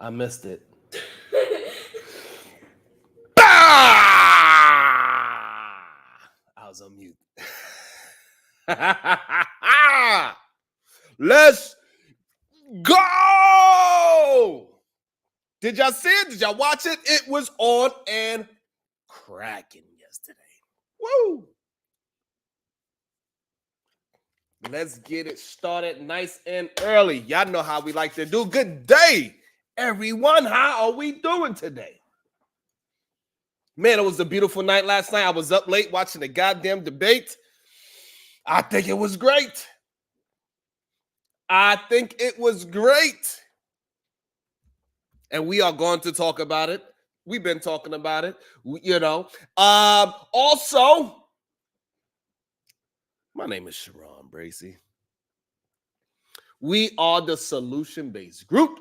I missed it. I was on mute. Let's go. Did y'all see it? Did y'all watch it? It was on and cracking yesterday. Woo! Let's get it started nice and early. Y'all know how we like to do. Good day, everyone. How are we doing today? Man, it was a beautiful night last night. I was up late watching the goddamn debate. I think it was great. I think it was great. And we are going to talk about it. We've been talking about it, Also, my name is Sharon Bracey. We are the solution-based group.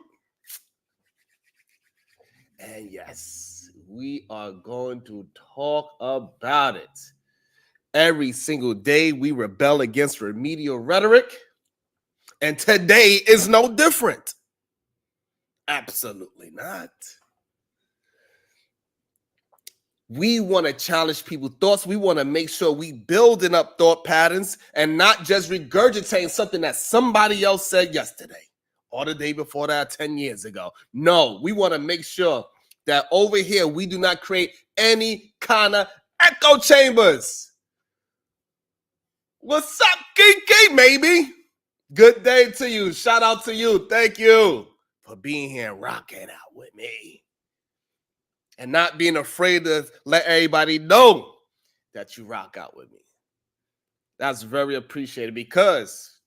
And yes, we are going to talk about it. Every single day, we rebel against remedial rhetoric. And today is no different. Absolutely not. We want to challenge people's thoughts. We want to make sure we building up thought patterns and not just regurgitating something that somebody else said yesterday or the day before that, 10 years ago. No, we want to make sure that over here we do not create any kind of echo chambers. What's up, Kiki, maybe? Good day to you. Shout out to you. Thank you for being here and rocking out with me. And not being afraid to let everybody know that you rock out with me. That's very appreciated because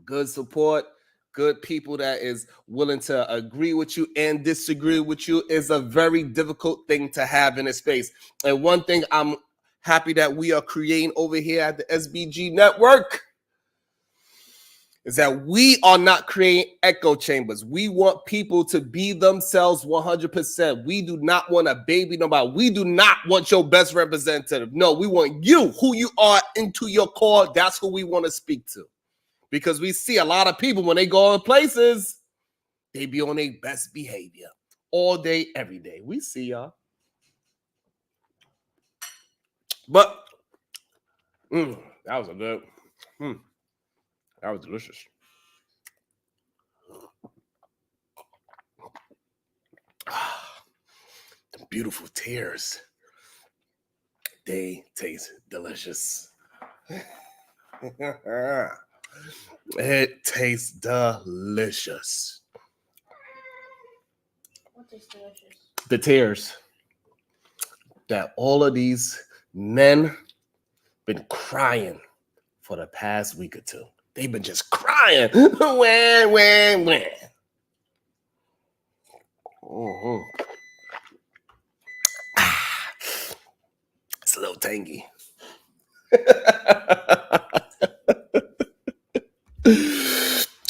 good support, good people that is willing to agree with you and disagree with you is a very difficult thing to have in a space. And one thing I'm happy that we are creating over here at the SBG Network is that we are not creating echo chambers. We want people to be themselves 100%. We do not want to baby nobody. We do not want your best representative. No, we want you, who you are into your core. That's who we want to speak to. Because we see a lot of people when they go in places, they be on their best behavior all day, every day. We see y'all. But that was a good. That was delicious. The beautiful tears. They taste delicious. It tastes delicious. What tastes delicious? The tears that all of these men been crying for the past week or two. They've been just crying. When. It's a little tangy.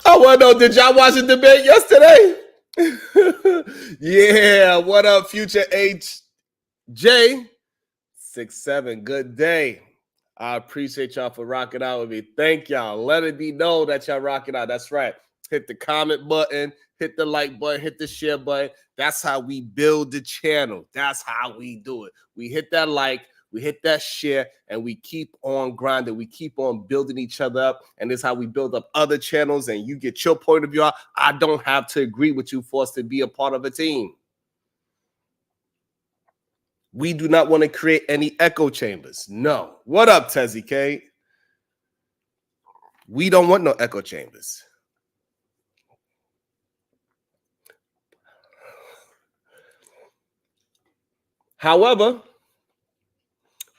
I want to know, did y'all watch the debate yesterday? Yeah, what up, Future HJ? 6'7", good day. I appreciate y'all for rocking out with me. Thank y'all. Let it be known that y'all rocking out. That's right. Hit the comment button, hit the like button, hit the share button. That's how we build the channel. That's how we do it. We hit that like, we hit that share, and we keep on grinding. We keep on building each other up, and this is how we build up other channels, and you get your point of view out. I don't have to agree with you for us to be a part of a team. We do not want to create any echo chambers. No. What up, Tezzy K? We don't want no echo chambers. However,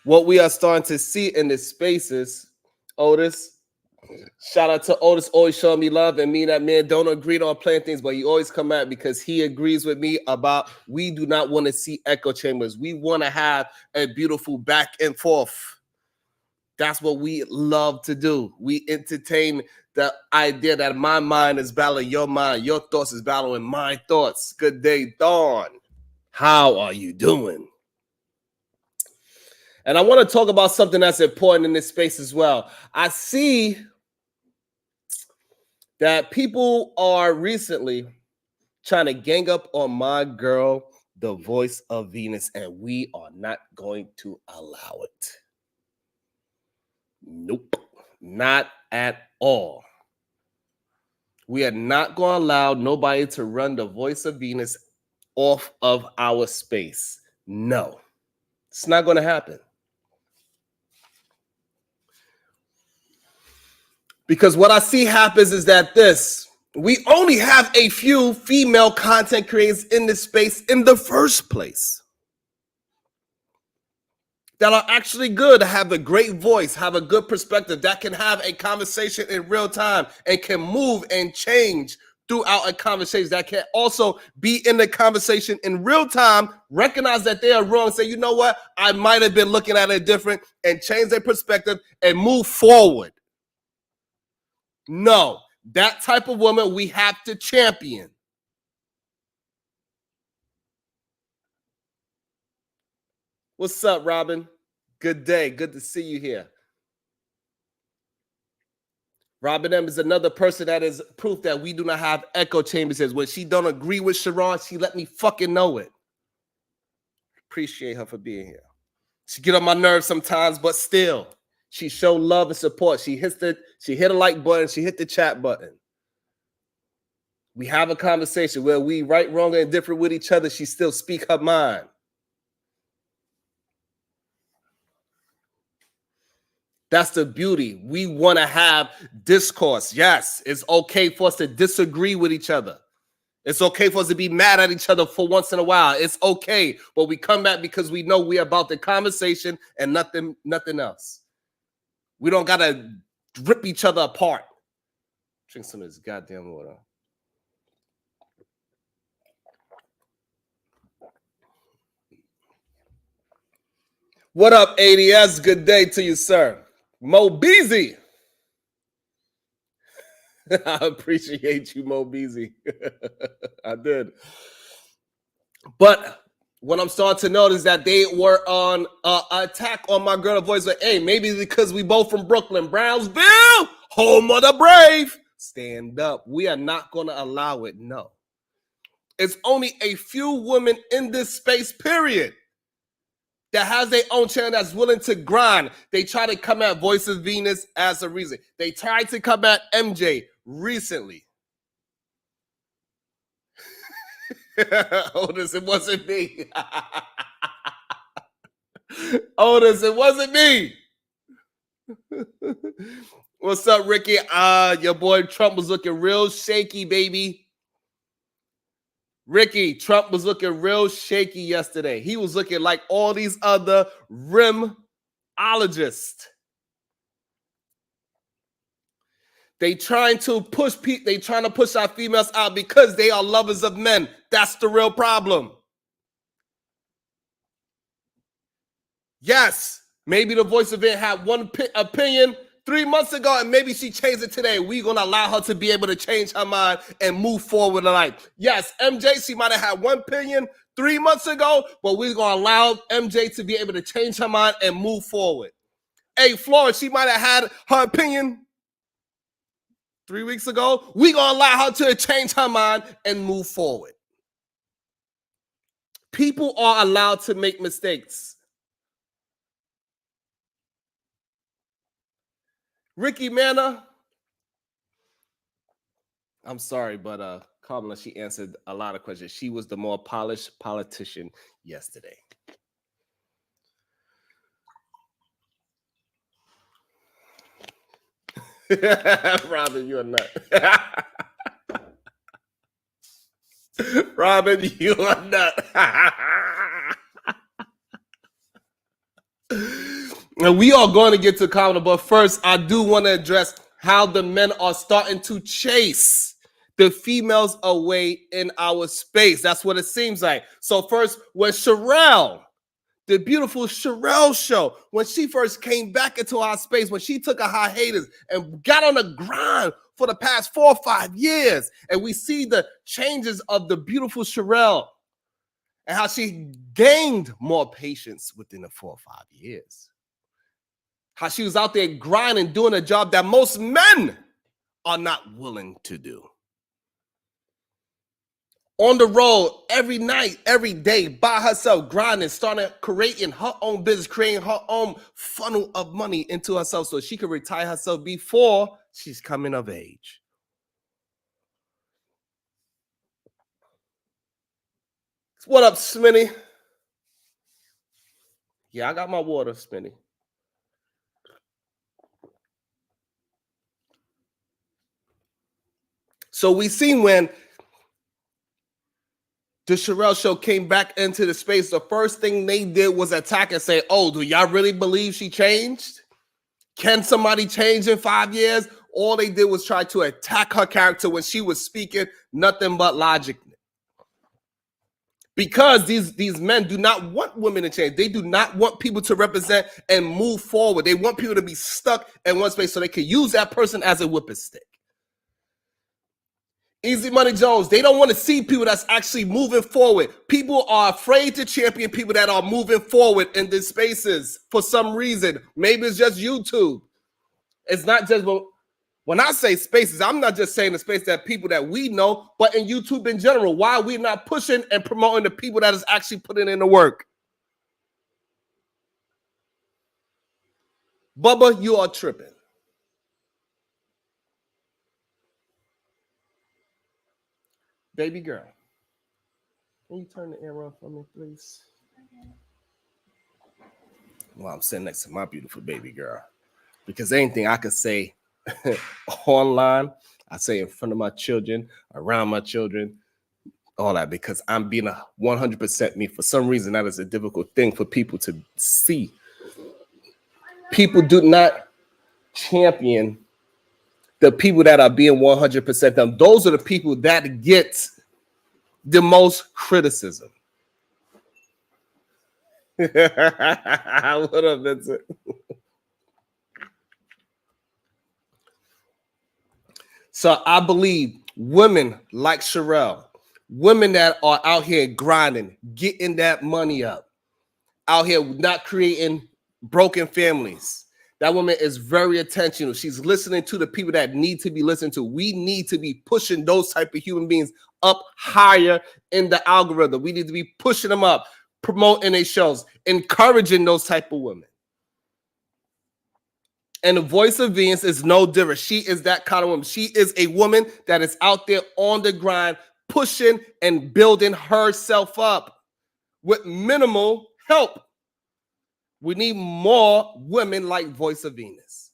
what we are starting to see in the spaces, Otis, shout out to Otis, always showing me love, and me and that man don't agree on playing things, but he always come at because he agrees with me about we do not want to see echo chambers. We want to have a beautiful back and forth. That's what we love to do. We entertain the idea that my mind is battling your mind, your thoughts is battling my thoughts. Good day, Dawn. How are you doing? And I want to talk about something that's important in this space as well. I see that people are recently trying to gang up on my girl, the voice of Venus, and we are not going to allow it. Nope, not at all. We are not going to allow nobody to run the voice of Venus off of our space. No, it's not going to happen. Because what I see happens is that we only have a few female content creators in this space in the first place that are actually good, have a great voice, have a good perspective, that can have a conversation in real time and can move and change throughout a conversation, that can also be in the conversation in real time, recognize that they are wrong, say, you know what, I might have been looking at it different, and change their perspective and move forward. No, that type of woman we have to champion. What's up, Robin? Good day. Good to see you here. Robin M is another person that is proof that we do not have echo chambers. Says when she don't agree with Sharon, she let me fucking know it. Appreciate her for being here. She get on my nerves sometimes, but still, she show love and support. She hit a like button, she hit the chat button. We have a conversation where we right, wrong, and different with each other. She still speak her mind. That's the beauty. We want to have discourse. Yes, it's okay for us to disagree with each other. It's okay for us to be mad at each other for once in a while. It's okay. But we come back because we know we're about the conversation and nothing else. We don't got to rip each other apart. Drink some of this goddamn water. What up, ADS? Good day to you, sir. Mo Beezy. I appreciate you, Mo Beezy. I did. But what I'm starting to notice that they were on attack on my girl voice. Like, hey, maybe because we both from Brooklyn, Brownsville, home of the brave. Stand up. We are not going to allow it. No. It's only a few women in this space, period, that has their own channel that's willing to grind. They try to come at Voice of Venus as a reason. They tried to come at MJ recently. Otis, it wasn't me. Otis, it wasn't me. What's up, Ricky? Your boy Trump was looking real shaky, baby. Ricky, Trump was looking real shaky yesterday. He was looking like all these other rimologists. They trying to push our females out because they are lovers of men. That's the real problem. Yes, maybe the voice of it had one opinion 3 months ago, and maybe she changed it today. We're going to allow her to be able to change her mind and move forward in life. Yes, MJ, she might have had one opinion 3 months ago, but we're going to allow MJ to be able to change her mind and move forward. Hey, Flora, she might have had her opinion 3 weeks ago. We're going to allow her to change her mind and move forward. People are allowed to make mistakes. Ricky Manna, I'm sorry, but Kamala, she answered a lot of questions. She was the more polished politician yesterday. Robin, you're a nut. Robin, you are a nut. And we are going to get to Kamala, but first, I do want to address how the men are starting to chase the females away in our space. That's what it seems like. So first, when Sherelle, the beautiful Sherelle show, when she first came back into our space, when she took a hiatus and got on the grind for the past 4 or 5 years, and we see the changes of the beautiful Sherelle and how she gained more patience within the 4 or 5 years. How she was out there grinding, doing a job that most men are not willing to do. on the road every night, every day, by herself, grinding, starting creating her own business, creating her own funnel of money into herself so she can retire herself before she's coming of age. What up, Smitty? Yeah, I got my water, Smitty. So we seen when the Sherelle show came back into the space, the first thing they did was attack and say, oh, do y'all really believe she changed? Can somebody change in 5 years? All they did was try to attack her character when she was speaking nothing but logic. Because these men do not want women to change. They do not want people to represent and move forward. They want people to be stuck in one space so they can use that person as a whipping stick. Easy Money Jones, they don't want to see people that's actually moving forward. People are afraid to champion people that are moving forward in these spaces for some reason. Maybe it's just YouTube. It's not just, when I say spaces, I'm not just saying the space that people that we know, but in YouTube in general. Why are we not pushing and promoting the people that is actually putting in the work? Bubba, you are tripping. Baby girl, can you turn the air on for me, please? Well, I'm sitting next to my beautiful baby girl. Because anything I could say online, I say in front of my children, around my children, all that, because I'm being a 100% me. For some reason, that is a difficult thing for people to see. People do not champion the people that are being 100% them. Those are the people that get the most criticism. What up, Vincent? So I believe women like Sherelle, women that are out here grinding, getting that money up, out here not creating broken families. That woman is very attentional. She's listening to the people that need to be listened to. We need to be pushing those type of human beings up higher in the algorithm. We need to be pushing them up, promoting their shows, encouraging those type of women. And the voice of Venus is no different. She is that kind of woman. She is a woman that is out there on the grind, pushing and building herself up with minimal help. We need more women like Voice of Venus.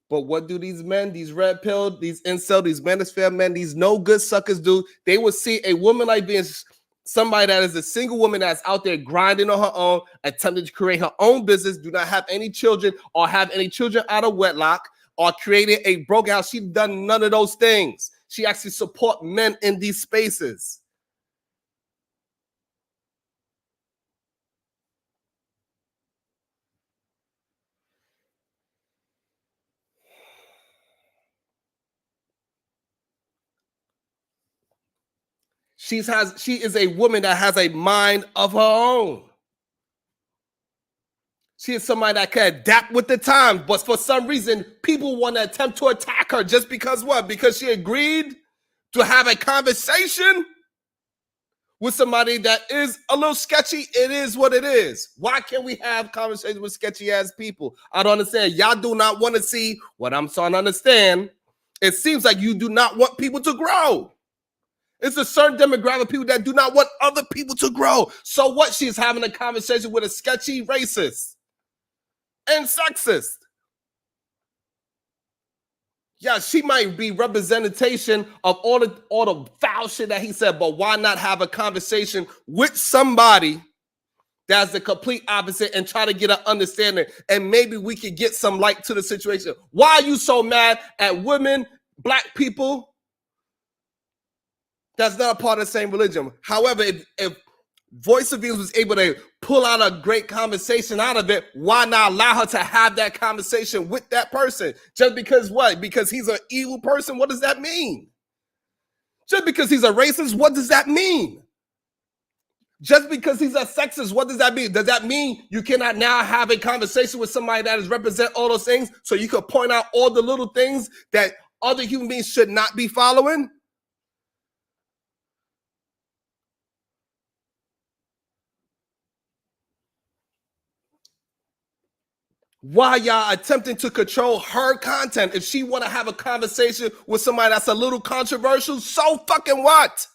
But what do these men, these red pill, these incel, these manosphere men, these no good suckers do? They will see a woman like Venus, somebody that is a single woman that's out there grinding on her own, attempting to create her own business, do not have any children or have any children out of wedlock or created a broken house. She's done none of those things. She actually support men in these spaces. She is a woman that has a mind of her own. She is somebody that can adapt with the times, but for some reason, people want to attempt to attack her just because what? Because she agreed to have a conversation with somebody that is a little sketchy. It is what it is. Why can't we have conversations with sketchy ass people? I don't understand. Y'all do not want to see what I'm starting to understand. It seems like you do not want people to grow. It's a certain demographic of people that do not want other people to grow. So what? She's having a conversation with a sketchy racist and sexist. Yeah, she might be representation of all the foul shit that he said, but why not have a conversation with somebody that's the complete opposite and try to get an understanding, and maybe we could get some light to the situation. Why are you so mad at women, black people that's not a part of the same religion? However, if Voice of Venus was able to pull out a great conversation out of it, why not allow her to have that conversation with that person? Just because what? Because he's an evil person? What does that mean? Just because he's a racist, what does that mean? Just because he's a sexist, what does that mean? Does that mean you cannot now have a conversation with somebody that is represent all those things so you could point out all the little things that other human beings should not be following? Why y'all attempting to control her content? If she want to have a conversation with somebody that's a little controversial, so fucking what?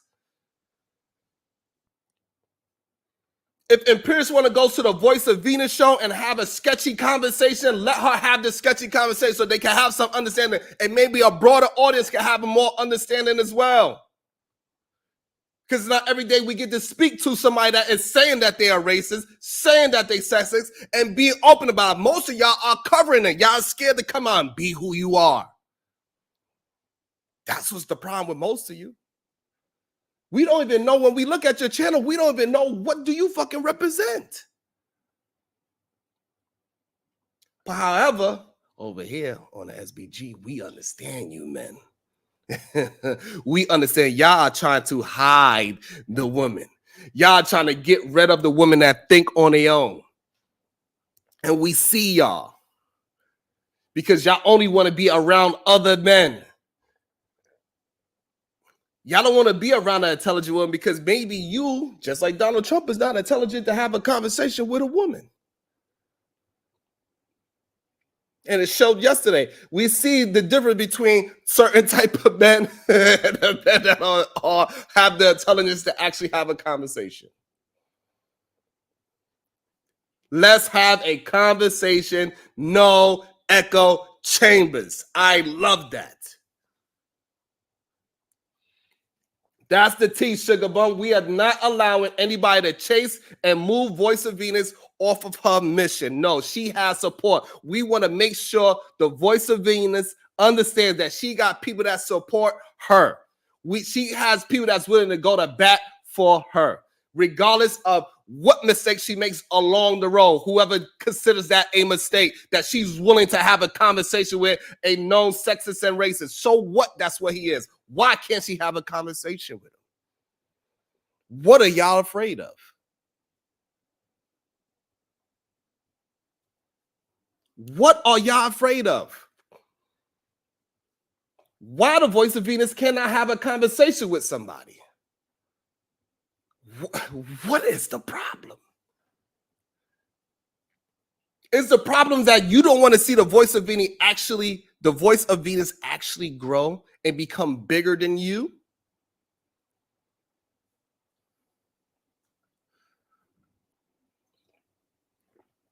If Imperius want to go to the Voice of Venus show and have a sketchy conversation, let her have the sketchy conversation so they can have some understanding, and maybe a broader audience can have a more understanding as well. Because not every day we get to speak to somebody that is saying that they are racist, saying that they sexist, and being open about it. Most of y'all are covering it. Y'all scared to come on, be who you are. That's what's the problem with most of you. We don't even know, when we look at your channel, we don't even know what do you fucking represent. But however, over here on the SBG, we understand you, men. We understand y'all are trying to hide the women. Y'all trying to get rid of the women that think on their own. And we see y'all. Because y'all only want to be around other men. Y'all don't want to be around an intelligent woman because maybe you, just like Donald Trump, is not intelligent to have a conversation with a woman. And it showed yesterday. We see the difference between certain type of men and the men that have the intelligence to actually have a conversation. Let's have a conversation. No echo chambers. I love that. That's the T, Sugar Bum. We are not allowing anybody to chase and move Voice of Venus off of her mission. No, she has support. We want to make sure the Voice of Venus understands that she got people that support her. She has people that's willing to go to bat for her, regardless of what mistakes she makes along the road. Whoever considers that a mistake, that she's willing to have a conversation with a known sexist and racist. So what? That's what he is. Why can't she have a conversation with him? What are y'all afraid of? What are y'all afraid of? Why the Voice of Venus cannot have a conversation with somebody? What is the problem? Is the problem that you don't want to see the Voice of Venus actually grow and become bigger than you?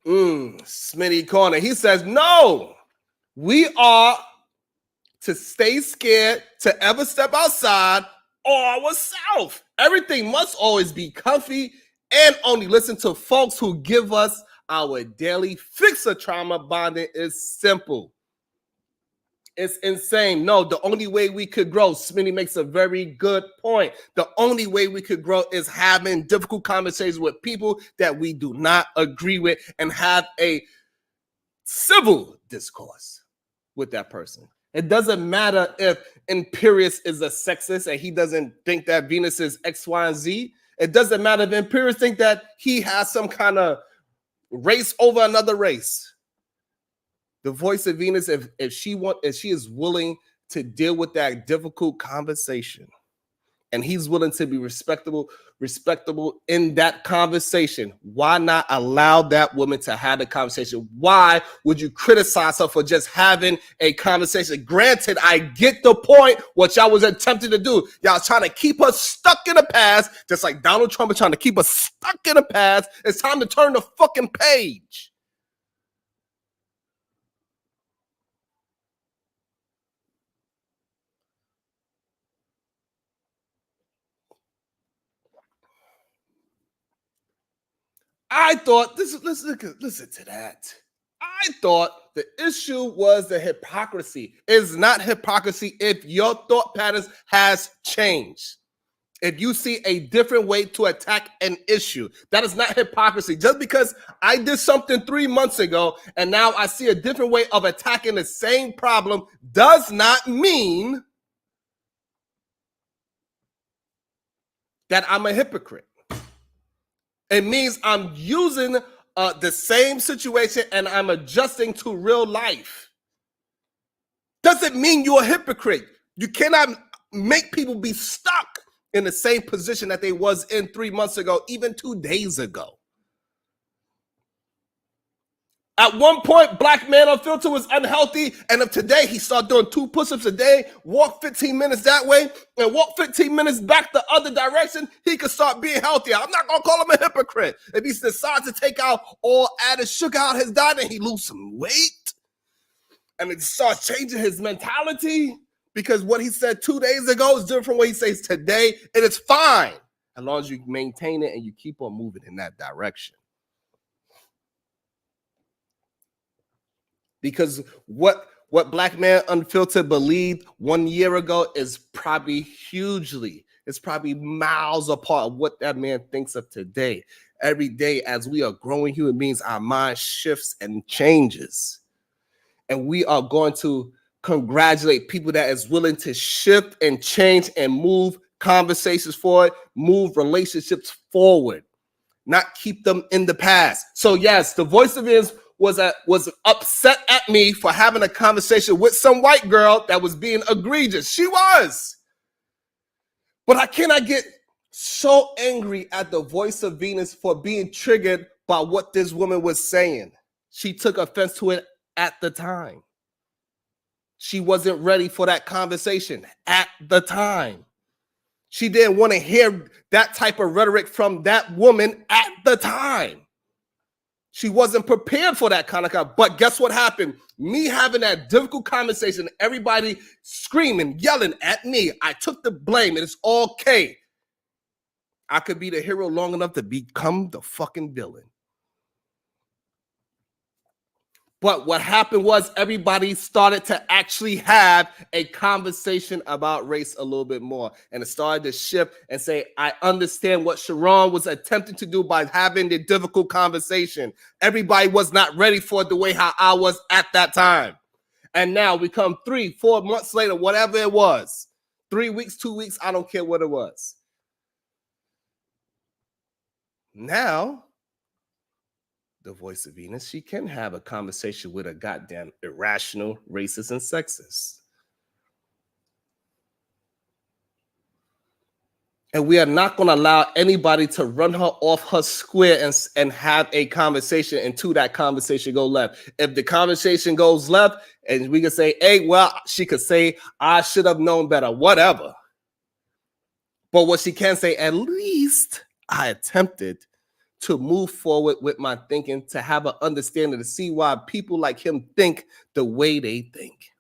Smitty Corner. He says, no, we are to stay scared to ever step outside or ourselves. Everything must always be comfy and only listen to folks who give us our daily fix of trauma. Bonding is simple. It's insane. No, the only way we could grow, Smitty makes a very good point. The only way we could grow is having difficult conversations with people that we do not agree with and have a civil discourse with that person. It doesn't matter if Imperius is a sexist and he doesn't think that Venus is X, Y, and Z. It doesn't matter if Imperius think that he has some kind of race over another race. The Voice of Venus, if she is willing to deal with that difficult conversation, and he's willing to be respectable in that conversation, why not allow that woman to have the conversation? Why would you criticize her for just having a conversation? Granted, I get the point, what y'all was attempting to do. Y'all trying to keep us stuck in the past, just like Donald Trump is trying to keep us stuck in the past. It's time to turn the fucking page. I thought listen to that. I thought the issue was the hypocrisy. It's not hypocrisy if your thought patterns has changed. If you see a different way to attack an issue, that is not hypocrisy. Just because I did something 3 months ago and now I see a different way of attacking the same problem does not mean that I'm a hypocrite. It means I'm using the same situation and I'm adjusting to real life. Doesn't mean you're a hypocrite. You cannot make people be stuck in the same position that they was in 3 months ago, even 2 days ago. At one point, Black Man Unfiltered was unhealthy, and if today he started doing 2 push-ups a day, walk 15 minutes that way, and walk 15 minutes back the other direction, he could start being healthier. I'm not gonna call him a hypocrite. If he decides to take out all added sugar out his diet and he lose some weight, and it starts changing his mentality, because what he said 2 days ago is different from what he says today, and it's fine as long as you maintain it and you keep on moving in that direction. Because what Black Man Unfiltered believed 1 year ago is probably it's probably miles apart of what that man thinks of today. Every day, as we are growing human beings, our mind shifts and changes. And we are going to congratulate people that is willing to shift and change and move conversations forward, move relationships forward, not keep them in the past. So yes, the voice of is was upset at me for having a conversation with some white girl that was being egregious. She was. But I cannot get so angry at the voice of Venus for being triggered by what this woman was saying. She took offense to it at the time. She wasn't ready for that conversation at the time. She didn't want to hear that type of rhetoric from that woman at the time. She wasn't prepared for that kind of conversation. But guess what happened? Me having that difficult conversation, everybody screaming, yelling at me. I took the blame. It's okay. I could be the hero long enough to become the fucking villain. But what happened was everybody started to actually have a conversation about race a little bit more. And it started to shift and say, I understand what Sharon was attempting to do by having the difficult conversation. Everybody was not ready for it the way how I was at that time. And now we come 3-4 months later, whatever it was, 3 weeks, 2 weeks, I don't care what it was. Now, the voice of Venus, she can have a conversation with a goddamn irrational, racist, and sexist. And we are not going to allow anybody to run her off her square and have a conversation until that conversation go left. If the conversation goes left, and we can say, hey, well, she could say, I should have known better, whatever. But what she can say, at least I attempted to move forward with my thinking, to have an understanding, to see why people like him think the way they think.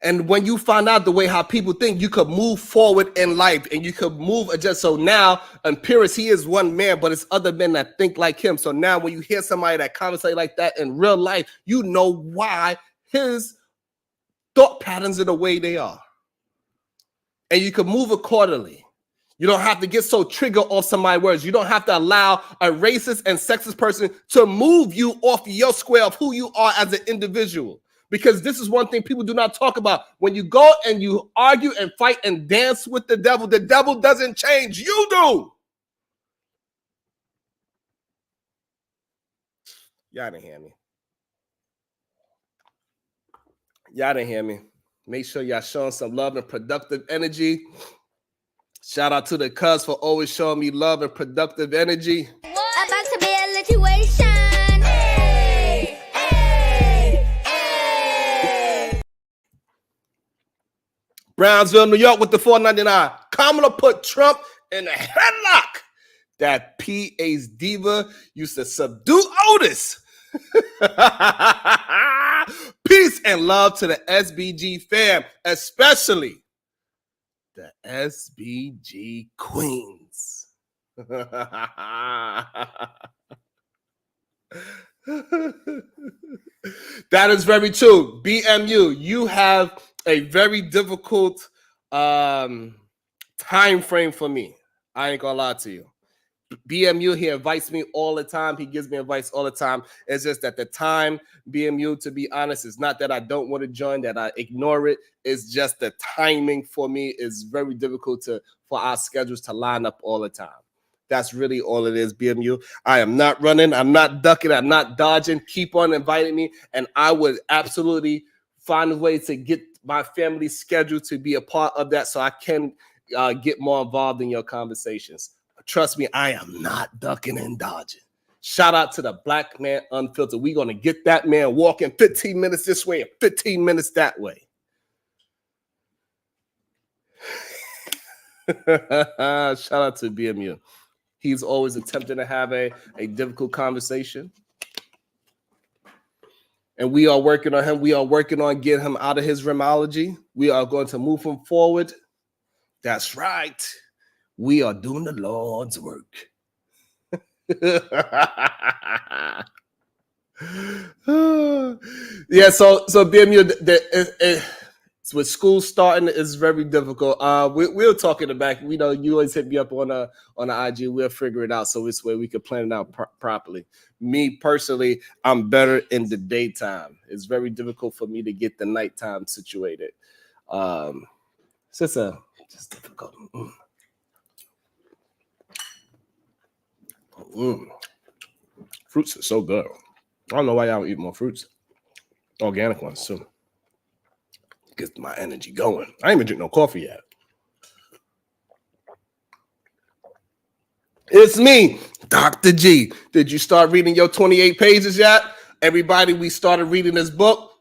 And when you find out the way how people think, you could move forward in life and you could move adjust. So now, in Paris, he is one man, but it's other men that think like him. So now when you hear somebody that conversates like that in real life, you know why his thought patterns are the way they are. And you can move accordingly. You don't have to get so triggered off somebody's words. You don't have to allow a racist and sexist person to move you off your square of who you are as an individual. Because this is one thing people do not talk about. When you go and you argue and fight and dance with the devil doesn't change. You do. Y'all didn't hear me. Y'all didn't hear me. Make sure y'all showing some love and productive energy. Shout out to the cuz for always showing me love and productive energy. About to be a situation. Hey, hey, hey. Brownsville, New York with the $4.99. Kamala put Trump in a headlock. That PA's diva used to subdue Otis. Peace and love to the SBG fam, especially the SBG queens. That is very true. BMU, you have a very difficult time frame for me. I ain't gonna lie to you. BMU, he invites me all the time. He gives me advice all the time. It's just that the time, BMU, to be honest, it's not that I don't want to join, that I ignore it. It's just the timing for me is very difficult for our schedules to line up all the time. That's really all it is, BMU. I am not running. I'm not ducking. I'm not dodging. Keep on inviting me. And I would absolutely find a way to get my family's schedule to be a part of that so I can get more involved in your conversations. Trust me, I am not ducking and dodging. Shout out to the Black Man Unfiltered. We're going to get that man walking 15 minutes this way and 15 minutes that way. Shout out to BMU. He's always attempting to have a difficult conversation. And we are working on him. We are working on getting him out of his rimology. We are going to move him forward. That's right. We are doing the Lord's work. Yeah, so BMU, with school starting is very difficult. We'll talk in the back. You always hit me up on the IG. We'll figure it out so this way we can plan it out properly. Me personally, I'm better in the daytime. It's very difficult for me to get the nighttime situated. It's just difficult. Fruits are so good. I don't know why y'all don't eat more fruits. Organic ones too. Gets my energy going. I ain't even drink no coffee yet. It's me, Dr. G. Did you start reading your 28 pages yet? Everybody, we started reading this book.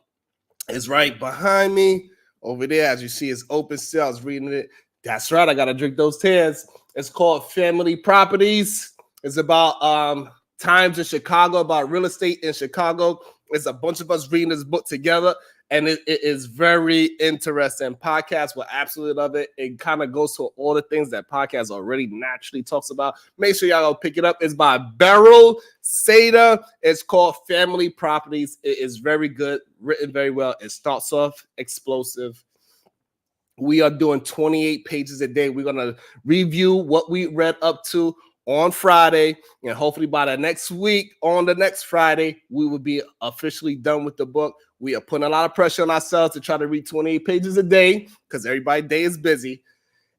It's right behind me. Over there, as you see, it's open still. I was reading it. That's right. I got to drink those tears. It's called Family Properties. It's about times in Chicago, about real estate in Chicago. It's a bunch of us reading this book together, and it is very interesting. Podcasts will absolutely love it. It kind of goes to all the things that podcasts already naturally talks about. Make sure y'all go pick it up. It's by Beryl Sada. It's called Family Properties. It is very good, written very well. It starts off explosive. We are doing 28 pages a day. We're going to review what we read up to on Friday, and hopefully by the next week, on the next Friday, we will be officially done with the book. We are putting a lot of pressure on ourselves to try to read 28 pages a day because everybody's day is busy,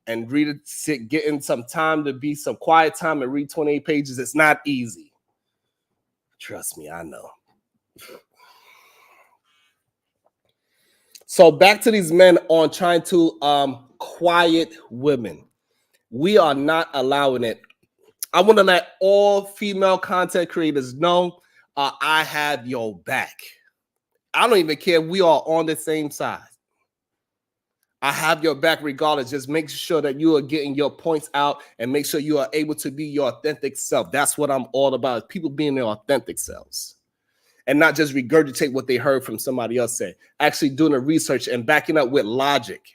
and getting some time to be some quiet time and read 28 pages. It's not easy. Trust me, I know. So back to these men on trying to quiet women. We are not allowing it. I want to let all female content creators know I have your back. I don't even care. We are on the same side. I have your back regardless. Just make sure that you are getting your points out and make sure you are able to be your authentic self. That's what I'm all about. People being their authentic selves and not just regurgitate what they heard from somebody else say. Actually doing the research and backing up with logic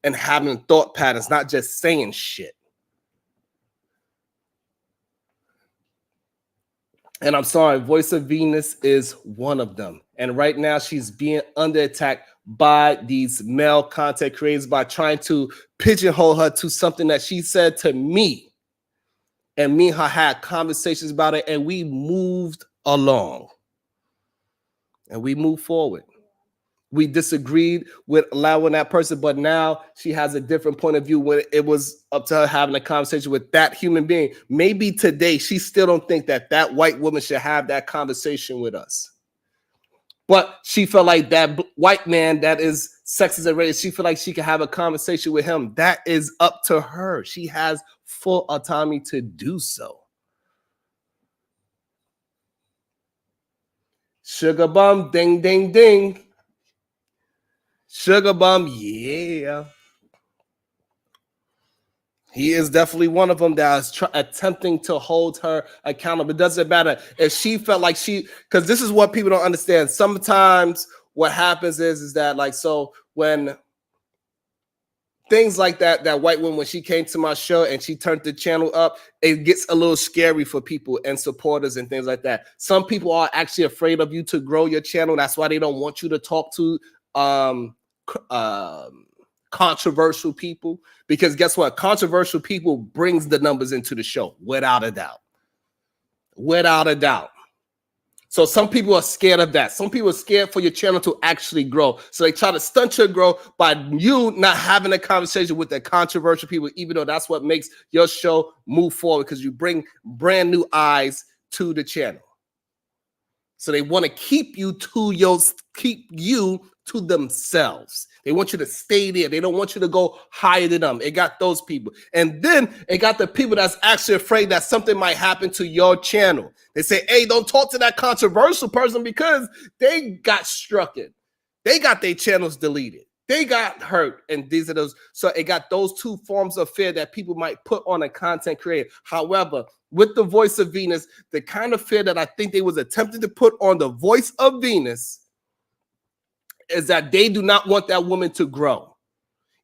and having thought patterns, not just saying shit. And I'm sorry, Voice of Venus is one of them. And right now she's being under attack by these male content creators by trying to pigeonhole her to something that she said to me. And me and her had conversations about it, and we moved along. And we moved forward. We disagreed with allowing that person, but now she has a different point of view when it was up to her having a conversation with that human being. Maybe today she still don't think that that white woman should have that conversation with us. But she felt like that white man that is sexist and racist, she felt like she could have a conversation with him. That is up to her. She has full autonomy to do so. Sugar bum, ding, ding, ding. Sugar bum, yeah. He is definitely one of them that is attempting to hold her accountable. It doesn't matter if she felt like because this is what people don't understand. Sometimes what happens is that, like, so when things like that white woman, when she came to my show and she turned the channel up, it gets a little scary for people and supporters and things like that. Some people are actually afraid of you to grow your channel. That's why they don't want you to talk to controversial people, because guess what? Controversial people brings the numbers into the show without a doubt. So some people are scared of that. Some people are scared for your channel to actually grow. So they try to stunt your growth by you not having a conversation with the controversial people, even though that's what makes your show move forward, because you bring brand new eyes to the channel. So they want to keep you to themselves. They want you to stay there. They don't want you to go higher than them. It got those people. And then it got the people that's actually afraid that something might happen to your channel. They say, hey, don't talk to that controversial person because they got struck in. They got their channels deleted. They got hurt. And these are those. So it got those two forms of fear that people might put on a content creator. However, with the voice of Venus, the kind of fear that I think they was attempting to put on the voice of Venus is that they do not want that woman to grow,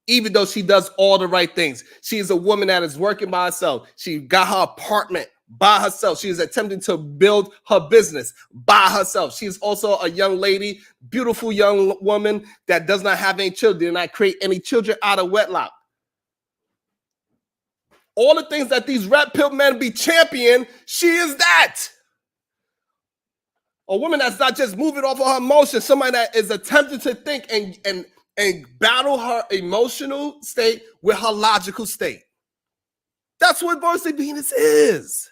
even though she does all the right things. She is a woman that is working by herself. She got her apartment by herself. She is attempting to build her business by herself. She is also a young lady, beautiful young woman that does not have any children, did not create any children out of wedlock. All the things that these red pill men be champion, she is that. A woman that's not just moving off of her emotions, somebody that is attempting to think and battle her emotional state with her logical state. That's what Voice of Venus is.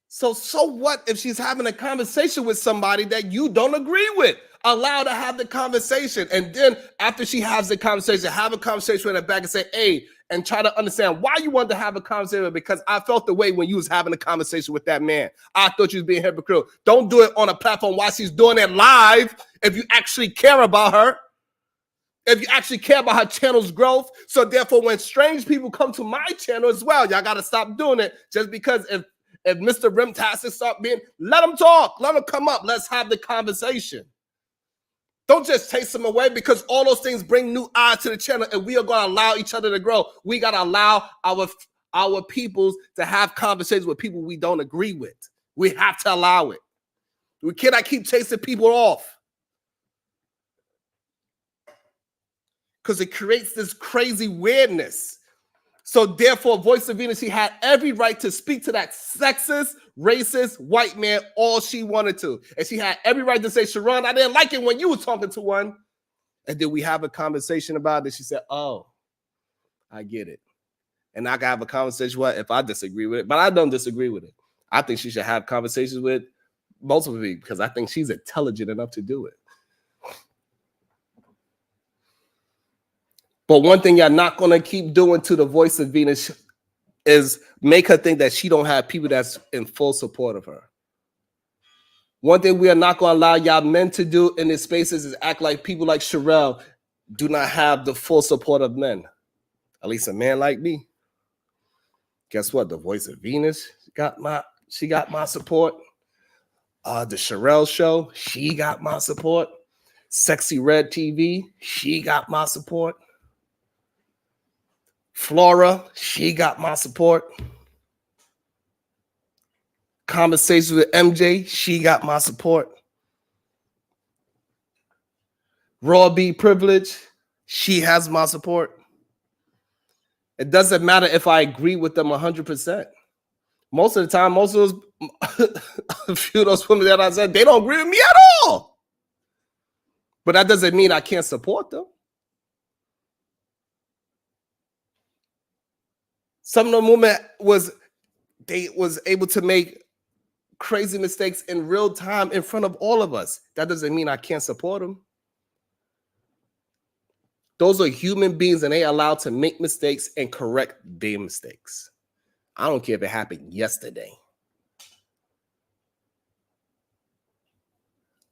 So what if she's having a conversation with somebody that you don't agree with? Allow her to have the conversation. And then after she has the conversation, have a conversation with her back and say, hey, and try to understand why you wanted to have a conversation, because I felt the way when you was having a conversation with that man. I thought you was being hypocritical. Don't do it on a platform while she's doing it live if you actually care about her. If you actually care about her channel's growth. So therefore, when strange people come to my channel as well, y'all got to stop doing it just because if Mr. Rimtastic start being, let him talk, let him come up, let's have the conversation. Don't just chase them away, because all those things bring new eyes to the channel, and we are going to allow each other to grow. We got to allow our peoples to have conversations with people we don't agree with. We have to allow it. We cannot keep chasing people off, because it creates this crazy weirdness. So therefore, Voice of Venus, she had every right to speak to that sexist, racist white man all she wanted to. And she had every right to say, Sharon, I didn't like it when you were talking to one. And then we have a conversation about it. She said, oh, I get it. And I can have a conversation with if I disagree with it. But I don't disagree with it. I think she should have conversations with multiple people, because I think she's intelligent enough to do it. But one thing y'all not going to keep doing to the Voice of Venus is make her think that she don't have people that's in full support of her. One thing we are not going to allow y'all men to do in these spaces is act like people like Sherelle do not have the full support of men. At least a man like me. Guess what? The Voice of Venus got my support. The Sherelle Show, she got my support. Sexy Red TV, she got my support. Flora, she got my support. Conversations with MJ, she got my support. Raw B Privilege, she has my support. It doesn't matter if I agree with them 100%. Most of the time, most of those, a few of those women that I said, they don't agree with me at all. But that doesn't mean I can't support them. Some of the women was able to make crazy mistakes in real time in front of all of us. That doesn't mean I can't support them. Those are human beings, and they are allowed to make mistakes and correct their mistakes. I don't care if it happened yesterday.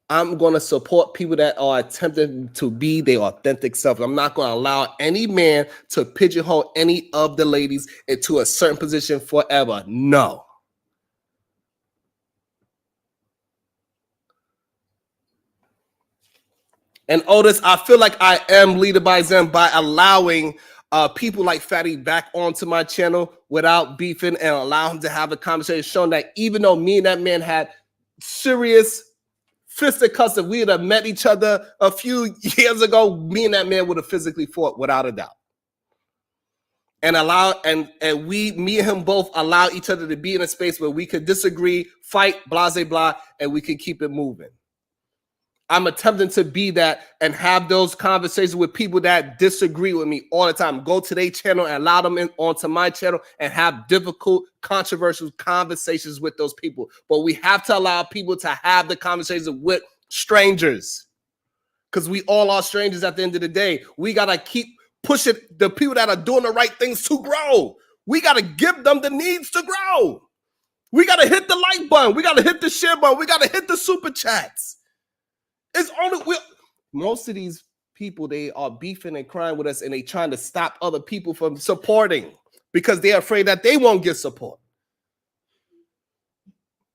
I'm going to support people that are attempting to be their authentic self. I'm not going to allow any man to pigeonhole any of the ladies into a certain position forever. No. And Otis, I feel like I am leader by Zen by allowing people like Fatty back onto my channel without beefing, and allow him to have a conversation, showing that even though me and that man had serious fisticuffs, if we had met each other a few years ago, me and that man would have physically fought without a doubt. And me and him both allow each other to be in a space where we could disagree, fight, blah, blah, blah, and we could keep it moving. I'm attempting to be that and have those conversations with people that disagree with me all the time. Go to their channel and allow them onto my channel and have difficult, controversial conversations with those people. But we have to allow people to have the conversations with strangers, because we all are strangers at the end of the day. We got to keep pushing the people that are doing the right things to grow. We got to give them the needs to grow. We got to hit the like button. We got to hit the share button. We got to hit the super chats. It's only most of these people, they are beefing and crying with us, and they trying to stop other people from supporting because they're afraid that they won't get support.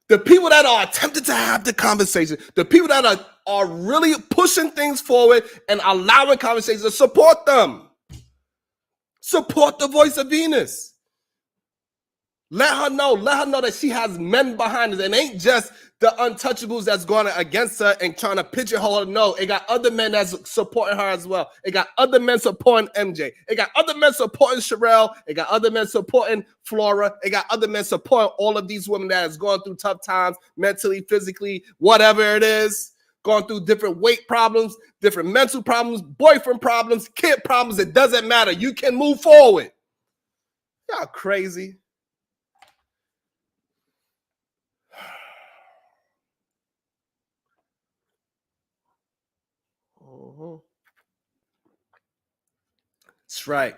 The people that are attempting to have the conversation, the people that are really pushing things forward and allowing conversations to support them. Support the voice of Venus. Let her know that she has men behind her. It ain't just the untouchables that's going against her and trying to pigeonhole her. No, it got other men that's supporting her as well. It got other men supporting MJ. It got other men supporting Sherelle. It got other men supporting Flora. It got other men supporting all of these women that is going through tough times, mentally, physically, whatever it is, going through different weight problems, different mental problems, boyfriend problems, kid problems. It doesn't matter. You can move forward. Y'all crazy. That's right.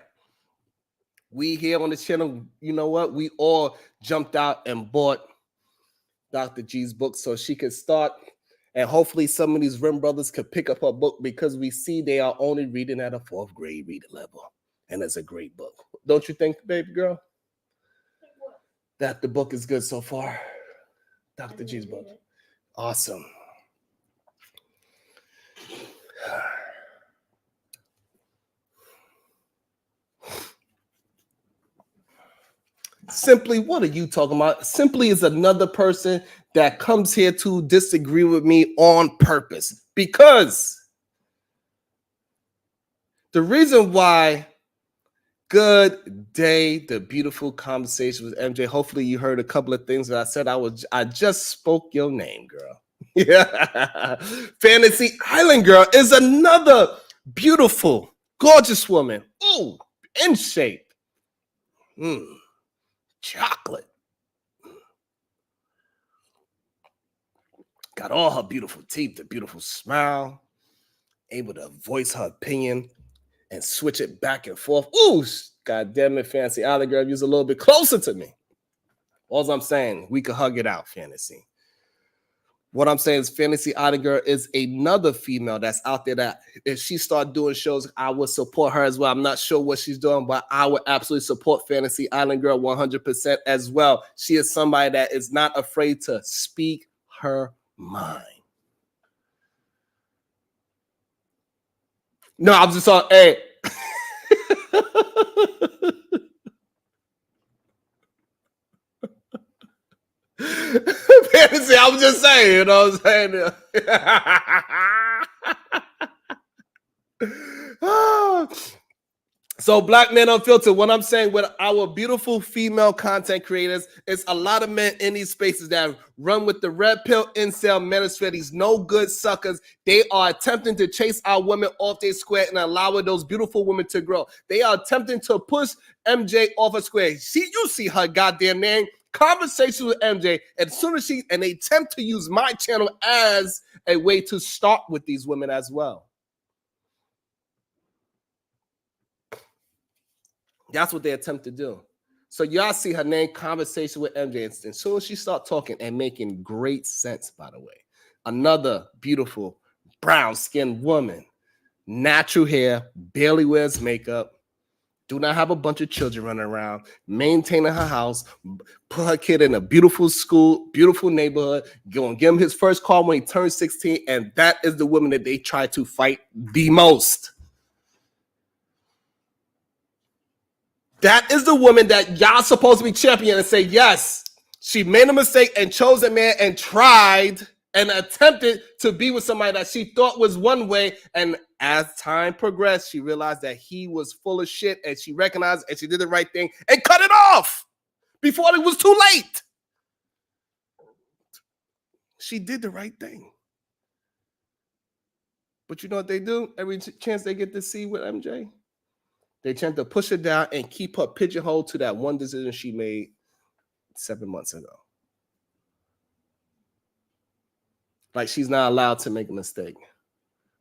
We here on the channel, you know what? We all jumped out and bought Dr. G's book so she could start. And hopefully some of these Rim brothers could pick up her book, because we see they are only reading at a 4th grade reading level. And it's a great book. Don't you think, baby girl? That the book is good so far? Dr. G's book. Awesome. Simply, what are you talking about? Simply is another person that comes here to disagree with me on purpose. Because the reason why, good day, the beautiful conversation with MJ. Hopefully you heard a couple of things that I said. I just spoke your name, girl. Yeah. Fantasy Island Girl is another beautiful, gorgeous woman. Ooh, in shape. Chocolate. Got all her beautiful teeth, the beautiful smile, able to voice her opinion and switch it back and forth. Ooh, God damn it, Fantasy Island Girl, you're a little bit closer to me. All I'm saying, we could hug it out, Fantasy. What I'm saying is Fantasy Island Girl is another female that's out there that if she start doing shows, I would support her as well. I'm not sure what she's doing, but I would absolutely support Fantasy Island Girl 100% as well. She is somebody that is not afraid to speak her mind. No, I'm just on, hey. Fantasy, I was just saying, you know what I'm saying? So Black Men Unfiltered, what I'm saying with our beautiful female content creators, it's a lot of men in these spaces that run with the red pill incel manosphere, these no good suckers. They are attempting to chase our women off their square and allowing those beautiful women to grow. They are attempting to push MJ off a square. You see her goddamn name. Conversation with MJ, and as soon as they attempt to use my channel as a way to start with these women as well. That's what they attempt to do. So y'all see her name, Conversation with MJ, and as soon as she start talking and making great sense, by the way. Another beautiful brown-skinned woman, natural hair, barely wears makeup, do not have a bunch of children running around, maintaining her house, put her kid in a beautiful school, beautiful neighborhood, go and give him his first car when he turns 16, and that is the woman that they try to fight the most. That is the woman that y'all supposed to be championing and say, yes, she made a mistake and chose a man and tried and attempted to be with somebody that she thought was one way, and as time progressed, she realized that he was full of shit, and she recognized and she did the right thing and cut it off before it was too late. She did the right thing. But you know what they do? Every chance they get to see with MJ, they tend to push her down and keep her pigeonholed to that one decision she made 7 months ago. Like she's not allowed to make a mistake.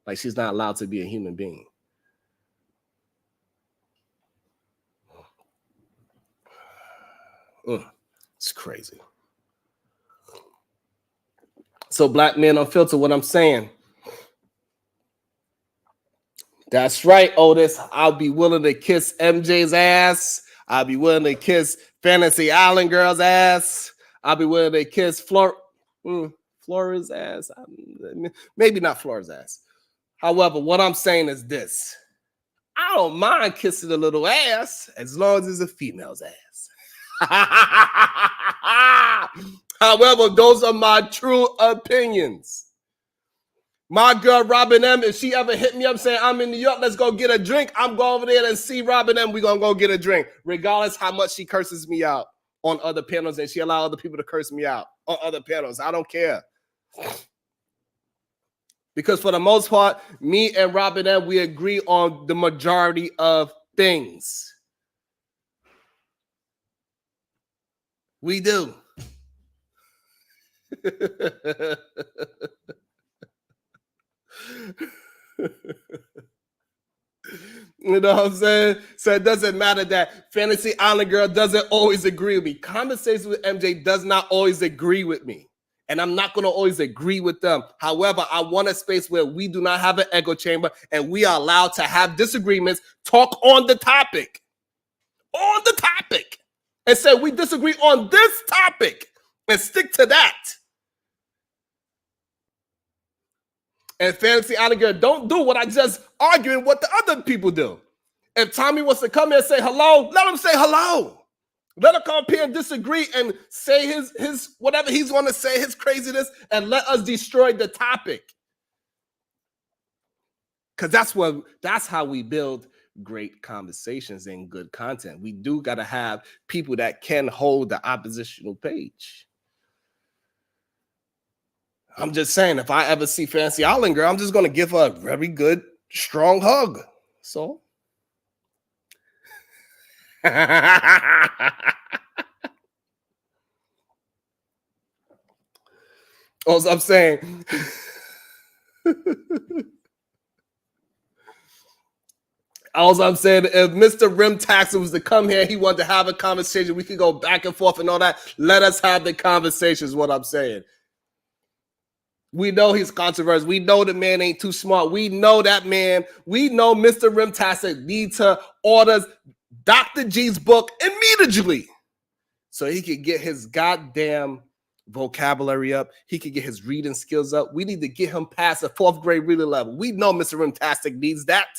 Like she's not allowed to be a human being. It's crazy. So Black Men Unfiltered, what I'm saying. That's right, Otis. I'll be willing to kiss MJ's ass. I'll be willing to kiss Fantasy Island Girl's ass. I'll be willing to kiss Flora's ass. Maybe not Flora's ass. However, what I'm saying is this. I don't mind kissing a little ass as long as it's a female's ass. However, those are my true opinions. My girl Robin M, if she ever hit me up saying I'm in New York, let's go get a drink, I'm going over there and see Robin M. We're going to go get a drink, regardless how much she curses me out on other panels and she allow other people to curse me out on other panels. I don't care. Because for the most part, me and Robin M, we agree on the majority of things. We do. You know what I'm saying? So it doesn't matter that Fantasy Island Girl doesn't always agree with me. Conversations with MJ does not always agree with me. And I'm not going to always agree with them. However, I want a space where we do not have an echo chamber and we are allowed to have disagreements, talk on the topic. On the topic. And say we disagree on this topic and stick to that. And Fantasy Island Girl, don't do what I just arguing what the other people do. If Tommy wants to come here and say hello, let him say hello. Let him come up here and disagree and say his whatever he's going to say, his craziness, and let us destroy the topic. Because that's how we build great conversations and good content. We do got to have people that can hold the oppositional page. I'm just saying, if I ever see Fantasy Island Girl, I'm just going to give her a very good, strong hug. So. All I'm saying. All I'm saying, if Mr. Rim Taxer was to come here, he wanted to have a conversation, we could go back and forth and all that. Let us have the conversation is what I'm saying. We know he's controversial. We know the man ain't too smart. We know that man. We know Mr. Rim Taxer needs to order Dr. G's book immediately so he could get his goddamn vocabulary up. He could get his reading skills up. We need to get him past the 4th grade reading level. We know Mr. Rim Taxer needs that.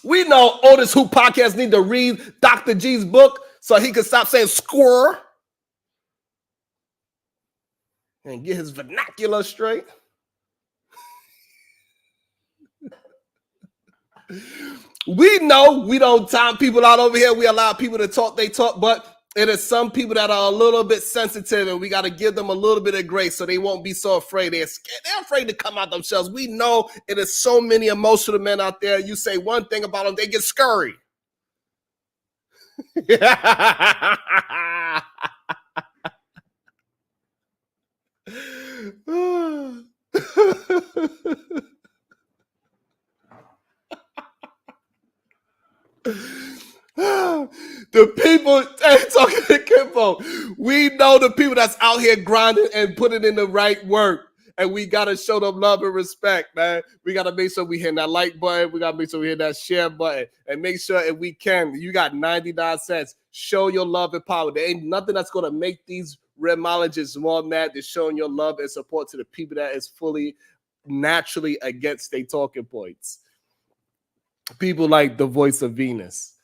We know Otis Hoop Podcast need to read Dr. G's book so he can stop saying squirrel and get his vernacular straight. We know we don't time people out over here. We allow people to talk, they talk, but it is some people that are a little bit sensitive and we got to give them a little bit of grace so they won't be so afraid. They're scared. They're afraid to come out themselves. We know it is so many emotional men out there. You say one thing about them, they get scurry. The people talking to Kimbo, we know the people that's out here grinding and putting in the right work, and we gotta show them love and respect, man. We gotta make sure we hit that like button, we gotta make sure we hit that share button, and make sure if we can, you got 99 cents. Show your love and power. There ain't nothing that's gonna make these remologers more mad than showing your love and support to the people that is fully naturally against their talking points. People like the Voice of Venus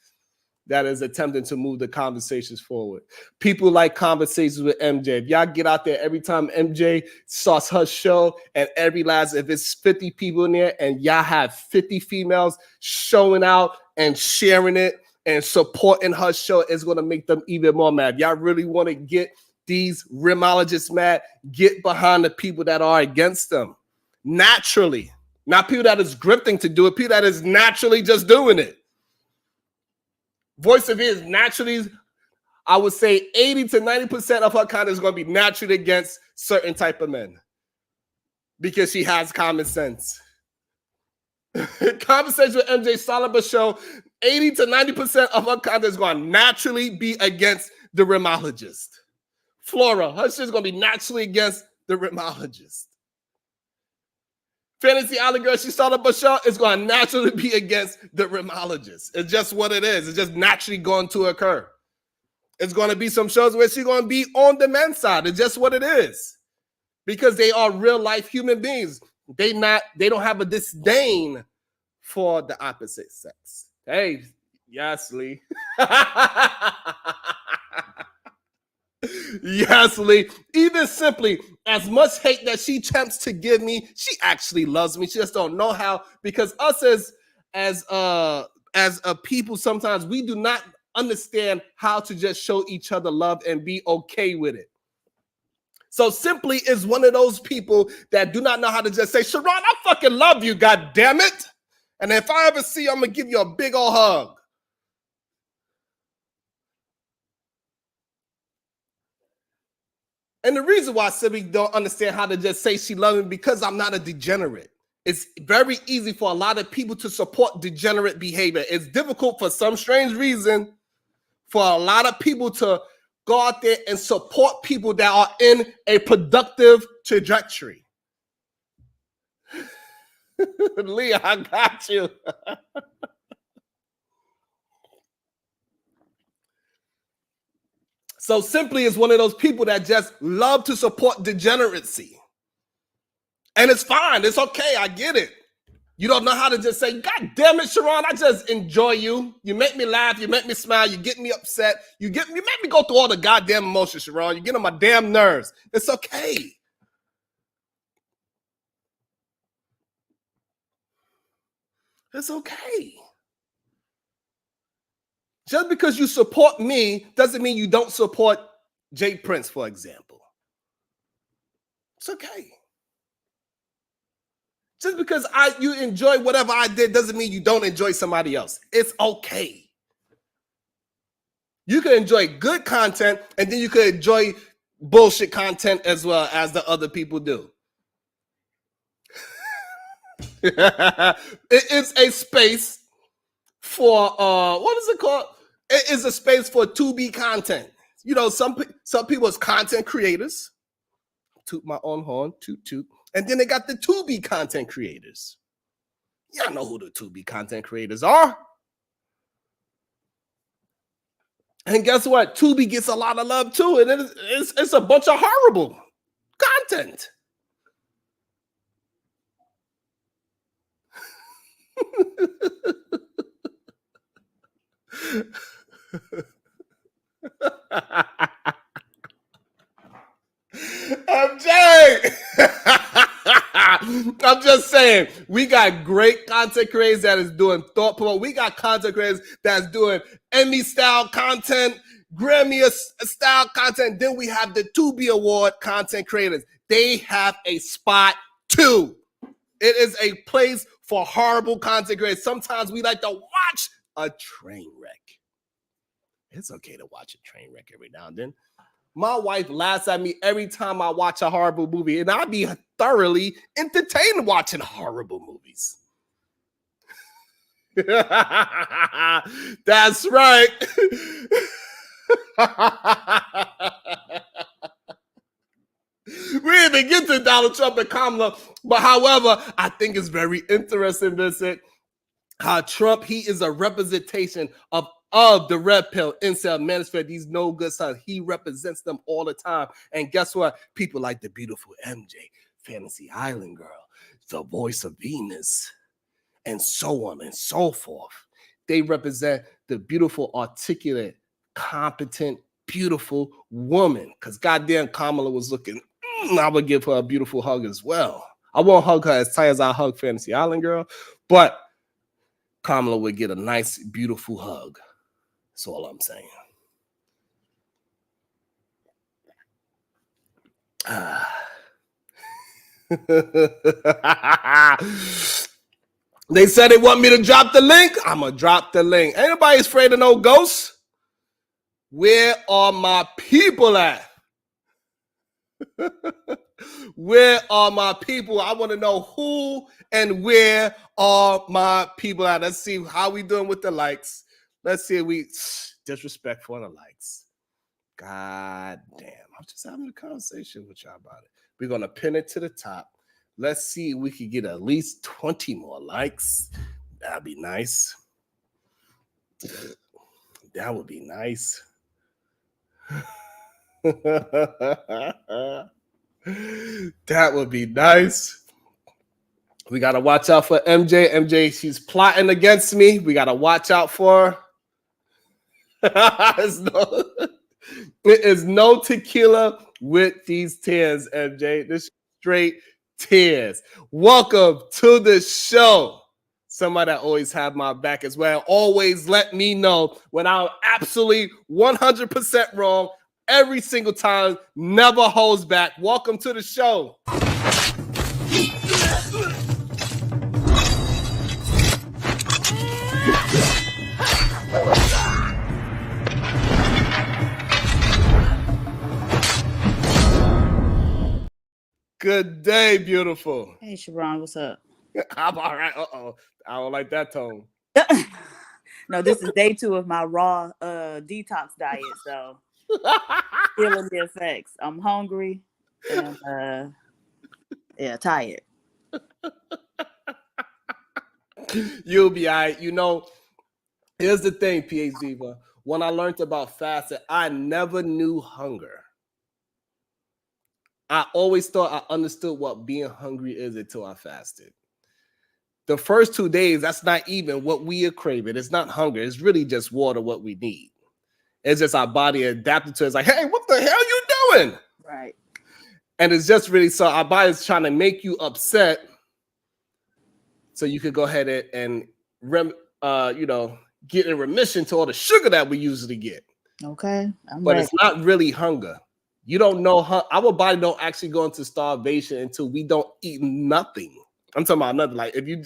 that is attempting to move the conversations forward. People like conversations with MJ. If y'all get out there every time MJ starts her show and if it's 50 people in there and y'all have 50 females showing out and sharing it and supporting her show is going to make them even more mad. Y'all really want to get these rimologists mad? Get behind the people that are against them naturally. Not people that is grifting to do it, people that is naturally just doing it. Voice of It is naturally, I would say 80 to 90% of her content is going to be naturally against certain type of men because she has common sense. Conversation with MJ Solomon show, 80 to 90% of her content is going to naturally be against the rimologist. Flora, her shit's going to be naturally against the rimologist. Fantasy Island Girl, she started up a show, it's going to naturally be against the rimologist. It's just what it is. It's just naturally going to occur. It's going to be some shows where she's going to be on the men's side. It's just what it is. Because they are real life human beings. They don't have a disdain for the opposite sex. Hey, yes, Lee. Yes, Lee. Even simply, as much hate that she attempts to give me, she actually loves me. She just don't know how, because us as a people, sometimes we do not understand how to just show each other love and be okay with it. So Simply is one of those people that do not know how to just say, Sharon, I fucking love you, god damn it. And if I ever see you, I'm gonna give you a big old hug. And the reason why Simply don't understand how to just say she loves me, because I'm not a degenerate. It's very easy for a lot of people to support degenerate behavior. It's difficult for some strange reason for a lot of people to go out there and support people that are in a productive trajectory. Leah, I got you. So Simply is one of those people that just love to support degeneracy. And it's fine. It's okay. I get it. You don't know how to just say, God damn it, Sharon, I just enjoy you. You make me laugh. You make me smile. You get me upset. You make me go through all the goddamn emotions, Sharon. You get on my damn nerves. It's okay. It's okay. Just because you support me doesn't mean you don't support Jay Prince, for example. It's okay. Just because you enjoy whatever I did doesn't mean you don't enjoy somebody else. It's okay. You can enjoy good content, and then you can enjoy bullshit content as well as the other people do. It is a space for what is it called? It is a space for to-be content. You know, some people is content creators. Toot my own horn, toot toot. And then they got the to-be content creators. Y'all know who the to-be content creators are. And guess what? Tubi gets a lot of love too. And it's a bunch of horrible content. MJ! I'm just saying, we got great content creators that is doing thought provoking. We got content creators that's doing Emmy style content, Grammy style content. Then we have the Tubi Award content creators. They have a spot too. It is a place for horrible content creators. Sometimes we like to watch a train wreck. It's okay to watch a train wreck every now and then. My wife laughs at me every time I watch a horrible movie, and I be thoroughly entertained watching horrible movies. That's right. We didn't even get to Donald Trump and Kamala, but however, I think it's very interesting, Vincent, how Trump, he is a representation of the red pill incel manosphere, these no good sons. He represents them all the time. And guess what? People like the beautiful MJ, Fantasy Island Girl, the voice of Venus, and so on and so forth. They represent the beautiful, articulate, competent, beautiful woman. Because goddamn Kamala was looking, I would give her a beautiful hug as well. I won't hug her as tight as I hug Fantasy Island Girl, but Kamala would get a nice, beautiful hug. That's all I'm saying. They said they want me to drop the link. I'm going to drop the link. Anybody's afraid of no ghosts? Where are my people at? Where are my people? I want to know who and where are my people at. Let's see how we doing with the likes. Let's see if we disrespectful on the likes. God damn. I'm just having a conversation with y'all about it. We're going to pin it to the top. Let's see if we can get at least 20 more likes. That'd be nice. That would be nice. That would be nice. We got to watch out for MJ. MJ, she's plotting against me. We got to watch out for her. It is no tequila with these tears, MJ. This straight tears. Welcome to the show. Somebody that always have my back as well. Always let me know when I'm absolutely 100% wrong. Every single time, never holds back. Welcome to the show. Good day, beautiful. Hey, Sharon, what's up? I'm all right. Uh-oh. I don't like that tone. No, this is day 2 of my raw detox diet, so feeling the effects. I'm hungry and tired. You'll be all right. You know, here's the thing, PhD. When I learned about fasting, I never knew hunger. I always thought I understood what being hungry is until I fasted. The first 2 days, that's not even what we are craving. It's not hunger. It's really just water, what we need. It's just our body adapted to it. It's like, hey, what the hell you doing? Right. And it's just really so our body's trying to make you upset so you could go ahead and get in remission to all the sugar that we usually get. Okay. But it's not really hunger. You don't know our body don't actually go into starvation until we don't eat nothing. I'm talking about nothing. Like if you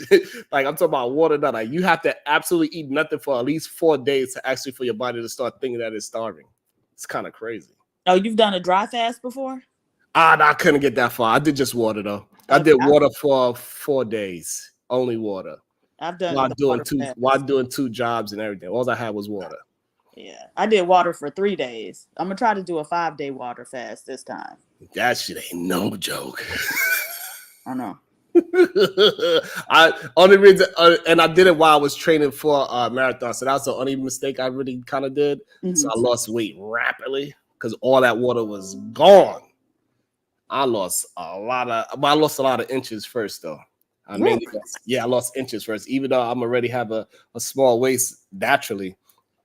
I'm talking about water, like you have to absolutely eat nothing for at least 4 days to actually for your body to start thinking that it's starving. It's kind of crazy. Oh, you've done a dry fast before? No, I couldn't get that far. I did just water though. Okay. I did water for 4 days. Only water. I've done while doing 2 jobs and everything. All I had was water. Yeah, I did water for 3 days. I'm gonna try to do a 5-day water fast this time. That shit ain't no joke. I know. I only reason and I did it while I was training for marathon, so that's the only mistake I really kind of did. Mm-hmm. So I lost weight rapidly because all that water was gone. I lost a lot of inches first though. I lost inches first, even though I'm already have a small waist naturally.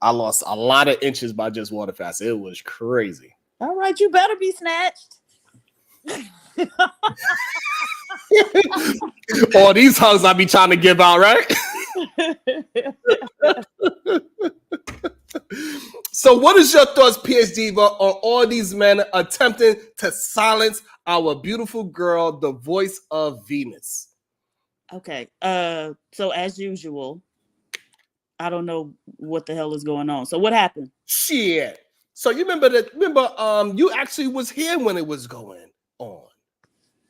I lost a lot of inches by just water fast. It was crazy. All right, you better be snatched. All these hugs I be trying to give out, right? So what is your thoughts, PhD, on all these men attempting to silence our beautiful girl, the voice of Venus? Okay. So as usual, I don't know what the hell is going on. So what happened? Shit. So you remember you actually was here when it was going on.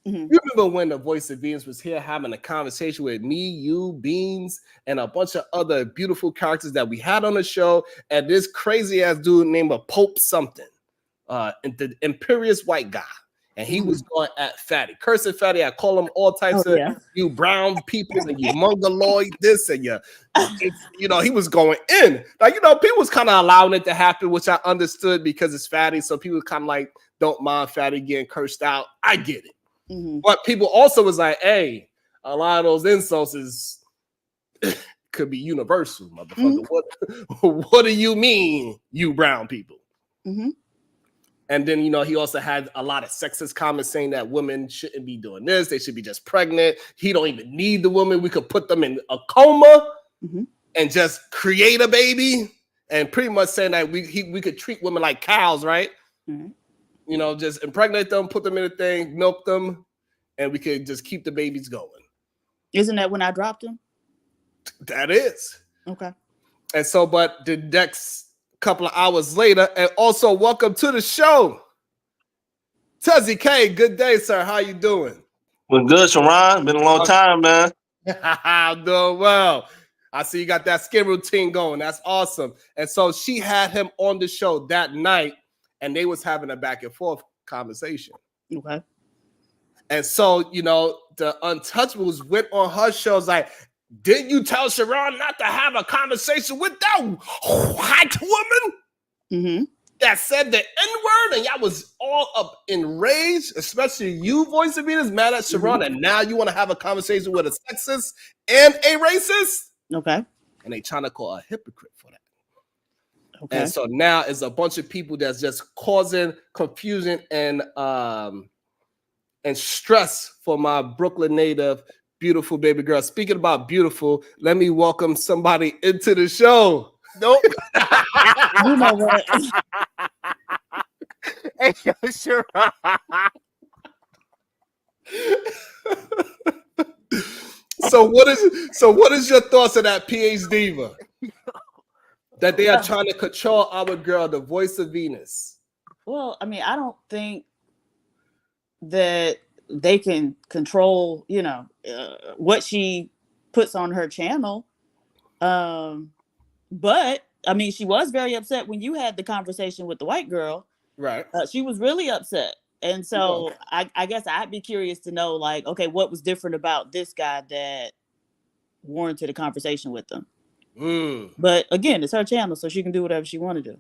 Mm-hmm. You remember when the voice of Venus was here having a conversation with me, you, Beans, and a bunch of other beautiful characters that we had on the show, and this crazy ass dude named Pope something, the imperious white guy. And he was going at Fatty, cursing Fatty. I call him all types of you brown people and you mongoloid this and he was going in. Like, people was kind of allowing it to happen, which I understood because it's Fatty. So people kind of like, don't mind Fatty getting cursed out. I get it. Mm-hmm. But people also was like, hey, a lot of those insults could be universal, motherfucker. Mm-hmm. What do you mean, you brown people? Mm-hmm. And then, he also had a lot of sexist comments saying that women shouldn't be doing this. They should be just pregnant. He don't even need the woman. We could put them in a coma and just create a baby. and pretty much saying that we could treat women like cows, right? Mhm. You know, just impregnate them, put them in a thing, milk them, and we could just keep the babies going. Isn't that when I dropped him? That is. Okay. And so, but the next couple of hours later, and also welcome to the show, Tezzy K. Good day, sir. How you doing? Well, good, Sharon. Been a long time, man. I'm doing well. I see you got that skin routine going. That's awesome. And so she had him on the show that night, and they was having a back and forth conversation. Okay. And so, you know, the Untouchables went on her shows like, didn't you tell Sharon not to have a conversation with that white woman Mm-hmm. that said the N-word? And y'all was all up enraged, especially you, Voice of Venus, mad at Sharon, and now you want to have a conversation with a sexist and a racist? Okay. And they trying to call a hypocrite for that. Okay. And so now it's a bunch of people that's just causing confusion and stress for my Brooklyn native, beautiful baby girl. Speaking about beautiful, let me welcome somebody into the show. Nope. You know what? Hey, yo, sure. So what is your thoughts of that PH Diva? That they are trying to control our girl, the Voice of Venus. Well, I mean, I don't think that they can control, you know, what she puts on her channel. But I mean, she was very upset when you had the conversation with the white girl. Right. She was really upset. And so I guess I'd be curious to know, like, okay, what was different about this guy that warranted a conversation with them? But again, it's her channel, so she can do whatever she want to do.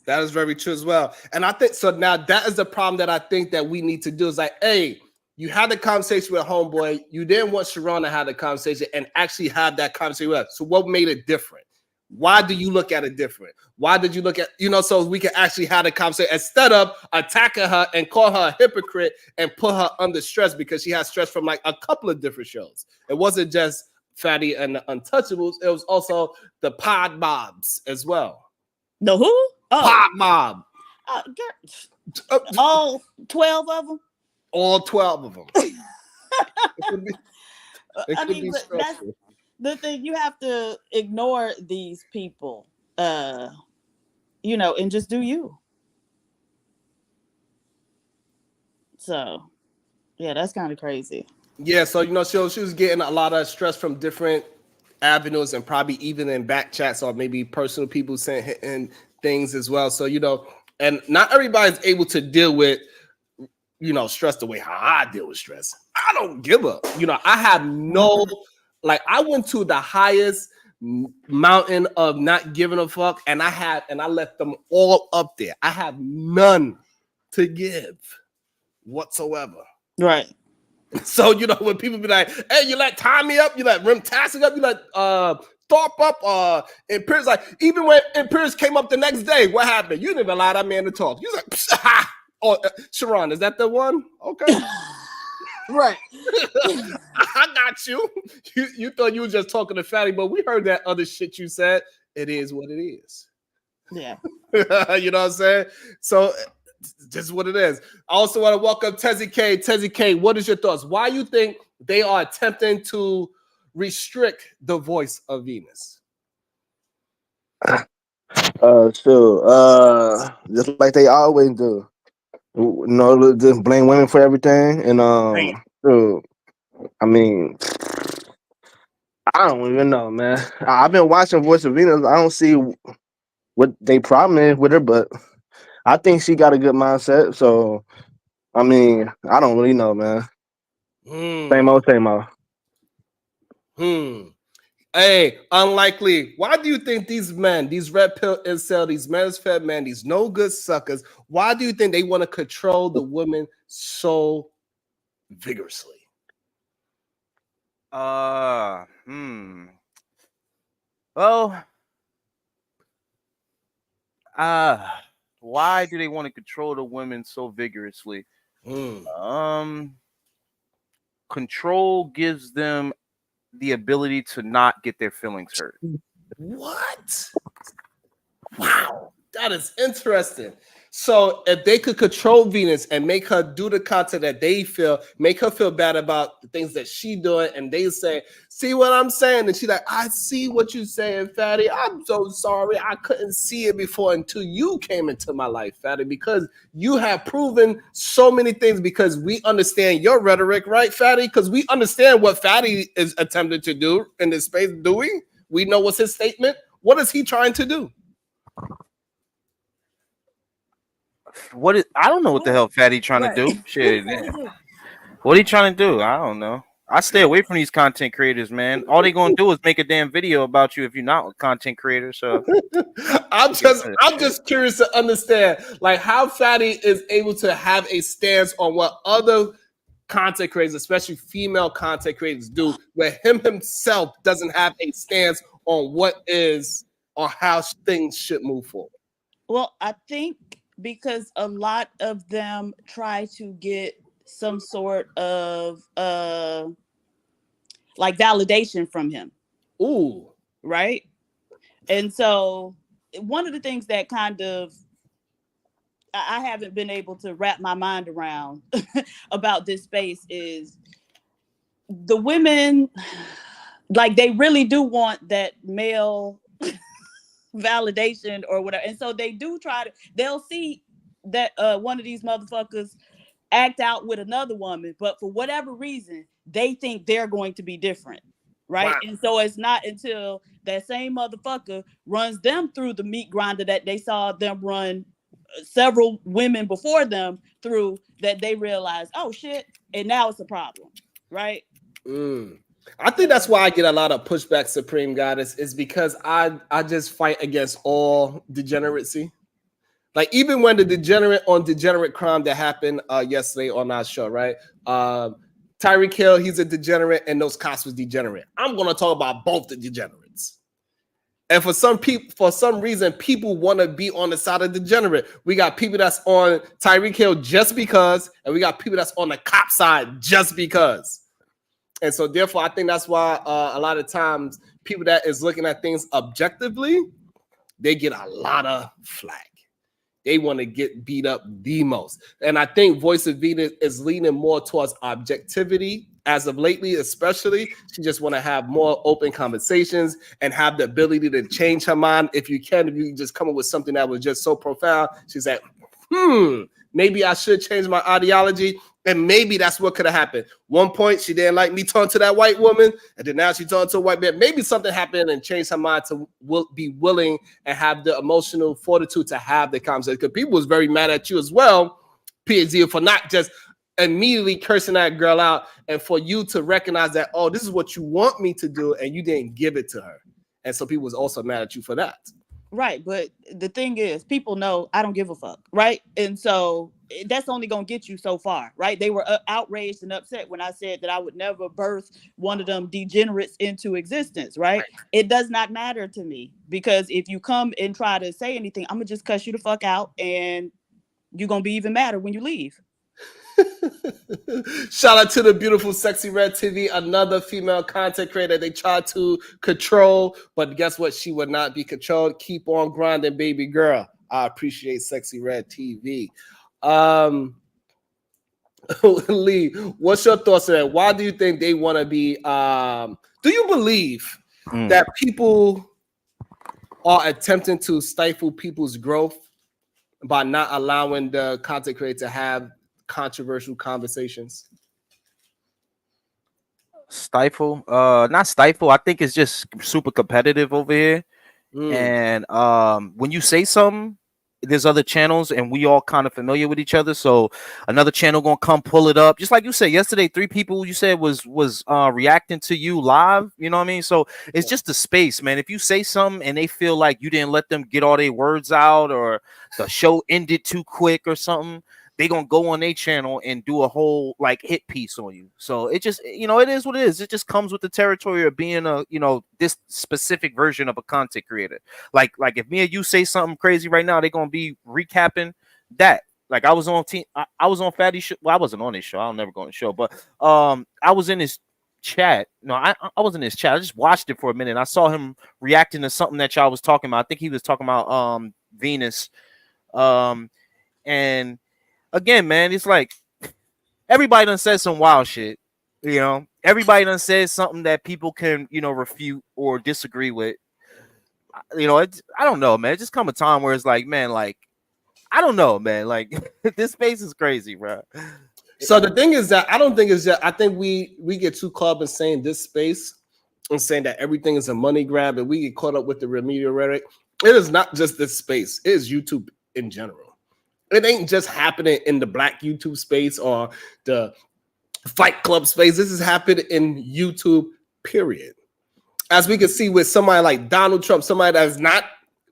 That is very true as well. And I think so now that is the problem that I think that we need to do is like, hey, you had the conversation with homeboy. You didn't want Sharon to have the conversation and actually have that conversation with us. So what made it different? Why do you look at it different? Why did you look at, you know, so we can actually have the conversation instead of attacking her and call her a hypocrite and put her under stress because she has stress from like a couple of different shows. It wasn't just Fatty and the Untouchables. It was also the Pod Mobs as well. The who? Oh, Pod Mob. All 12 of them? All 12 of them. I mean, but that's the thing. You have to ignore these people, you know, and just do you. So, yeah, that's kind of crazy. Yeah, so, you know, she was getting a lot of stress from different avenues and probably even in back chats or maybe personal people saying and things as well. So, you know, and not everybody's able to deal with, you know, stress the way how I deal with stress. I don't give up. You know, I have no, like, I went to the highest mountain of not giving a fuck, and I left them all up there. I have none to give whatsoever. Right. So, you know, when people be like, hey, you let Tommy up, you let Rimtastic up, you let Thorpe up, and Pierce, like, even when Pierce came up the next day, what happened? You didn't even allow that man to talk. You was like, ha! Oh, Sharon, is that the one? Okay. Right. I got you. You thought you were just talking to Fatty, but we heard that other shit you said. It is what it is. Yeah. You know what I'm saying? So this is what it is. I also want to welcome Tezzy K. Tezzy K, what is your thoughts? Why you think they are attempting to restrict the Voice of Venus? Just like they always do. You know, just blame women for everything. And so, I mean, I don't even know, man. I've been watching Voice of Venus. I don't see what they problem is with her, but I think she got a good mindset. So, I mean, I don't really know, man. Same old, same old. Hey, unlikely. Why do you think these men, these red pill incel, these men's fed men, these no good suckers, why do you think they want to control the women so vigorously? Well, why do they want to control the women so vigorously? Control gives them the ability to not get their feelings hurt. What? Wow, that is interesting. So if they could control Venus and make her do the content that they feel, make her feel bad about the things that she doing, and they say, "See what I'm saying?" And she's like, "I see what you're saying, Fatty. I'm so sorry. I couldn't see it before until you came into my life, Fatty, because you have proven so many things. Because we understand your rhetoric, right, Fatty? Because we understand what Fatty is attempting to do in this space. Do we? We know what's his statement. What is he trying to do?" What is? I don't know what the hell Fatty trying to do. Shit, what he trying to do? I don't know. I stay away from these content creators, man. All they gonna do is make a damn video about you if you're not a content creator. So I'm just curious to understand, like, how Fatty is able to have a stance on what other content creators, especially female content creators, do, where him himself doesn't have a stance on what is or how things should move forward. Well, I think because a lot of them try to get some sort of like validation from him. Ooh. Right. And so one of the things that kind of I haven't been able to wrap my mind around about this space is the women, like, they really do want that male validation or whatever. And so they do try to, they'll see that one of these motherfuckers act out with another woman, but for whatever reason, they think they're going to be different. Right. Wow. And so it's not until that same motherfucker runs them through the meat grinder that they saw them run several women before them through that they realize, oh shit, and now it's a problem. Right. I think that's why I get a lot of pushback, Supreme Goddess, is because I just fight against all degeneracy. Like, even when the degenerate crime that happened yesterday on our show, right? Tyreek Hill, he's a degenerate, and those cops was degenerate. I'm gonna talk about both the degenerates. And for some reason, people want to be on the side of the degenerate. We got people that's on Tyreek Hill just because, and we got people that's on the cop side just because. And so therefore, I think that's why a lot of times people that is looking at things objectively, they get a lot of flack. They want to get beat up the most. And I think Voice of Venus is leaning more towards objectivity as of lately, especially. She just want to have more open conversations and have the ability to change her mind. If you just come up with something that was just so profound, she's like, maybe I should change my ideology. And maybe that's what could have happened. One point, she didn't like me talking to that white woman, and then now she's talking to a white man. Maybe something happened and changed her mind to be willing and have the emotional fortitude to have the conversation. Because people was very mad at you as well, PhD, for not just immediately cursing that girl out, and for you to recognize that, oh, this is what you want me to do, and you didn't give it to her. And so people was also mad at you for that. Right. But the thing is, people know I don't give a fuck. Right. And so that's only going to get you so far. Right. They were outraged and upset when I said that I would never birth one of them degenerates into existence. Right. It does not matter to me, because if you come and try to say anything, I'm going to just cuss you the fuck out, and you're going to be even madder when you leave. Shout out to the beautiful Sexy Red TV, another female content creator they try to control, but guess what? She would not be controlled. Keep on grinding, baby girl. I appreciate Sexy Red TV. Lee, what's your thoughts on that? Why do you think they want to be? Do you believe that people are attempting to stifle people's growth by not allowing the content creator to have controversial conversations? Stifle, not stifle. I think it's just super competitive over here. And when you say something, there's other channels and we all kind of familiar with each other, so another channel gonna come pull it up, just like you said yesterday. 3 people you said was reacting to you live, you know what I mean? So it's just the space, man. If you say something and they feel like you didn't let them get all their words out, or the show ended too quick or something, they gonna go on their channel and do a whole like hit piece on you. So it just, you know, it is what it is. It just comes with the territory of being a, you know, this specific version of a content creator. Like if me and you say something crazy right now, they're gonna be recapping that. Like I was on Fatty's show. Well, I wasn't on his show. I'll never go on his show, but I was in his chat. No, I wasn't in his chat. I just watched it for a minute. I saw him reacting to something that y'all was talking about. I think he was talking about Venus. And again, man, it's like everybody done said some wild shit. You know, everybody done said something that people can, you know, refute or disagree with. You know, I don't know, man. It just come a time where it's like, man, like, I don't know, man. Like, this space is crazy, bro. So the thing is that I don't think it's that. I think we get too caught up in saying this space and saying that everything is a money grab, and we get caught up with the remedial rhetoric. It is not just this space. It is YouTube in general. It ain't just happening in the Black YouTube space or the Fight Club space. This is happening in YouTube, period. As we can see with somebody like Donald Trump, somebody that is not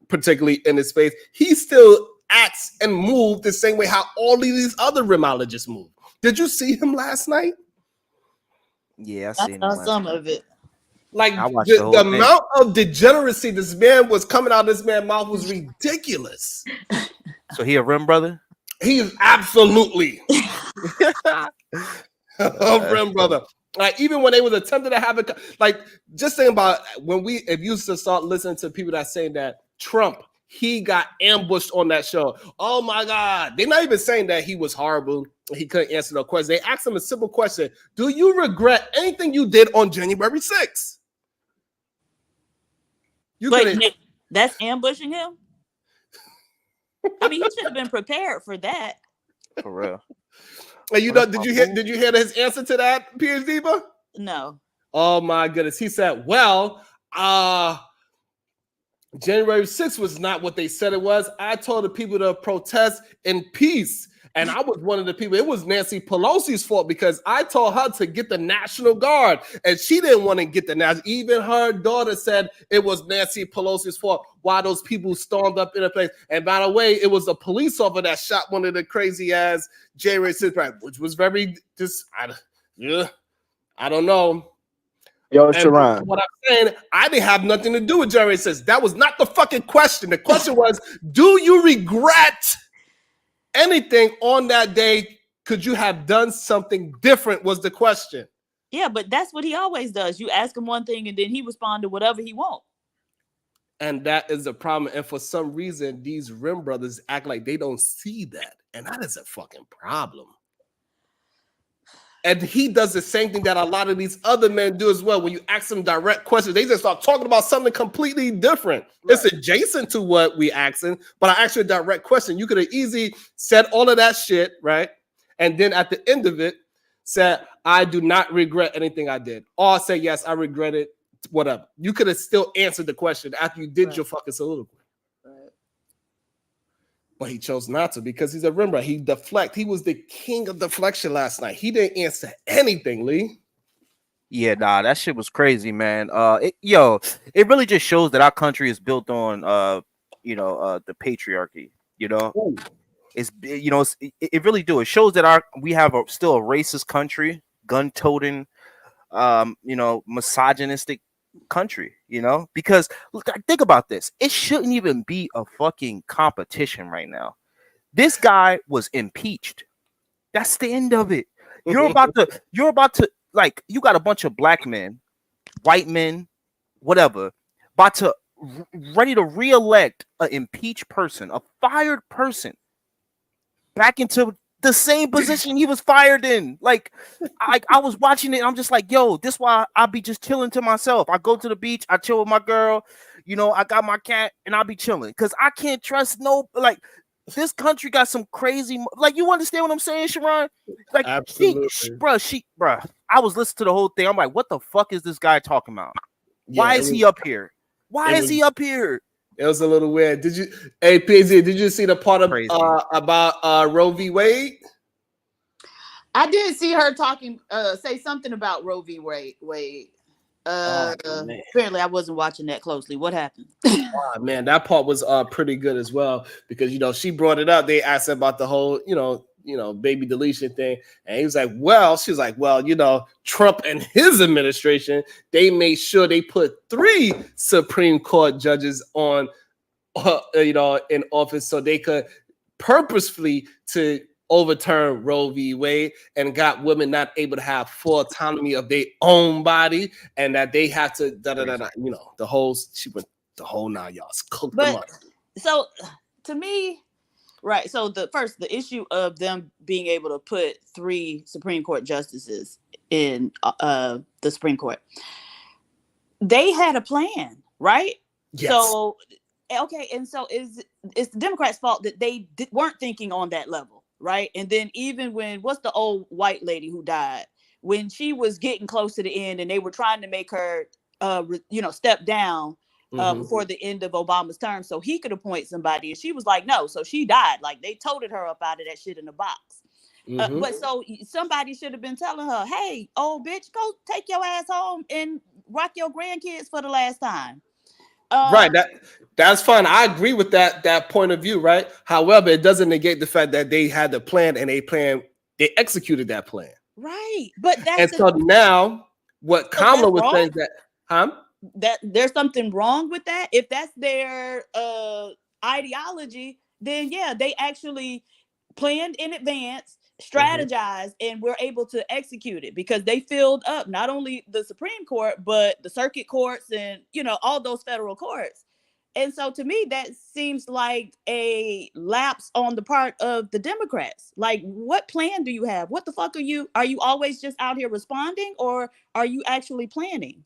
particularly in this space, he still acts and moves the same way how all of these other remologists move. Did you see him last night? Yeah, I saw some of it. Like the the amount of degeneracy this man was coming out of this man's mouth was ridiculous. So he a rim brother? He is absolutely a rim brother. Like even when they was attempting to have it, like just think about when if you used to start listening to people that saying that Trump, he got ambushed on that show. Oh my God. They're not even saying that he was horrible. He couldn't answer no question. They asked him a simple question. Do you regret anything you did on January 6th? Wait, Nick, that's ambushing him? I mean, he should have been prepared for that. For real. And you know, did you hear his answer to that, Piers Diva? No. Oh my goodness. He said, well, January 6th was not what they said it was. I told the people to protest in peace. And I was one of the people. It was Nancy Pelosi's fault because I told her to get the National Guard. And she didn't want to get the National. Even her daughter said it was Nancy Pelosi's fault why those people stormed up in a place. And by the way, it was a police officer that shot one of the crazy ass January 6th, which was very just, I don't know. Yo, Sharon. What I'm saying, I didn't have nothing to do with January 6th. That was not the fucking question. The question was, do you regret anything on that day? Could you have done something different was the question. Yeah, but that's what he always does. You ask him one thing and then he responds to whatever he wants. And that is the problem. And for some reason, these rim brothers act like they don't see that. And that is a fucking problem. And he does the same thing that a lot of these other men do as well. When you ask them direct questions, they just start talking about something completely different. Right. It's adjacent to what we asking, but I asked you a direct question. You could have easily said all of that shit, right? And then at the end of it, said, I do not regret anything I did. Or say, yes, I regret it, whatever. You could have still answered the question after you did your fucking soliloquy. But he chose not to because he's a rimmer. He deflect. He was the king of deflection last night. He didn't answer anything, Lee. Yeah, nah, that shit was crazy, man. It really just shows that our country is built on, the patriarchy. You know, Ooh. It really do. It shows that we have still a racist country, gun-toting, misogynistic country, because think about this. It shouldn't even be a fucking competition right now. This guy was impeached. That's the end of it. You're about to like, you got a bunch of black men, white men, whatever, ready to re-elect an impeached person, a fired person, back into the same position he was fired in. Like, I was watching it, and I'm just like, yo, this why I be just chilling to myself. I go to the beach, I chill with my girl, I got my cat, and I'll be chilling. Because I can't trust this country got some crazy, you understand what I'm saying, Sharon? Like, absolutely. Bruh, I was listening to the whole thing. I'm like, what the fuck is this guy talking about? Yeah, why is he up here? Why is he up here? It was a little weird. Hey, PZ, did you see the part of about Roe v. Wade? I did see her say something about Roe v. Wade. Apparently, I wasn't watching that closely. What happened? Oh, man, that part was pretty good as well because she brought it up. They asked about the whole baby deletion thing, and he was like, she's like, Trump and his administration, they made sure they put 3 Supreme Court judges on in office so they could purposefully to overturned Roe v. Wade and got women not able to have full autonomy of their own body, and that they have to the whole the whole 9 yards cooked them up. So to me, right. So the issue of them being able to put 3 Supreme Court justices in the Supreme Court, they had a plan, right? Yes. So okay, and so it's the Democrats' fault that they weren't thinking on that level, right? And then even when what's the old white lady who died, when she was getting close to the end, and they were trying to make her, step down before the end of Obama's term, so he could appoint somebody, and she was like, no, so she died. Like they toted her up out of that shit in a box. But so somebody should have been telling her, hey, old bitch, go take your ass home and rock your grandkids for the last time. Right, that's fine. I agree with that point of view, right? However, it doesn't negate the fact that they had the plan and they executed that plan. Right, but so now what Kamala was saying that there's something wrong with that. If that's their ideology, then yeah, they actually planned in advance, strategized, and were able to execute it because they filled up not only the Supreme Court, but the circuit courts and, all those federal courts. And so to me, that seems like a lapse on the part of the Democrats. Like, what plan do you have? What the fuck are you always just out here responding, or are you actually planning?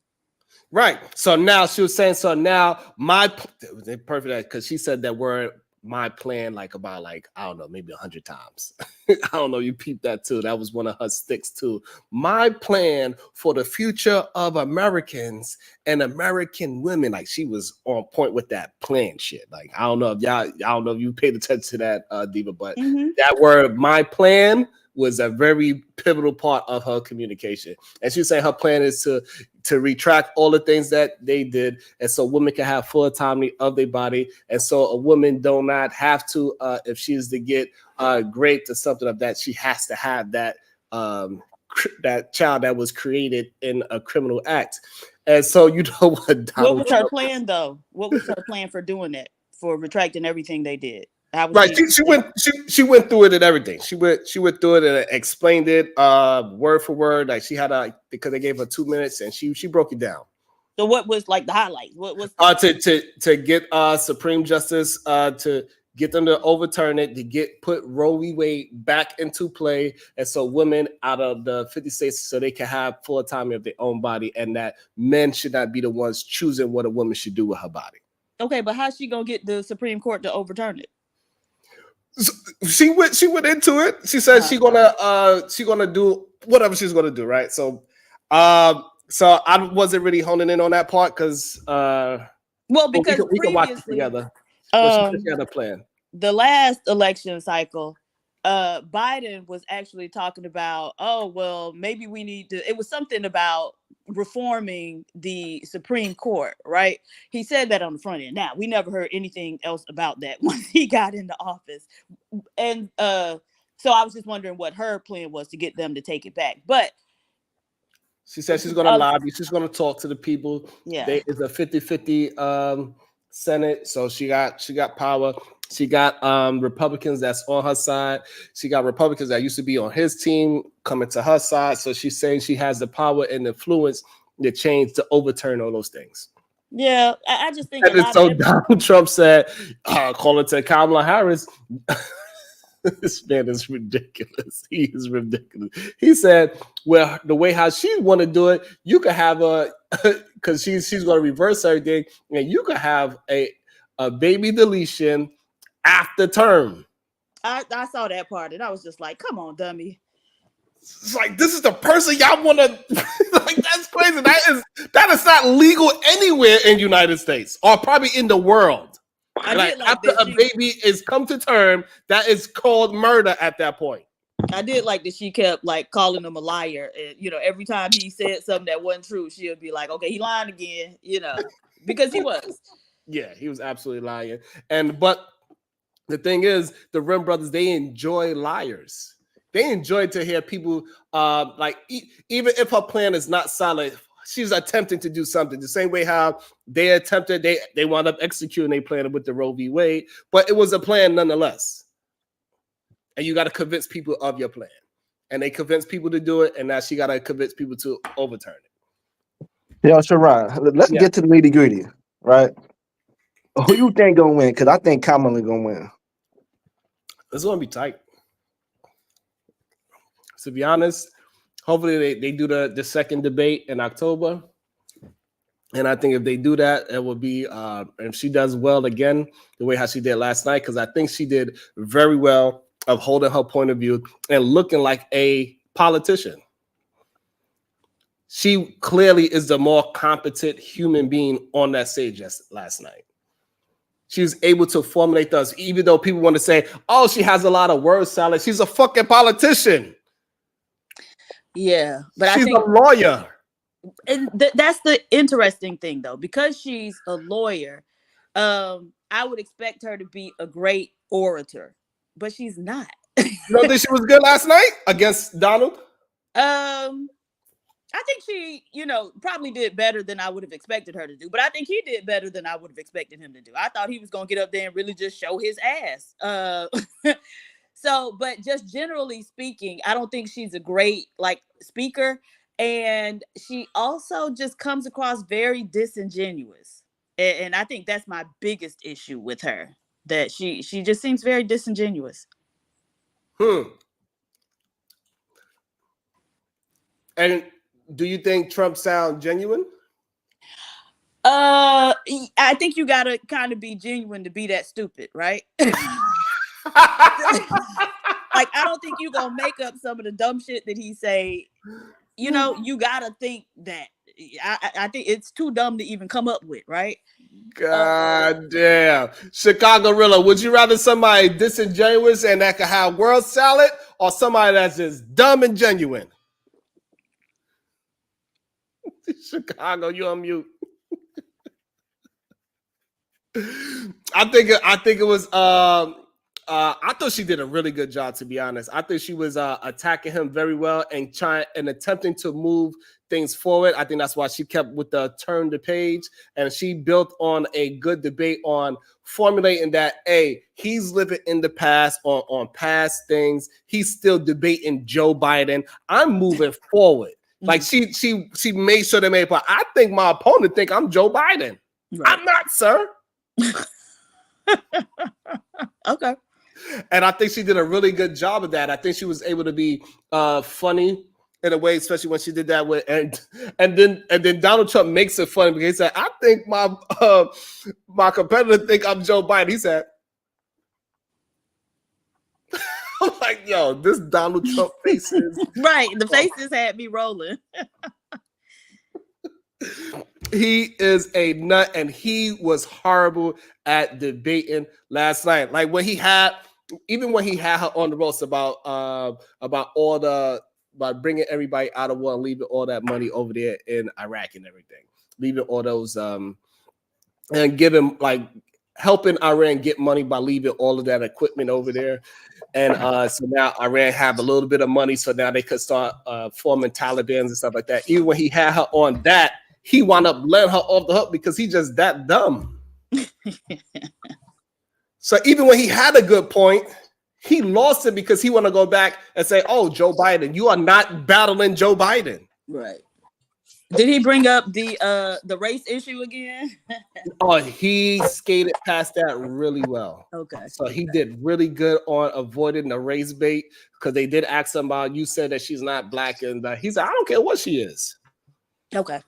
Right. So now she was saying, it was perfect because she said that word, my plan, I don't know, maybe 100 times. I don't know. You peeped that too. That was one of her sticks too. My plan for the future of Americans and American women. Like she was on point with that plan shit. Like, I don't know if you paid attention to that, Diva, but that word, my plan, was a very pivotal part of her communication. And she was saying her plan is to retract all the things that they did, and so women can have full autonomy of their body, and so a woman do not have to, if she is to get raped or something of that, she has to have that that child that was created in a criminal act. And so what was her plan though? What was her plan for doing that, for retracting everything they did? Right, she went through it and everything. She went through it and explained it word for word. Like she had because they gave her 2 minutes and she broke it down. So what was like the highlights? What was to get Supreme Justice to get them to overturn it, to put Roe v. Wade back into play, and so women out of the 50 states, so they can have full autonomy of their own body, and that men should not be the ones choosing what a woman should do with her body. Okay, but how's she gonna get the Supreme Court to overturn it? She went into it. She said she's gonna do whatever she's gonna do, right? So I wasn't really honing in on that part because because we can watch it together. She had a plan. The last election cycle, Biden was actually talking about, oh well, maybe we need to. It was something about reforming the Supreme Court, right? He said that on the front end. Now we never heard anything else about that once he got into office, and so I was just wondering what her plan was to get them to take it back. But she said she's going to lobby. She's going to talk to the people. Yeah, it's a 50-50 Senate, so she got power. She got Republicans that's on her side. She got Republicans that used to be on his team coming to her side. So she's saying she has the power and influence to change, to overturn all those things. Yeah, I just think. And so Donald Trump said, calling to Kamala Harris, this man is ridiculous. He is ridiculous. He said, well, the way how she want to do it, you could have because she's going to reverse everything, and you could have a baby deletion after term. I saw that part and I was just like, come on, dummy. It's like, this is the person y'all want to like, that's crazy. That is not legal anywhere in the United States or probably in the world. After a baby is come to term, that is called murder at that point. I did like that she kept calling him a liar, and every time he said something that wasn't true, she'll be like, okay, he lying again, because he was. Yeah, he was absolutely lying. But the thing is, the Rim brothers, they enjoy liars. They enjoy to hear people even if her plan is not solid, she's attempting to do something. The same way how they attempted, they wound up executing their plan with the Roe v. Wade, but it was a plan nonetheless. And you got to convince people of your plan. And they convince people to do it, and now she got to convince people to overturn it. Yeah, sure, right. Let's get to the nitty gritty, right? Who you think gonna win? Because I think Kamala gonna win. It's gonna be tight. To be honest, hopefully they do the second debate in October. And I think if they do that, it will be if she does well again, the way how she did last night, because I think she did very well of holding her point of view and looking like a politician. She clearly is the more competent human being on that stage last night. She was able to formulate those, even though people want to say, oh, she has a lot of word salad. She's a fucking politician. Yeah, but she's I think a lawyer. And that's the interesting thing, though, because she's a lawyer. I would expect her to be a great orator, but she's not. You don't think she was good last night against Donald? I think she, probably did better than I would have expected her to do. But I think he did better than I would have expected him to do. I thought he was going to get up there and really just show his ass. So, but just generally speaking, I don't think she's a great speaker. And she also just comes across very disingenuous. And I think that's my biggest issue with her, that she just seems very disingenuous. And do you think Trump sounds genuine? I think you gotta kind of be genuine to be that stupid, right? I don't think you're gonna make up some of the dumb shit that he say. You gotta think that. I think it's too dumb to even come up with, right? God damn. Chicago-rilla, would you rather somebody disingenuous and that could have world salad, or somebody that's just dumb and genuine? Chicago, you on mute. I think it was I thought she did a really good job, to be honest. I think she was attacking him very well and attempting to move things forward. I think that's why she kept with the turn the page, and she built on a good debate on formulating that, hey, he's living in the past on past things. He's still debating Joe Biden. I'm moving forward. Like she made sure they made, but I think my opponent think I'm Joe Biden. Right. I'm not, sir. Okay. And I think she did a really good job of that. I think she was able to be funny in a way, especially when she did that with and then Donald Trump makes it funny because he said, I think my competitor think I'm Joe Biden. He said, I'm like, yo, this Donald Trump faces. Right. The faces had me rolling. He is a nut, and he was horrible at debating last night. Like when he had her on the roast about bringing everybody out of war and leaving all that money over there in Iraq and everything, leaving all those and giving helping Iran get money by leaving all of that equipment over there. And so now Iran have a little bit of money, so now they could start forming Talibans and stuff like that. Even when he had her on that, he wound up letting her off the hook because he's just that dumb. So even when he had a good point, he lost it because he want to go back and say, oh, Joe Biden, you are not battling Joe Biden. Right. Did he bring up the race issue again? Oh, he skated past that really well. Okay. So he did really good on avoiding the race bait because they did ask him about, you said that she's not black, and he said, I don't care what she is. Okay.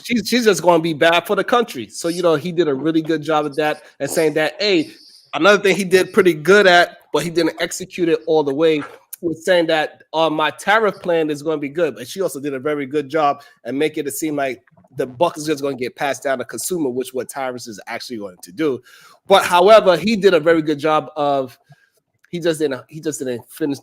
She's just going to be bad for the country. So, he did a really good job of that and saying that, hey, another thing he did pretty good at, but he didn't execute it all the way, was saying that my tariff plan is going to be good. But she also did a very good job and make it seem like the buck is just going to get passed down to consumer, which what tariffs is actually going to do. But however, he did a very good job of, he just didn't finish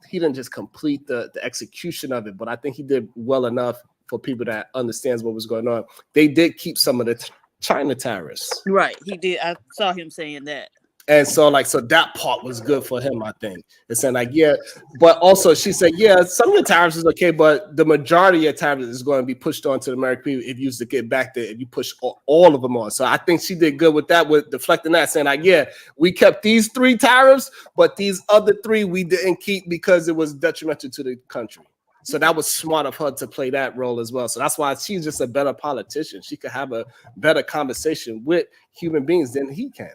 he didn't just complete the execution of it. But I think he did well enough for people that understands what was going on. They did keep some of the China tariffs. Right, he did. I saw him saying that. And so that part was good for him, I think. And saying like, yeah, but also she said, yeah, some of the tariffs is okay, but the majority of tariffs is going to be pushed on to the American people if you used to get back there, if you push all of them on. So I think she did good with that, with deflecting that, saying like, yeah, we kept these 3 tariffs, but these other 3 we didn't keep because it was detrimental to the country. So that was smart of her to play that role as well. So that's why she's just a better politician. She could have a better conversation with human beings than he can.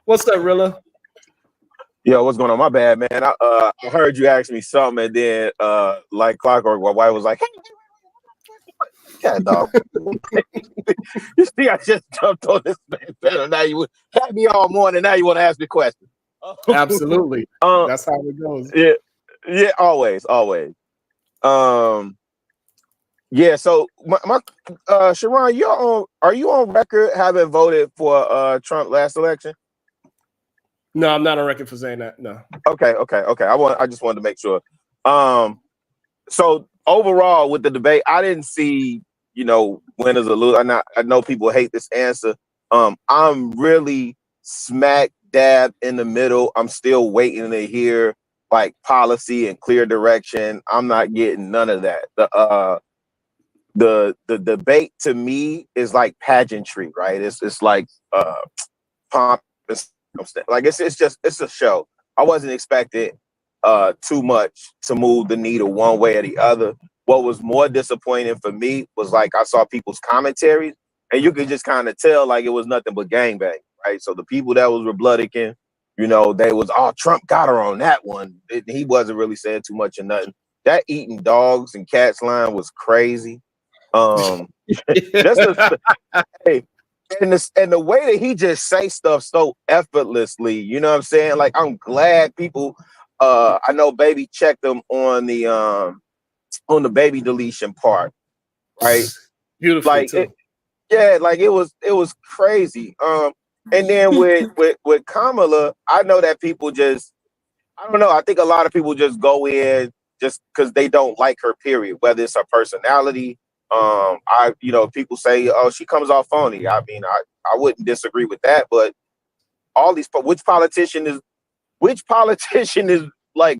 What's up, Rilla? Yo, what's going on? My bad, man. I heard you ask me something, and then like clockwork, my wife was like, "Hey, cat dog." You see, I just jumped on this man better. Now you had me all morning. Now you want to ask me questions? Absolutely. That's how it goes. Yeah, always. Yeah. So my Sharon, are you on record having voted for Trump last election? No, I'm not on record for saying that. No. Okay. I just wanted to make sure. So overall with the debate, I didn't see, winners or losers. I know people hate this answer. I'm really smack dab in the middle. I'm still waiting to hear like policy and clear direction. I'm not getting none of that. The debate to me is like pageantry, right? It's like pomp and like it's a show. I wasn't expecting too much to move the needle one way or the other. What was more disappointing for me was like I saw people's commentaries, and you could just kind of tell like it was nothing but gangbang, right? So the people that was Republican, they was, oh, Trump got her on that one. He wasn't really saying too much or nothing. That eating dogs and cats line was crazy. Hey, and the way that he just say stuff so effortlessly, you know what I'm saying? Like, I'm glad people, I know Baby checked them on the baby deletion part, right? Beautiful, like too. It was crazy. And then with Kamala, I know that people just, I don't know. I think a lot of people just go in just because they don't like her, period. Whether it's her personality. People say, oh, she comes off phony. I mean, I wouldn't disagree with that, but all these, which politician is like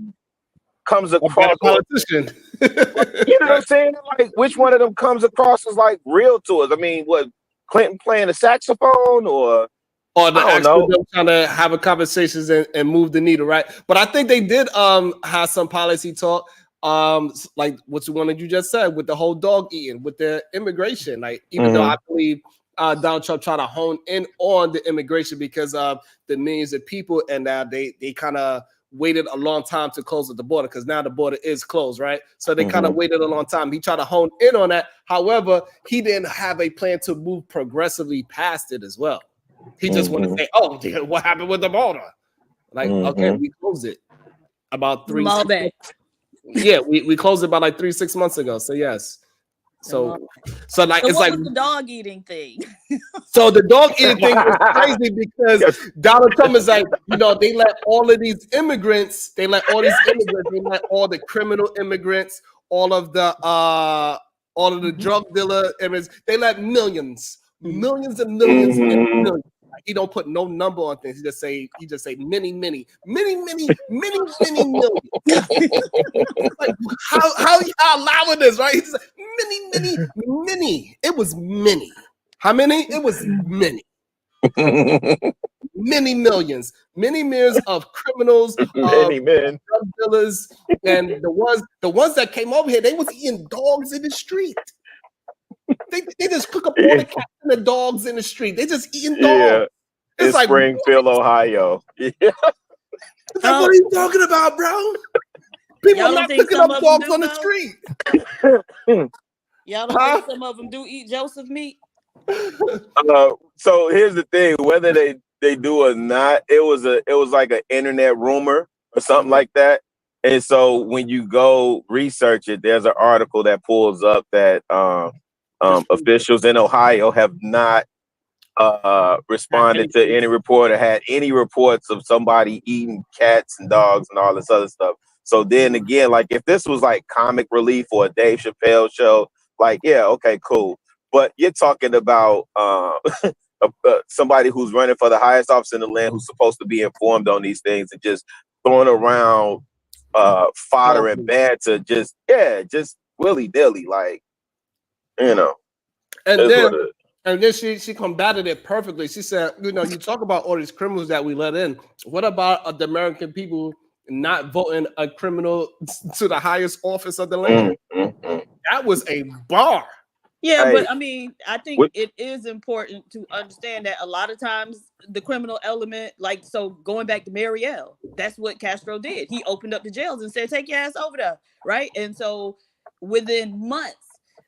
comes across politician. You know what I'm saying? Like, which one of them comes across as like real to us? I mean, what, Clinton playing a saxophone or the I don't know. Trying to have a conversations and move the needle, right? But I think they did have some policy talk. Like what one of you just said with the whole dog eating, with the immigration. Like, even though I believe Donald Trump tried to hone in on the immigration because of the millions of people, and they kind of waited a long time to close the border, because now the border is closed, right? So they kind of waited a long time. He tried to hone in on that. However, he didn't have a plan to move progressively past it as well. He just wanted to say, oh, what happened with the border? Like, okay, we closed it about 3 months. Yeah, we closed it about like 3-6 months ago. So yes. So like, it's like the dog eating thing. So the dog eating thing was crazy because Donald Trump is like, they let all these immigrants, they let all the criminal immigrants, all of the drug dealer immigrants, they let millions and millions and millions. He don't put no number on things. He just say many millions. Like, how y'all allowing this, right? He's like, many. It was many. How many? It was many. Many millions of criminals, many men, drug dealers, and the ones that came over here, they was eating dogs in the street. They just cook up all the cats and the dogs in the street. They just eating dogs. Yeah. It's like Springfield, Ohio. Yeah. It's like, what are you talking about, bro? People are not cooking up dogs on the street. Y'all don't think some of them do eat Joseph meat? So here's the thing: whether they do or not, it was like an internet rumor or something like that. And so when you go research it, there's an article that pulls up that officials in Ohio have not responded to any report or had any reports of somebody eating cats and dogs and all this other stuff. So then again, like, if this was like comic relief or a Dave Chappelle show, like, yeah, okay, cool. But you're talking about somebody who's running for the highest office in the land, who's supposed to be informed on these things, and just throwing around fodder and banter, just willy-nilly, like, you know. And then she combated it perfectly. She said, you know, you talk about all these criminals that we let in. What about the American people not voting a criminal to the highest office of the land? That was a bar. Yeah, but I mean, I think it is important to understand that a lot of times the criminal element, like, so going back to Mariel, that's what Castro did. He opened up the jails and said, take your ass over there, right? And so within months,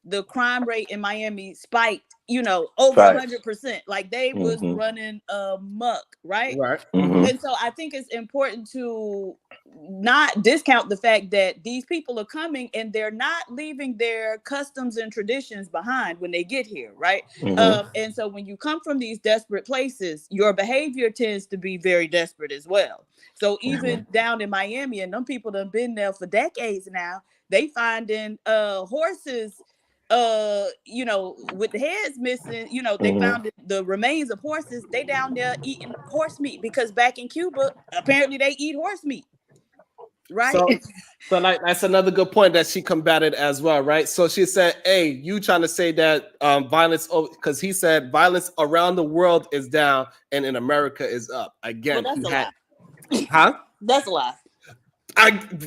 the crime rate in Miami spiked, you know, over 100%. Like, they was running amok, right? And so I think it's important to not discount the fact that these people are coming and they're not leaving their customs and traditions behind when they get here, right? And so when you come from these desperate places, your behavior tends to be very desperate as well. So even down in Miami, and them people that have been there for decades now, they finding horses, you know, with the heads missing. You know, they found the remains of horses. They down there eating horse meat because back in Cuba, apparently they eat horse meat. Right. So like, that's another good point that she combated as well, right? So she said, hey, you trying to say that violence, because he said violence around the world is down and in America is up. Again, well, that's a lie. Huh? That's a lie.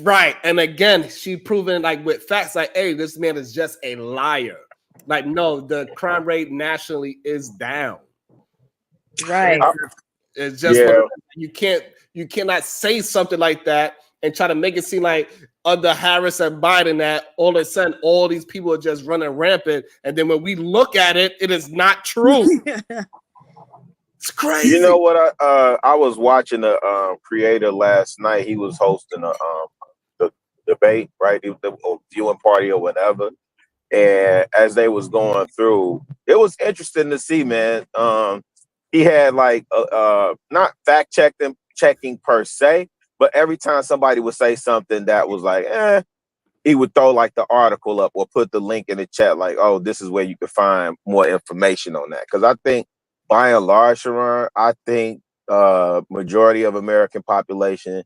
Right. And again, she proven like with facts, like, hey, this man is just a liar. Like, no, the crime rate nationally is down. Right. It's just you cannot say something like that and try to make it seem like under Harris and Biden that all of a sudden all these people are just running rampant. And then when we look at it, it is not true. It's crazy. You know what? I was watching the creator last night. He was hosting the debate, right? The viewing party or whatever. And as they was going through, it was interesting to see, man. He had like not fact checking per se, but every time somebody would say something that was like, he would throw like the article up or put the link in the chat, like, oh, this is where you can find more information on that. Because I think by and large, Sharon, I think majority of American population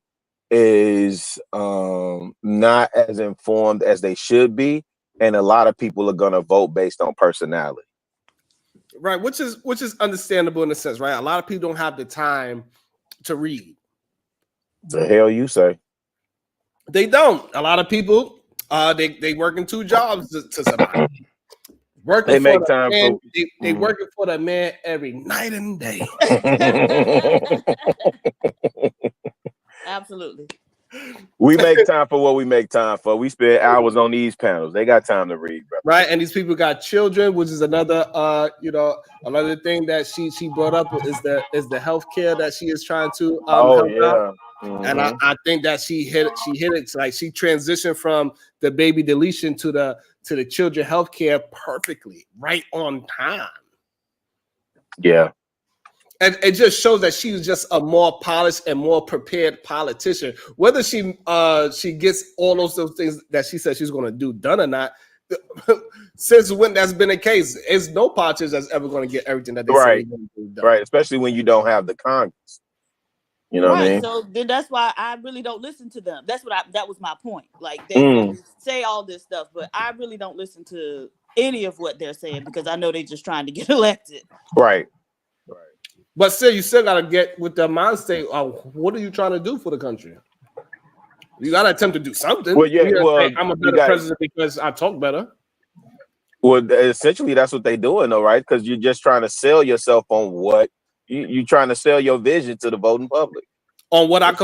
is not as informed as they should be. And a lot of people are going to vote based on personality. Right, which is understandable in a sense, right? A lot of people don't have the time to read. The hell you say? They don't. A lot of people, they working two jobs to survive. Working they make time man, for they working for the man every night and day. Absolutely. We make time for what we make time for. We spend hours on these panels. They got time to read, bro. Right, and these people got children, which is another another thing that she brought up is the healthcare that she is trying to help out. And I think that she hit it. Like, she transitioned from the baby deletion to the children healthcare perfectly, right on time. Yeah. And it just shows that she's just a more polished and more prepared politician. Whether she gets all those things that she said she's going to do done or not, since when that's been the case, there's no politician that's ever going to get everything that they say they're going to do done. Right, especially when you don't have the Congress. You know what I mean? So then that's why I really don't listen to them. That was my point. Like, they say all this stuff, but I really don't listen to any of what they're saying because I know they're just trying to get elected. Right. But still, you still got to get with the mind state. What are you trying to do for the country? You got to attempt to do something. Well, yeah. Well, I'm a better president because I talk better. Well, essentially, that's what they're doing, though, right? Because you're just trying to sell yourself on what you're trying to sell your vision to the voting public. On what I'm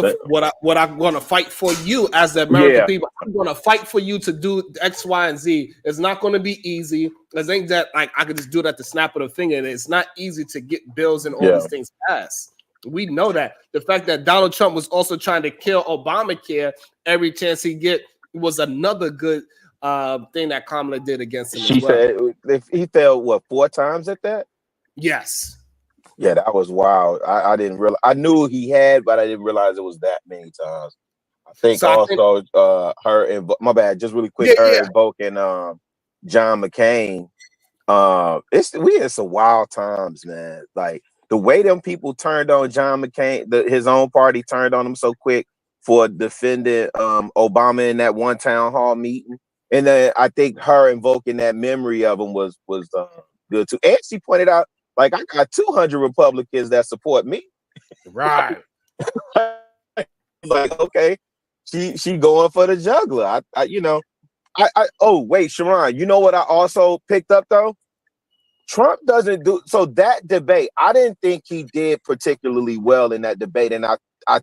going to fight for you as the American people. I'm going to fight for you to do X, Y, and Z. It's not going to be easy. I think that like I could just do it at the snap of the finger. And it's not easy to get bills and all these things passed. We know that. The fact that Donald Trump was also trying to kill Obamacare every chance he get was another good thing that Kamala did against him. She said he failed 4 times at that? Yes. Yeah, that was wild. I didn't realize. I knew he had, but I didn't realize it was that many times. I think her. My bad. Just really quick. Invoking John McCain It's some wild times, man. Like the way them people turned on John McCain, his own party turned on him so quick for defending Obama in that one town hall meeting. And then I think her invoking that memory of him was good too. And she pointed out, like, I got 200 Republicans that support me. Right. Like, okay, she going for the juggler. Oh wait, Sharon, you know what I also picked up though? Trump doesn't do so. That debate, I didn't think he did particularly well in that debate, and I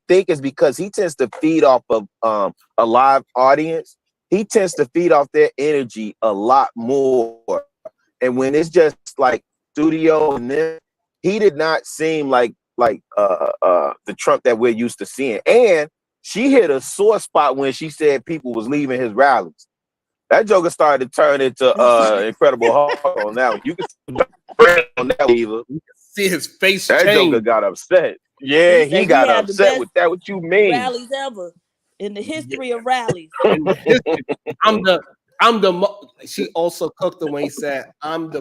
think it's because he tends to feed off of a live audience. He tends to feed off their energy a lot more, and when it's just like studio and then he did not seem like the Trump that we're used to seeing. And she hit a sore spot when she said people was leaving his rallies. That joker started to turn into Incredible Hulk on that one. You can see on that one, Eva. See his face That change. joker got upset. Yeah, he got upset with that. What you mean? Rallies ever in the history of rallies. She also cooked him when he said, I got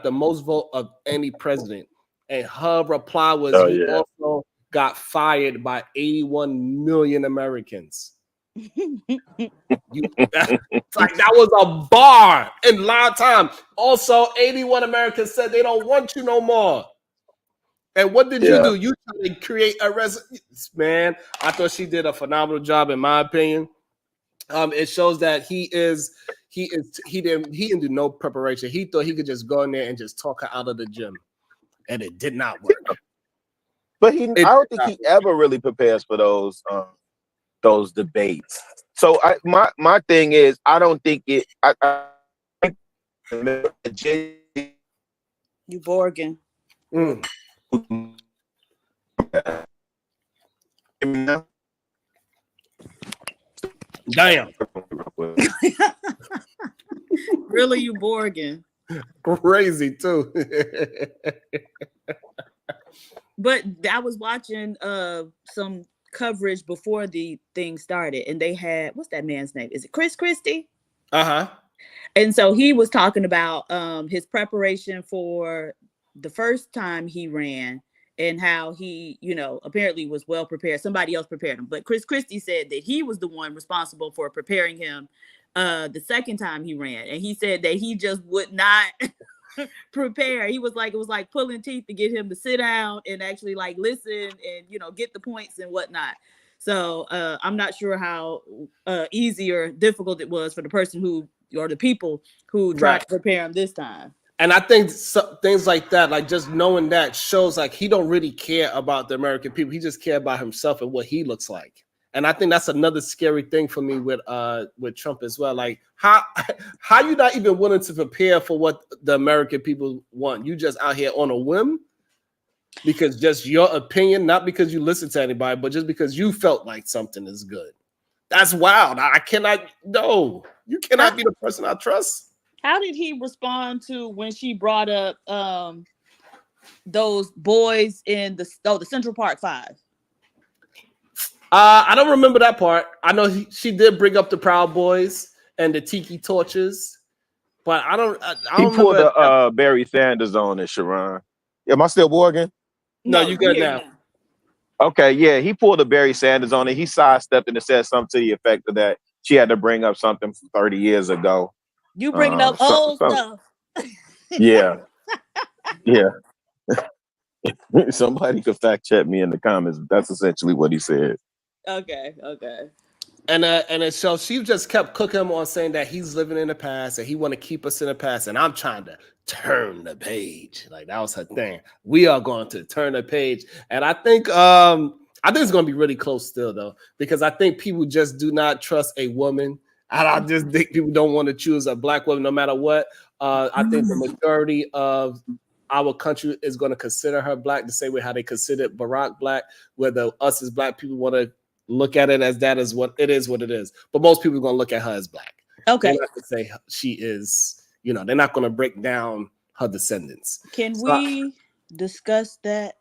the most vote of any president. And her reply was, also got fired by 81 million Americans. Like that was a bar in live time. Also, 81 Americans said they don't want you no more. And what did you do? You tried to create a resonance, man. I thought she did a phenomenal job, in my opinion. It shows that he didn't do no preparation. He thought he could just go in there and just talk her out of the gym, and it did not work. But I don't think he ever really prepares for those debates. So my thing is, I don't think it. You Borgen. Damn. Really, you Borgen. Crazy too. But I was watching some coverage before the thing started, and they had, what's that man's name? Is it Chris Christie? Uh-huh. And so he was talking about his preparation for the first time he ran and how he, apparently was well prepared. Somebody else prepared him. But Chris Christie said that he was the one responsible for preparing him the second time he ran. And he said that he just would not prepare. He was like, it was like pulling teeth to get him to sit down and actually like listen and, get the points and whatnot. So I'm not sure how easy or difficult it was for the person or the people who tried to prepare him this time. And I think things like that, like just knowing that shows like he don't really care about the American people. He just cares about himself and what he looks like. And I think that's another scary thing for me with Trump as well. Like how you not even willing to prepare for what the American people want? You just out here on a whim because just your opinion, not because you listen to anybody, but just because you felt like something is good. That's wild. I cannot. No, you cannot be the person I trust. How did he respond to when she brought up those boys in the Central Park 5? I don't remember that part. I know she did bring up the Proud Boys and the Tiki Torches, but I don't he pulled the Barry Sanders on it, Sharon. Am I still Borgen? No, you good now. Okay, yeah, he pulled a Barry Sanders on it. He sidestepped and said something to the effect of that she had to bring up something from 30 years ago. You bringing up old stuff. Yeah. Somebody could fact check me in the comments. That's essentially what he said. Okay. And so she just kept cooking him on saying that he's living in the past and he want to keep us in the past. And I'm trying to turn the page. Like that was her thing. We are going to turn the page. And I think it's going to be really close still though, because I think people just do not trust a woman. And I just think people don't want to choose a black woman no matter what. I think the majority of our country is going to consider her black the same way how they considered Barack black, whether us as black people want to look at it as that is what it is. But most people are going to look at her as black. Okay. They're not going to say she is, they're not going to break down her descendants. Can we discuss that?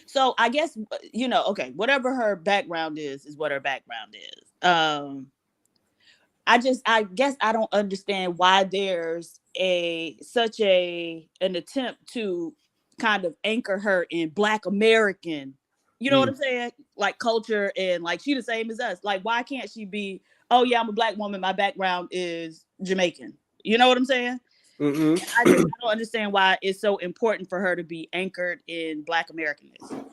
So I guess, okay, whatever her background is what her background is. I guess I don't understand why there's such an attempt to kind of anchor her in Black American, you know what I'm saying? Like culture, and like she the same as us. Like, why can't she be, oh yeah, I'm a Black woman, my background is Jamaican. You know what I'm saying? I don't understand why it's so important for her to be anchored in Black Americanness.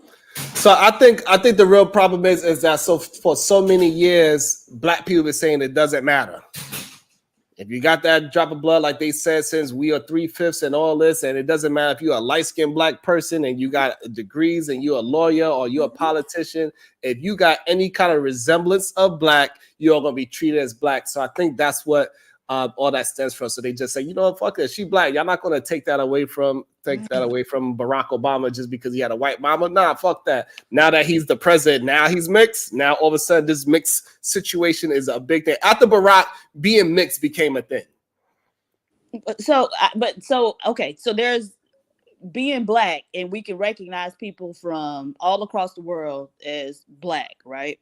So I think the real problem is that for so many years, Black people were saying it doesn't matter. If you got that drop of blood, like they said, since we are 3/5 and all this, and it doesn't matter if you're a light-skinned Black person and you got degrees and you're a lawyer or you're a politician, if you got any kind of resemblance of Black, you're going to be treated as Black. So I think that's what all that stems from. So they just say, you know, fuck it, she Black. Y'all not going to take that away from Barack Obama just because he had a white mama. Nah, fuck that. Now that he's the president, now he's mixed. Now all of a sudden this mixed situation is a big thing. After Barack, being mixed became a thing. So okay, so there's being Black, and we can recognize people from all across the world as Black, right?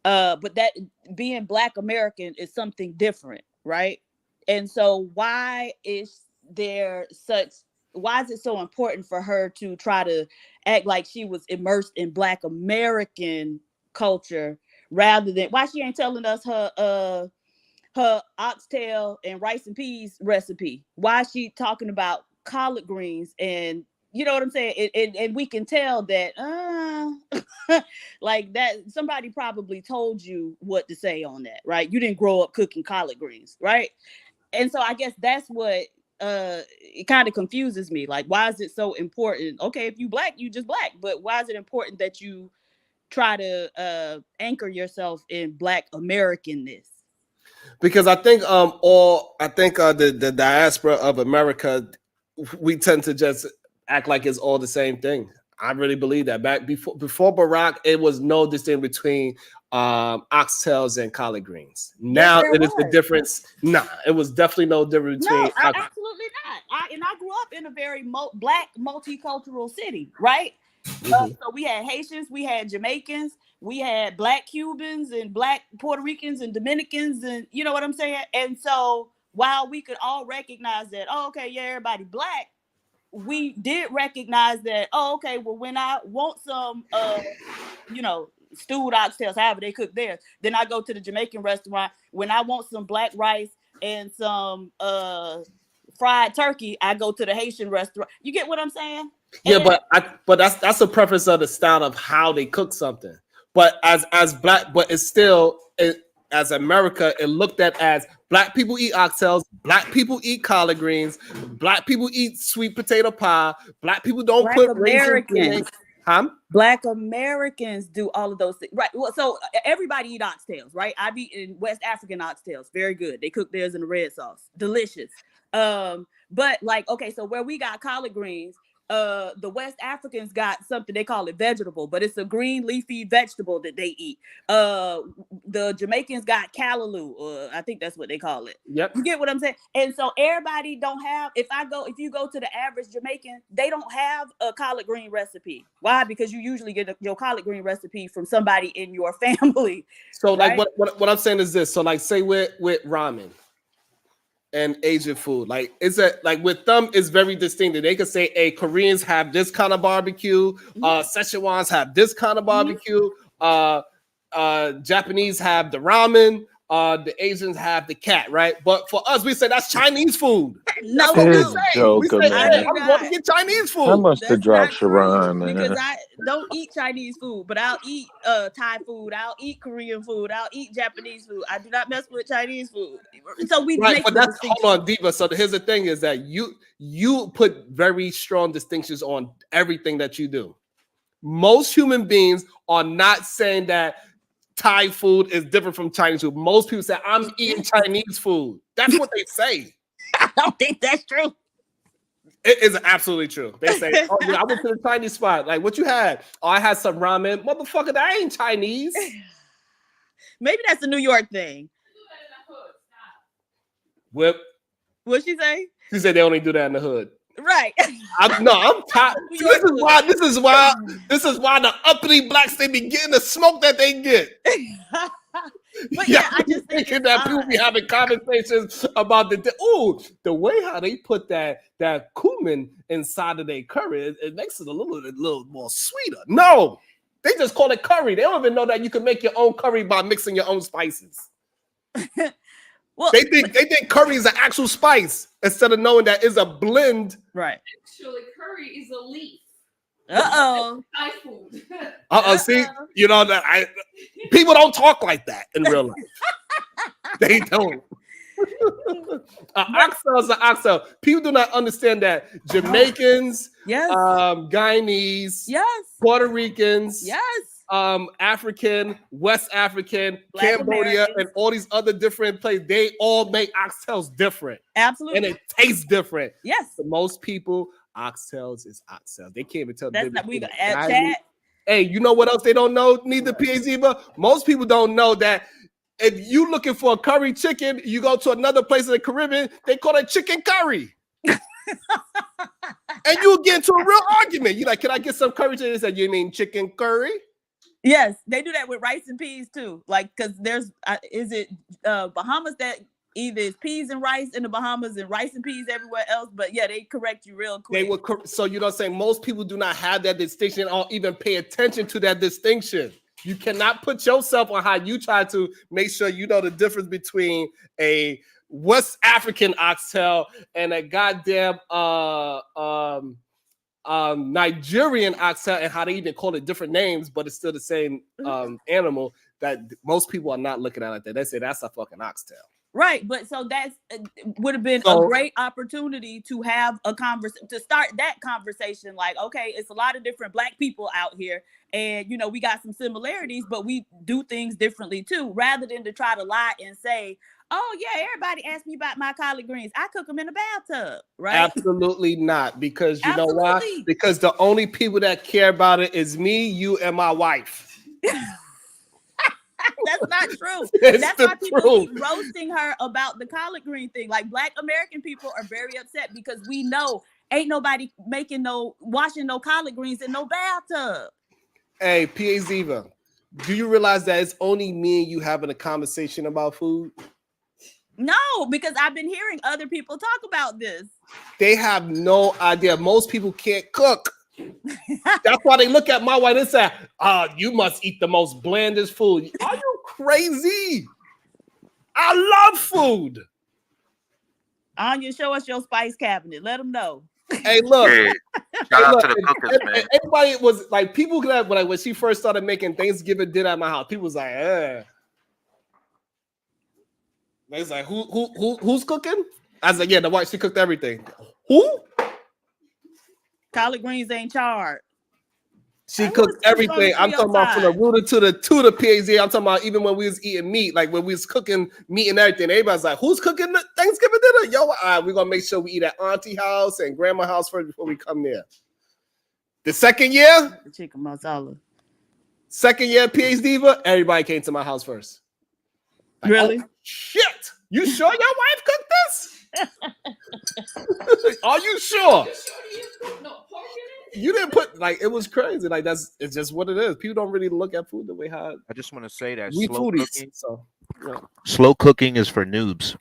But that being Black American is something different, right? And so why is it so important for her to try to act like she was immersed in Black American culture rather than, why she ain't telling us her oxtail and rice and peas recipe? Why is she talking about collard greens? And you know what I'm saying? And we can tell that like that somebody probably told you what to say on that, right? You didn't grow up cooking collard greens, right? And so I guess that's what it kind of confuses me. Like, why is it so important? Okay, if you Black, you just Black, but why is it important that you try to anchor yourself in Black Americanness? Because I think the diaspora of America, we tend to just act like it's all the same thing. I really believe that. Back before Barack, it was no distinction between oxtails and collard greens. Now it is the difference. Nah, it was definitely no difference between. No, absolutely not. I grew up in a very Black multicultural city, right? So we had Haitians, we had Jamaicans, we had Black Cubans and Black Puerto Ricans and Dominicans, and you know what I'm saying? And so while we could all recognize that, oh, okay, yeah, everybody Black, we did recognize that, oh, okay, well, when I want some, stewed oxtails, however they cook theirs, then I go to the Jamaican restaurant. When I want some Black rice and some fried turkey, I go to the Haitian restaurant. You get what I'm saying? Yeah, but that's the preference of the style of how they cook something. But as Black, but it's still as America, it looked at as Black people eat oxtails, Black people eat collard greens, Black people eat sweet potato pie, Black people don't Black put Americans. Black Americans do all of those things, right? Well, so everybody eat oxtails, right? I've eaten West African oxtails, very good. They cook theirs in the red sauce, delicious. But like, okay, so where we got collard greens, the West Africans got something they call it vegetable, but it's a green leafy vegetable that they eat. The Jamaicans got callaloo, I think that's what they call it. Yep. You get what I'm saying? And so everybody don't have, if you go to the average Jamaican, they don't have a collard green recipe. Why? Because you usually get your collard green recipe from somebody in your family. So right? like what I'm saying is this. So like say with ramen and Asian food, like it's like with them is very distinct. They could say, hey, Koreans have this kind of barbecue, Szechuans have this kind of barbecue, Japanese have the ramen, the Asians have the cat, right? But for us, we say that's Chinese food. No, we say, hey, I'm going to get Chinese food. How much to drop Sharon, man? Because I don't eat Chinese food, but I'll eat Thai food, I'll eat Korean food, I'll eat Japanese food. I do not mess with Chinese food. So we make but that's hold on, Diva. So here's the thing: is that you put very strong distinctions on everything that you do. Most human beings are not saying that Thai food is different from Chinese food. Most people say, I'm eating Chinese food. That's what they say. I don't think that's true. It is absolutely true. They say, oh, yeah, I went to the Chinese spot. Like, what you had? Oh, I had some ramen. Motherfucker, that ain't Chinese. Maybe that's a New York thing. Whip. What'd she say? She said they only do that in the hood. Right. Right. I'm tired. This is why the uppity blacks, they be getting the smoke that they get. But yeah, I just think thinking that people be having conversations about the way how they put that cumin inside of their curry, it makes it a little more sweeter. No, they just call it curry. They don't even know that you can make your own curry by mixing your own spices. Well, they think curry is an actual spice instead of knowing that it's a blend. Right. Actually, curry is a leaf. Thai food. See, you know that people don't talk like that in real life. They don't. Oxtail is an oxtail. People do not understand that Jamaicans, yes, Guyanese, yes, Puerto Ricans, yes, African, West African, Black Cambodia, Americans, and all these other different places, they all make oxtails different. Absolutely. And it tastes different. Yes. For most people, oxtails is oxtails. They can't even tell. That's not, we got at chat. Hey, you know what else they don't know? Neither PAZ, most people don't know that if you looking for a curry chicken, you go to another place in the Caribbean, they call it chicken curry. And you'll get into a real argument. You're like, can I get some curry chicken? They said, you mean chicken curry? Yes, they do that with rice and peas too. Like, because there's, is it Bahamas that either is peas and rice in the Bahamas and rice and peas everywhere else? But yeah, they correct you real quick. They would, so you know what I'm saying? Most people do not have that distinction or even pay attention to that distinction. You cannot put yourself on how you try to make sure you know the difference between a West African oxtail and a goddamn Nigerian oxtail, and how they even call it different names, but it's still the same animal. That most people are not looking at it like that. They say that's a fucking oxtail. Right, but so that's would have been a great opportunity to have a conversation, to start that conversation. Like, okay, it's a lot of different Black people out here, and you know we got some similarities, but we do things differently too. Rather than to try to lie and say, "Oh yeah, everybody asked me about my collard greens. I cook them in a bathtub." Right? Absolutely not, because you know why? Because the only people that care about it is me, you, and my wife. That's not true. That's why people truth. keep roasting her about the collard green thing. Like, Black American people are very upset because we know ain't nobody washing no collard greens in no bathtub. Hey, PA Ziva, do you realize that it's only me and you having a conversation about food? No, because I've been hearing other people talk about this. They have no idea. Most people can't cook. That's why they look at my wife and say, you must eat the most blandest food. Are you crazy? I love food. Anya, show us your spice cabinet. Let them know. Hey, look. Hey, shout out to the cookers, man. Everybody was like, people when she first started making Thanksgiving dinner at my house, people was like, They was like, who's cooking? I was like, yeah, the wife, she cooked everything. Who? Collard greens ain't charred. She cooked everything. I'm talking about from the rooter to the PAZ. I'm talking about even when we was eating meat, like when we was cooking meat and everything. Everybody's like, who's cooking the Thanksgiving dinner? Yo, we're going to make sure we eat at auntie house and grandma house first before we come there. The second year? The chicken masala. Second year PAZ Diva, everybody came to my house first. Like, really? Oh, shit. You sure your wife cooked this? Are you sure? You didn't put, like, it was crazy. Like, it's just what it is. People don't really look at food the way how I just want to say that we slow foodies. cooking, So, yeah. slow cooking is for noobs.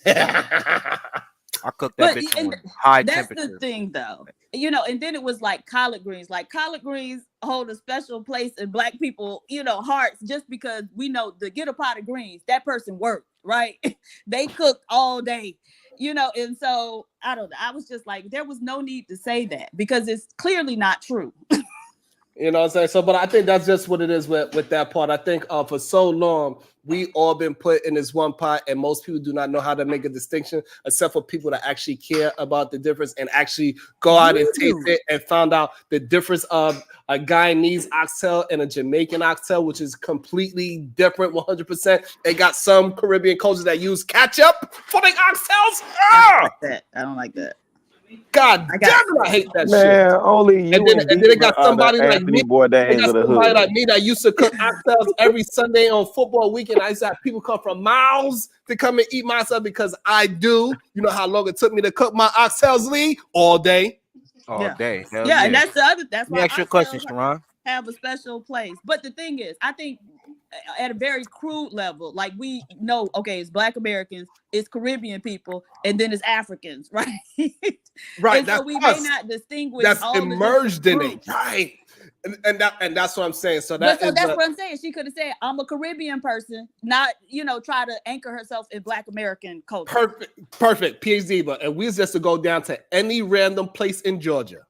I cook that bitch on high temperature. That's the thing, though. You know, and then it was like collard greens. Like, collard greens hold a special place in Black people, hearts, just because we know to get a pot of greens, that person worked, right? They cooked all day, and so I don't know. I was just like, there was no need to say that because it's clearly not true. You know what I'm saying? So, but I think that's just what it is with that part. I think for so long, we all been put in this one pot, and most people do not know how to make a distinction, except for people that actually care about the difference and actually go out and taste it and found out the difference of a Guyanese oxtail and a Jamaican oxtail, which is completely different 100%. They got some Caribbean cultures that use ketchup for their oxtails. I don't like that. God I damn got it, I hate that shit. Man, only you And then they got somebody the like Anthony me. They Bourdains got of the somebody hood. like me that used to cook oxtails every Sunday on football weekend. I used to have people come from miles to come and eat my stuff because I do. You know how long it took me to cook my oxtails, Lee? All day. All day. Hell Yeah, and that's the other. That's Let me why ask you a question, oxtails Sharon. have a special place. But the thing is, I think at a very crude level, like we know, okay, it's Black Americans, it's Caribbean people, and then it's Africans, right? Right. And so That's we us. may not distinguish That's all emerged the in groups. it. Right. And that's what I'm saying. So But that is that's what I'm saying. She could have said, I'm a Caribbean person, not, try to anchor herself in Black American culture. perfect. PhD, but and we was just to go down to any random place in Georgia,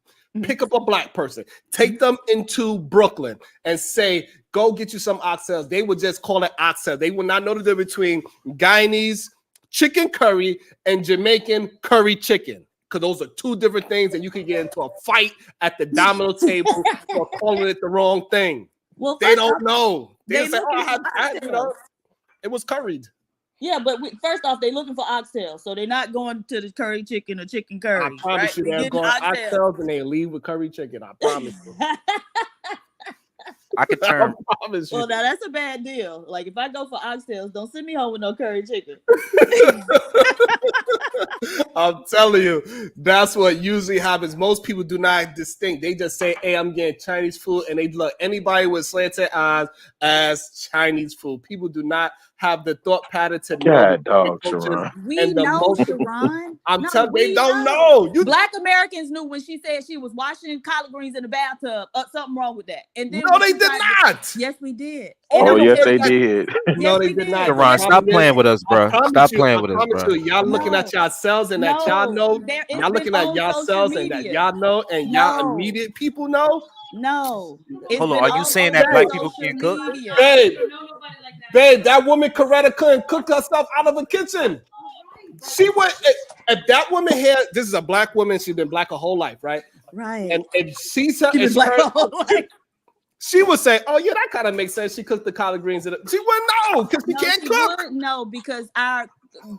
pick up a Black person, take them into Brooklyn and say, go get you some oxtails. They would just call it oxtails. They would not know the difference between Guyanese chicken curry and Jamaican curry chicken. Because those are two different things, and you could get into a fight at the domino table for calling it the wrong thing. Well, they don't know. They say, oxtails. It was curried. Yeah, but first off, they're looking for oxtails, so they're not going to the curry chicken or chicken curry. I promise you, they're going oxtails and they leave with curry chicken. I promise you. I could turn. Well, now that's a bad deal. Like if I go for oxtails, don't send me home with no curry chicken. I'm telling you, that's what usually happens. Most people do not distinct. They just say, "Hey, I'm getting Chinese food," and they look anybody with slanted eyes as Chinese food. People do not have the thought pattern to know. We know, Sharon. I'm telling you, they don't know. Black Americans knew when she said she was washing collard greens in the bathtub. Something wrong with that. And then no, they did not. Yes, we did. Oh, yes, they did. No, they did not. Sharon, stop playing with us, bro. Stop playing with us, bro. Y'all looking at yourselves and that y'all know. Y'all looking at yourselves and that y'all know, and y'all immediate people know. No. Hold on. Are you saying that Black people can't cook? Babe, that woman Coretta couldn't cook herself out of a kitchen. She went. If that woman here, this is a Black woman. She's been Black her whole life, right? Right. And she's her. She would say, "Oh yeah, that kind of makes sense." She cooked the collard greens. She wouldn't know because she can't cook. No, because our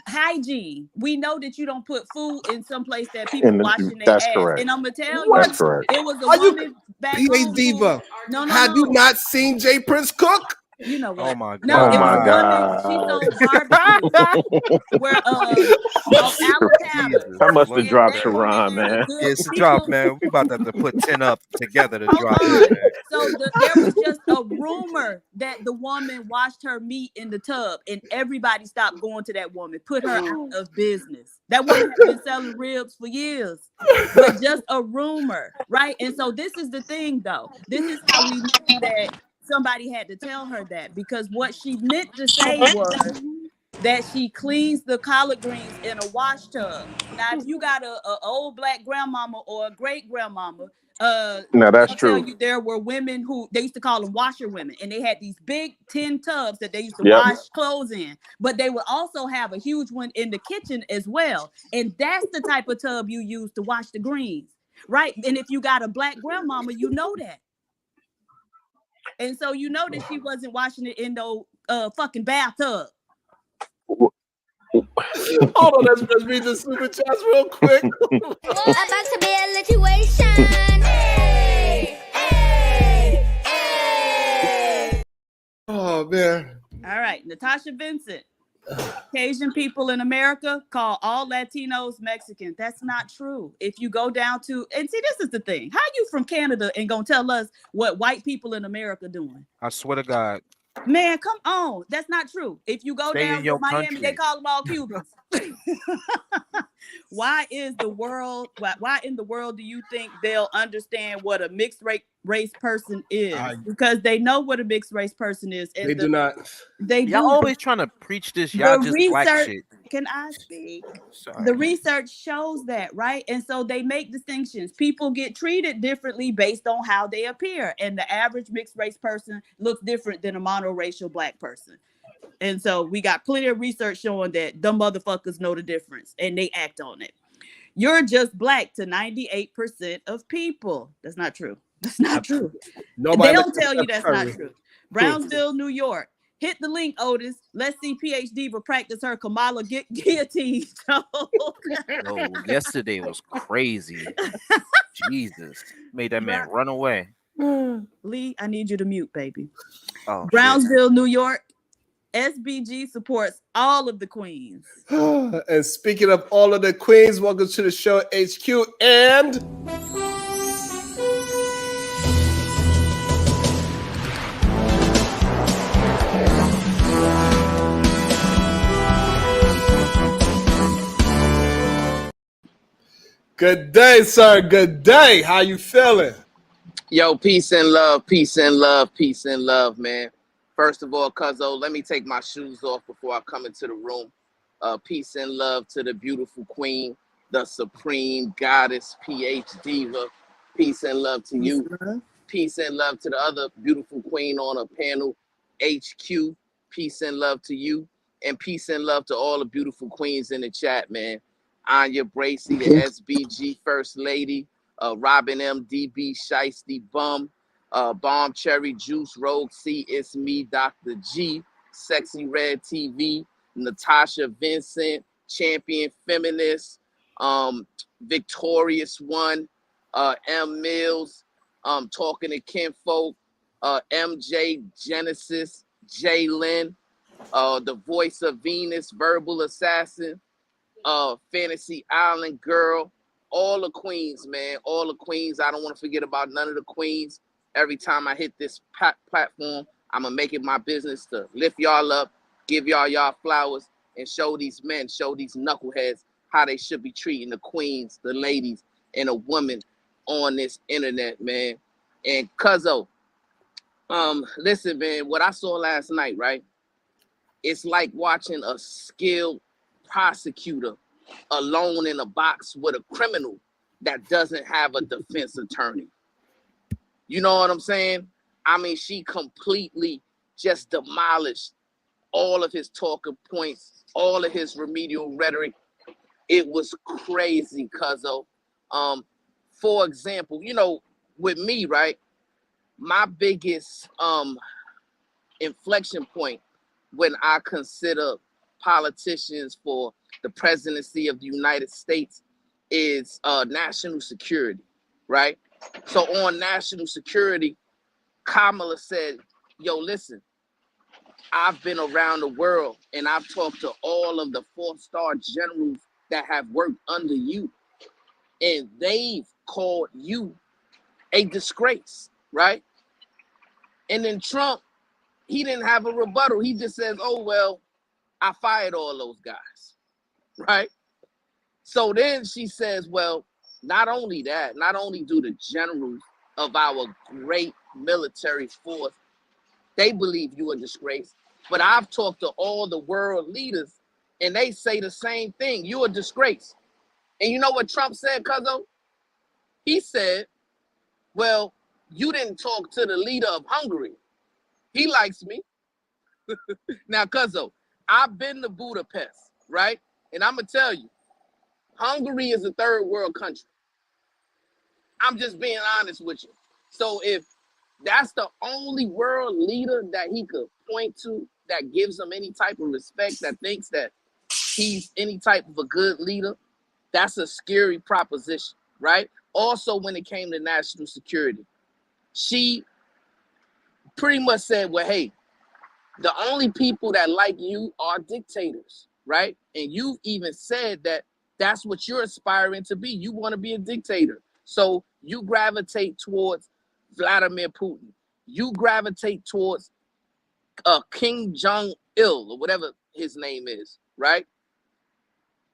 hygiene. We know that you don't put food in some place that people washing their ass. Correct. And I'm gonna tell That's you, correct. it was a woman back home. Diva. Have you not seen Jay Prince cook? You know what? Oh my god! No, oh my god! She sold barbecue. Where I must have dropped Sharon, man. It's a drop, man. We about to have to put 10 up together to drop it. Man. So there was just a rumor that the woman washed her meat in the tub, and everybody stopped going to that woman, put her out of business. That woman has been selling ribs for years, but just a rumor, right? And so this is the thing, though. This is how we know that somebody had to tell her that, because what she meant to say was that she cleans the collard greens in a wash tub. Now, if you got a old Black grandmama or a great grandmama, no, that's true. Tell you, there were women who they used to call them washer women, and they had these big tin tubs that they used to wash clothes in, but they would also have a huge one in the kitchen as well. And that's the type of tub you use to wash the greens, right? And if you got a Black grandmama, you know that. And so you know that she wasn't washing it in no fucking bathtub. Hold on, let's read the super chats real quick. About to be a situation. Hey, hey, hey. Oh man. All right, Natasha Vincent. Cajun people in America call all Latinos Mexican. That's not true. If you go down to, and see, this is the thing. How you from Canada and gonna tell us what white people in America doing? I swear to God. Man, come on. That's not true. If you go down to Miami, country. they call them all Cubans. Why in the world do you think they'll understand what a mixed race person is? Because they know what a mixed race person is. And they do not. Y'all always trying to preach this. Y'all just Black shit. Can I speak? Sorry. The research shows that, right? And so they make distinctions. People get treated differently based on how they appear. And the average mixed race person looks different than a monoracial Black person. And so we got plenty of research showing that dumb motherfuckers know the difference and they act on it. You're just Black to 98% of people. That's not true. That's not true. They don't tell you that's not true. Brownsville, New York. Hit the link, Otis. Let's see PhD practice her Kamala guillotine. Yo, yesterday was crazy. Jesus, made that man run away. Lee, I need you to mute, baby. Oh, Brownsville, New York. SBG supports all of the queens. And speaking of all of the queens, welcome to the show HQ and good day, sir. Good day. How you feeling? Yo, peace and love, peace and love, peace and love, man. First of all, Cuzzo, let me take my shoes off before I come into the room. Peace and love to the beautiful queen, the supreme goddess, PH diva. Peace and love to you. Peace and love to the other beautiful queen on a panel, HQ. Peace and love to you. And peace and love to all the beautiful queens in the chat, man. Anya Bracy, the SBG First Lady. Robin M, DB, Shiesty Bum, Bomb Cherry, Juice, Rogue C, It's Me, Dr. G, Sexy Red TV, Natasha Vincent, Champion Feminist, Victorious One, M Mills, Talking to Kinfolk, MJ Genesis, J Lynn, The Voice of Venus, Verbal Assassin, Fantasy Island Girl, all the queens, man, all the queens. I don't want to forget about none of the queens. Every time I hit this platform, I'm going to make it my business to lift y'all up, give y'all flowers, and show these men, show these knuckleheads how they should be treating the queens, the ladies, and a woman on this internet, man. And Cuzzo, listen, man, what I saw last night, right? It's like watching a skilled prosecutor alone in a box with a criminal that doesn't have a defense attorney. You know what I'm saying? I mean, she completely just demolished all of his talking points, all of his remedial rhetoric. It was crazy, Cuzzo. For example, you know, with me, right, my biggest inflection point when I consider politicians for the presidency of the United States is national security, right? So on national security, Kamala said, yo, listen, I've been around the world and I've talked to all of the 4-star generals that have worked under you, and they've called you a disgrace, right? And then Trump, he didn't have a rebuttal. He just says, oh, well, I fired all those guys, right? So then she says, well, not only that, not only do the generals of our great military force, they believe you a disgrace, but I've talked to all the world leaders and they say the same thing. You're a disgrace. And you know what Trump said, Cuzzo? He said, well, you didn't talk to the leader of Hungary. He likes me. Now, Cuzzo, I've been to Budapest, right? And I'm going to tell you, Hungary is a third world country. I'm just being honest with you. So if that's the only world leader that he could point to that gives him any type of respect, that thinks that he's any type of a good leader, that's a scary proposition, right? Also, when it came to national security, she pretty much said, well, hey, the only people that like you are dictators, right? And you've even said that that's what you're aspiring to be. You want to be a dictator. So you gravitate towards Vladimir Putin. You gravitate towards Kim Jong-il or whatever his name is, right?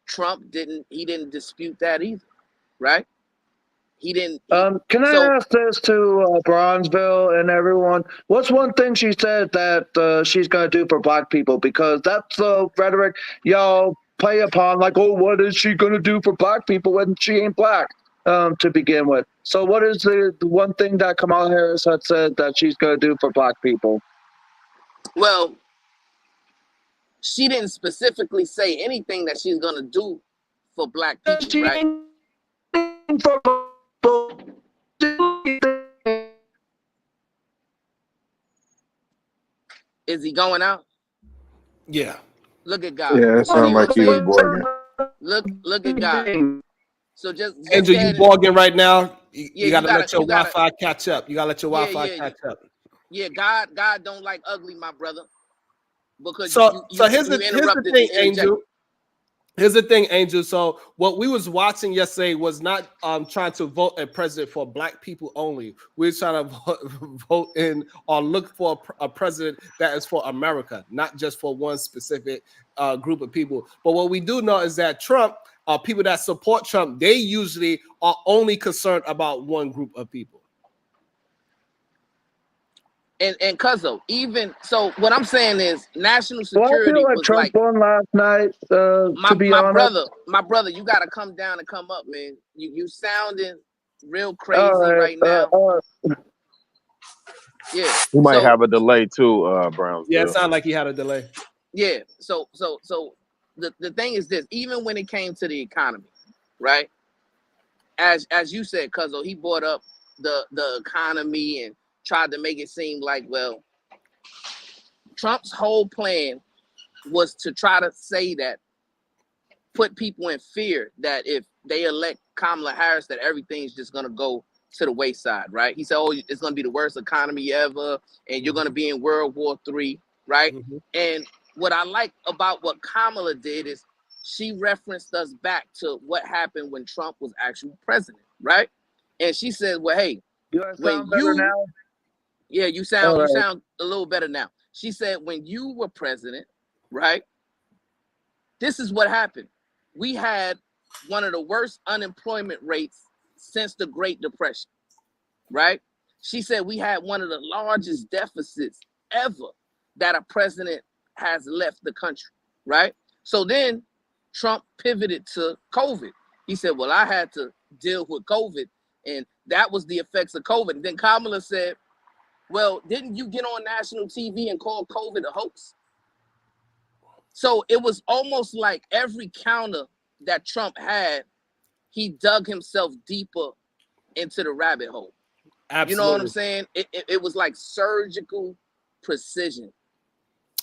Trump didn't dispute that either, right? He didn't. Can I ask this to Bronzeville and everyone? What's one thing she said that she's going to do for Black people? Because that's the rhetoric y'all play upon, like, oh, what is she going to do for Black people when she ain't Black to begin with? So what is the one thing that Kamala Harris had said that she's going to do for Black people? Well, she didn't specifically say anything that she's going to do for Black people, right? Is he going out? Yeah. Look at God. Yeah, it You see sounds what like I'm he was saying? bugging. Look at God. So just Angel, go you ahead and bugging right now. You yeah, gotta let your you gotta Wi-Fi catch up. You gotta let your yeah, Wi-Fi yeah, catch up. yeah. God don't like ugly, my brother, because So here's you the interrupted thing, and interjected. Angel. Here's the thing, Angel. So what we was watching yesterday was not trying to vote a president for black people only. We're trying to vote in or look for a president that is for America, not just for one specific group of people. But what we do know is that Trump, people that support Trump, they usually are only concerned about one group of people. And Cuzzo, even so, what I'm saying is national Well, I security feel like was Trump like won last night. To be honest, my brother, you gotta come down and come up, man. You sounding real all crazy right. right now. Yeah. He might So have a delay too, Yeah, it Brownsville. sounded like he had a delay. yeah. So the thing is this, even when it came to the economy, right? As you said, Cuzzo, he brought up the economy and tried to make it seem like, well, Trump's whole plan was to try to say that, put people in fear that if they elect Kamala Harris, that everything's just gonna go to the wayside, right? He said, "Oh, it's gonna be the worst economy ever, and you're gonna be in World War III," right? Mm-hmm. And what I like about what Kamala did is she referenced us back to what happened when Trump was actually president, right? And she said, "Well, hey, You guys when sound better now? yeah, you All right. sound a little better now." She said, "When you were president, right? This is what happened. We had one of the worst unemployment rates since the Great Depression, right?" She said we had one of the largest deficits ever that a president has left the country, right? So then Trump pivoted to COVID. He said, "Well, I had to deal with COVID, and that was the effects of COVID." And then Kamala said, "Well, didn't you get on national TV and call COVID a hoax?" So it was almost like every counter that Trump had, he dug himself deeper into the rabbit hole. Absolutely. You know what I'm saying? It was like surgical precision.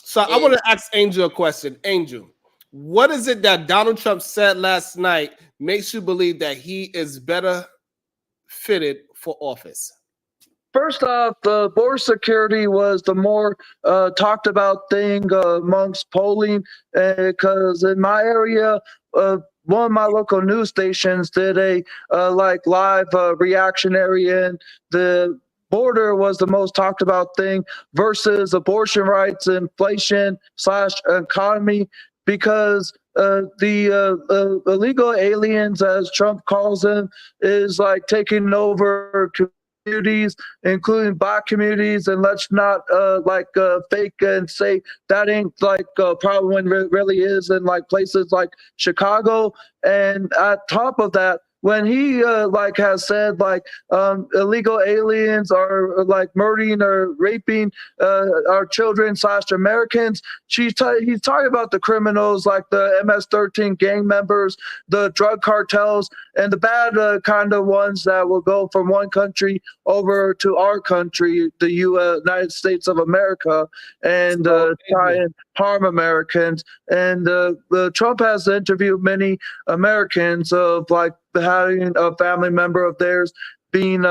So I want to ask Angel a question. Angel, what is it that Donald Trump said last night makes you believe that he is better fitted for office? First off, the border security was the more talked about thing amongst polling, because in my area, one of my local news stations did a like live reactionary, and the border was the most talked about thing versus abortion rights, inflation slash economy, because the illegal aliens, as Trump calls them, is like taking over communities, including black communities, and let's not fake and say that ain't like a problem when it really is in like places like Chicago. And at top of that, when he has said illegal aliens are like murdering or raping our children slash Americans, he's talking about the criminals like the MS-13 gang members, the drug cartels, and the bad kind of ones that will go from one country over to our country, the United States of America, and try and harm Americans. And Trump has interviewed many Americans of like having a family member of theirs being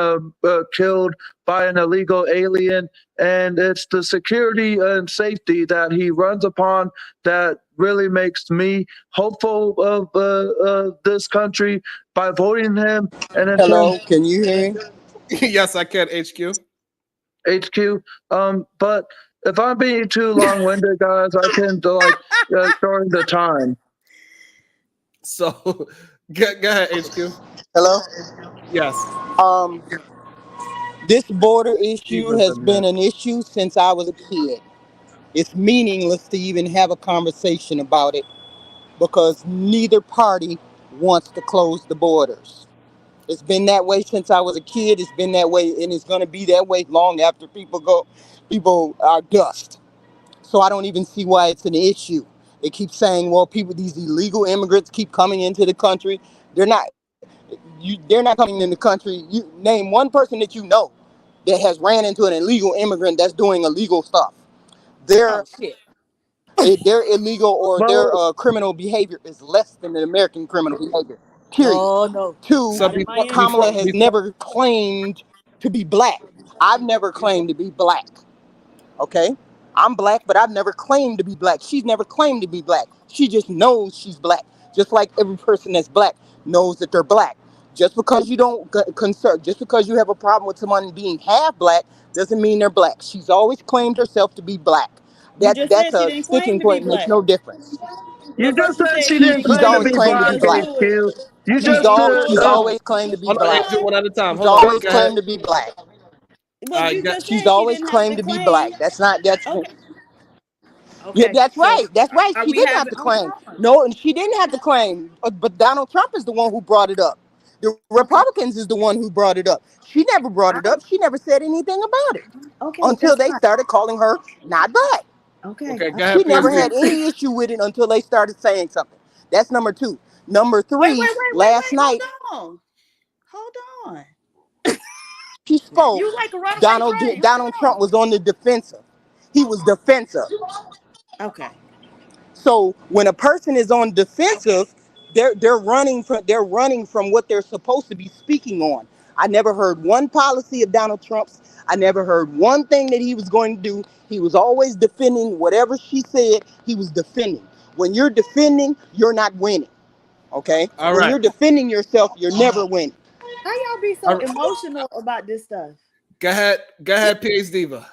killed by an illegal alien. And it's the security and safety that he runs upon that really makes me hopeful of this country by voting him. And Hello, can you hear me? Yes, I can, HQ. HQ. But if I'm being too long-winded, guys, I can during the time. So go ahead, HQ. Hello. Yes. This border issue has been an issue since I was a kid. It's meaningless to even have a conversation about it because neither party wants to close the borders. It's been that way since I was a kid. It's been that way, and it's going to be that way long after people are dust. So I don't even see why it's an issue. They keep saying, well, these illegal immigrants keep coming into the country. They're not. They're not coming in the country. You name one person that you know that has ran into an illegal immigrant that's doing illegal stuff. their shit. their illegal or their Well, criminal behavior is less than the American criminal behavior. Period. Oh no. Two, So Not in before Miami. Kamala before has before never claimed to be black. I've never claimed to be black. Okay? I'm black, but I've never claimed to be black. She's never claimed to be black. She just knows she's black. Just like every person that's black knows that they're black. Just because you don't just because you have a problem with someone being half black doesn't mean they're black. She's always claimed herself to be black. You just That's said she a didn't claim sticking to be point. Makes black. no difference. you But just first you said said she she didn't She's she claim to always be didn't claimed to black, be adhere black. to it. HQ. You Okay, just, so She's hold on. always claimed to be hold on, black. Andrew, one at a time. She's Hold on. always Go ahead. claimed to be black. But you Go, just She's said she always didn't have claimed to to be black. claim. That's Okay. yeah, Okay. that's So right. That's right. are She we didn't have having to hold claim. on. No, and she didn't have to claim. But Donald Trump is the one who brought it up. The Okay. Republicans is the one who brought it up. She never brought I it up. She never said anything about it okay, until that's they fine. started calling her not black. Okay. okay, go She ahead, never PhD. had any issue with it until they started saying something. That's number two. Number three, last night Hold on. Hold on. she spoke. You like a runaway train. Donald Trump was on the defensive. He was defensive. Okay. So when a person is on defensive, they're running from what they're supposed to be speaking on. I never heard one policy of Donald Trump's. I never heard one thing that he was going to do. He was always defending whatever she said. He was defending. When you're defending, you're not winning. Okay? All When right. you're defending yourself, you're never winning. How y'all be All so right. emotional about this stuff? Go ahead, PhD Diva.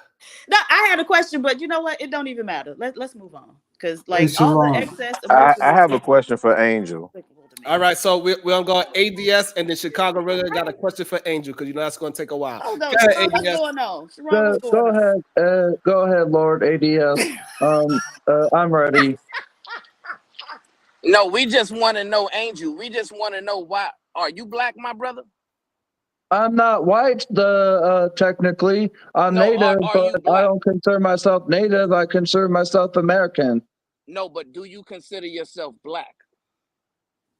No, I had a question, but you know what? It don't even matter. Let's move on. Because Hey, like all the Sharon. excess I emotional have a stuff question for Angel. is applicable to All me. right, so we're gonna go ADS and then Chicago really got a question for Angel because you know that's gonna take a while. Hold Go on, ahead, Sharon, what's ADS. going on? Sharon, what's go going on? ahead. Go ahead, Lord ADS. I'm ready. No, we just want to know, Angel. We just want to know why. Are you black, my brother? I'm not white, technically. I'm No, native, are but you I black? don't consider myself native. I consider myself American. No, but do you consider yourself black?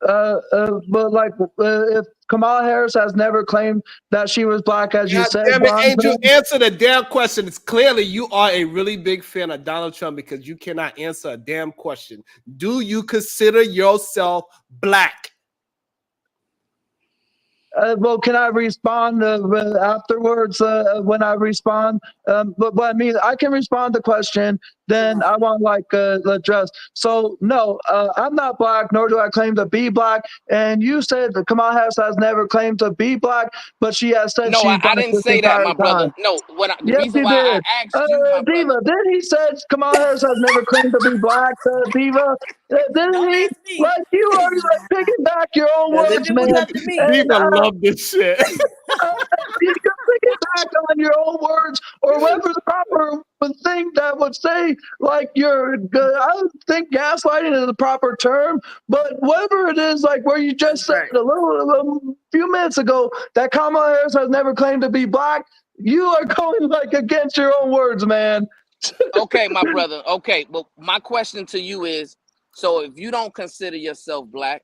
But like, if Kamala Harris has never claimed that she was black, as you God said, damn it, Angel, Bronzeville, answer the damn question. It's clearly you are a really big fan of Donald Trump because you cannot answer a damn question. Do you consider yourself black? well, can I respond afterwards when I respond? But I mean, I can respond to the question. Then I want address. So no, I'm not black, nor do I claim to be black. And you said that Kamala Harris has never claimed to be black, but she has said No, she's I black didn't this say that, entire my brother. time. No, the Yes, reason you why I did. asked you, my brother. Diva, didn't he say Kamala Harris has never claimed to be black, Diva? Didn't Don't he? ask me. Like, you are like picking back your own Because if words, it man. was up to me, And Diva love this shit. you can pick it back on your own words, or whatever the proper thing that would say, like, I don't think gaslighting is the proper term, but whatever it is, like where you just said a few minutes ago that Kamala Harris has never claimed to be black, you are going like against your own words, man. Okay, my brother. Okay, but my question to you is, so if you don't consider yourself black,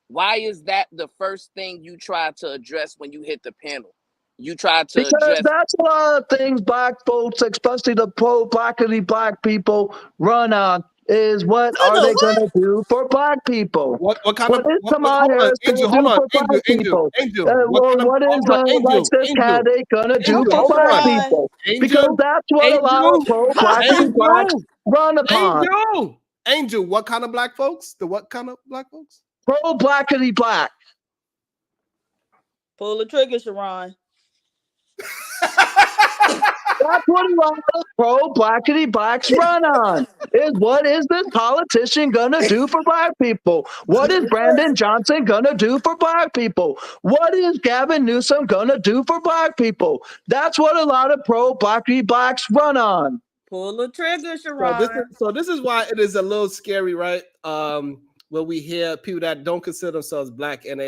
why is that the first thing you try to address when you hit the panel? You try to Because address. that's a lot of things black folks, especially the pro-blackity black people, run on. Is what are they going to do for black people? What kind What of is Kamala hold on, Harris going Angel, to hold do on, for black people? What Or kind of what is hold on, like this Angel, candidate going to do Angel, for hold black on. people? Because Angel, that's what a lot of pro-blackity blacks run upon. Angel, what kind of black folks? The what kind of black folks? Pro-blackity black. pull the trigger, Sharon. That's what a lot of pro-blackity blacks run on. Is what is this politician gonna do for black people? What is Brandon Johnson gonna do for black people? What is Gavin Newsom gonna do for black people? That's what a lot of pro-blackity blacks run on. Pull the trigger, Sharon. So this is why it is a little scary, right? When we hear people that don't consider themselves black, and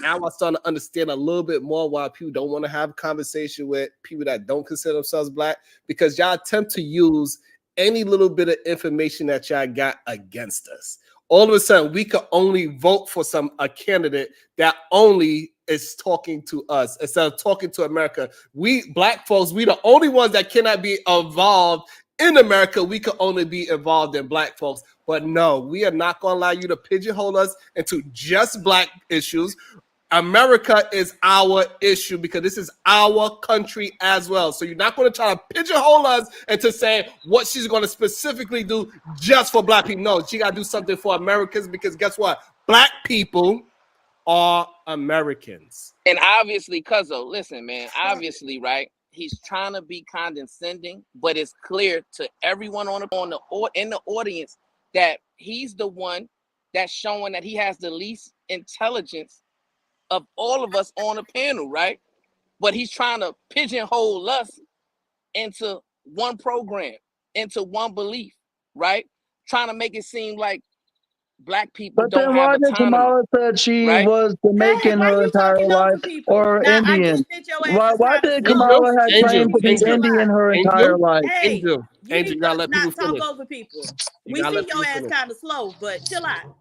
now I'm starting to understand a little bit more why people don't want to have a conversation with people that don't consider themselves black, because y'all attempt to use any little bit of information that y'all got against us. All of a sudden, we could only vote for a candidate that only is talking to us instead of talking to America. We black folks, we the only ones that cannot be involved in America, we could only be involved in black folks. But no, we are not going to allow you to pigeonhole us into just black issues. America is our issue because this is our country as well. So you're not going to try to pigeonhole us into saying what she's going to specifically do just for black people. No, she got to do something for Americans because guess what? Black people are Americans. And obviously, Cuzzo, listen, man, obviously, right? He's trying to be condescending, but it's clear to everyone in the audience that he's the one that's showing that he has the least intelligence of all of us on the panel, right? But he's trying to pigeonhole us into one program, into one belief, right? Trying to make it seem like black people But don't then have why did autonomy. Kamala said she right? was Jamaican why her you entire talking life over people? or Now, I Indian? get that your ass is Why kind of did slow. Kamala have Angel, claimed to be Angel, Indian her Angel, entire life? Hey, Angel, you Angel, need you gotta to let people not talk finish. over people. You We gotta see let your people ass finish. kind of slow, but chill out.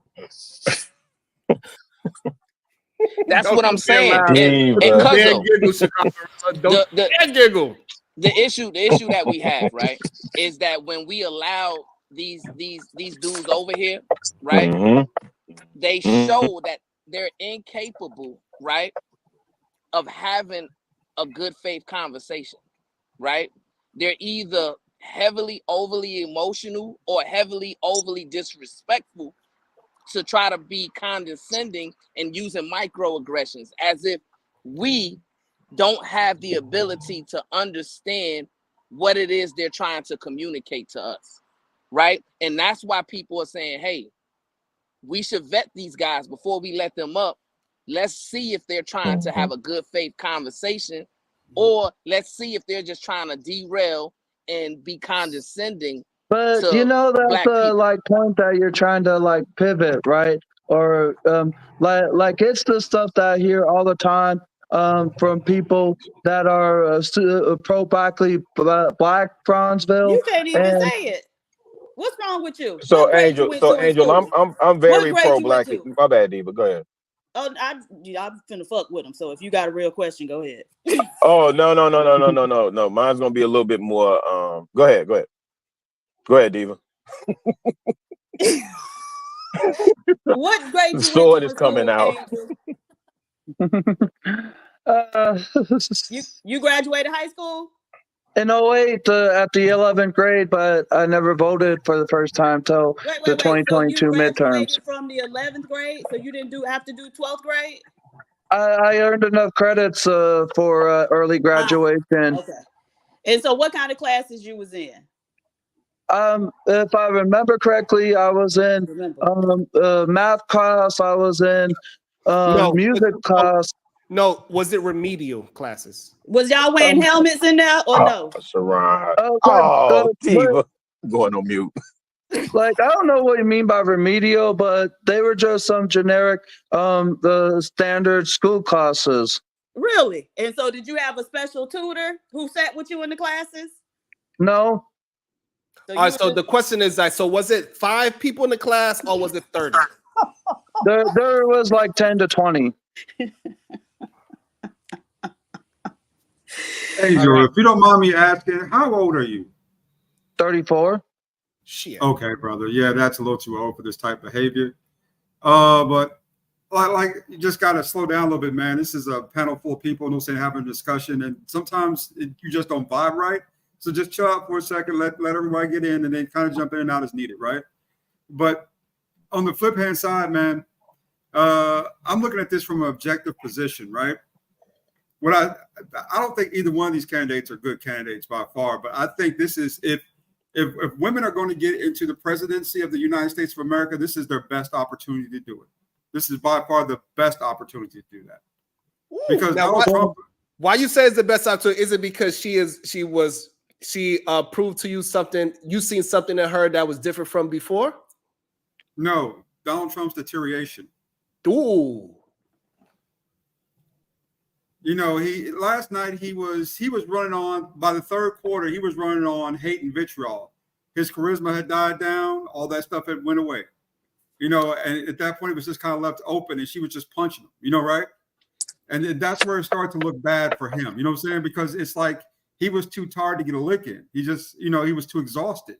That's what I'm Don't dare saying. laugh. And Don't dare Cuzzo, giggle, Chicago. Don't dare giggle. the issue that we have, right, is that when we allow these dudes over here, right, they show that they're incapable, right, of having a good faith conversation, right? They're either heavily overly emotional or heavily overly disrespectful to try to be condescending and using microaggressions as if we don't have the ability to understand what it is they're trying to communicate to us, right? And that's why people are saying, hey, we should vet these guys before we let them up. Let's see if they're trying to have a good faith conversation, or let's see if they're just trying to derail and be condescending But to you know that's black the people. like point that you're trying to like pivot, right? Or like it's the stuff that I hear all the time from people that are pro black Bronzeville. You can't even And say it. What's wrong with you? So What grade you Angel, went to in school? I'm What very grade pro you went black. to? My bad, Diva. Go ahead. Oh, I'm finna fuck with him. So if you got a real question, go ahead. Oh no. Mine's gonna be a little bit more. Go ahead, Diva. What grade The you went sword to is in coming school, out. Angel? You graduated high school? In 08 at the 11th grade, but I never voted for the first time till the Wait. So you 2022 midterms. graduated from the 11th grade, so you didn't have to do 12th grade? I earned enough credits for early graduation. Okay. And so what kind of classes you was in? If I remember correctly, I was in math class. I was in music class. No, was it remedial classes? Was y'all wearing helmets in there or no? Saran. Diva. Going on mute. Like, I don't know what you mean by remedial, but they were just some generic, the standard school classes. Really? And so did you have a special tutor who sat with you in the classes? No. All right, so the question is, so was it 5 people in the class or was it 30? There was like 10 to 20. Angel, if you don't mind me asking, how old are you? 34. Shit. Okay, brother. Yeah, that's a little too old for this type of behavior. But like you just got to slow down a little bit, man. This is a panel full of people, no saying having a discussion, and sometimes you just don't vibe right. So just chill out for a second, let everybody get in, and then kind of jump in and out as needed, right? But on the flip hand side, man, I'm looking at this from an objective position, right? What I don't think either one of these candidates are good candidates by far, but I think this is if women are going to get into the presidency of the United States of America, this is their best opportunity to do it. This is by far the best opportunity to do that. Because now, Trump. Why you say it's the best opportunity? Is it because she proved to you something? You seen something in her that was different from before? No, Donald Trump's deterioration. Ooh. You know, last night he was running on, by the third quarter, he was running on hate and vitriol. His charisma had died down, all that stuff had went away. You know, and at that point it was just kind of left open and she was just punching him, you know, right? And that's where it started to look bad for him. You know what I'm saying? Because it's like he was too tired to get a lick in. He just, he was too exhausted.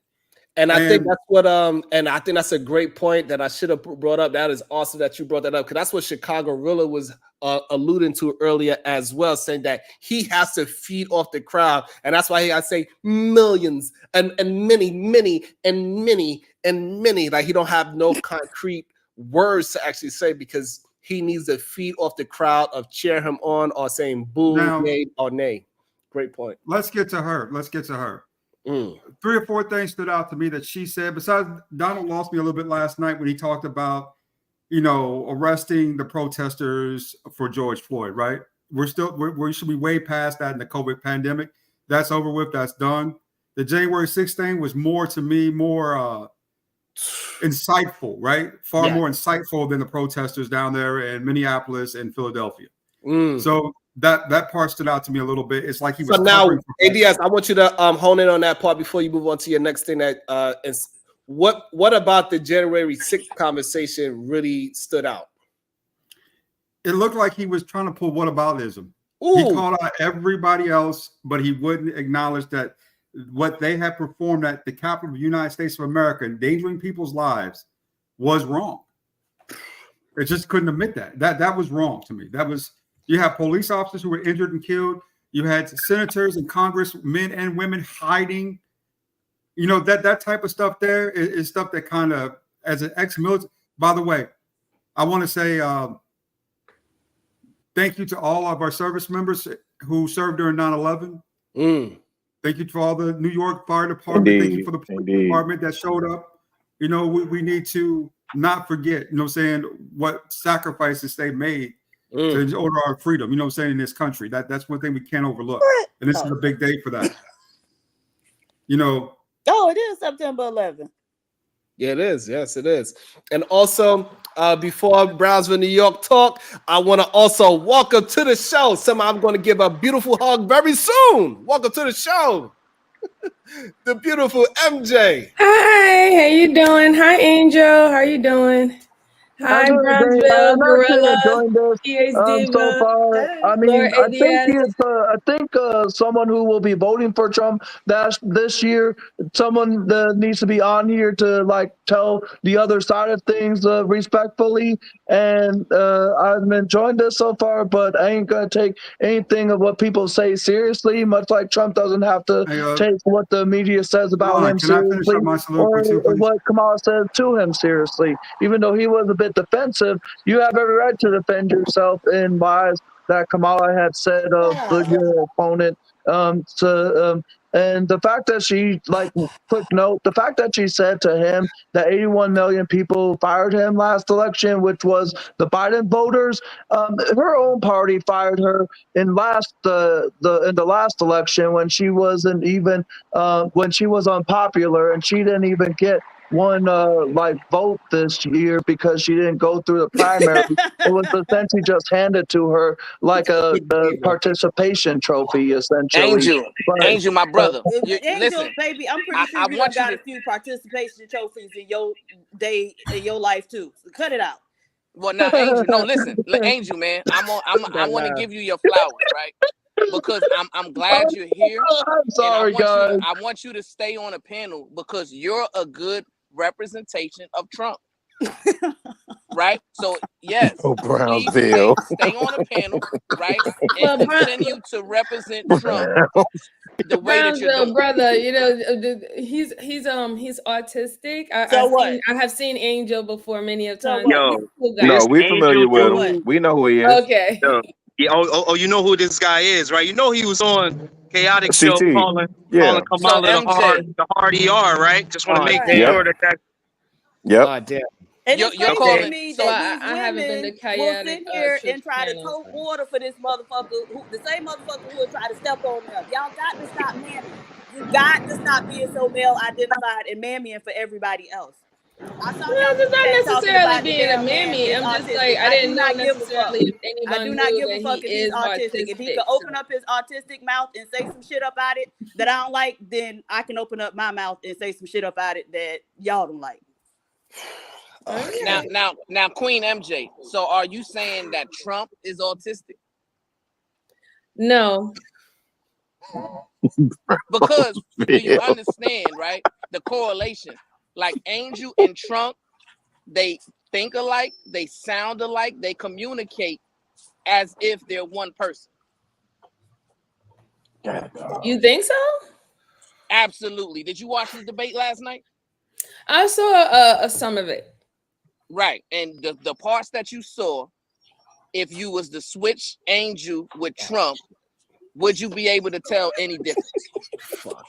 And I think that's what and I think that's a great point that I should have brought up. That is awesome that you brought that up, because that's what Chicago Rilla was alluding to earlier as well, saying that he has to feed off the crowd. And that's why I say millions and many. Like, he don't have no concrete words to actually say, because he needs to feed off the crowd of cheer him on or saying boo, yay, or nay. Great point. Let's get to her. 3 or 4 things stood out to me that she said. Besides, Donald lost me a little bit last night when he talked about, arresting the protesters for George Floyd, right? We should be way past that in the COVID pandemic. That's over with. That's done. The January 6th thing was more insightful, right? Far more insightful than the protesters down there in Minneapolis and Philadelphia. So that part stood out to me a little bit. It's like he was. So now, ADS, I want you to hone in on that part before you move on to your next thing. That is what about the January 6th conversation really stood out? It looked like he was trying to pull whataboutism. He called out everybody else, but he wouldn't acknowledge that what they had performed at the Capitol of the United States of America, endangering people's lives, was wrong. It just couldn't admit that. That was wrong to me. You have police officers who were injured and killed. You had senators and Congress, men and women, hiding. That type of stuff there is stuff that kind of, as an ex-military, by the way, I want to say thank you to all of our service members who served during 9/11. Thank you to all the New York Fire Department. Indeed. Thank you for the police department that showed up. We need to not forget, what sacrifices they made to order our freedom, in this country. That's one thing we can't overlook. And this is a big day for that. Oh, it is September 11th. Yeah, it is. Yes, it is. And also, before Brownsville, New York talk, I want to also welcome to the show. I'm going to give a beautiful hug very soon. Welcome to the show. The beautiful MJ. Hi, how you doing? Hi, Angel. How you doing? Hi, Brownsville, Gorilla, so far. I mean, I think someone who will be voting for Trump this year, someone that needs to be on here to tell the other side of things respectfully. And I'm enjoying this so far, but I ain't gonna take anything of what people say seriously. Much like Trump doesn't have to take what the media says about him seriously, or what Kamala says to him seriously, even though he was a bit defensive. You have every right to defend yourself in lies that Kamala had said of your opponent. And the fact that she, quick note, the fact that she said to him that 81 million people fired him last election, which was the Biden voters, her own party fired her in the last election when she wasn't even when she was unpopular, and she didn't even get one vote this year because she didn't go through the primary. It was essentially just handed to her like a participation trophy, essentially. Angel, my brother. Angel, Listen, baby, I'm pretty sure you done got a few participation trophies in your day in your life too. So cut it out. Well, now, Angel, no, listen, Angel, man, I want to give you your flowers, right? Because I'm glad you're here. I'm sorry, guys. I want you to stay on a panel because you're a good representation of Trump. Right? So yes, Brownsville. Stay on a panel, right? And continue to represent Trump the way that you're doing. Brother, he's autistic. I have seen Angel before many of times. No, we're familiar with him. We know who he is. Okay. Yeah, you know who this guy is, right? You know he was on Chaotic Show calling Kamala the hard ER, right? Just want to make sure that. Yep. Oh, damn. And you're calling me so that I haven't been to will sit here and try to tote water for this motherfucker, the same motherfucker who will try to step on them. Y'all got to stop mamming. You got to stop being so male identified and mammying for everybody else. It's not necessarily being a mammy. I'm just like, I didn't know necessarily if anyone I do not knew give a that fuck if he's autistic. If he can open up his autistic mouth and say some shit about it that I don't like, then I can open up my mouth and say some shit about it that y'all don't like. Now, Queen MJ. So, are you saying that Trump is autistic? No. Because do you understand, right? The correlation. Like Angel and Trump, they think alike, they sound alike, they communicate as if they're one person. You think so? Absolutely. Did you watch the debate last night? I saw some of it. Right. And the parts that you saw, if you was to switch Angel with Trump, would you be able to tell any difference? Fuck.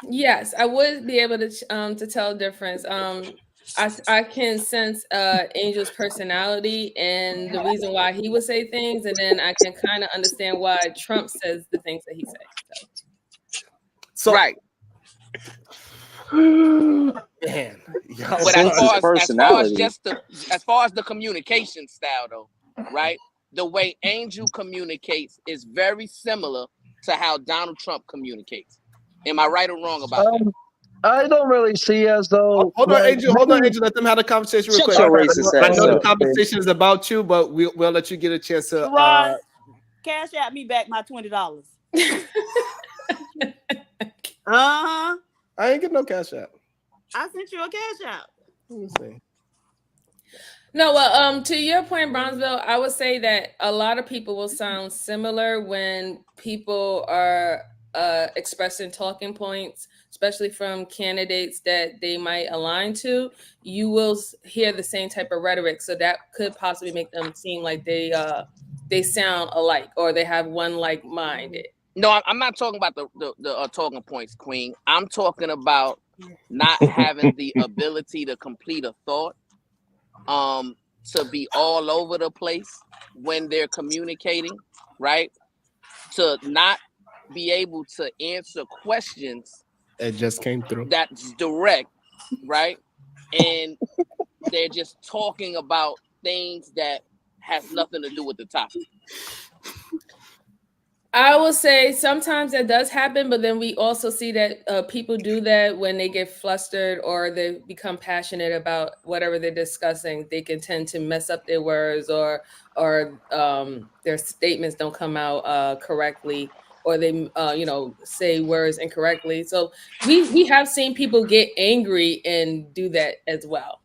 Yes, I would be able to tell a difference. I can sense Angel's personality and the reason why he would say things, and then I can kind of understand why Trump says the things that he says. So right. Man, but as far as the communication style, though, right? The way Angel communicates is very similar to how Donald Trump communicates. Am I right or wrong about that? I don't really see as though. Hold on, Angel. Let them have a conversation real quick. Your racist I know the up, conversation is about you, but we'll let you get a chance to. Ron, cash out me back my $20. I ain't getting no cash out. I sent you a cash out. Let me see. No, well, to your point, Bronzeville, I would say that a lot of people will sound similar when people are expressing talking points, especially from candidates that they might align to. You will hear the same type of rhetoric, so that could possibly make them seem like they sound alike or they have one like mind. No, I'm not talking about the talking points, Queen. I'm talking about not having the ability to complete a thought, to be all over the place when they're communicating, right? To not be able to answer questions. It just came through. That's direct, right? And they're just talking about things that has nothing to do with the topic. I will say sometimes that does happen, but then we also see that people do that when they get flustered or they become passionate about whatever they're discussing. They can tend to mess up their words or their statements don't come out correctly, or they say words incorrectly. So we have seen people get angry and do that as well.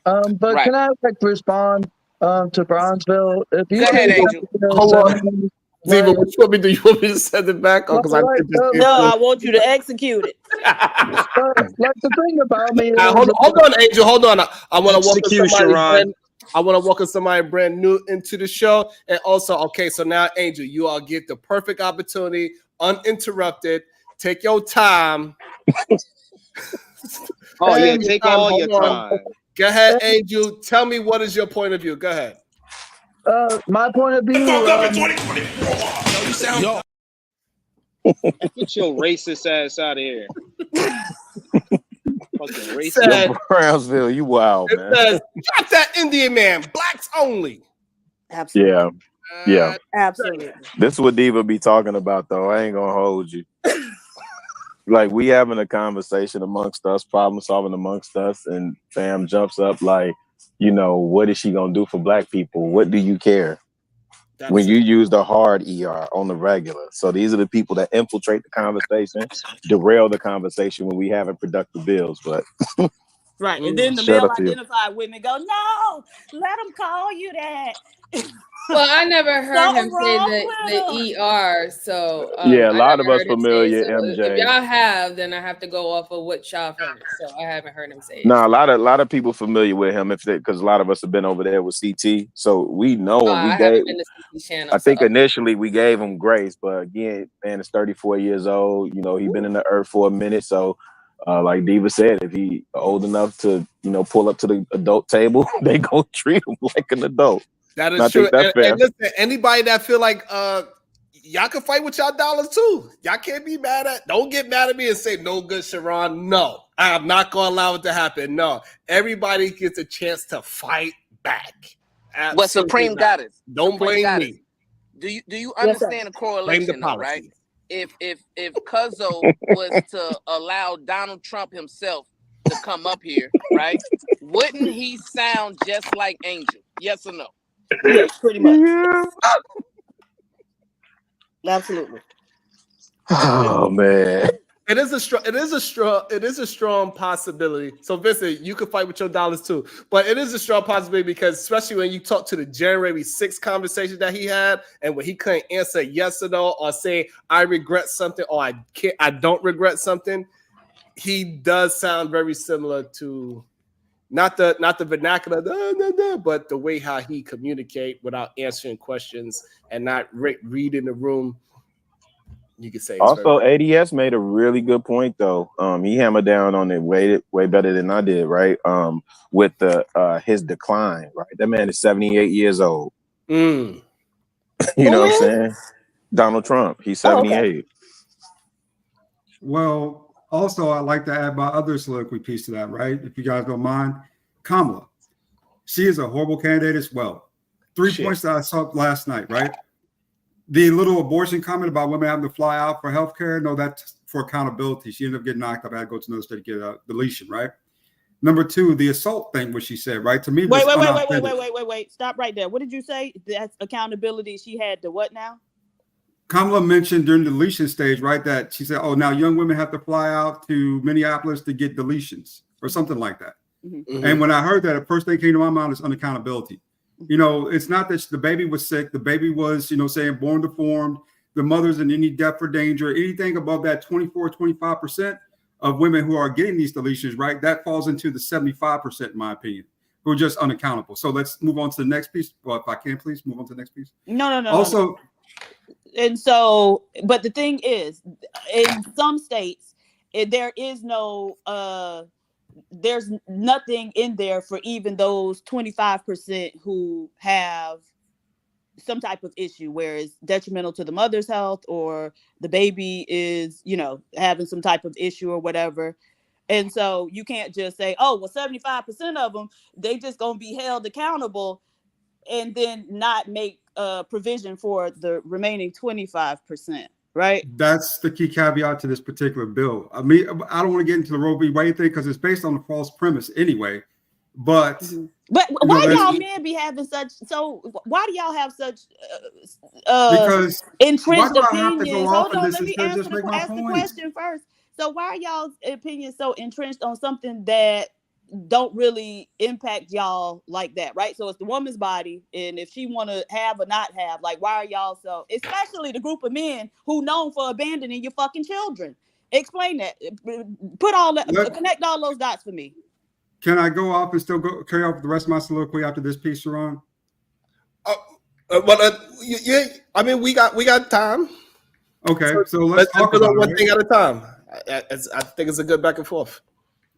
But can I respond to Bronzeville? If you go ahead, Angel. Hold on. Ziva, what you want me to do? You want me to send it back? No, I want you to execute it. Like the thing about me. Hold on, Angel. Hold on. I want to welcome somebody brand new into the show. And also, okay, so now, Angel, you all get the perfect opportunity, uninterrupted. Take your time. Take all your time. Go ahead, Angel. Tell me, what is your point of view? Go ahead. My point of view. Get your racist ass out of here. Fucking racist. Brownsville, you wild, man. Says, drop that Indian man. Blacks only. Absolutely. Yeah. Absolutely. This is what Diva be talking about, though. I ain't gonna hold you. Like, we having a conversation amongst us, problem solving amongst us, and fam jumps up like, what is she gonna do for black people? What do you care? When you use the hard ER on the regular. So these are the people that infiltrate the conversation, derail the conversation when we having productive bills. But right, and then the male identified women go, no, let them call you that. Well, I never heard him say the ER, so yeah, a lot of us familiar. MJ, if y'all have, then I have to go off of what y'all heard. So I haven't heard him say it. No, a lot of people familiar with him because a lot of us have been over there with CT, so we know him. I haven't been to CT channel. I think initially we gave him grace, but again, man is 34 years old. He's been in the earth for a minute, so. Like Diva said, if he old enough to, pull up to the adult table, they go treat him like an adult. That is true. And listen, anybody that feel like y'all can fight with y'all dollars too. Y'all can't be don't get mad at me and say no good, Sharon. No, I am not going to allow it to happen. No, everybody gets a chance to fight back. Absolutely. But Supreme Goddess, don't blame me. Do you understand the correlation, though, right? If Cuzzo was to allow Donald Trump himself to come up here, right? Wouldn't he sound just like Angel? Yes or no? Yes, pretty much. Absolutely. Oh man. It is a strong possibility. So Vincent, you could fight with your dollars too, but it is a strong possibility because especially when you talk to the January 6th conversation that he had, and when he couldn't answer yes or no or say I regret something or I don't regret something, he does sound very similar to not the vernacular, but the way how he communicate without answering questions and not reading the room. You could say also ADS made a really good point though. He hammered down on it way better than I did, right? With the his decline, right? That man is 78 years old. You know what I'm saying? Donald Trump, he's 78. Oh, okay. Well, also I'd like to add my other soliloquy piece to that, right? If you guys don't mind, Kamala, she is a horrible candidate as well. 3 points that I saw last night, right? The little abortion comment about women having to fly out for healthcare, no, that's for accountability. She ended up getting knocked up. I had to go to another state to get a deletion, right? Number two, the assault thing, what she said, right? To me, wait. Stop right there. What did you say? That's accountability. She had to what now? Kamala mentioned during the deletion stage, right, that she said, oh, now young women have to fly out to Minneapolis to get deletions or something like that. Mm-hmm. And when I heard that, the first thing came to my mind is unaccountability. You know, it's not that the baby was sick. The baby was, born deformed. The mother's in any death or danger. Anything above that 25% of women who are getting these deletions, right, that falls into the 75%, in my opinion, who are just unaccountable. So let's move on to the next piece. Well, if I can, please move on to the next piece. No. Also, no. And so, but the thing is, in some states, there is no there's nothing in there for even those 25% who have some type of issue where it's detrimental to the mother's health or the baby is, having some type of issue or whatever. And so you can't just say, oh, well, 75% of them, they just going to be held accountable and then not make provision for the remaining 25%. Right. That's the key caveat to this particular bill. I mean, I don't want to get into the Roe v. Wade thing because it's based on a false premise anyway. But why y'all men be having such? So why do y'all have such because entrenched opinions? Hold on, let me ask the question first. So why are y'all's opinions so entrenched on something that don't really impact y'all like that, right? So it's the woman's body, and if she want to have or not have, like, why are y'all so, especially the group of men who known for abandoning your fucking children? Explain that. Put all that, connect all those dots for me. Can I go off and still carry off the rest of my soliloquy after this piece, Sharon? Yeah. I mean, we got time. Okay, so let's talk about one thing at a time. I think it's a good back and forth.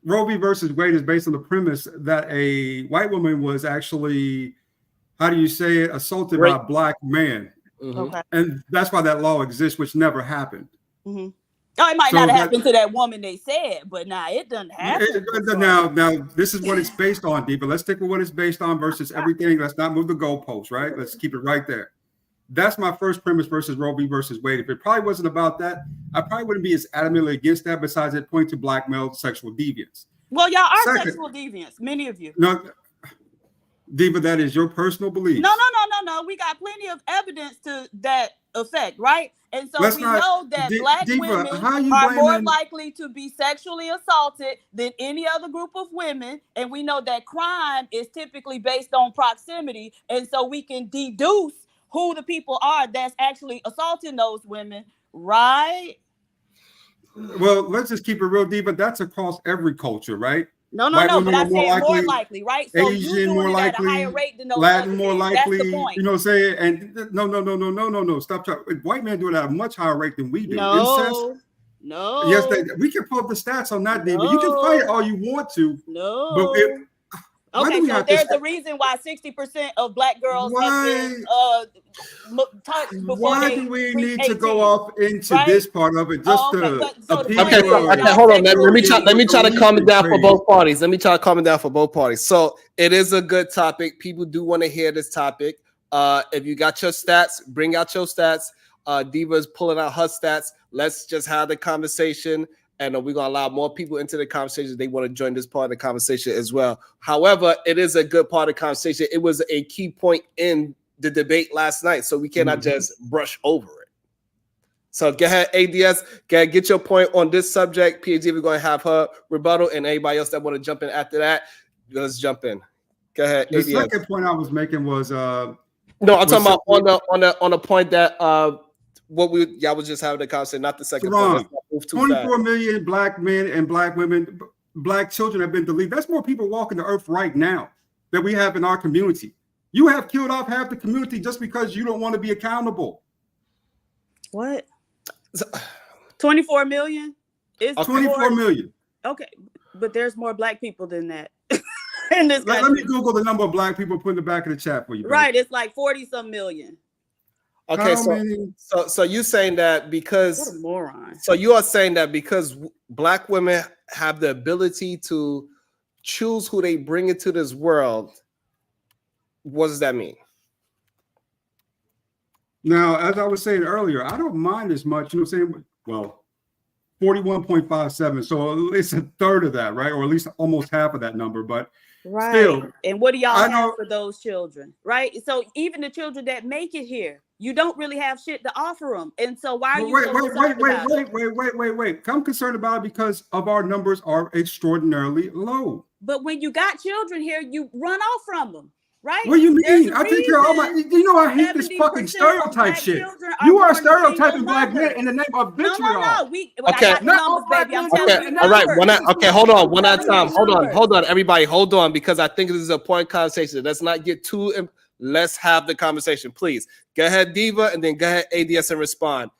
Roe v. versus Wade is based on the premise that a white woman was actually, how do you say it, assaulted by a black man. Mm-hmm. Okay. And that's why that law exists, which never happened. Mm-hmm. Oh, it might not happen to that woman they said, but it doesn't happen. Now, this is what it's based on, Diva. Let's stick with what it's based on versus everything. Let's not move the goalposts, right? Let's keep it right there. That's my first premise versus Roe v. versus Wade. If it probably wasn't about that, I probably wouldn't be as adamantly against that, besides it pointing to black male sexual deviance. Well, y'all are sexual deviants, many of you. No, Diva, that is your personal belief. No. We got plenty of evidence to that effect, right? And so know that black Diva, women are more likely to be sexually assaulted than any other group of women. And we know that crime is typically based on proximity. And so we can deduce who the people are that's actually assaulting those women, right? Well, let's just keep it real, Diva. That's across every culture, right? No, but I said more likely, right? So Asian more likely, at a higher rate than those Latin more things. likely. That's the point. You know what I'm saying? And no. Stop talking. White men do it at a much higher rate than we do. No. Yes, we can pull up the stats on that, Diva. You can fight all you want to. No. But okay, so there's a reason why 60% of black girls have been touched before why do we need to go off into this part of it just to appeal? Okay, hold on. Let me try to calm it down for both parties. So it is a good topic. People do want to hear this topic. If you got your stats, bring out your stats. Diva's pulling out her stats. Let's just have the conversation. And we're going to allow more people into the conversation. They want to join this part of the conversation as well. However, it is a good part of the conversation. It was a key point in the debate last night, so we cannot just brush over it. So go ahead, ADS, get your point on this subject. PhD, we're going to have her rebuttal, and anybody else that want to jump in after that, let's jump in. Go ahead, The ADS. second point I was making was no, I'm talking about on the point that y'all was just having the conversation, not the second point. Let's not move too 24 fast. million black men and black women, black children have been deleted. That's more people walking the earth right now that we have in our community. You have killed off half the community just because you don't want to be accountable. What? 24 million? It's 24 million. Okay, but there's more black people than that. In this Let me Google the number of black people put in the back of the chat for you. Baby. Right, it's like 40-some million. Okay, so you saying that because what a moron. So you are saying that because black women have the ability to choose who they bring into this world, what does that mean? Now, as I was saying earlier, I don't mind as much, you know what I'm saying? Well, 41.57, so it's a third of that, right? Or at least almost half of that number, but right. Still, and what do y'all have for those children, right? So even the children that make it here, you don't really have shit to offer them. And so why are you wait. I'm concerned about it because of our numbers are extraordinarily low. But when you got children here, you run off from them. Right? What do you mean? I take care of all my. You know I hate this fucking stereotype shit. You are stereotyping black men in the name of vitriol. No. Okay. All right. Okay. Hold on. One at a time. Hold on. Everybody, hold on, because I think this is a important conversation. Let's not get too. Let's have the conversation, please. Go ahead, Diva, and then go ahead, ADS, and respond.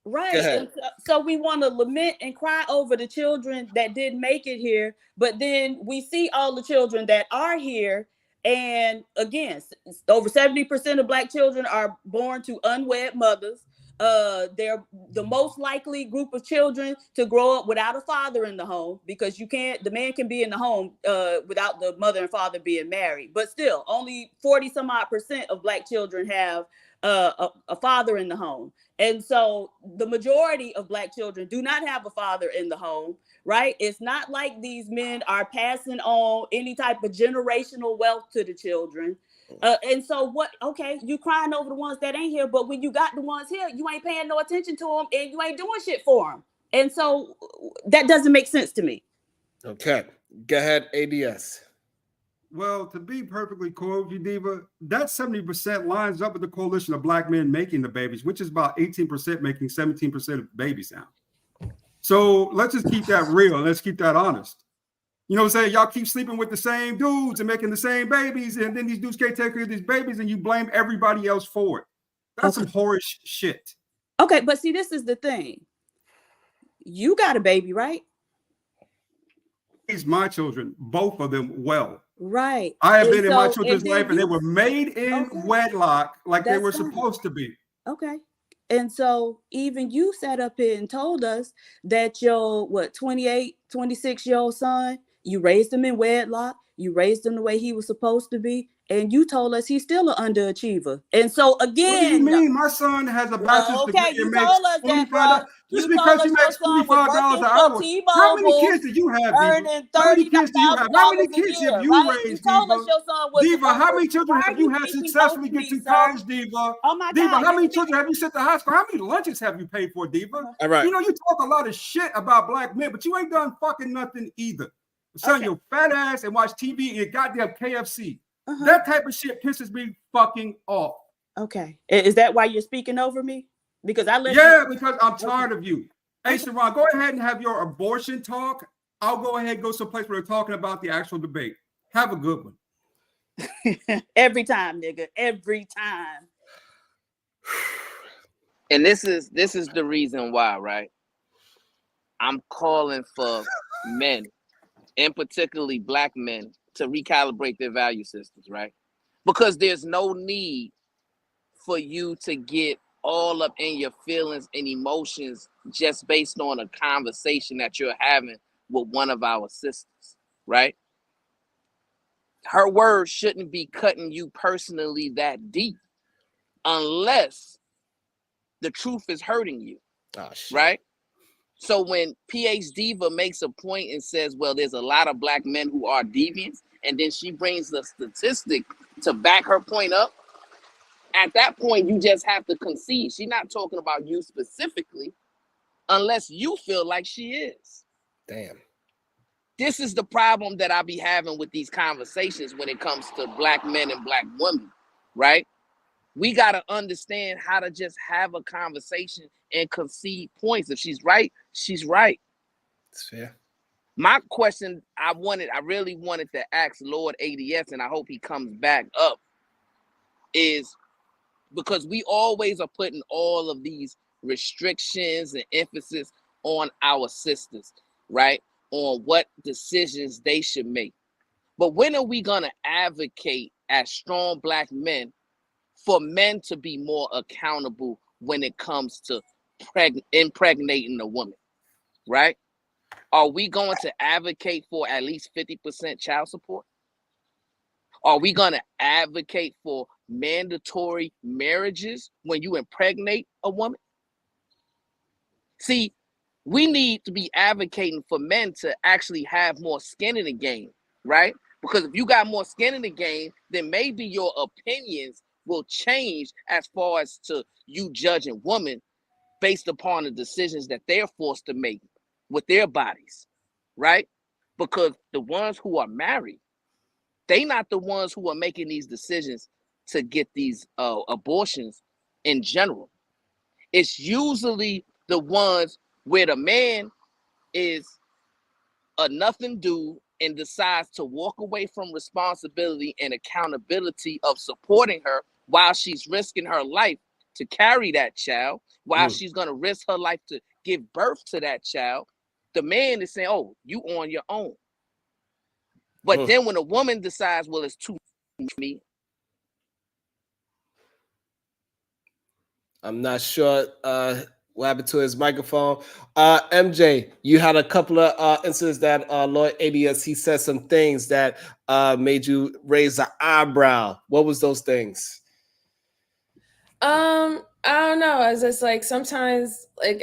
Right. And so we want to lament and cry over the children that didn't make it here, but then we see all the children that are here. And again, over 70% of black children are born to unwed mothers. They're the most likely group of children to grow up without a father in the home, because the man can be in the home without the mother and father being married. But still, only 40-some-odd% of black children have a father in the home. And so the majority of black children do not have a father in the home, right? It's not like these men are passing on any type of generational wealth to the children. And so you crying over the ones that ain't here, but when you got the ones here, you ain't paying no attention to them and you ain't doing shit for them. And so that doesn't make sense to me. Okay, go ahead, ADS. Well, to be perfectly cool with you, Diva, that 70% lines up with the coalition of black men making the babies, which is about 18% making 17% of babies now. So let's just keep that real and let's keep that honest. You know what I'm saying? Y'all keep sleeping with the same dudes and making the same babies, and then these dudes can't take care of these babies and you blame everybody else for it. That's some whorish shit. Okay, but see, this is the thing. You got a baby, right? Raised my children, both of them, well. Right. I have been in my children's life and they were made in wedlock like they were supposed to be. Okay. And so even you sat up here and told us that your 28, 26-year-old son, you raised him in wedlock, you raised him the way he was supposed to be, and you told us he's still an underachiever. And so again, what do you mean? My son has a bachelor's degree and makes $25. Just because he makes $25 an hour. How many kids did you have, Diva? How many kids do you have? How many kids have you raised, Diva? How many children have you had successfully get to college, Diva? Oh my Diva, God. how many children have you sent to high school? How many lunches have you paid for, Diva? All right. You know, you talk a lot of shit about black men, but you ain't done fucking nothing either. Son, your fat ass and watch TV and goddamn KFC. That type of shit pisses me fucking off. Okay. Is that why you're speaking over me? Because because I'm tired of you. Hey, Sharon, go ahead and have your abortion talk. I'll go ahead and go someplace where they're talking about the actual debate. Have a good one. Every time, nigga. Every time. And this is the reason why, right? I'm calling for men, and particularly black men, to recalibrate their value systems, right? Because there's no need for you to get all up in your feelings and emotions just based on a conversation that you're having with one of our sisters, right? Her words shouldn't be cutting you personally that deep unless the truth is hurting you, right? So when PH Diva makes a point and says, well, there's a lot of black men who are deviants, and then she brings the statistic to back her point up, At that point, you just have to concede. She's not talking about you specifically unless you feel like she is. Damn. This is the problem that I be having with these conversations when it comes to black men and black women, right? We got to understand how to just have a conversation and concede points. If she's right, she's right. That's fair. My question I really wanted to ask Lord ADS, and I hope he comes back up, is because we always are putting all of these restrictions and emphasis on our sisters, right? On what decisions they should make. But when are we going to advocate as strong black men for men to be more accountable when it comes to impregnating a woman, right? Are we going to advocate for at least 50% child support? Are we going to advocate for mandatory marriages when you impregnate a woman? See, we need to be advocating for men to actually have more skin in the game, right? Because if you got more skin in the game, then maybe your opinions will change as far as to you judging women based upon the decisions that they're forced to make with their bodies, right? Because the ones who are married, they not the ones who are making these decisions to get these abortions in general. It's usually the ones where the man is a nothing dude and decides to walk away from responsibility and accountability of supporting her while she's risking her life to carry that child, while she's going to risk her life to give birth to that child. The man is saying, oh, you on your own. But then when a woman decides, well, it's too much for me. I'm not sure what happened to his microphone. MJ, you had a couple of instances that Lord ABS, he said some things that made you raise an eyebrow. What was those things? I don't know. It's just like sometimes, like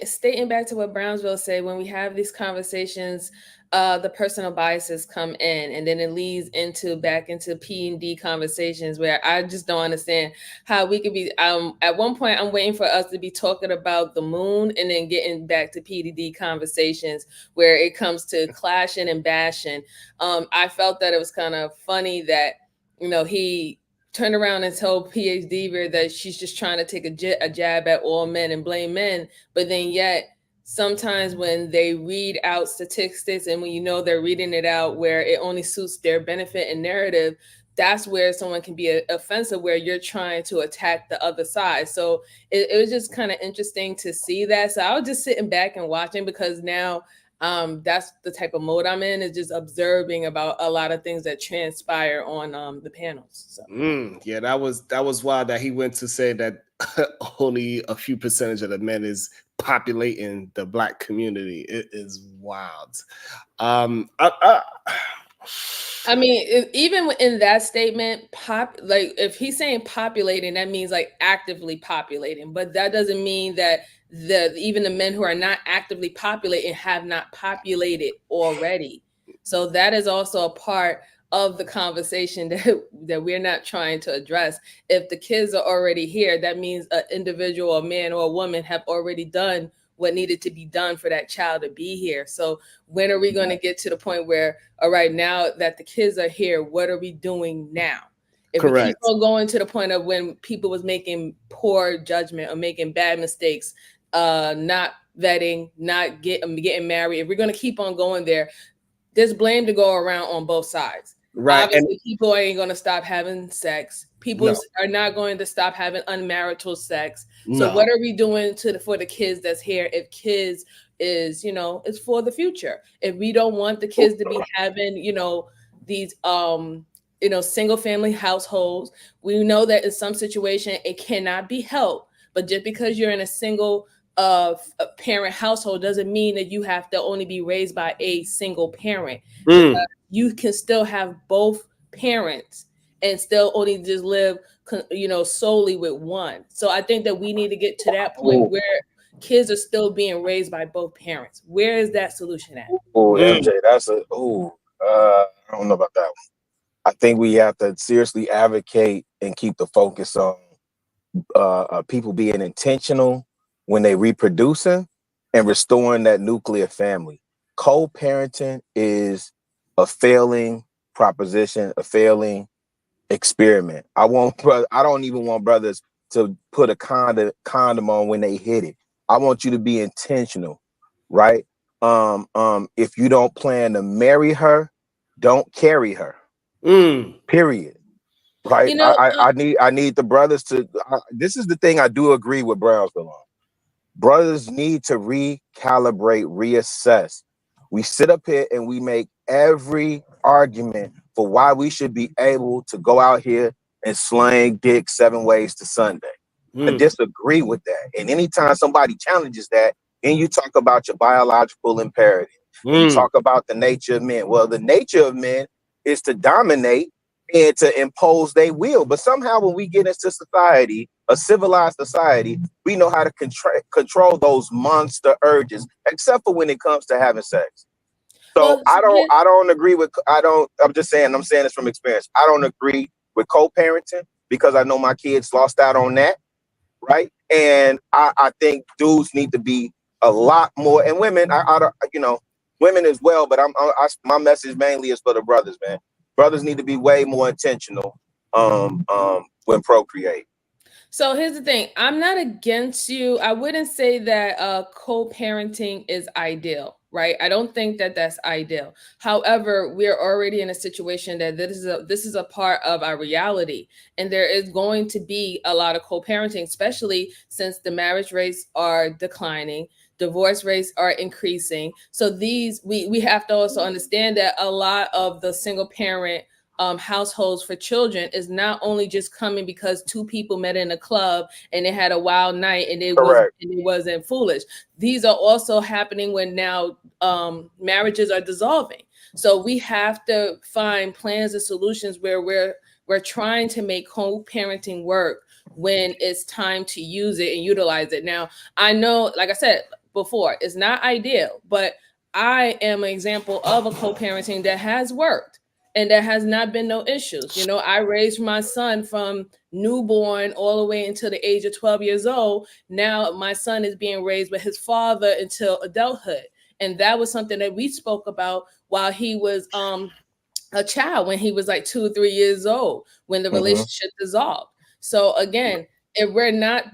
stating back to what Brownsville said, when we have these conversations, the personal biases come in, and then it leads back into P&D conversations where I just don't understand how we could be. At one point, I'm waiting for us to be talking about the moon, and then getting back to P&D conversations where it comes to clashing and bashing. I felt that it was kind of funny that he turned around and told PhD that she's just trying to take a jab at all men and blame men, but then yet sometimes when they read out statistics and when they're reading it out where it only suits their benefit and narrative, that's where someone can be offensive, where you're trying to attack the other side. So it was just kind of interesting to see that. So I was just sitting back and watching, because now that's the type of mode I'm in, is just observing about a lot of things that transpire on the panels. So. Yeah, that was wild that he went to say that only a few percentage of the men is populating the black community. It is wild. I mean, even in that statement, like if he's saying populating, that means like actively populating, but that doesn't mean that even the men who are not actively populating have not populated already. So that is also a part of the conversation that we're not trying to address. If the kids are already here, that means an individual, a man or a woman, have already done what needed to be done for that child to be here. So when are we going to get to the point where, all right, now that the kids are here, what are we doing now? If we keep on going to the point of when people was making poor judgment or making bad mistakes, not vetting, not getting married, if we're going to keep on going there, there's blame to go around on both sides. Right. Obviously, people ain't going to stop having sex. People are not going to stop having unmarital sex. So what are we doing for the kids that's here? If kids is, it's for the future. If we don't want the kids to be having, these, single family households, we know that in some situation it cannot be helped. But just because you're in a single a parent household doesn't mean that you have to only be raised by a single parent. You can still have both parents and still only just live, solely with one. So I think that we need to get to that point where kids are still being raised by both parents. Where is that solution at? Oh, MJ, that's I don't know about that one. I think we have to seriously advocate and keep the focus on people being intentional when they reproducing and restoring that nuclear family. Co-parenting is a failing proposition, a failing experiment. I don't even want brothers to put a condom on when they hit it. I want you to be intentional, right? If you don't plan to marry her, don't carry her. Period. Right. I need the brothers to. This is the thing I do agree with Brownsville on. Brothers need to recalibrate, reassess. We sit up here and we make every argument for why we should be able to go out here and slang dick 7 ways to Sunday. I disagree with that. And anytime somebody challenges that, and you talk about your biological imperative, you talk about the nature of men. Well, the nature of men is to dominate and to impose their will. But somehow when we get into society, a civilized society, we know how to control those monster urges, except for when it comes to having sex. So I don't agree with, I'm saying this from experience. I don't agree with co-parenting because I know my kids lost out on that. Right. And I think dudes need to be a lot more, and women, women as well. But my message mainly is for the brothers, man. Brothers need to be way more intentional when procreate. So here's the thing. I'm not against you. I wouldn't say that co-parenting is ideal, right? I don't think that that's ideal. However, we're already in a situation that this is a part of our reality. And there is going to be a lot of co-parenting, especially since the marriage rates are declining. Divorce rates are increasing. So we have to also understand that a lot of the single parent households for children is not only just coming because two people met in a club and they had a wild night and it wasn't foolish. These are also happening when now marriages are dissolving. So we have to find plans and solutions where we're trying to make co-parenting work when it's time to use it and utilize it. Now, I know, like I said before, it's not ideal, but I am an example of a co-parenting that has worked. And there has not been no issues. You know, I raised my son from newborn all the way until the age of 12 years old. Now my son is being raised with his father until adulthood. And that was something that we spoke about while he was a child, when he was like 2 or 3 years old, when the relationship dissolved. So again, if we're not,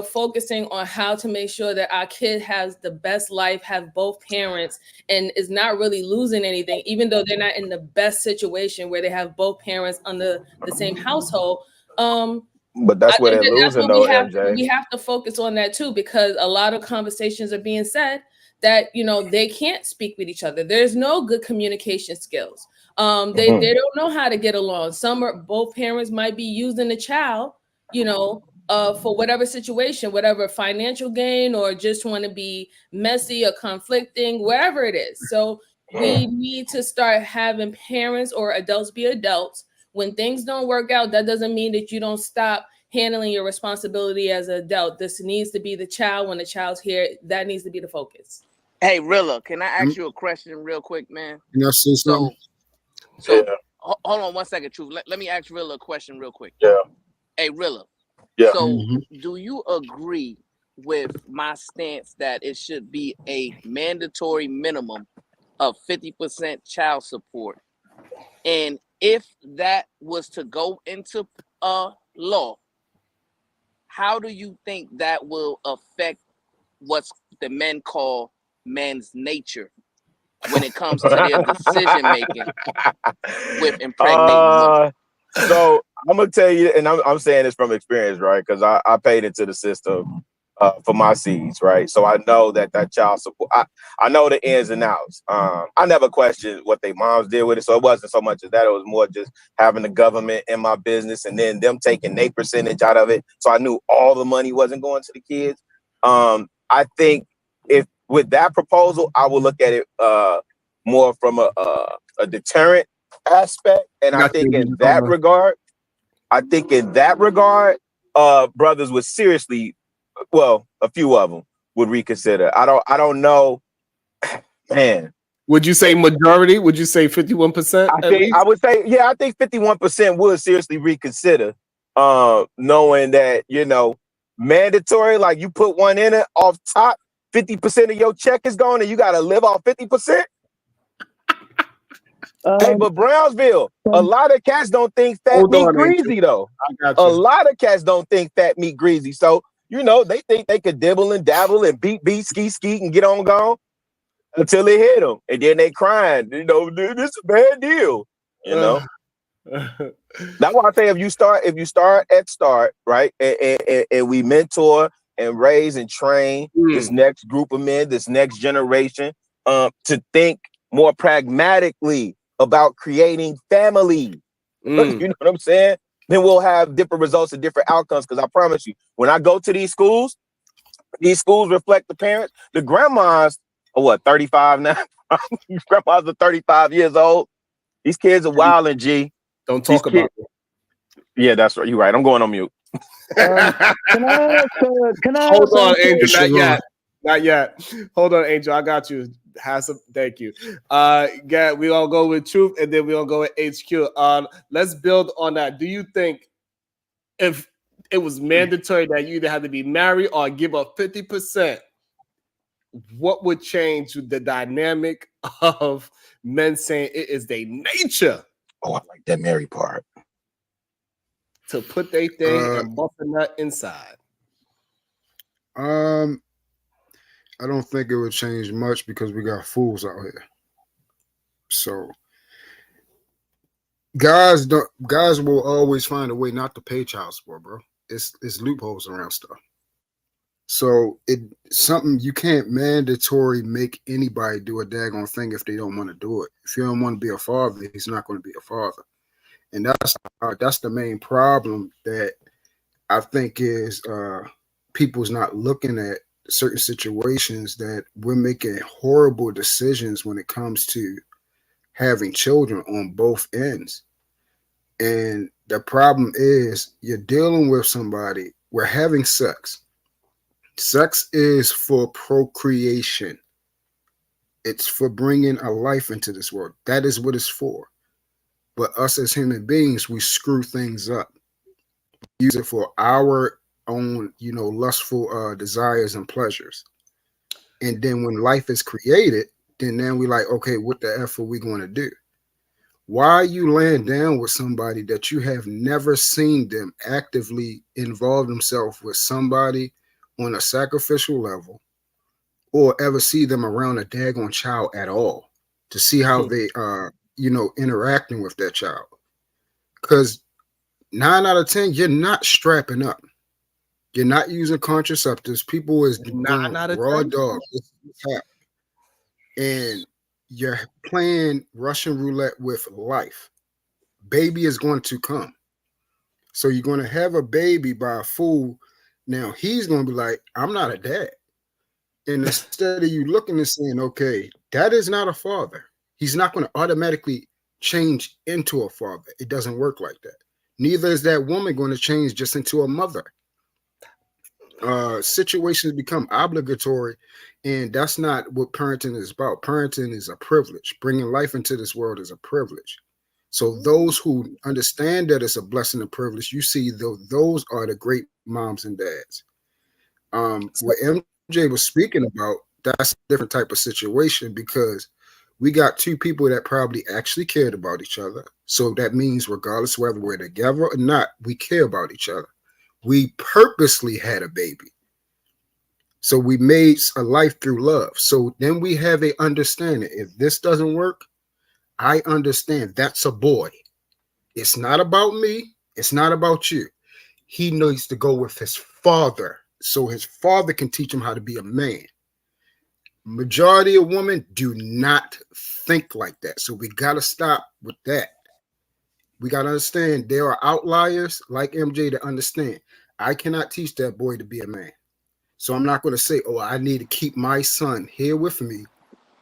focusing on how to make sure that our kid has the best life, have both parents, and is not really losing anything, even though they're not in the best situation where they have both parents under the same household. But that's where they're losing, though, MJ. We have to focus on that too, because a lot of conversations are being said that, they can't speak with each other. There's no good communication skills. They don't know how to get along. Both parents might be using the child, for whatever situation, whatever financial gain, or just want to be messy or conflicting, wherever it is. So we need to start having parents or adults be adults. When things don't work out, that doesn't mean that you don't stop handling your responsibility as an adult. This needs to be the child. When the child's here, that needs to be the focus. Hey, Rilla, can I ask you a question real quick, man? Can I say something? So hold on 1 second, Truth. Let me ask Rilla a question real quick. Yeah. Hey, Rilla. Yeah. So do you agree with my stance that it should be a mandatory minimum of 50% child support? And if that was to go into law, how do you think that will affect what's the men call man's nature when it comes to their decision making with impregnating women? So I'm gonna tell you, and I'm saying this from experience, right? Because I paid into the system for my seeds, right? So I know that child support. I know the ins and outs. I never questioned what their moms did with it, so it wasn't so much as that. It was more just having the government in my business and then them taking their percentage out of it. So I knew all the money wasn't going to the kids. I think if with that proposal, I will look at it more from a deterrent aspect, and I think in that regard, brothers would seriously, well, a few of them would reconsider. I don't know, man. Would you say majority? Would you say 51%? I would say, yeah, I think 51% would seriously reconsider, knowing that, mandatory, like you put one in it off top, 50% of your check is gone and you got to live off 50%. Hey, but Brownsville, a lot of cats don't think fat meat greasy, though. A lot of cats don't think fat meat greasy. So, they think they could dibble and dabble and beat, ski, and get on gone until it hit them. And then they crying, this is a bad deal, That's why I say if you start at start, right, and we mentor and raise and train this next group of men, this next generation, to think more pragmatically about creating family. You know what I'm saying? Then we'll have different results and different outcomes. Because I promise you, when I go to these schools reflect the parents. The grandmas are what, 35 now? Grandmas are 35 years old. These kids are wild and G. Don't talk about it. Yeah, that's right. You're right. I'm going on mute. Can I Hold on, Angel. Not yet. Hold on, Angel. I got you. Thank you. We all go with truth, and then we all go with HQ. Let's build on that. Do you think if it was mandatory that you either had to be married or give up 50%, what would change the dynamic of men saying it is their nature? Oh, I like that married part. To put their thing and bust a nut inside. I don't think it would change much because we got fools out here. So guys will always find a way not to pay child support, bro. It's loopholes around stuff. So something you can't mandatory make anybody do a daggone thing if they don't want to do it. If you don't want to be a father, he's not going to be a father. And that's the main problem that I think is people's not looking at certain situations, that we're making horrible decisions when it comes to having children on both ends. And the problem is you're dealing with somebody, we're having sex. Sex is for procreation. It's for bringing a life into this world. That is what it's for. But us as human beings, we screw things up. We use it for our own, lustful desires and pleasures. And then when life is created, then we're like, okay, what the F are we going to do? Why are you laying down with somebody that you have never seen them actively involve themselves with somebody on a sacrificial level, or ever see them around a daggone child at all to see how they are, interacting with that child? Because 9 out of 10, you're not strapping up. You're not using contraceptives. People is going raw dog. And you're playing Russian roulette with life. Baby is going to come. So you're going to have a baby by a fool. Now he's going to be like, I'm not a dad. And instead of you looking and saying, okay, that is not a father. He's not going to automatically change into a father. It doesn't work like that. Neither is that woman going to change just into a mother. Situations become obligatory, and that's not what parenting is about. Parenting is a privilege. Bringing life into this world is a privilege. So those who understand that it's a blessing and privilege, you see, those are the great moms and dads. What MJ was speaking about, that's a different type of situation, because we got two people that probably actually cared about each other. So that means regardless whether we're together or not, we care about each other. We purposely had a baby. So we made a life through love. So then we have a understanding. If this doesn't work, I understand that's a boy. It's not about me. It's not about you. He needs to go with his father, so his father can teach him how to be a man. Majority of women do not think like that. So we got to stop with that. We got to understand there are outliers like MJ to understand. I cannot teach that boy to be a man. So I'm not going to say, oh, I need to keep my son here with me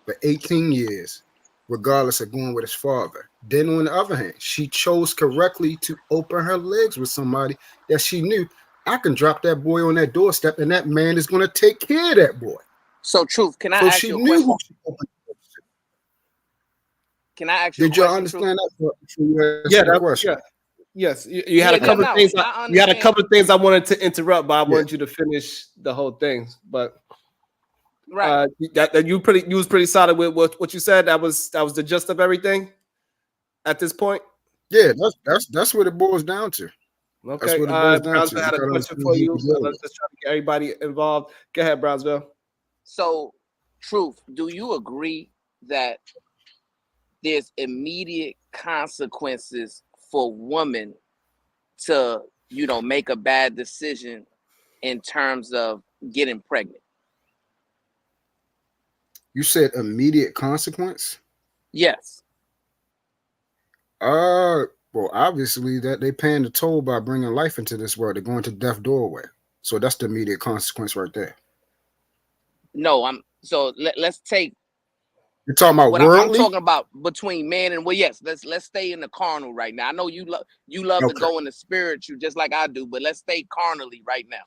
for 18 years, regardless of going with his father. Then on the other hand, she chose correctly to open her legs with somebody that she knew, I can drop that boy on that doorstep and that man is going to take care of that boy. So, Truth, can I ask you a question? Can I ask you Did y'all understand that? Yeah, The question. Yes, you had a couple of things. You had a couple of things I wanted to interrupt, but I wanted you to finish the whole thing. But right, you was pretty solid with what you said. That was the gist of everything at this point. Yeah, that's what it boils down to. Okay, that's what it boils down Brownsville to. had a question for you. Let's just try to get everybody involved. Go ahead, Brownsville. So, Truth, do you agree that there's immediate consequences for women to, make a bad decision in terms of getting pregnant? You said immediate consequence? Yes. Well, obviously that they paying the toll by bringing life into this world. They're going to death doorway. So that's the immediate consequence right there. No, let's take. You're talking about I'm worldly? talking about between man and yes. Let's stay in the carnal right now. I know you love to go in the spiritual just like I do, but let's stay carnally right now.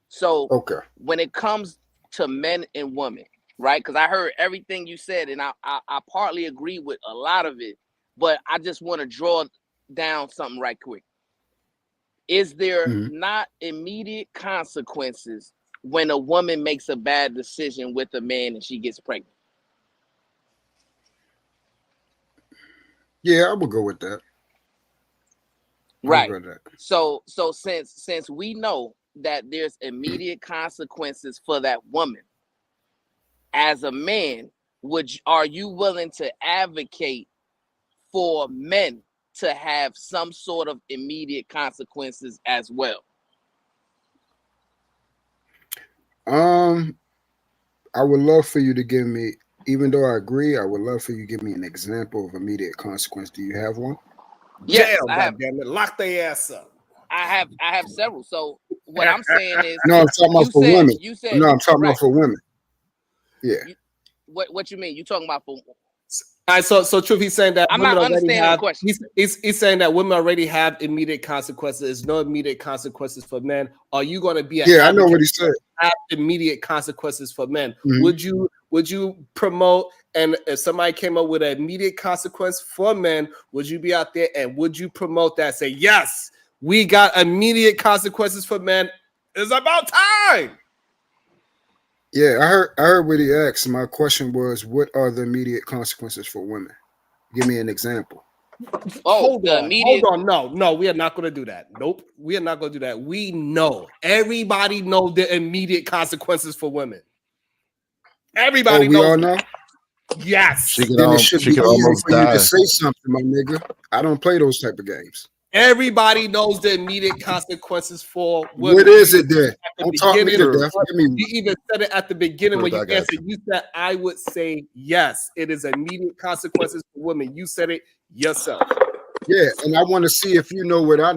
So when it comes to men and women, right? Because I heard everything you said, and I partly agree with a lot of it, but I just want to draw down something right quick. Is there not immediate consequences when a woman makes a bad decision with a man and she gets pregnant? Yeah, I would go with that. Right. So since we know that there's immediate consequences for that woman, as a man, are you willing to advocate for men to have some sort of immediate consequences as well? I would love for you to give me, even though I agree, I would love for you to give me an example of immediate consequence. Do you have one? Yes, I have. Damn it, lock their ass up. I have several. So what I'm saying is, no, I'm talking about for women. No, I'm talking about for women. Yeah. What you mean? You talking about for? All right, so Truth, he's saying that I'm women not already understanding have. the question. He's saying that women already have immediate consequences. There's no immediate consequences for men. Are you going to be? I know what he said. Have immediate consequences for men. Would you promote? And if somebody came up with an immediate consequence for men, would you be out there and would you promote that? Say yes, we got immediate consequences for men. It's about time. Yeah, I heard what he asked. My question was, what are the immediate consequences for women? Give me an example. Hold on. No, we are not going to do that. Nope, we are not going to do that. We know. Everybody knows the immediate consequences for women. Everybody knows. We all know? Yes. Then it should be easy for you to say something, my nigga. I don't play those type of games. Everybody knows the immediate consequences for women. What is it then? Don't talk me to death. You even said it at the beginning when you answered. You said, I would say yes. It is immediate consequences for women. You said it yourself. Yeah, and I want to see if you know what I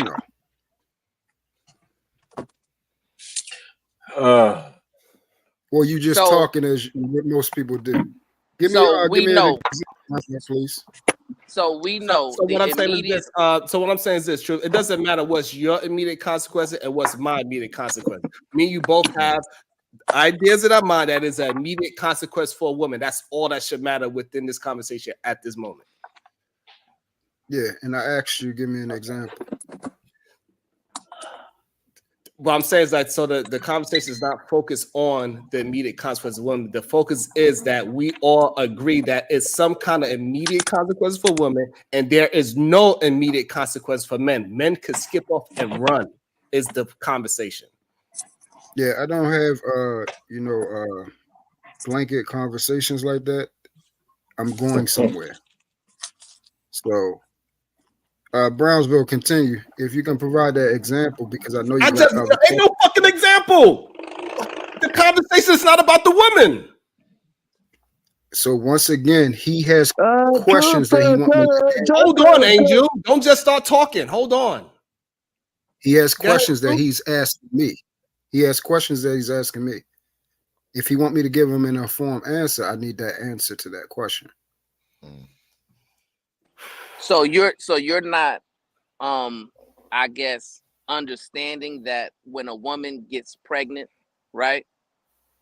know. Or you just talking as what most people do. Give me an example, please. So we know. So what I'm saying is this. So what I'm saying is this. True. It doesn't matter what's your immediate consequences and what's my immediate consequence. Me and you both have ideas in our mind that is an immediate consequence for a woman. That's all that should matter within this conversation at this moment. Yeah, and I asked you, give me an example. What I'm saying is that so the conversation is not focused on the immediate consequences of women. The focus is that we all agree that it's some kind of immediate consequence for women, and there is no immediate consequence for men. Men could skip off and run. Is the conversation? Yeah, I don't have blanket conversations like that. I'm going somewhere. So. Brownsville, continue. If you can provide that example, because I know you ain't no fucking example. The conversation is not about the women. So once again, he has questions that he wants me to ask. Hold on, Angel. Don't just start talking. Hold on. He has questions that he's asking me. He has questions that he's asking me. If he want me to give him an informed answer, I need that answer to that question. So you're not, I guess, understanding that when a woman gets pregnant, right,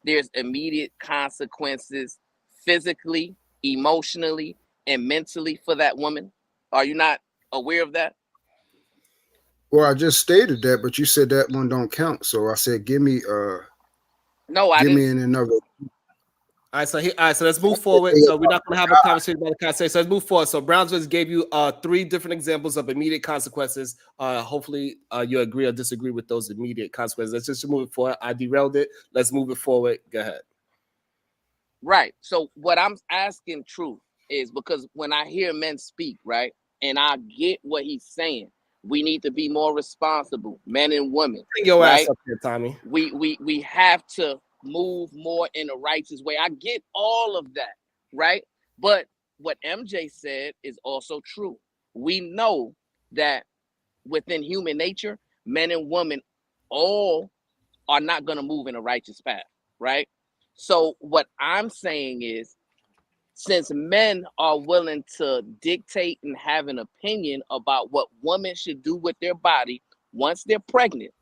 there's immediate consequences physically, emotionally, and mentally for that woman? Are you not aware of that? Well, I just stated that, but you said that one don't count. So I said, give me No, I give me didn't. in another. All right, so let's move forward. So we're not going to have a conversation about the conversation. So let's move forward. So Brownsville gave you 3 different examples of immediate consequences. Hopefully, you agree or disagree with those immediate consequences. Let's just move it forward. I derailed it. Let's move it forward. Go ahead. Right. So what I'm asking, Truth, is because when I hear men speak, right, and I get what he's saying, we need to be more responsible, men and women. Bring your right? ass up here, Tommy. We have to move more in a righteous way. I get all of that, right? But what MJ said is also true. We know that within human nature, men and women all are not going to move in a righteous path, right? So what I'm saying is, since men are willing to dictate and have an opinion about what women should do with their body once they're pregnant,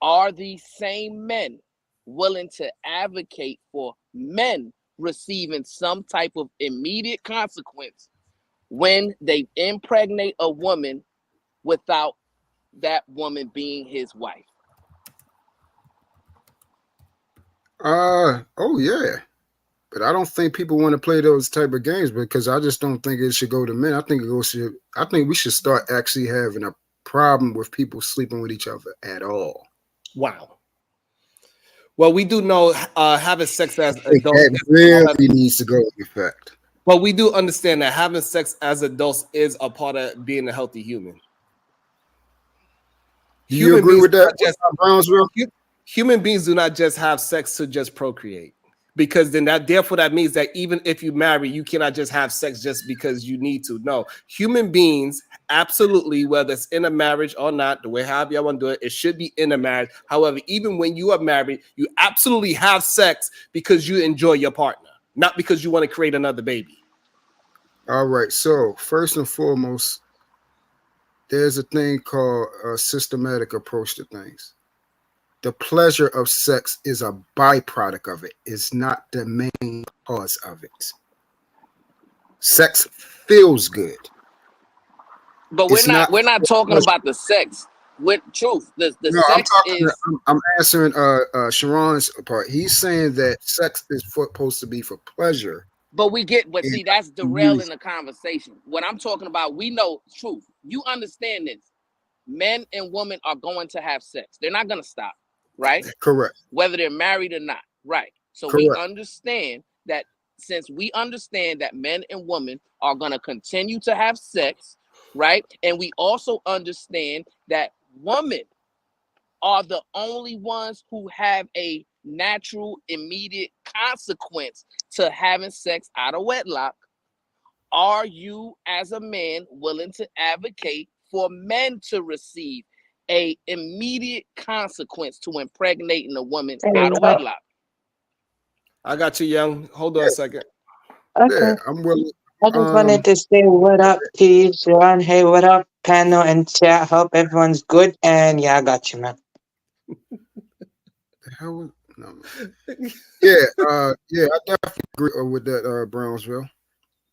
are these same men willing to advocate for men receiving some type of immediate consequence when they impregnate a woman without that woman being his wife? Oh yeah, but I don't think people want to play those type of games because I just don't think it should go to men. I think I think we should start actually having a problem with people sleeping with each other at all. Wow. Well, we do know having sex as adults that really needs to go into effect. But we do understand that having sex as adults is a part of being a healthy human. Do you agree with that, Brownsville? Human beings do not just have sex to just procreate, because then therefore that means that even if you marry, you cannot just have sex just because you need to. No, human beings absolutely, whether it's in a marriage or not, the way however you want to do it, it should be in a marriage. However, even when you are married, you absolutely have sex because you enjoy your partner, not because you want to create another baby. All right. So first and foremost, there's a thing called a systematic approach to things. The pleasure of sex is a byproduct of it. It's not the main cause of it. Sex feels good. But we're not talking about the sex. With truth, the no, sex I'm answering Sharon's part. He's saying that sex is supposed to be for pleasure. But see, that's derailing the conversation. What I'm talking about, we know truth. You understand this. Men and women are going to have sex. They're not going to stop, right? Correct. Whether they're married or not, right? So Correct. we understand that, since we understand that men and women are going to continue to have sex, right? And we also understand that women are the only ones who have a natural immediate consequence to having sex out of wedlock. Are you, as a man, willing to advocate for men to receive a immediate consequence to impregnating a woman out of wedlock? I got you, Young. Hold on a second. Okay. Yeah, I'm willing. I just wanted to say what up, T, Sharon. Hey, what up, panel and chat? Hope everyone's good. And yeah, I got you, man. The hell? No. Yeah, I definitely agree with that, Brownsville.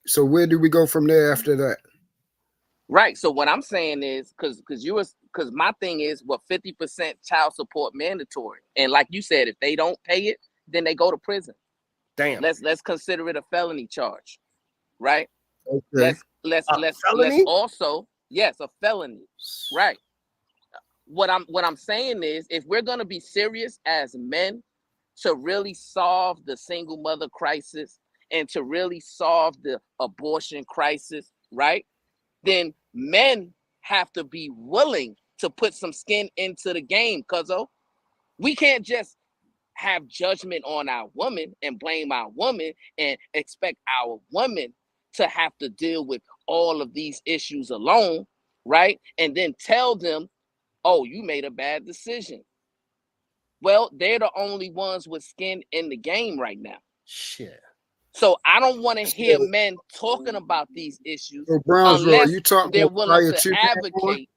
So where do we go from there after that? Right. So what I'm saying is, because my thing is, 50% child support mandatory, and like you said, if they don't pay it, then they go to prison. Damn. Let's consider it a felony charge, right? Okay. Let's also, yes, a felony, right? What I'm saying is, if we're gonna be serious as men to really solve the single mother crisis and to really solve the abortion crisis, right? Then men have to be willing to put some skin into the game, cuzzo. We can't just have judgment on our woman and blame our woman and expect our woman to have to deal with all of these issues alone, right? And then tell them, oh, you made a bad decision. Well, they're the only ones with skin in the game right now. Shit. So I don't want to hear men talking about these issues Brownsville, unless they're willing to advocate.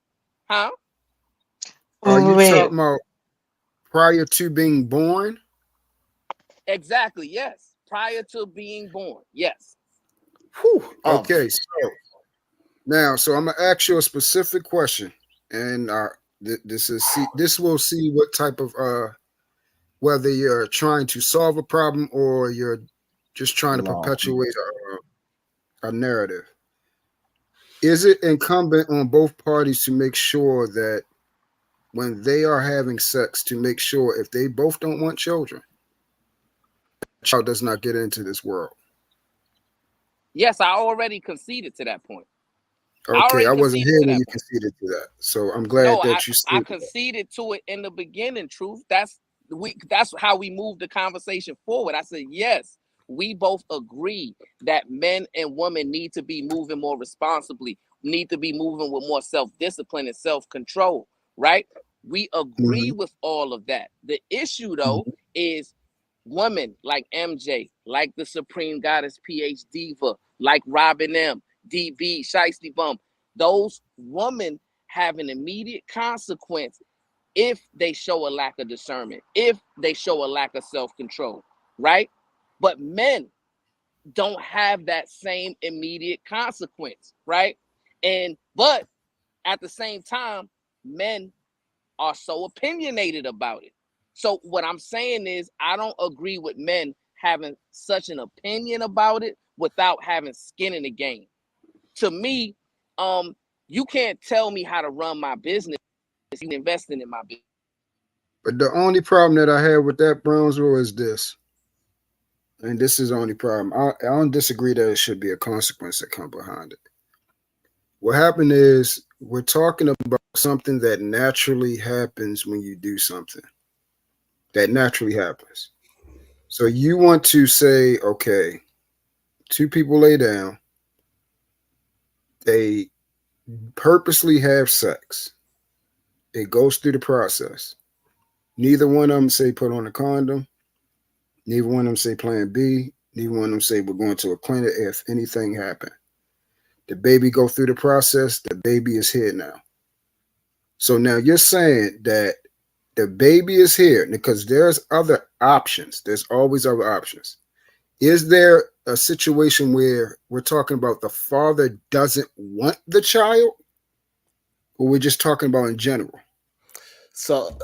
Huh? Are you talking about prior to being born? Exactly, yes. Prior to being born, yes. Okay, so now, so I'm gonna ask you a specific question, and this will see what type of whether you're trying to solve a problem or you're just trying to perpetuate a narrative. Is it incumbent on both parties to make sure that when they are having sex, to make sure if they both don't want children, the child does not get into this world? Yes, I already conceded to that point. Okay, I wasn't here when you conceded to that, so I'm glad that you I said conceded to it in the beginning. Truth. That's how we moved the conversation forward. I said yes. We both agree that men and women need to be moving more responsibly, need to be moving with more self-discipline and self-control, right? We agree with all of that. The issue, though, is women like MJ, like the Supreme Goddess PH Diva, like Robin M, DB, Shiesty Bum. Those women have an immediate consequence if they show a lack of discernment, if they show a lack of self-control, right? But men don't have that same immediate consequence, right? But at the same time, men are so opinionated about it. So what I'm saying is I don't agree with men having such an opinion about it without having skin in the game. To me, you can't tell me how to run my business if you're investing in my business. But the only problem that I have with that, Brownsville, is this. And this is the only problem. I don't disagree that it should be a consequence that come behind it. What happened is we're talking about something that naturally happens when you do something. That naturally happens. So you want to say, okay, two people lay down, they purposely have sex. It goes through the process. Neither one of them say put on a condom. Neither one of them say plan B. Neither one of them say we're going to a clinic if anything happened. The baby go through the process. The baby is here now. So now you're saying that the baby is here because there's other options. There's always other options. Is there a situation where we're talking about the father doesn't want the child? Or we're just talking about in general? So,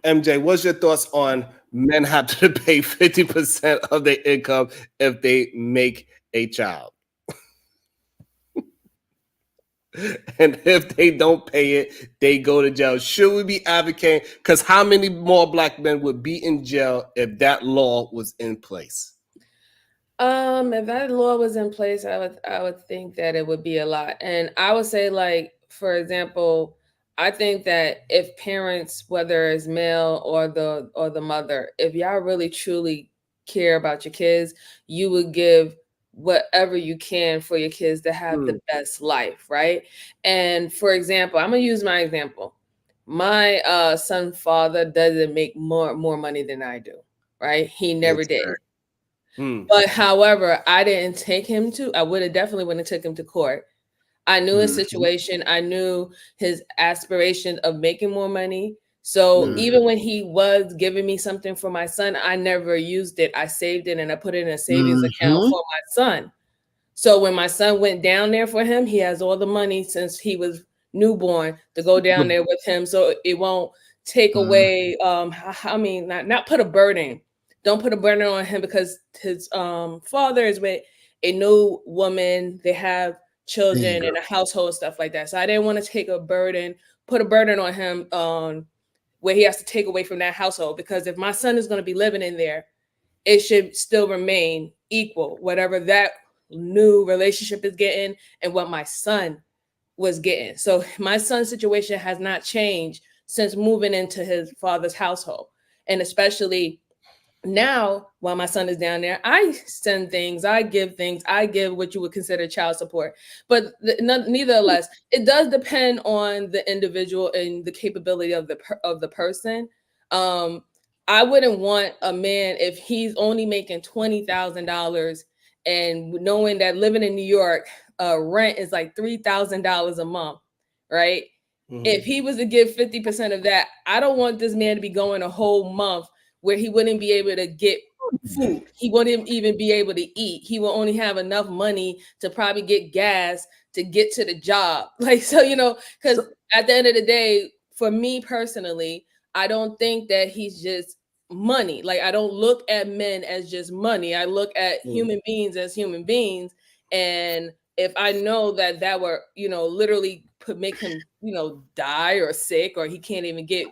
MJ, what's your thoughts on men have to pay 50% of their income if they make a child? And if they don't pay it, they go to jail. Should we be advocating? Because how many more black men would be in jail if that law was in place? If that law was in place, I would think that it would be a lot. And I would say, like, for example, I think that if parents, whether it's male or the mother, if y'all really truly care about your kids, you would give whatever you can for your kids to have the best life, right? And for example, I'm gonna use my example. My son's father doesn't make more money than I do, right? He never did. But however, I didn't take him to, I would have definitely wouldn't have took him to court. I knew his situation. I knew his aspiration of making more money. So even when he was giving me something for my son, I never used it. I saved it and I put it in a savings account for my son. So when my son went down there for him, he has all the money since he was newborn to go down there with him. So it won't take away, I mean, not put a burden. Don't put a burden on him because his father is with a new woman. They have children and a household, stuff like that. So I didn't want to take a burden, put a burden on him where he has to take away from that household. Because if my son is going to be living in there, it should still remain equal, whatever that new relationship is getting and what my son was getting. So my son's situation has not changed since moving into his father's household. And especially now, while my son is down there, I send things, I give what you would consider child support. But nevertheless, it does depend on the individual and the capability of the person. I wouldn't want a man if he's only making $20,000 and knowing that living in New York, rent is like $3,000 a month, right? If he was to give 50% of that, I don't want this man to be going a whole month where he wouldn't be able to get food. He wouldn't even be able to eat. He will only have enough money to probably get gas to get to the job. Like, so, because at the end of the day, for me personally, I don't think that he's just money. Like, I don't look at men as just money. I look at human beings as human beings. And if I know that were, literally could make him, die or sick, or he can't even get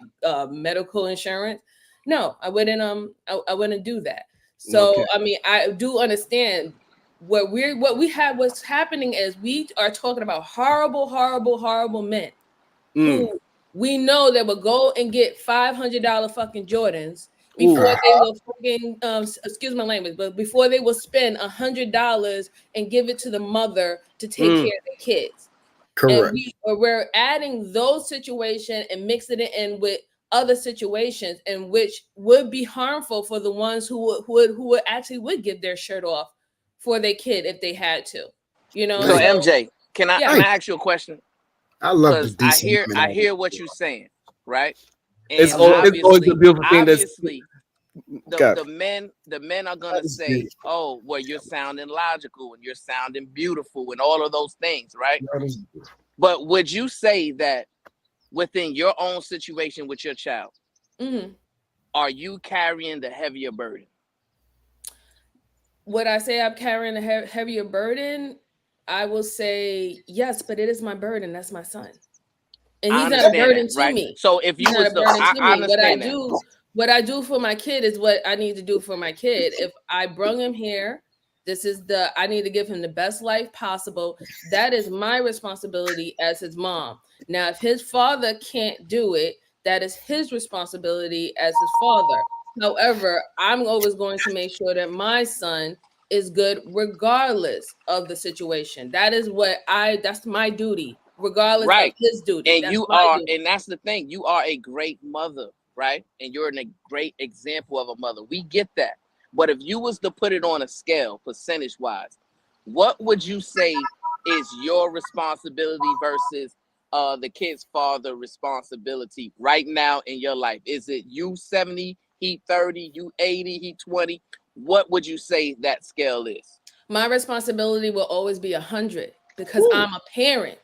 medical insurance, no, I wouldn't. I wouldn't do that. So, I mean, I do understand what's happening is we are talking about horrible men who we know that will go and get $500 fucking Jordans before they will fucking excuse my language, but before they will spend $100 and give it to the mother to take care of the kids. Correct. And we're adding those situations and mixing it in with other situations, in which would be harmful for the ones who would actually give their shirt off for their kid if they had to. So MJ, can I ask you a question? I love the I decent. I hear what you're saying, right? And it's always a beautiful thing. Obviously, the men are gonna say, "Oh, well, you're sounding logical and you're sounding beautiful and all of those things," right? But would you say that within your own situation with your child, are you carrying the heavier burden? Would I say I'm carrying a heavier burden? I will say yes, but it is my burden. That's my son, and he's not a burden to me. So if you was I understand what I do for my kid is what I need to do for my kid. If I brung him here, I need to give him the best life possible. That is my responsibility as his mom. Now, if his father can't do it, that is his responsibility as his father. However, I'm always going to make sure that my son is good regardless of the situation. That's my duty, regardless of his duty. And that's the thing. You are a great mother, right? And you're a great example of a mother. We get that. But if you was to put it on a scale, percentage-wise, what would you say is your responsibility versus the kid's father responsibility right now in your life? Is it you 70, he 30, you 80, he 20? What would you say that scale is? My responsibility will always be 100 because I'm a parent.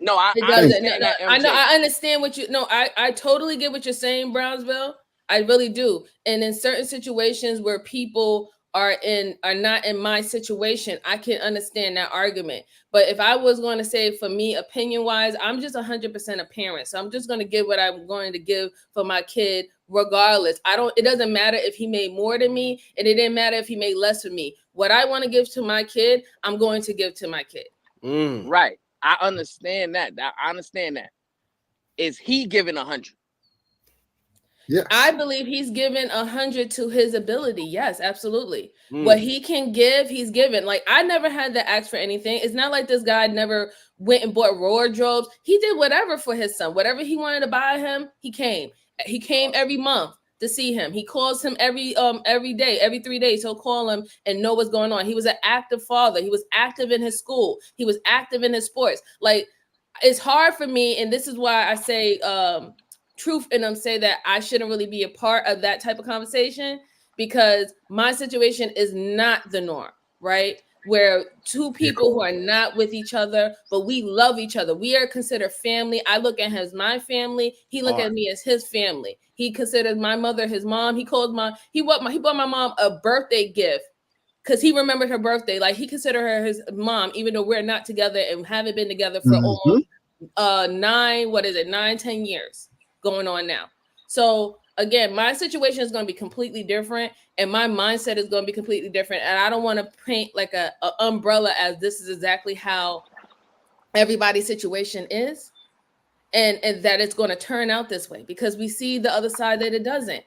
No, I understand that, MJ. I understand what you. No, I totally get what you're saying, Brownsville. I really do. And in certain situations where people are not in my situation, I can understand that argument. But if I was going to say, for me, opinion wise, I'm just 100% a parent. So I'm just going to give what I'm going to give for my kid regardless. It doesn't matter if he made more than me, and it didn't matter if he made less than me. What I want to give to my kid, I'm going to give to my kid. Right. I understand that. Is he giving 100? Yes. I believe he's given 100 to his ability. Yes, absolutely. What he can give, he's given. Like, I never had to ask for anything. It's not like this guy never went and bought wardrobes. He did whatever for his son. Whatever he wanted to buy him, he came. He came every month to see him. He calls him every day, every 3 days. He'll call him and know what's going on. He was an active father. He was active in his school. He was active in his sports. Like, it's hard for me, and this is why I say truth in them say that I shouldn't really be a part of that type of conversation, because my situation is not the norm, right? Where two people who are not with each other, but we love each other. We are considered family. I look at him as my family. He look at me as his family. He considers my mother his mom. He bought my mom a birthday gift because he remembered her birthday. Like, he considered her his mom, even though we're not together and haven't been together for almost 9-10 years going on now. So again, my situation is going to be completely different, and my mindset is going to be completely different. And I don't want to paint like a umbrella as this is exactly how everybody's situation is, and that it's going to turn out this way, because we see the other side that it doesn't.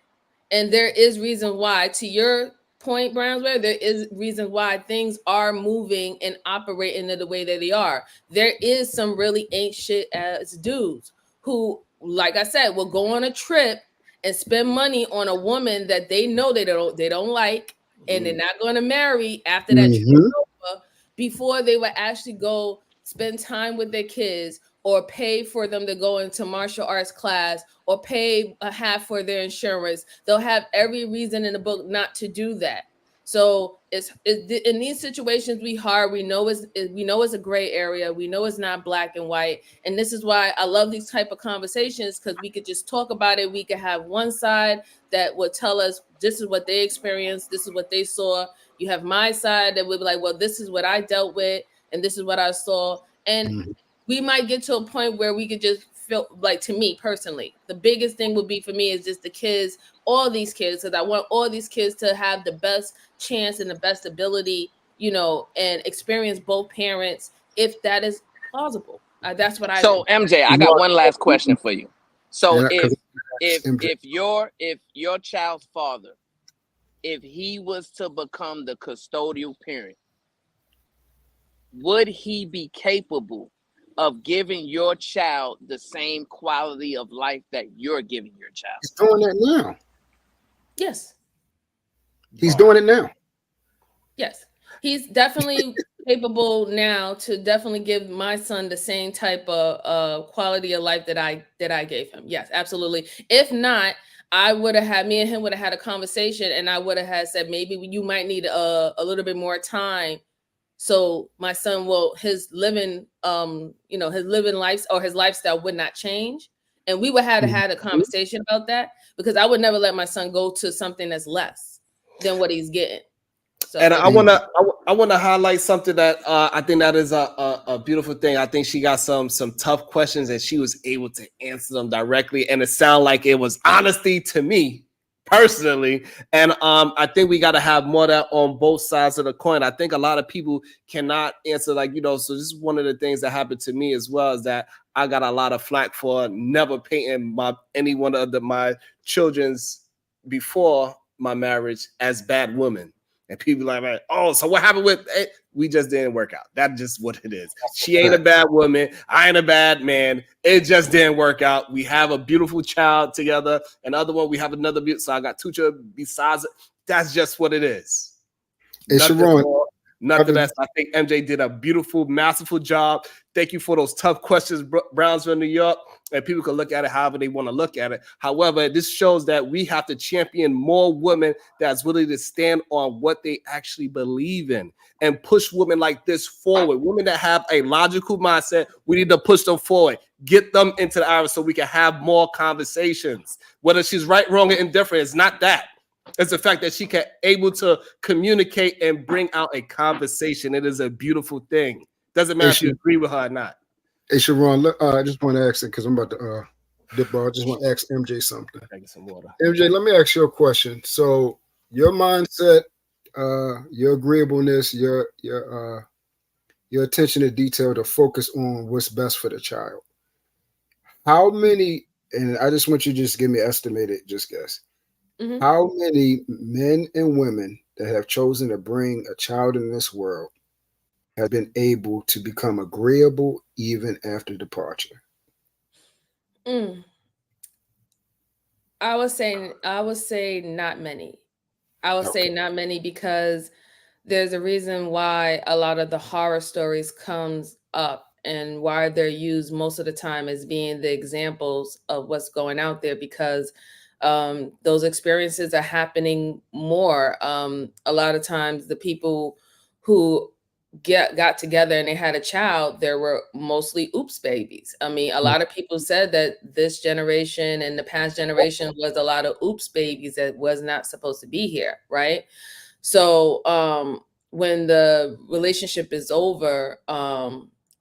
And there is reason why, to your point, Brownsware, there is reason why things are moving and operating in the way that they are. There is some really ain't shit ass dudes who, like I said, will go on a trip and spend money on a woman that they know they don't like, and they're not going to marry after that trip is over, before they would actually go spend time with their kids or pay for them to go into martial arts class or pay a half for their insurance. They'll have every reason in the book not to do that. So it's in these situations we know it's a gray area. We know it's not black and white, and this is why I love these type of conversations, because we could just talk about it. We could have one side that would tell us this is what they experienced, this is what they saw. You have my side that would be like, well, this is what I dealt with, and this is what I saw, and we might get to a point where we could just feel like, to me personally, the biggest thing would be for me is just the kids, all these kids, because I want all these kids to have the best chance and the best ability, and experience both parents, if that is plausible. That's what I So do. MJ, I got one last question for you. So Yeah, if your child's father, if he was to become the custodial parent, would he be capable of giving your child the same quality of life that you're giving your child? He's doing that now. Yes. He's doing it now. Yes. He's definitely capable now to definitely give my son the same type of quality of life that I gave him. Yes, absolutely. If not, me and him would have had a conversation, and I would have said, maybe you might need a little bit more time. So my son his living life or his lifestyle would not change. And we would have had a conversation about that, because I would never let my son go to something that's less than what he's getting. So, and I wanna highlight something that I think that is a beautiful thing. I think she got some tough questions, and she was able to answer them directly, and it sounded like it was honesty to me personally. And I think we got to have more of that on both sides of the coin. I think a lot of people cannot answer, so this is one of the things that happened to me as well, is that I got a lot of flack for never painting any one of my children's before my marriage as bad women. And people like, oh, so what happened with it? We just didn't work out. That's just what it is. She ain't a bad woman. I ain't a bad man. It just didn't work out. We have a beautiful child together. Another one, we have another beautiful. So I got two children besides it. That's just what it is. Nothing more, nothing less. I think MJ did a beautiful, masterful job. Thank you for those tough questions, Brownsville, New York. And people can look at it however they want to look at it. However, this shows that we have to champion more women that's willing to stand on what they actually believe in and push women like this forward. Women that have a logical mindset, we need to push them forward. Get them into the hour so we can have more conversations. Whether she's right, wrong, or indifferent, it's not that. It's the fact that she can able to communicate and bring out a conversation. It is a beautiful thing. Doesn't matter if you agree with her or not. Hey, Sharon, look, I just want to ask it because I'm about to dip off. I just want to ask MJ something. Get some water. MJ, let me ask you a question. So your mindset, your agreeableness, your attention to detail to focus on what's best for the child. How many, and I just want you to just give me estimated, just guess. Mm-hmm. How many men and women that have chosen to bring a child in this world have been able to become agreeable even after departure? I would say not many. I would say not many, because there's a reason why a lot of the horror stories comes up and why they're used most of the time as being the examples of what's going out there, because those experiences are happening more. A lot of times the people who got together and they had a child, there were mostly oops babies. I mean, a lot of people said that this generation and the past generation was a lot of oops babies that was not supposed to be here, right? So when the relationship is over,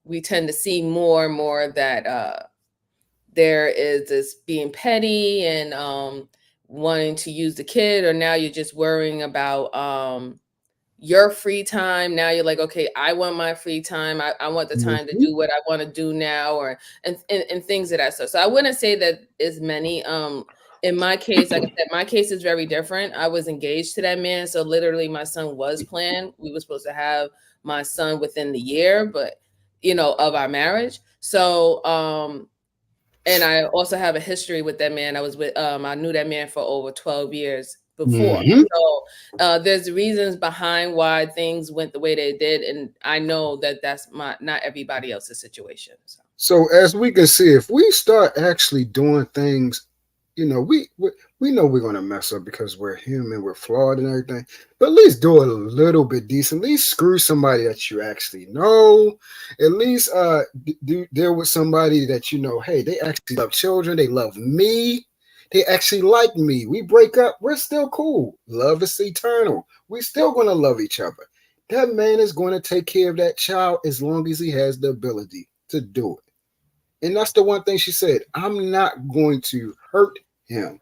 we tend to see more and more that there is this being petty and wanting to use the kid, or now you're just worrying about your free time. Now you're like, okay, I want my free time. I want the time to do what I want to do now, and things of that sort. So I wouldn't say that as many. In my case, like I said, my case is very different. I was engaged to that man. So literally my son was planned. We were supposed to have my son within the year, but of our marriage. So and I also have a history with that man. I knew that man for over 12 years before. So there's reasons behind why things went the way they did, and I know that that's not everybody else's situation. So as we can see, if we start actually doing things you know, we know we're gonna mess up because we're human, we're flawed and everything. But at least do it a little bit decent. At least screw somebody that you actually know. At least deal with somebody that you know. Hey, they actually love children. They love me. They actually like me. We break up, we're still cool. Love is eternal. We're still gonna love each other. That man is going to take care of that child as long as he has the ability to do it. And that's the one thing she said. I'm not going to hurt him.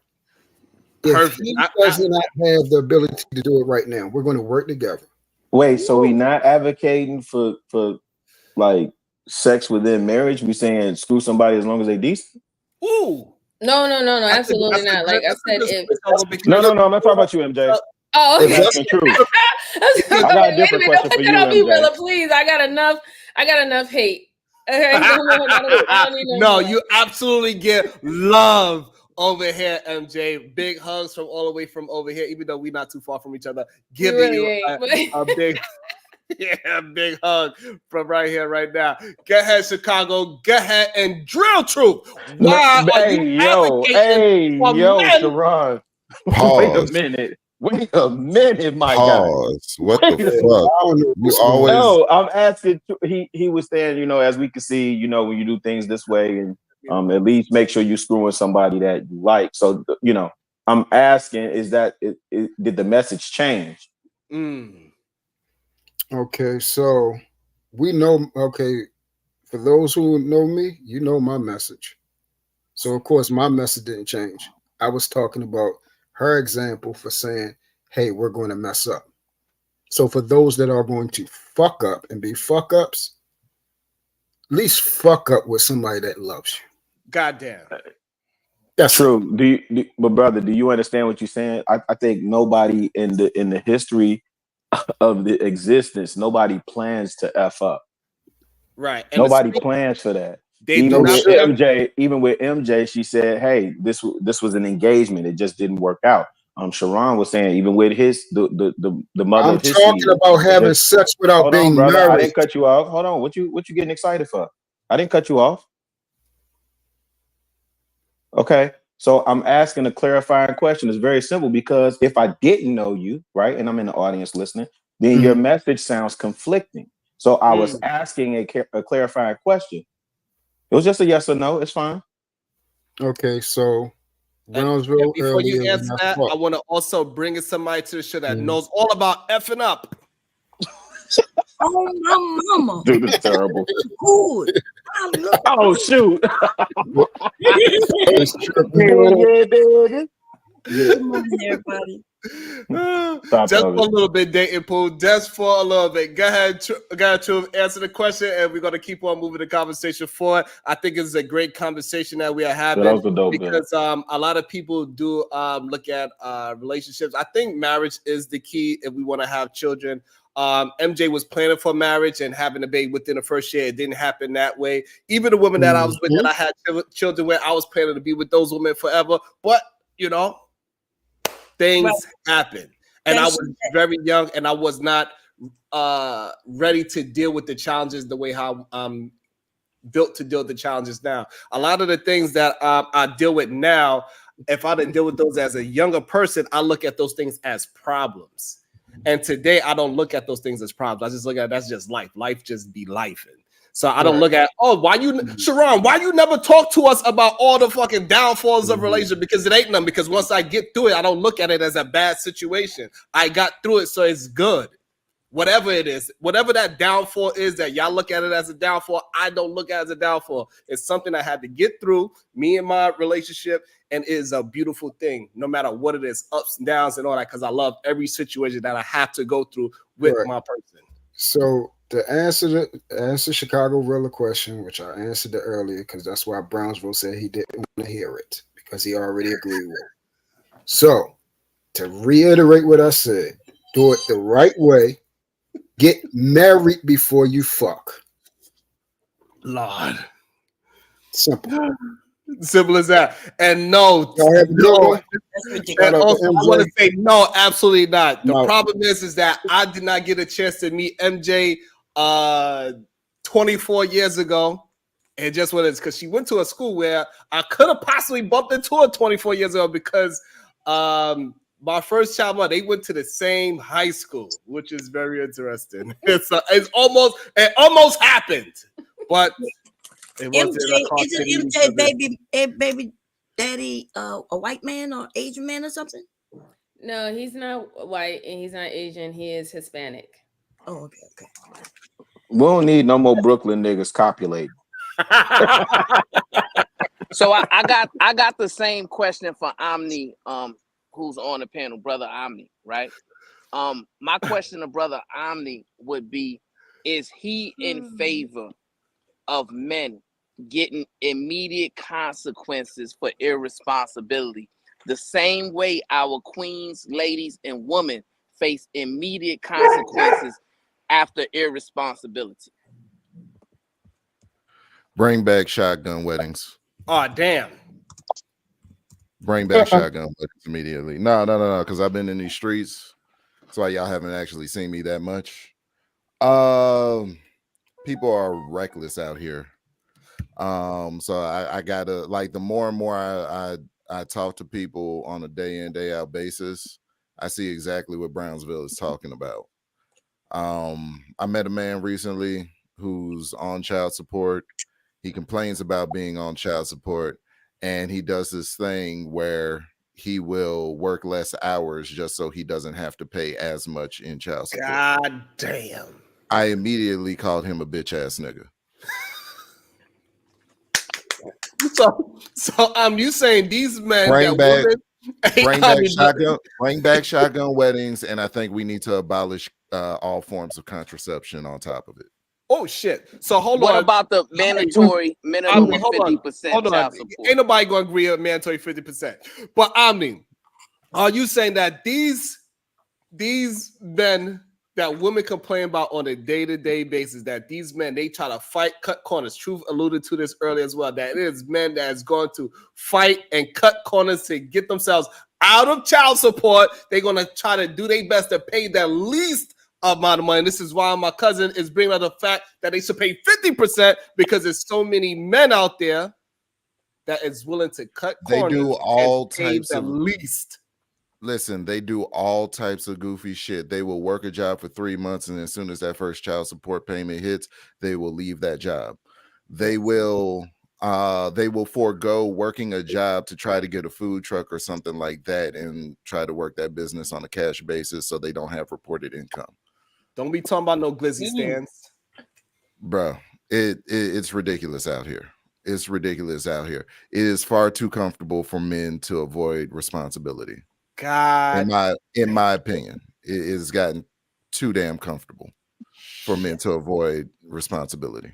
If he does not have the ability to do it right now, we're going to work together. Wait, so we not advocating for like sex within marriage? We saying screw somebody as long as they decent? Ooh. No, absolutely not. Like I said, if No, I'm not talking about you, MJ. oh, I'm asking true. I got a different question for you, MJ. Willa, please. I got enough hate. Okay, I don't need no, you absolutely get love over here, MJ. Big hugs from all the way from over here, even though we're not too far from each other. Giving you a big, big hug from right here, right now. Go ahead, Chicago. Go ahead and drill truth. Why are you advocating for men? Sharon. Wait a minute, my guy. What the fuck? You always. No, I'm asking. He was saying, you know, as we can see, you know, when you do things this way, and at least make sure you're screwing somebody that you like. So, you know, I'm asking, is that did the message change? Okay, so we know. Okay, for those who know me, you know my message. So of course, my message didn't change. I was talking about her example for saying, hey, we're going to mess up. So for those that are going to fuck up and be fuck ups, at least fuck up with somebody that loves you. Goddamn. That's true. But brother, do you understand what you're saying? I think nobody in the history of the existence, nobody plans to F up. Right. And nobody plans for that. Even with MJ, she said, "Hey, this was an engagement. It just didn't work out." Sharon was saying, even with the mother I'm of his talking about having sex without being married. I didn't cut you off. Hold on. What you getting excited for? I didn't cut you off. Okay. So I'm asking a clarifying question. It's very simple, because if I didn't know you, right, and I'm in the audience listening, then your message sounds conflicting. So I was asking a clarifying question. It was just a yes or no. It's fine. Okay, so Brownsville. Before you answer that, I want to also bring in somebody to the show that knows all about effing up. Oh, my mama. Dude, it's terrible. Good. Oh, shoot. Good morning, everybody. Just for a little bit, dating pool. Just for a little bit. Go ahead, to answer the question, and we're gonna keep on moving the conversation forward. I think it's a great conversation that we are having, because a lot of people do look at relationships. I think marriage is the key if we want to have children. MJ was planning for marriage and having a baby within the first year. It didn't happen that way. Even the woman that I was with, that I had children with, I was planning to be with those women forever. But you know, things happen, and I was very young, and I was not ready to deal with the challenges the way how I'm built to deal with the challenges now. A lot of the things that I deal with now, if I didn't deal with those as a younger person, I look at those things as problems. And today, I don't look at those things as problems. I just look at that's just life. Life just be life. So I don't look at, Sharon, why you never talk to us about all the fucking downfalls of relationship? Because it ain't none. Because once I get through it, I don't look at it as a bad situation. I got through it, so it's good. Whatever it is, whatever that downfall is that y'all look at it as a downfall, I don't look at it as a downfall. It's something I had to get through, me and my relationship, and it is a beautiful thing, no matter what it is, ups and downs and all that, because I love every situation that I have to go through with my person. So to answer Chicago Rilla question, which I answered it earlier, because that's why Brownsville said he didn't want to hear it, because he already agreed with it. So to reiterate what I said, do it the right way. Get married before you fuck. Lord. Simple as that. And no. And also, I want to say no, absolutely not. The problem is that I did not get a chance to meet MJ 24 years ago. And just what it's because she went to a school where I could have possibly bumped into her 24 years ago because my first child, they went to the same high school, which is very interesting. It almost happened, but it wasn't. Isn't MJ baby daddy a white man or Asian man or something? No, he's not white and he's not Asian. He is Hispanic. Oh, okay. We don't need no more Brooklyn niggas copulating. So I got the same question for Omni, who's on the panel, brother Omni, right? My question to brother Omni would be, is he in favor of men getting immediate consequences for irresponsibility, the same way our queens, ladies, and women face immediate consequences after irresponsibility? Bring back shotgun weddings. Oh, damn. Bring back shotgun weddings immediately. No, because I've been in these streets. That's why y'all haven't actually seen me that much. People are reckless out here. So I gotta, like, the more and more I talk to people on a day in, day out basis, I see exactly what Brownsville is talking about. I met a man recently who's on child support. He complains about being on child support, and he does this thing where he will work less hours just so he doesn't have to pay as much in child support. God damn. I immediately called him a bitch ass nigga. So you saying these men bring back shotgun weddings, and I think we need to abolish all forms of contraception on top of it. Oh shit! So hold on. What about the mandatory minimum 50% child support? Ain't nobody gonna agree on mandatory 50%. But I mean, are you saying that these men that women complain about on a day-to-day basis, that these men, they try to fight, cut corners? Truth alluded to this earlier as well, that it is men that is going to fight and cut corners to get themselves out of child support. They're going to try to do their best to pay the least amount of money. And this is why my cousin is bringing up the fact that they should pay 50%, because there's so many men out there that is willing to cut corners. They do all types the of least. Listen, they do all types of goofy shit. They will work a job for 3 months, and as soon as that first child support payment hits, they will leave that job. They will forego working a job to try to get a food truck or something like that and try to work that business on a cash basis so they don't have reported income. Don't be talking about no glizzy stands. Bro, it's ridiculous out here. It's ridiculous out here. It is far too comfortable for men to avoid responsibility. God, in my opinion, it has gotten too damn comfortable for men to avoid responsibility.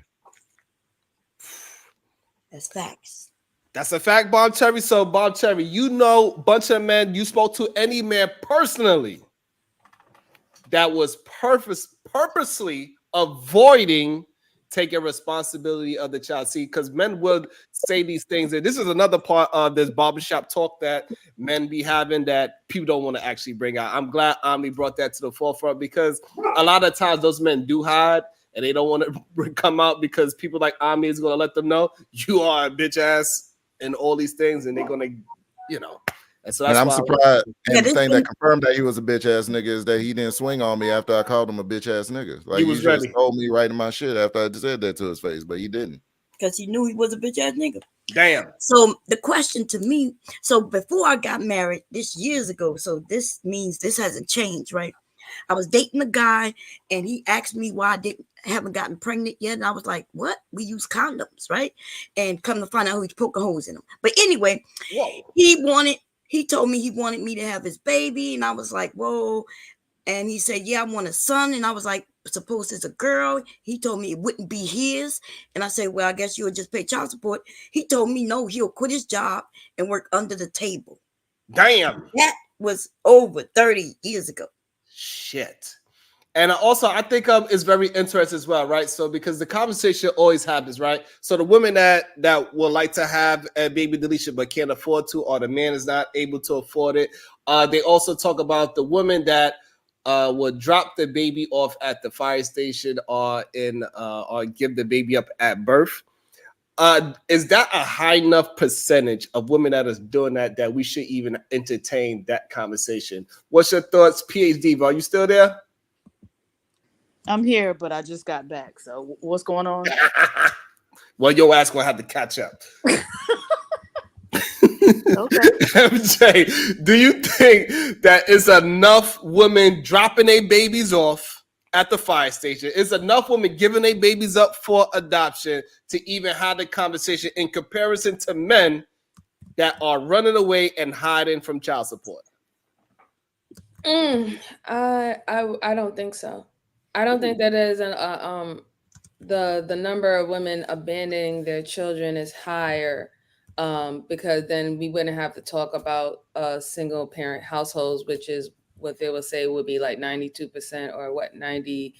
That's facts. That's a fact, Bob Cherry. So, Bob Cherry, you know, bunch of men. You spoke to any man personally that was purposely avoiding taking responsibility of the child. See, because men would say these things, and this is another part of this barbershop talk that men be having that people don't want to actually bring out. I'm glad Omni brought that to the forefront, because a lot of times those men do hide and they don't want to come out, because people like Omni is going to let them know you are a bitch ass and all these things, and they're going to, you know. And so that's I'm surprised. And the thing that confirmed that he was a bitch ass nigga is that he didn't swing on me after I called him a bitch ass nigga. Like, he just told me right in my shit after I said that to his face, but he didn't. Because he knew he was a bitch ass nigga. Damn. So the question to me, so before I got married, this years ago, so this means this hasn't changed, right? I was dating a guy and he asked me why I haven't gotten pregnant yet. And I was like, what? We use condoms, right? And come to find out he's poking holes in them. But anyway, he told me he wanted me to have his baby. And I was like, whoa. And he said, yeah, I want a son. And I was like, suppose it's a girl. He told me it wouldn't be his. And I said, well, I guess you would just pay child support. He told me, no, he'll quit his job and work under the table. Damn. That was over 30 years ago. Shit. And also, I think it's very interesting as well, right? So, because the conversation always happens, right? So the women that would like to have a baby deletion but can't afford to, or the man is not able to afford it. They also talk about the women that would drop the baby off at the fire station or give the baby up at birth. is that a high enough percentage of women that is doing that we should even entertain that conversation? What's your thoughts, PhD? Are you still there? I'm here, but I just got back. So what's going on? Well, your ass gonna have to catch up. Okay. MJ, do you think that is enough women dropping their babies off at the fire station? Is enough women giving their babies up for adoption to even have the conversation in comparison to men that are running away and hiding from child support? I don't think so. I don't think that is the number of women abandoning their children is higher, because then we wouldn't have to talk about single parent households, which is what they would say would be like 92% or 90%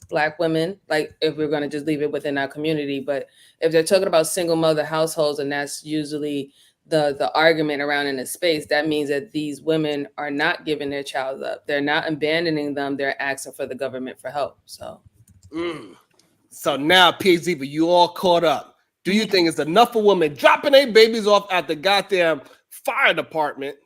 Black women, like if we're going to just leave it within our community. But if they're talking about single mother households, and that's usually the argument around in the space, that means that these women are not giving their child up. They're not abandoning them. They're asking for the government for help. So now, PhD, but you all caught up. Do you think it's enough for women dropping their babies off at the goddamn fire department?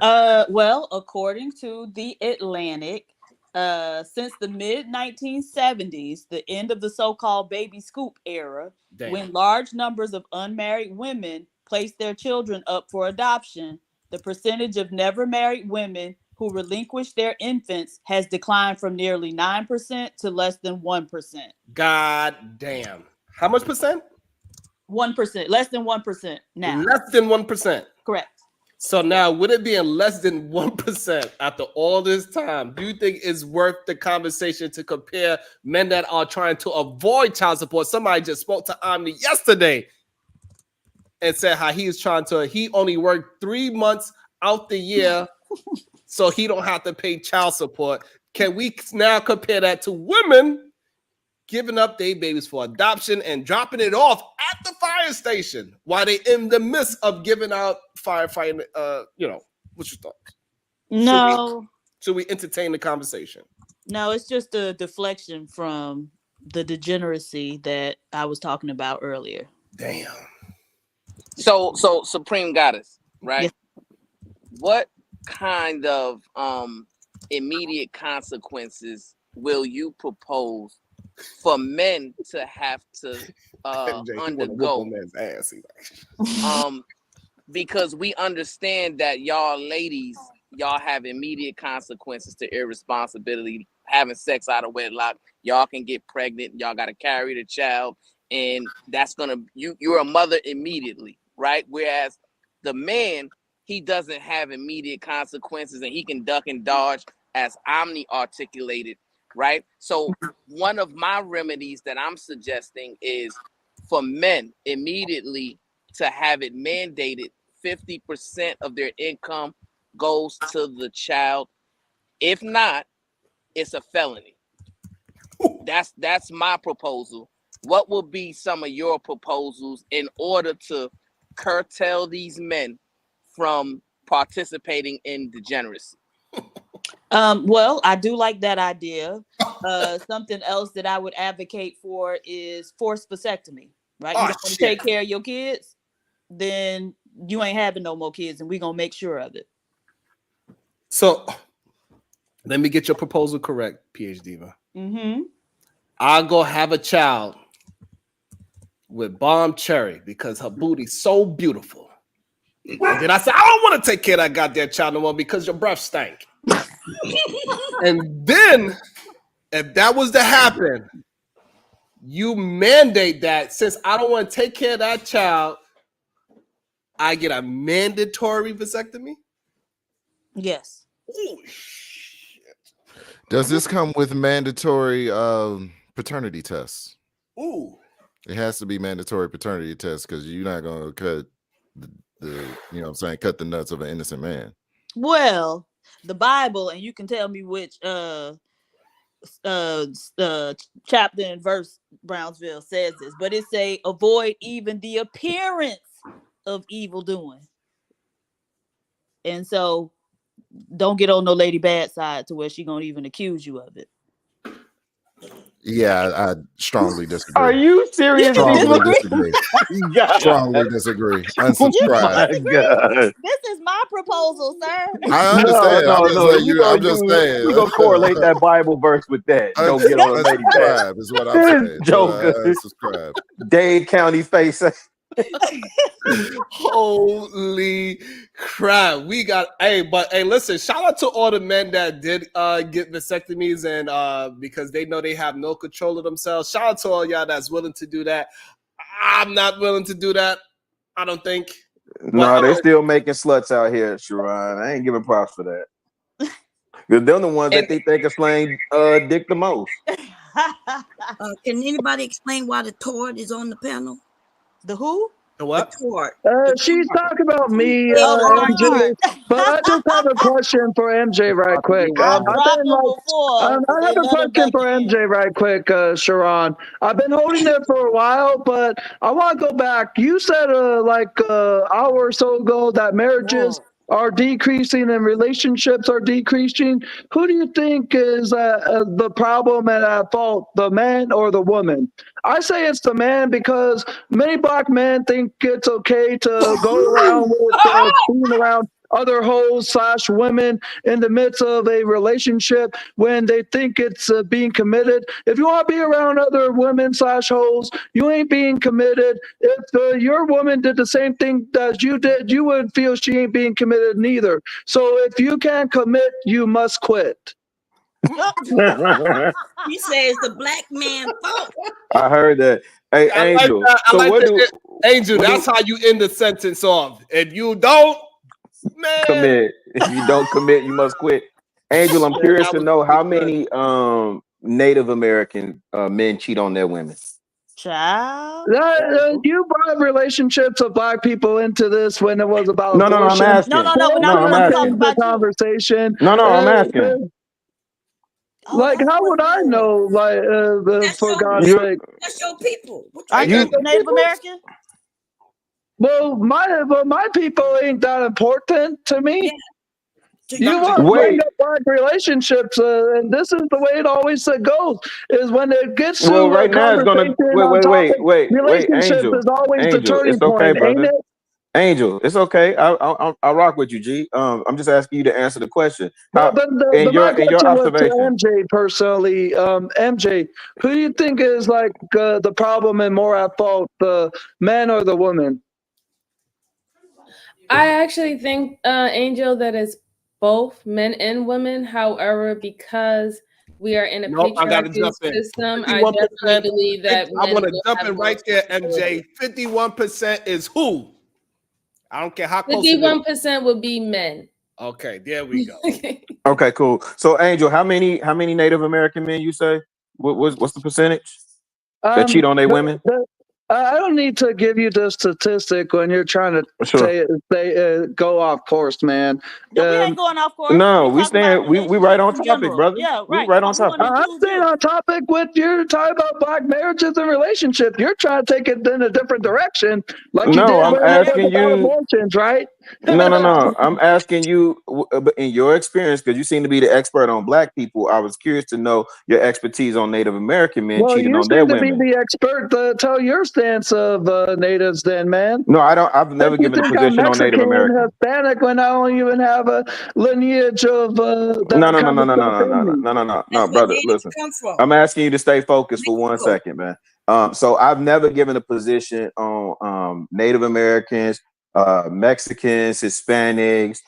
Well, according to The Atlantic, since the mid-1970s, the end of the so-called baby scoop era, when large numbers of unmarried women placed their children up for adoption, the percentage of never married women who relinquished their infants has declined from nearly 9% to less than 1%. God damn. How much percent? 1%. Less than 1% now. Less than 1%. Correct. So now, with it being less than 1% after all this time, do you think it's worth the conversation to compare men that are trying to avoid child support? Somebody just spoke to Omni yesterday and said how he only worked 3 months out the year so he don't have to pay child support. Can we now compare that to women giving up their babies for adoption and dropping it off at the fire station while they in the midst of giving out firefighting? What's your thoughts? No. Should we entertain the conversation? No, it's just a deflection from the degeneracy that I was talking about earlier. Damn. So Supreme Goddess, right? Yes. What kind of immediate consequences will you propose for men to have to undergo? Because we understand that y'all ladies, y'all have immediate consequences to irresponsibility, having sex out of wedlock. Y'all can get pregnant, y'all got to carry the child, and that's gonna you're a mother immediately, right? Whereas the man, he doesn't have immediate consequences, and he can duck and dodge, as Omni articulated, right? So one of my remedies that I'm suggesting is for men immediately to have it mandated 50% of their income goes to the child. If not, it's a felony. That's my proposal. What will be some of your proposals in order to curtail these men from participating in degeneracy? Well, I do like that idea. Something else that I would advocate for is forced vasectomy, right? You don't want to take care of your kids, then you ain't having no more kids, and we're gonna make sure of it. So let me get your proposal correct, PhD. I'll go have a child with Bomb Cherry because her booty's so beautiful. And then I said, I don't want to take care of that goddamn child no more because your breath stank. And then, if that was to happen, you mandate that since I don't want to take care of that child, I get a mandatory vasectomy? Yes. Oh, shit. Does this come with mandatory paternity tests? Ooh. It has to be mandatory paternity tests because you're not going to cut cut the nuts of an innocent man. Well, the Bible, and you can tell me which chapter and verse Brownsville says this, but it say avoid even the appearance of evil doing. And so don't get on no lady bad side to where she gonna even accuse you of it. Yeah, I strongly disagree. Are you serious? Strongly disagree. God. Strongly disagree. Oh Unsubscribe. my God. This is my proposal, sir. I understand. I'm just saying. You gonna correlate that Bible verse with that? Don't get on a lady back. Unsubscribe is what I'm saying. Joker. Unsubscribe. Dade County face. Holy crap. We got hey, listen, shout out to all the men that did get vasectomies and because they know they have no control of themselves. Shout out to all y'all that's willing to do that. I'm not willing to do that. I don't think. No, they still making sluts out here, Sharon. I ain't giving props for that. Because they're the ones that they think are slaying dick the most. Can anybody explain why the tort is on the panel? The who? The what? The tort. She's talking about me, Oh, MJ. But I just have a question for MJ right quick. I dropped them before. I but have they a let it question back for in. MJ right quick, Sharon. I've been holding it for a while, but I want to go back. You said like hour or so ago that marriages are decreasing and relationships are decreasing. Who do you think is the problem and at fault, the man or the woman? I say it's the man because many black men think it's okay to go around with being around other hoes / women in the midst of a relationship when they think it's being committed. If you want to be around other women / hoes, you ain't being committed. If your woman did the same thing as you did, you would feel she ain't being committed neither. So if you can't commit, you must quit. He says the black man fault. I heard that. Hey, I Angel. like that. I So like what that. do Angel, that's how you end the sentence off. If you don't, man, commit? If you don't commit, you must quit. Angel, I'm curious to know how many Native American men cheat on their women. Child. You brought relationships of black people into this when it was about No, abortion. I'm asking. No, we're not I'm going to talk asking. about the you. conversation. I'm asking. Like, how would I know? Like, for God's sake, That's your people. Aren't you Native American? well, my people ain't that important to me. You want to bring up black relationships, and this is the way it always goes. Is when it gets to Well, right a now it's conversation gonna on topic, wait, relationships Angel. is always the Angel, turning it's okay, point, ain't brother. it? Angel, it's okay. I rock with you, G. I'm just asking you to answer the question. Well, How, my in your question was to observation, MJ personally. MJ, who do you think is like the problem and more at fault, the man or the woman? I actually think, Angel, that it's both men and women. However, because we are in a I gotta patriarchy jump in. system, I definitely believe that I want to will jump have in more right there, responsibility. MJ. 51% is who? I don't care how close it is. 51% would be men. Okay, there we go. okay, cool. So, Angel, how many Native American men you say? What's the percentage that cheat on their women? I don't need to give you the statistic when you're trying to say go off course, man. We ain't going off course. No, we right on topic, brother. Yeah, we right. right on topic. I'm staying on topic with your talk about black marriages and relationships. You're trying to take it in a different direction, like you did I'm when asking it was about you. abortions, right? No. I'm asking you in your experience, because you seem to be the expert on black people. I was curious to know your expertise on Native American men cheating you on their seem to be women. the expert to tell your stance of natives, then, man. No, I don't. I've never given a position on Native American. Hispanic, when I don't even have a lineage of No, brother. Listen, I'm asking you to stay focused for 1 second, man. So I've never given a position on Native Americans, Mexicans, Hispanics,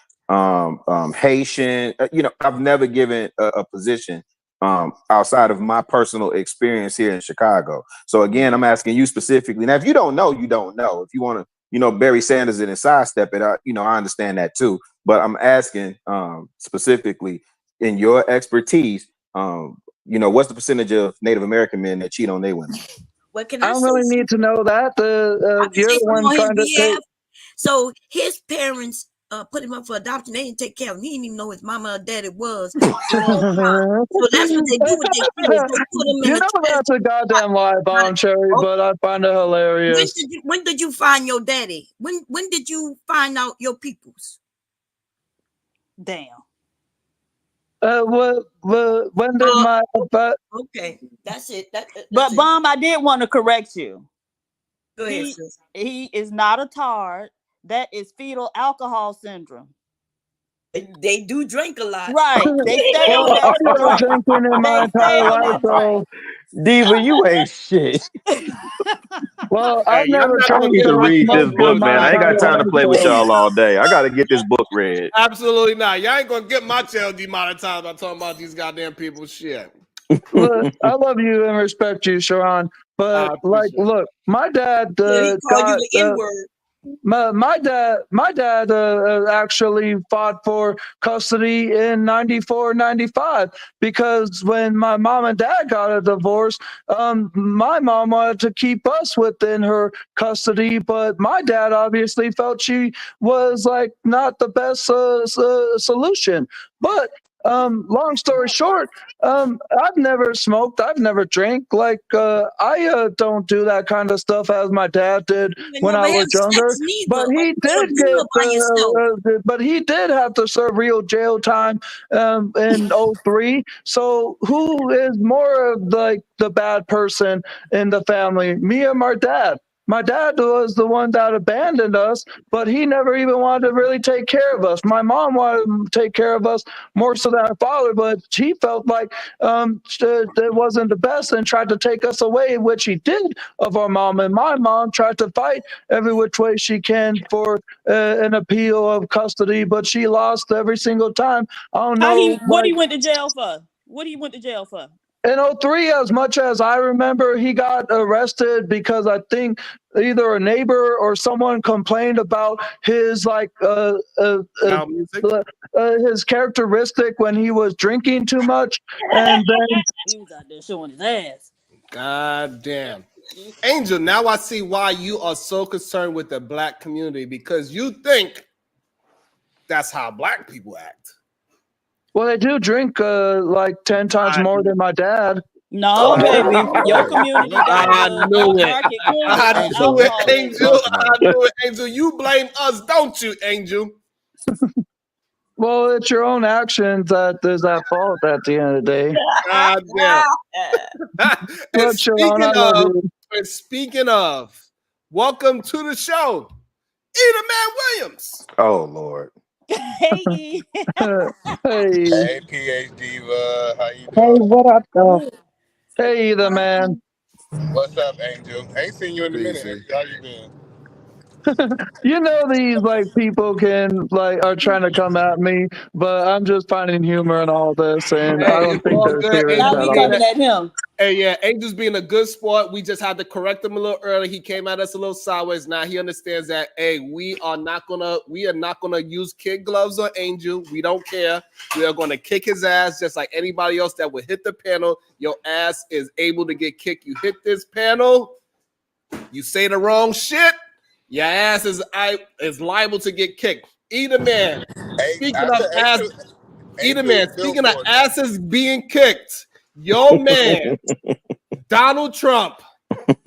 Haitian. I've never given a position outside of my personal experience here in Chicago. So again, I'm asking you specifically. Now, if you don't know, you don't know. If you want to, Barry Sanders it and sidestep it, I understand that too. But I'm asking specifically in your expertise, what's the percentage of Native American men that cheat on their women? Well, can I don't really need to know that. You're the one trying to take. So his parents put him up for adoption. They didn't take care of him. He didn't even know his mama or daddy was. So that's what they do with their kids. They put them in that's a goddamn lie, Bomb Cherry, but I find it hilarious. When did you find your daddy? When did you find out your peoples? Damn. When did my Okay, that's it. But Bomb, I did want to correct you. Go ahead, sis. He is not a tard. That is fetal alcohol syndrome. They do drink a lot. Right. They stay Well, on that I've never drink. drinking in my They stay entire on life, that drink. so Diva, you ain't shit. well, Hey, I've y'all never not I gonna drank need get to my or read this smoked book, in my man. I ain't got entire time to life, play with so y'all all day. I got to get this book read. Absolutely not. Y'all ain't gonna get my channel demonetized by talking about these goddamn people shit. look, I love you and respect you, Sharon. I But like, appreciate it. look, my dad Yeah, he called you got the N-word. my dad actually fought for custody in 94, 95 because when my mom and dad got a divorce, my mom wanted to keep us within her custody, but my dad obviously felt she was like not the best solution. But long story short, I've never smoked, I've never drank. Like I don't do that kind of stuff as my dad did You when I never was have younger. sex neither. But he Or did dinner by yourself. but he did have to serve real jail time in '03. So who is more of like the bad person in the family, me or my dad? My dad was the one that abandoned us, but he never even wanted to really take care of us. My mom wanted to take care of us more so than our father, but he felt like it wasn't the best and tried to take us away, which he did of our mom. And my mom tried to fight every which way she can for an appeal of custody, but she lost every single time. I don't know. What he went to jail for? What he went to jail for? In '03, as much as I remember, he got arrested because I think either a neighbor or someone complained about his his characteristic when he was drinking too much, and then He was out there showing his ass. God damn. Angel, now I see why you are so concerned with the black community, because you think that's how black people act. well, they do drink like 10 times more than my dad. No, baby. Your community got I the knew it. market cleared I on knew it, alcohol. Angel. I knew it, Angel. You blame us, don't you, Angel? Well, it's your own actions that is at fault at the end of the day. God damn. Look, Sharon, I love you. And speaking of, welcome to the show, Eda Man Williams. Oh, Lord. Hey. Hey, PhD Diva, how you Hey, doing? what up, though? hey, the man. What's up, Angel? Ain't seen you in a minute. PC. Angel. How you been? You know these like people can like are trying to come at me, but I'm just finding humor in all this, and I Hey, don't it's think all they're good. serious Now Angel's at we all. being coming at him. Hey, yeah, Angel's being a good sport. We just had to correct him a little early. He came at us a little sideways. Now he understands that, hey, we are not gonna use kid gloves on Angel. We don't care. We are gonna kick his ass just like anybody else that would hit the panel. Your ass is able to get kicked. You hit this panel, you say the wrong shit, your ass is liable to get kicked. Either man. Speaking of ass, either man. Speaking of asses being kicked, your man. Donald Trump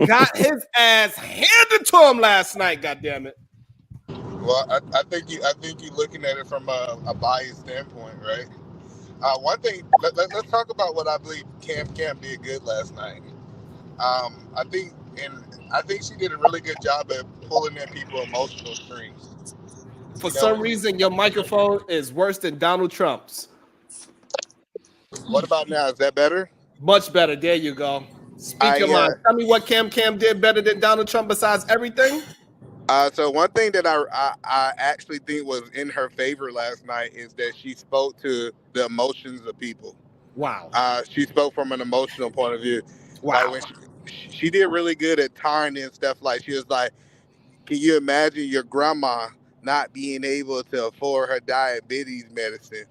got his ass handed to him last night. God damn it! Well, I think you're looking at it from a biased standpoint, right? One thing, let's talk about what I believe Cam did good last night. I think she did a really good job at pulling at people's emotional strings. For some reason, your microphone is worse than Donald Trump's. What about now? Is that better? Much better. There you go. Speak your mind. Tell me what Cam did better than Donald Trump besides everything. So one thing that I actually think was in her favor last night is that she spoke to the emotions of people. Wow. She spoke from an emotional point of view. Wow. Like when she did really good at tying in stuff. Like she was like, can you imagine your grandma not being able to afford her diabetes medicine?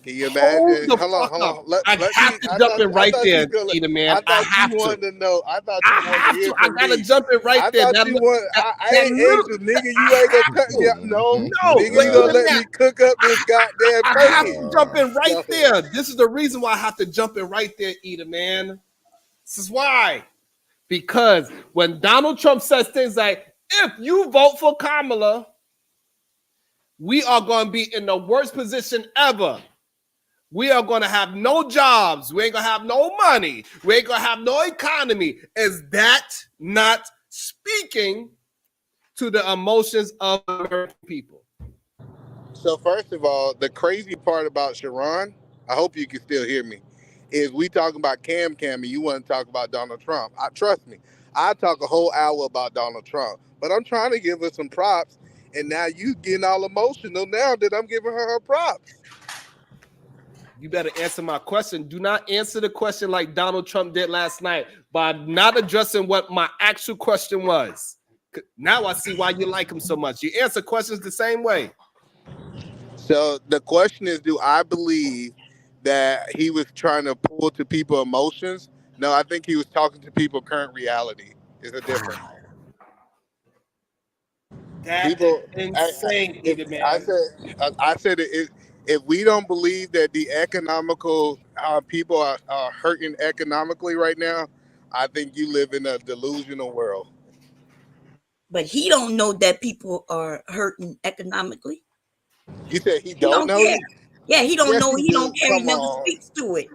Can you imagine? Hold on. I have to jump in right there, Eda man. I thought you wanted to know. I thought you wanted to hear from me. I gotta jump in right there. I thought you want. I ain't Angel, nigga. You ain't gonna cut me out. No, nigga, you gonna let me cook up this goddamn turkey. I have to jump in right there. This is the reason why I have to jump in right there, Eda man. This is why. Because when Donald Trump says things like, if you vote for Kamala, we are going to be in the worst position ever. we are going to have no jobs. We ain't going to have no money. We ain't going to have no economy. Is that not speaking to the emotions of American people? So first of all, the crazy part about Sharon, I hope you can still hear me, is we talking about Cam and you want to talk about Donald Trump. Trust me, I talk a whole hour about Donald Trump, but I'm trying to give her some props, and now you getting all emotional now that I'm giving her props. You better answer my question. Do not answer the question like Donald Trump did last night by not addressing what my actual question was. Now I see why you like him so much. You answer questions the same way. So the question is, do I believe that he was trying to pull to people emotions? No, I think he was talking to people current reality. Is a difference. That People, is insane, man. I said it, if we don't believe that the economical people are hurting economically right now, I think you live in a delusional world. But he don't know that people are hurting economically. You said he He don't know? care. Yeah, he don't Yes, know. he He do. don't care. He Come never on. speaks to it.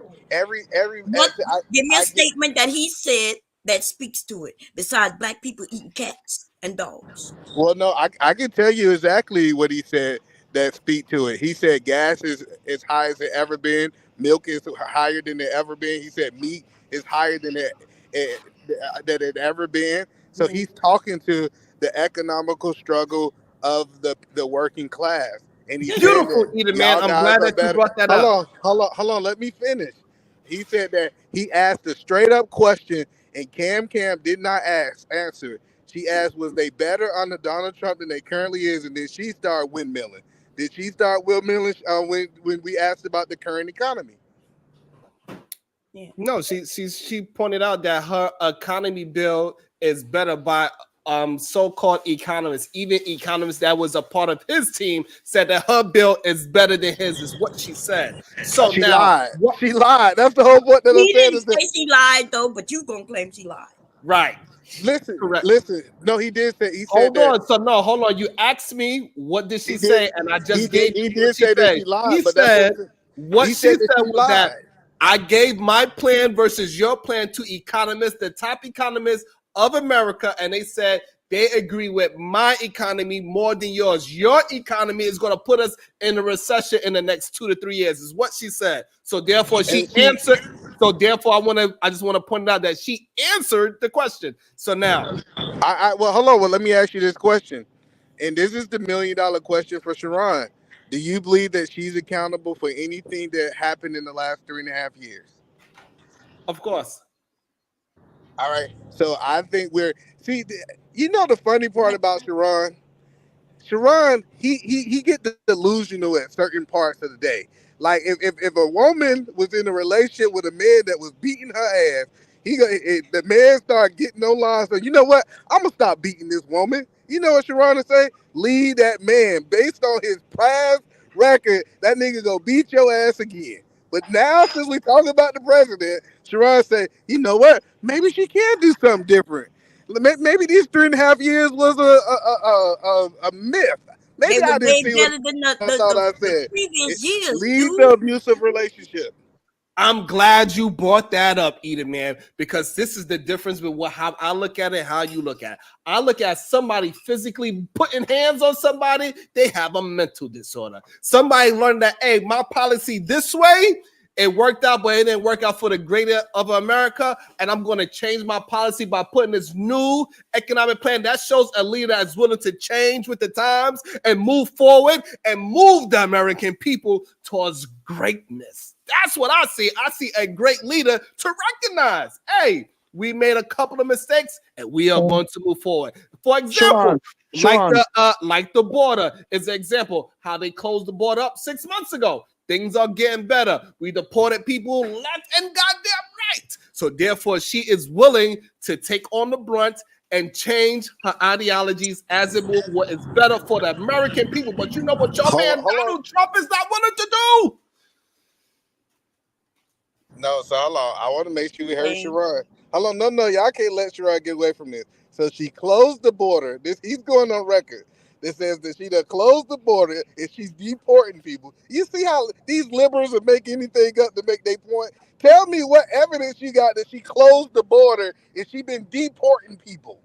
What? Give me a statement that he said that speaks to it. Besides black people eating cats and dogs. Well, no, I can tell you exactly what he said that speak to it. He said gas is as high as it ever been. Milk is higher than it ever been. He said meat is higher than it ever been. So he's talking to the economical struggle of the working class, and he's saying Beautiful, that Eda, man. y'all I'm guys glad are that you better. brought that up. Hold on. Let me finish. He said that he asked a straight up question, and Cam did not answer it. She asked, was they better under Donald Trump than they currently is? And then she started windmilling. Did she start windmilling when we asked about the current economy? Yeah. No, she pointed out that her economy bill is better by so-called economists. Even economists that was a part of his team said that her bill is better than his, is what she said. So she now lied. She lied. That's the whole point that He I'm saying. didn't say she lied though, but you gonna claim she lied. Right. Listen. No, he did say. He Hold said that. on. So no, hold on. You asked me what did she He say, did. and I just He gave did. He you what did she say that said. she lied. He But that's said what he she said said that she was that lied. I gave my plan versus your plan to economists, the top economists of America, and they said they agree with my economy more than yours. Your economy is going to put us in a recession in the next 2 to 3 years, is what she said. So therefore, she answered. So therefore, I just want to point out that she answered the question. So now, well, hold on. Well, let me ask you this question, and this is the $1 million question for Sharon. Do you believe that she's accountable for anything that happened in the last 3.5 years? Of course. All right. So I think you know the funny part about Sharon, he get delusional at certain parts of the day. Like if a woman was in a relationship with a man that was beating her ass, the man start getting no lines. So you know what? I'm gonna stop beating this woman. You know what Sharon would say? Leave that man. Based on his past record, that nigga go beat your ass again. But now, since we talking about the president, Sharon say, you know what? Maybe she can do something different. Maybe these 3.5 years was a myth. They Maybe were I didn't way see what better than I thought I the said. previous years, Leave the dude. abusive relationship. I'm glad you brought that up, Eden, man, because this is the difference with how I look at it, how you look at it. I look at somebody physically putting hands on somebody, they have a mental disorder. Somebody learned that, hey, my policy this way, it worked out, but it didn't work out for the greater of America, and I'm going to change my policy by putting this new economic plan. That shows a leader that's willing to change with the times and move forward and move the American people towards greatness. That's what I see. I see a great leader to recognize, hey, we made a couple of mistakes and we are going to move forward. For example, Sharon. like the border is an example, how they closed the border up 6 months ago. Things are getting better. We deported people left and goddamn right. So therefore, she is willing to take on the brunt and change her ideologies as it will what is better for the American people. But you know what your man Donald Trump is not willing to do? No, so hold on. I want to make sure we heard Sharon. Hold on, no, y'all can't let Sharon get away from this. So she closed the border. He's going on record that says that she done closed the border and she's deporting people. You see how these liberals will make anything up to make their point? Tell me what evidence you got that she closed the border and she been deporting people.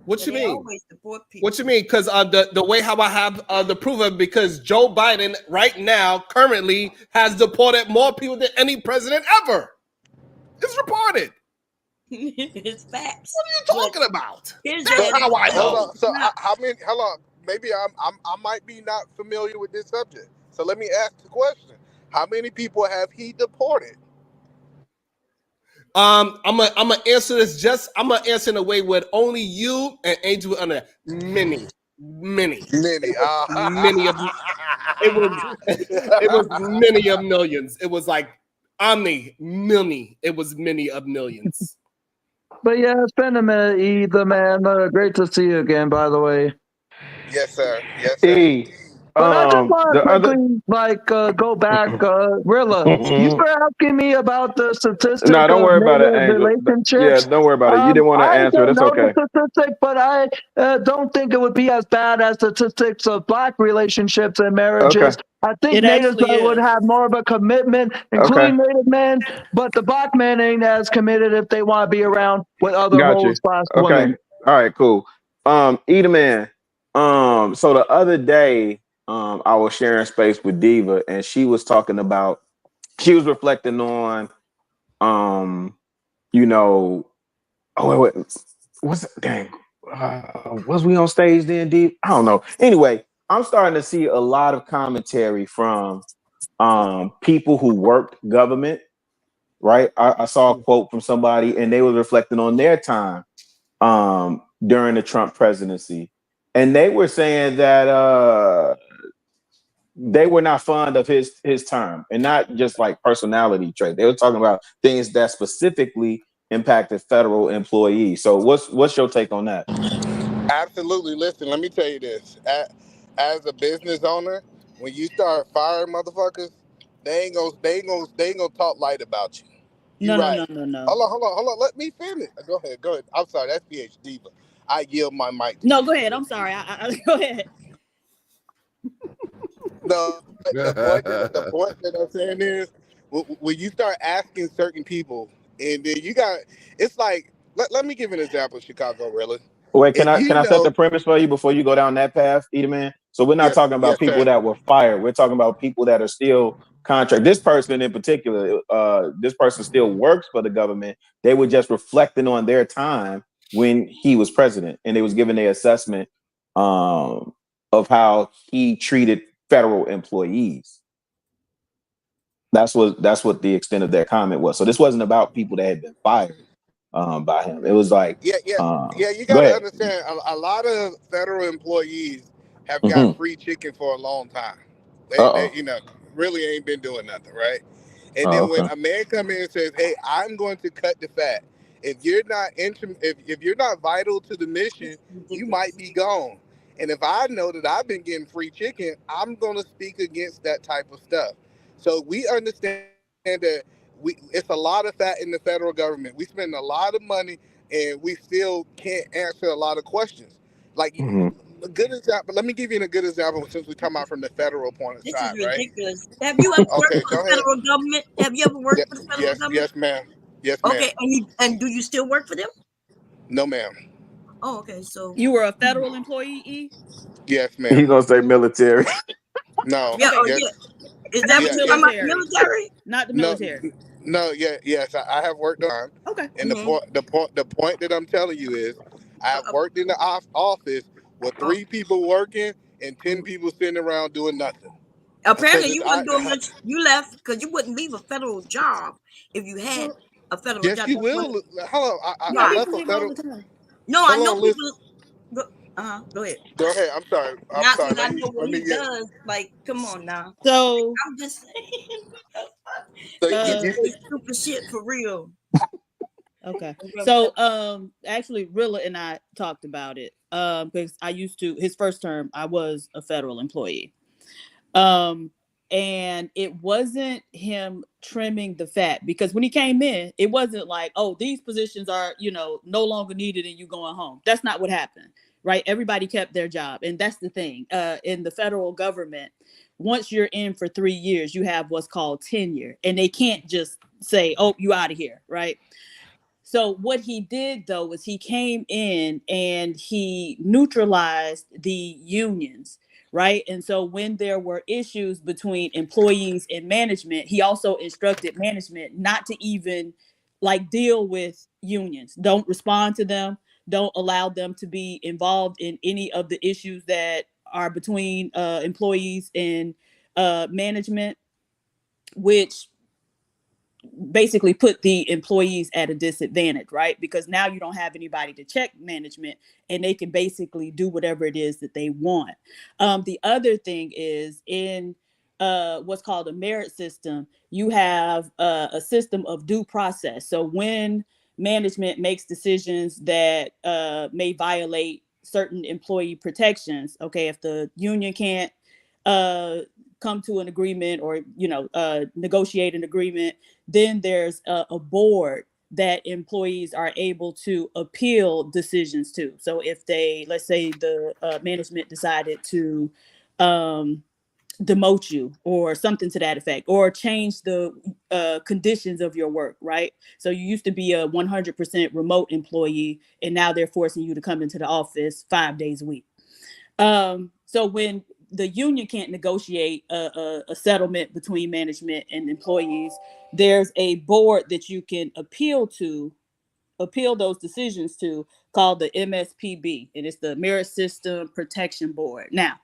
What you They mean? always deport people. What you mean? Because the way how I have the proof of, because Joe Biden right now currently has deported more people than any president ever. It's reported. It's facts. What are you talking about? Here's That's your how I Hold know. on. So how many? Hold on. Maybe I might be not familiar with this subject. So let me ask the question: how many people have he deported? I'm gonna answer this. I'm gonna answer in a way with only you and Angel under many. Many. It was many of. It was many of millions. It was like many. It was many of millions. But yeah, it's been a minute, either man. Great to see you again, by the way. Yes, sir. Yes, sir. Hey, But I just want the to other. quickly go back. Rilla, you No, were asking me about the statistic don't of worry about it, native Angel. Yeah, relationships. don't worry about it. You didn't want to I answer it. don't That's know okay. the statistic, but I don't think it would be as bad as statistics of Black relationships and marriages. Okay. I think It natives actually would is. have more of a commitment, Okay. including native men, but the Black men ain't as committed if they want to be around with other Got you. hoes slash Okay. women. All right. Cool. Eat man. So the other day, I was sharing space with Diva, and she was talking about. She was reflecting on, you know. Oh wait. What's dang? Was we on stage then, Diva? I don't know. Anyway, I'm starting to see a lot of commentary from people who worked government. Right. I saw a quote from somebody, and they were reflecting on their time during the Trump presidency, and they were saying that they were not fond of his term, and not just like personality trait. They were talking about things that specifically impacted federal employees. So what's your take on that? Absolutely. Listen, let me tell you this. As a business owner, when you start firing motherfuckers, they ain't gonna talk light about you. You No, no, right. no, no, no. Hold on. Let me finish. Go ahead. I'm sorry, that's PhD, but I yield my mic to No, you. go ahead. I'm sorry. I go ahead. No, the point that I'm saying is when you start asking certain people, and then it's like, let me give you an example, Chicago, really. Wait, can If I you can I set know, the premise for you before you go down that path, Edelman? So we're not talking about yes, people sir. that were fired. We're talking about people that are still contract. This person in particular, this person still works for the government. They were just reflecting on their time when he was president, and they was giving their assessment of how he treated federal employees. That's what the extent of their comment was. So this wasn't about people that had been fired by him. It was like, Yeah. You go got to ahead. understand, a lot of federal employees have got Mm-hmm. free chicken for a long time. They Uh-oh. really ain't been doing nothing, right? And Oh, then when okay. a man come in and says, "Hey, I'm going to cut the fat. If you're not if you're not vital to the mission, you might be gone." And if I know that I've been getting free chicken, I'm going to speak against that type of stuff. So we understand that it's a lot of fat in the federal government. We spend a lot of money, and we still can't answer a lot of questions. Like Mm-hmm. a good example. Let me give you a good example since we come out from the federal point of This is side, right? ridiculous. Have you ever worked Okay, for go the ahead. federal government? Have you ever worked for the federal government? Yes, ma'am. Yes, ma'am. Okay, and do you still work for them? No, ma'am. Oh, okay. So You were a federal employee, E? Yes, He ma'am. gonna say military. No. yeah, Okay. Yes. is that Not what the you talking about? military. Military? Not the No. military. No. Yeah. Yes. I have worked on. Okay. And the point that I'm telling you is, I have worked in the office with 3 people working and 10 people sitting around doing nothing. Because Apparently, you weren't doing much. You left because you wouldn't leave a federal job if you had a federal yes, job. you That's what. will. Hello. I Yeah, Why? left people a leave all federal. the time. No, I Hold know on. Listen. people. Go ahead. Go ahead. I'm sorry. Not because I know what he does. Like, come on now. So, I'm just saying. So He uh, say stupid shit for real. okay. So, actually, Rilla and I talked about it. Because I used to his first term, I was a federal employee. And it wasn't him trimming the fat, because when he came in, it wasn't like, oh, these positions are, no longer needed and you going home. That's not what happened. right? Everybody kept their job. And that's the thing. In the federal government, once you're in for 3 years, you have what's called tenure. And they can't just say, oh, you out of here, right? So what he did though was he came in and he neutralized the unions, right? And so when there were issues between employees and management, he also instructed management not to even like deal with unions. Don't respond to them. Don't allow them to be involved in any of the issues that are between employees and management, which basically put the employees at a disadvantage, right? Because now you don't have anybody to check management and they can basically do whatever it is that they want. The other thing is in what's called a merit system, you have a system of due process. So when management makes decisions that may violate certain employee protections, okay, if the union can't come to an agreement or negotiate an agreement, then there's a board that employees are able to appeal decisions to. So if they, let's say the management decided to demote you or something to that effect, or change the conditions of your work, right? So you used to be a 100% remote employee and now they're forcing you to come into the office 5 days a week. So when the union can't negotiate a settlement between management and employees, there's a board that you can appeal those decisions to, called the MSPB, and it's the Merit System Protection Board. Now,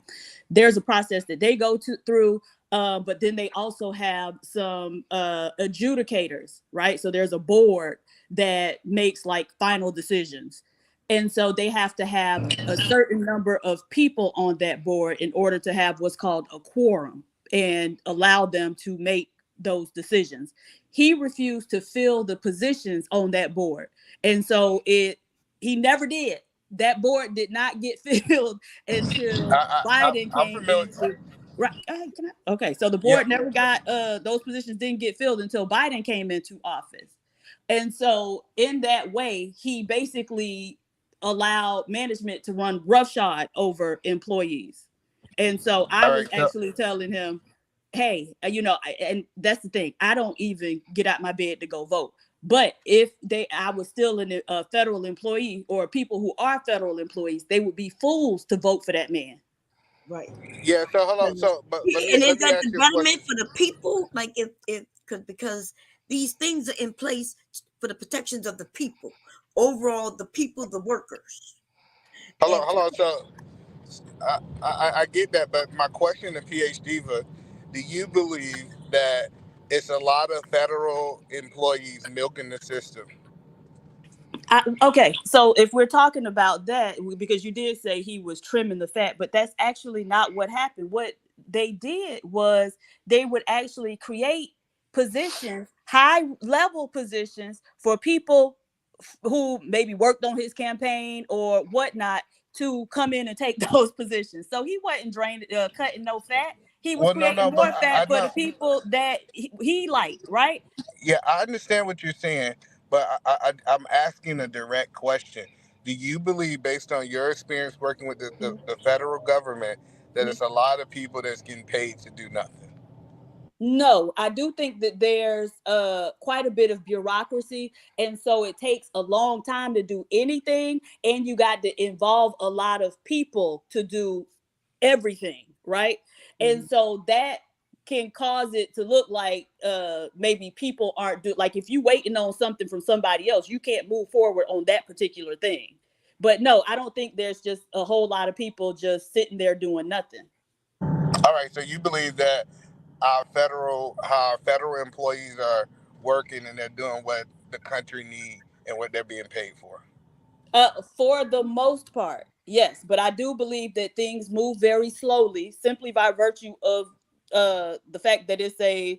there's a process that they go through, but then they also have some adjudicators, right? So there's a board that makes like final decisions. And so they have to have a certain number of people on that board in order to have what's called a quorum and allow them to make those decisions. He refused to fill the positions on that board. And so he never did. That board did not get filled until Biden came into. Right. Okay. So the board never got those positions didn't get filled until Biden came into office. And so in that way, he basically allowed management to run roughshod over employees. And so I was actually telling him, hey, and that's the thing. I don't even get out my bed to go vote. But if I was still a federal employee, or people who are federal employees, they would be fools to vote for that man. Right. Yeah. So hold on. So, but let And me is that ask the you a question. betterment for the people? Like because these things are in place for the protections of the people. Overall, the people, the workers. Hold on. So I get that, but my question to PhD Diva, do you believe that it's a lot of federal employees milking the system? Okay, so if we're talking about that, because you did say he was trimming the fat, but that's actually not what happened. What they did was they would actually create positions, high level positions for people who maybe worked on his campaign or whatnot to come in and take those positions. So he wasn't cutting no fat. He was creating more fat for the people that he liked, right? Yeah, I understand what you're saying, but I'm asking a direct question. Do you believe, based on your experience working with the federal government, that it's a lot of people that's getting paid to do nothing? No, I do think that there's quite a bit of bureaucracy, and so it takes a long time to do anything, and you got to involve a lot of people to do everything, right? And so that can cause it to look like maybe people aren't like if you waiting on something from somebody else, you can't move forward on that particular thing. But no, I don't think there's just a whole lot of people just sitting there doing nothing. All right, so you believe that our federal employees are working and they're doing what the country needs and what they're being paid for? For the most part, yes, but I do believe that things move very slowly, simply by virtue of the fact that it's a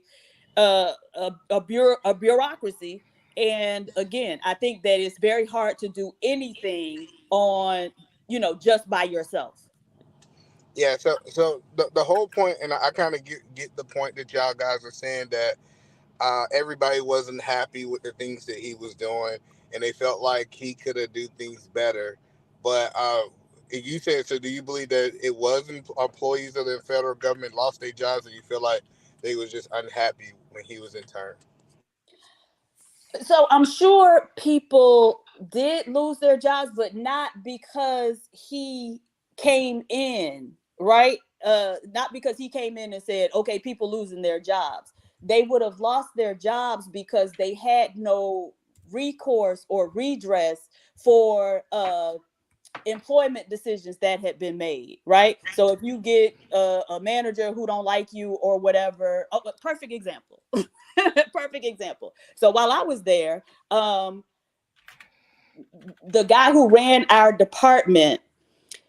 bureaucracy. And again, I think that it's very hard to do anything on just by yourself. Yeah, so the whole point, and I kind of get the point that y'all guys are saying that everybody wasn't happy with the things that he was doing, and they felt like he could have do things better. But You said, so do you believe that it was employees of the federal government lost their jobs, and you feel like they was just unhappy when he was in turn? So I'm sure people did lose their jobs, but not because he came in, right? Not because he came in and said, okay, people losing their jobs. They would have lost their jobs because they had no recourse or redress for employment decisions that had been made, right? So if you get a manager who don't like you or whatever, perfect example. Perfect example. So while I was there, the guy who ran our department,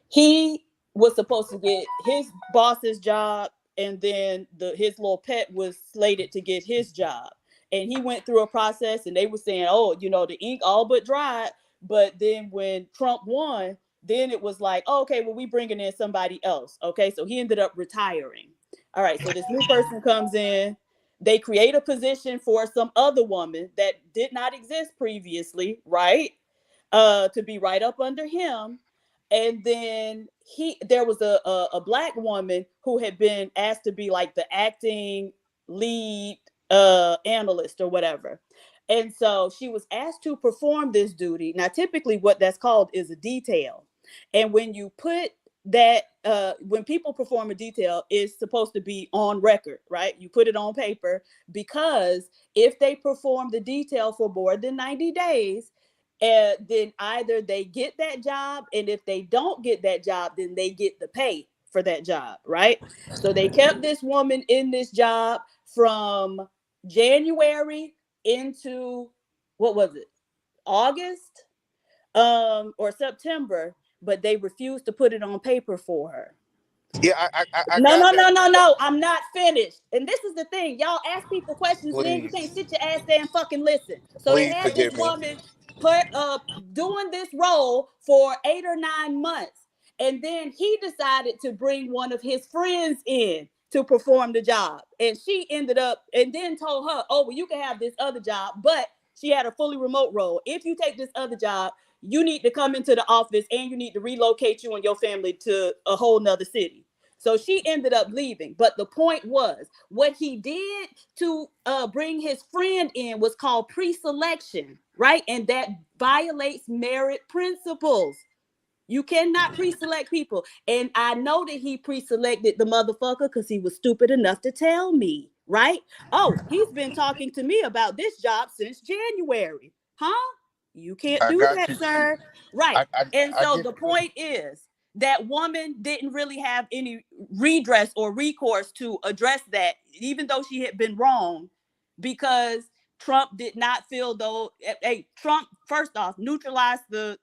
he was supposed to get his boss's job, and then his little pet was slated to get his job. And he went through a process, and they were saying, oh, the ink all but dried. But then when Trump won, then it was like, oh, okay, well, we bringing in somebody else. Okay, so he ended up retiring. All right, so this new person comes in. They create a position for some other woman that did not exist previously, right? To be right up under him. And then there was a black woman who had been asked to be like the acting lead analyst or whatever. And so she was asked to perform this duty. Now, typically what that's called is a detail. And when you put that, when people perform a detail, it's supposed to be on record, right? You put it on paper, because if they perform the detail for more than 90 days, then either they get that job, and if they don't get that job, then they get the pay for that job, right? So they kept this woman in this job from January into, what was it, August or September, but they refused to put it on paper for her. Yeah, I No, got no, that. no, no, no. I'm not finished. And this is the thing. Y'all ask people questions, then you Please, can't sit your ass there and fucking listen. So they please had this forgive me. woman doing this role for 8 or 9 months. And then he decided to bring one of his friends in to perform the job. And she ended up, and then told her, oh, well, you can have this other job. But she had a fully remote role. If you take this other job, you need to come into the office, and you need to relocate you and your family to a whole nother city. So she ended up leaving. But the point was, what he did to bring his friend in was called pre-selection, right? And that violates merit principles. You cannot pre-select people. And I know that he pre-selected the motherfucker because he was stupid enough to tell me, right? Oh, he's been talking to me about this job since January. Huh? You can't I do got that, you. sir. Right. And I so get. the point is, that woman didn't really have any redress or recourse to address that, even though she had been wrong, because Trump did not feel though. Hey, Trump first off neutralized the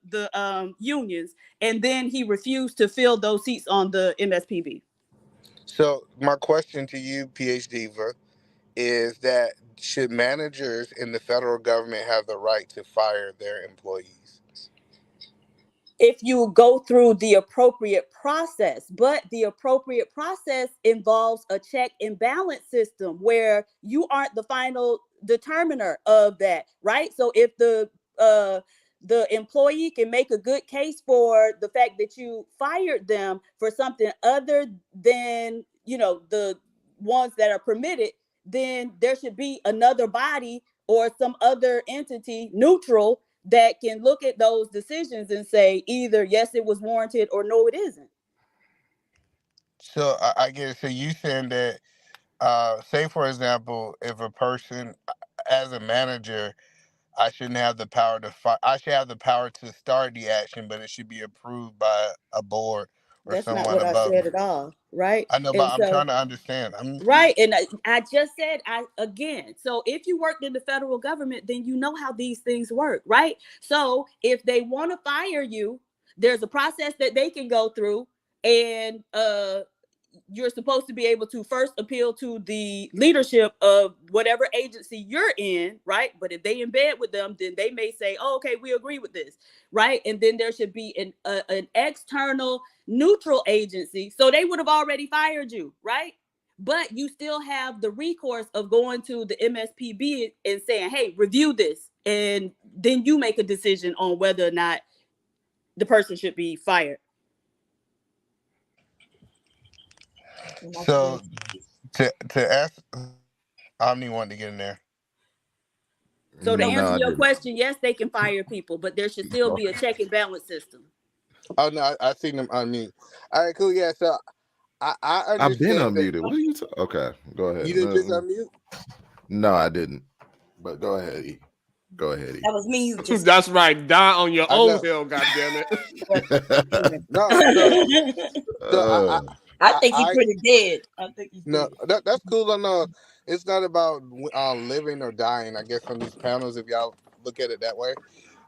unions, and then he refused to fill those seats on the MSPB. So my question to you, PhD, is that should managers in the federal government have the right to fire their employees? If you go through the appropriate process, but the appropriate process involves a check and balance system where you aren't the final determiner of that, right? So if the employee can make a good case for the fact that you fired them for something other than, the ones that are permitted, then there should be another body or some other entity neutral that can look at those decisions and say either yes, it was warranted, or no, it isn't. So I get it. So you saying that, say for example, if a person, as a manager, I shouldn't have the power to I should have the power to start the action, but it should be approved by a board or That's not someone what I above said me. at all, right? I know, And but I'm so, trying to understand. right, and I just said, again, so if you worked in the federal government, then you know how these things work, right? So if they want to fire you, there's a process that they can go through, and you're supposed to be able to first appeal to the leadership of whatever agency you're in, right? But if they in bed with them, then they may say, oh, okay, we agree with this, right? And then there should be an external neutral agency. So they would have already fired you, right? But you still have the recourse of going to the MSPB and saying, hey, review this. And then you make a decision on whether or not the person should be fired. So to ask, Omni wanted to get in there. So to No, answer I your didn't. question, yes, they can fire people, but there should still be a check and balance system. Oh no, I seen them unmute. All right, cool. Yeah, so I I've been understand that. unmuted. What are you talking? Okay, go ahead. You didn't just unmute? No, I didn't. But go ahead, E. Go ahead, E. That was me. You just. That's right. Die on your I own know. hill, goddammit. No, so I think he's pretty dead. I think he's no, dead. that's cool. I know it's not about living or dying. I guess on these panels, if y'all look at it that way,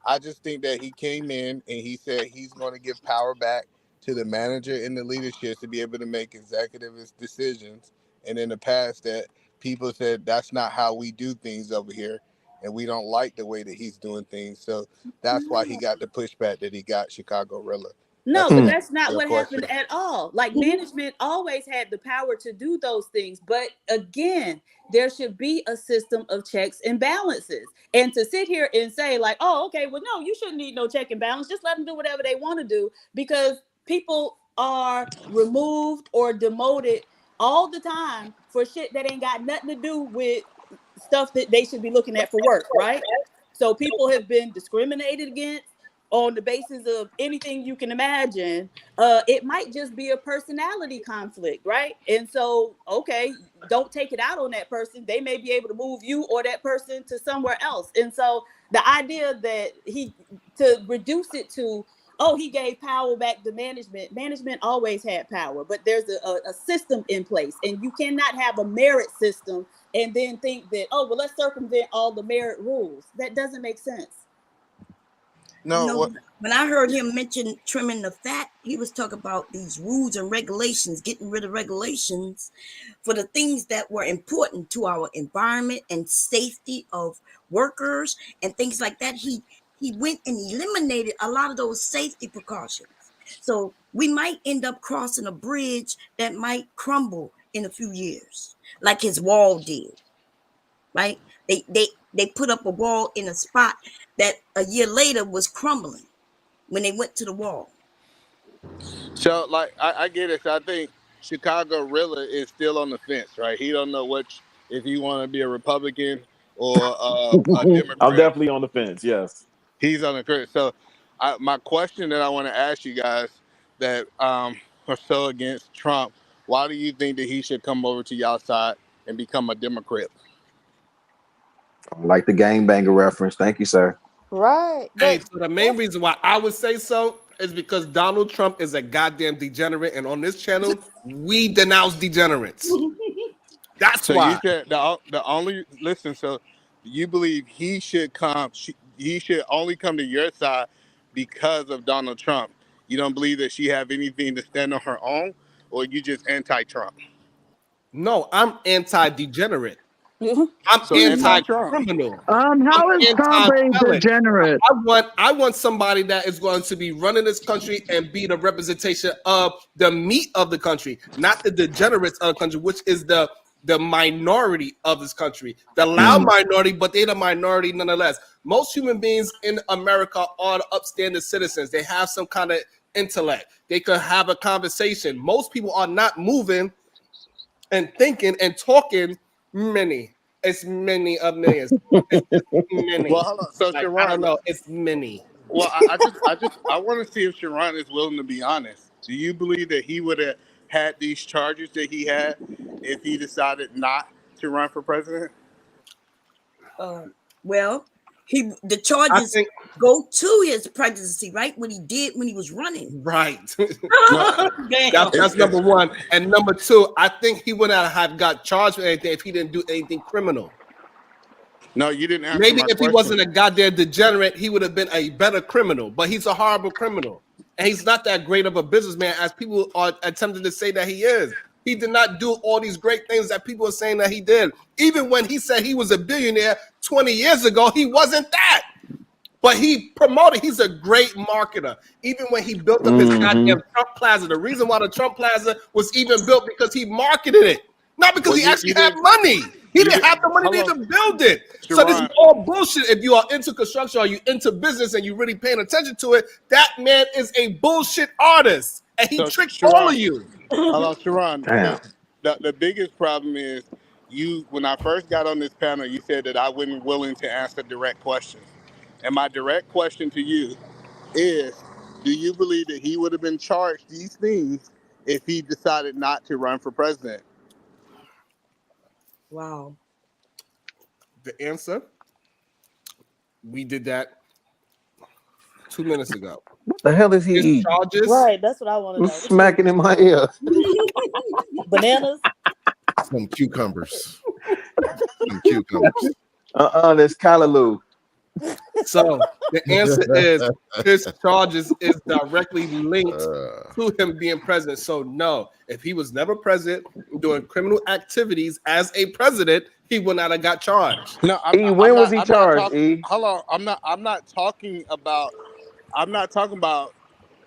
I just think that he came in and he said he's going to give power back to the manager and the leadership to be able to make executive decisions. And in the past, that people said that's not how we do things over here, and we don't like the way that he's doing things. So that's why he got the pushback that he got, Chicago Rilla. No, but that's not your what question. happened at all. Like management always had the power to do those things. But again, there should be a system of checks and balances. And to sit here and say like, oh, okay, well, no, you shouldn't need no check and balance. Just let them do whatever they want to do, because people are removed or demoted all the time for shit that ain't got nothing to do with stuff that they should be looking at for work, right? So people have been discriminated against on the basis of anything you can imagine. It might just be a personality conflict, right? And so, okay, don't take it out on that person. They may be able to move you or that person to somewhere else. And so the idea that to reduce it to, oh, he gave power back to management. Management always had power, but there's a system in place, and you cannot have a merit system and then think that, oh, well, let's circumvent all the merit rules. That doesn't make sense. No, when I heard him mention trimming the fat, he was talking about these rules and regulations, getting rid of regulations for the things that were important to our environment and safety of workers and things like that. He went and eliminated a lot of those safety precautions. So we might end up crossing a bridge that might crumble in a few years, like his wall did, right? They put up a wall in a spot that a year later was crumbling when they went to the wall. So, like, I get it. So I think Chicago Rilla is still on the fence, right? He don't know if he want to be a Republican or a Democrat. I'm definitely on the fence. Yes, he's on the fence. So, my question that I want to ask you guys that are so against Trump, why do you think that he should come over to y'all side and become a Democrat? Like the gangbanger reference. Thank you, sir. Right. Hey, so the main reason why I would say so is because Donald Trump is a goddamn degenerate, and on this channel, we denounce degenerates. That's why. You said the only listen. So you believe he should come? He should only come to your side because of Donald Trump. You don't believe that she have anything to stand on her own, or you just anti-Trump? No, I'm anti-degenerate. I'm So anti-criminal. How is Trump a degenerate? I want somebody that is going to be running this country and be the representation of the meat of the country, not the degenerates of the country, which is the minority of this country. The loud minority, but they're the minority nonetheless. Most human beings in America are upstanding citizens. They have some kind of intellect. They could have a conversation. Most people are not moving and thinking and talking. It's many of millions. It's many. Well, hold on. So like, Sharon, I don't know. It's many. Well, I want to see if Sharon is willing to be honest. Do you believe that he would have had these charges that he had if he decided not to run for president? Well, the charges go to his presidency, right? What he did when he was running. Right. That's number one. And number two, I think he would not have got charged with anything if he didn't do anything criminal. No, you didn't answer Maybe my if question. he wasn't a goddamn degenerate, he would have been a better criminal. But he's a horrible criminal. And he's not that great of a businessman as people are attempting to say that he is. He did not do all these great things that people are saying that he did. Even when he said he was a billionaire 20 years ago, he wasn't that. But he promoted, he's a great marketer. Even when he built up his goddamn Trump Plaza, the reason why the Trump Plaza was even built because he marketed it. Not because he actually had money. He didn't have the money to build it. So this is all bullshit. If you are into construction or you into business and you really paying attention to it, that man is a bullshit artist. And he tricked all of you. Hello, Sharon. Damn. the biggest problem is when I first got on this panel, you said that I wasn't willing to answer direct questions. And my direct question to you is, do you believe that he would have been charged these things if he decided not to run for president? Wow. The answer, we did that 2 minutes ago. What the hell is he His eating? charges. Right, that's what I want to know. Smacking in my ear. Bananas. Some cucumbers. Some cucumbers. That's callaloo. So the answer is his charges is directly linked to him being president. So no, if he was never president doing criminal activities as a president, he would not have got charged. No, when was he charged? Hold on, I'm not talking about.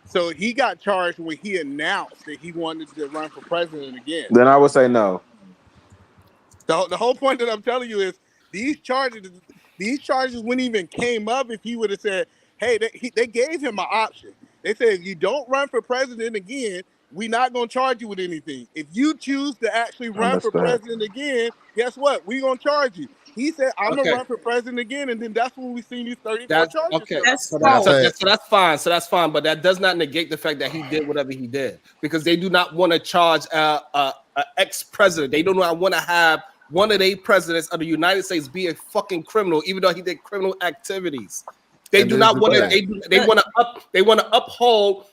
So he got charged when he announced that he wanted to run for president again. Then I would say no. The whole point that I'm telling you is these charges wouldn't even came up if he would have said, hey, they gave him an option. They said, if you don't run for president again, we're not going to charge you with anything. If you choose to actually run for president again, guess what? We're going to charge you. He said, I'm going to run for president again, and then that's when we seen these 34 charges. Okay, That's that's fine. So that's fine, but that does not negate the fact that he did whatever he did, because they do not want to charge a ex-president. They do not want to have one of their presidents of the United States be a fucking criminal, even though he did criminal activities. They do not want to. They want to uphold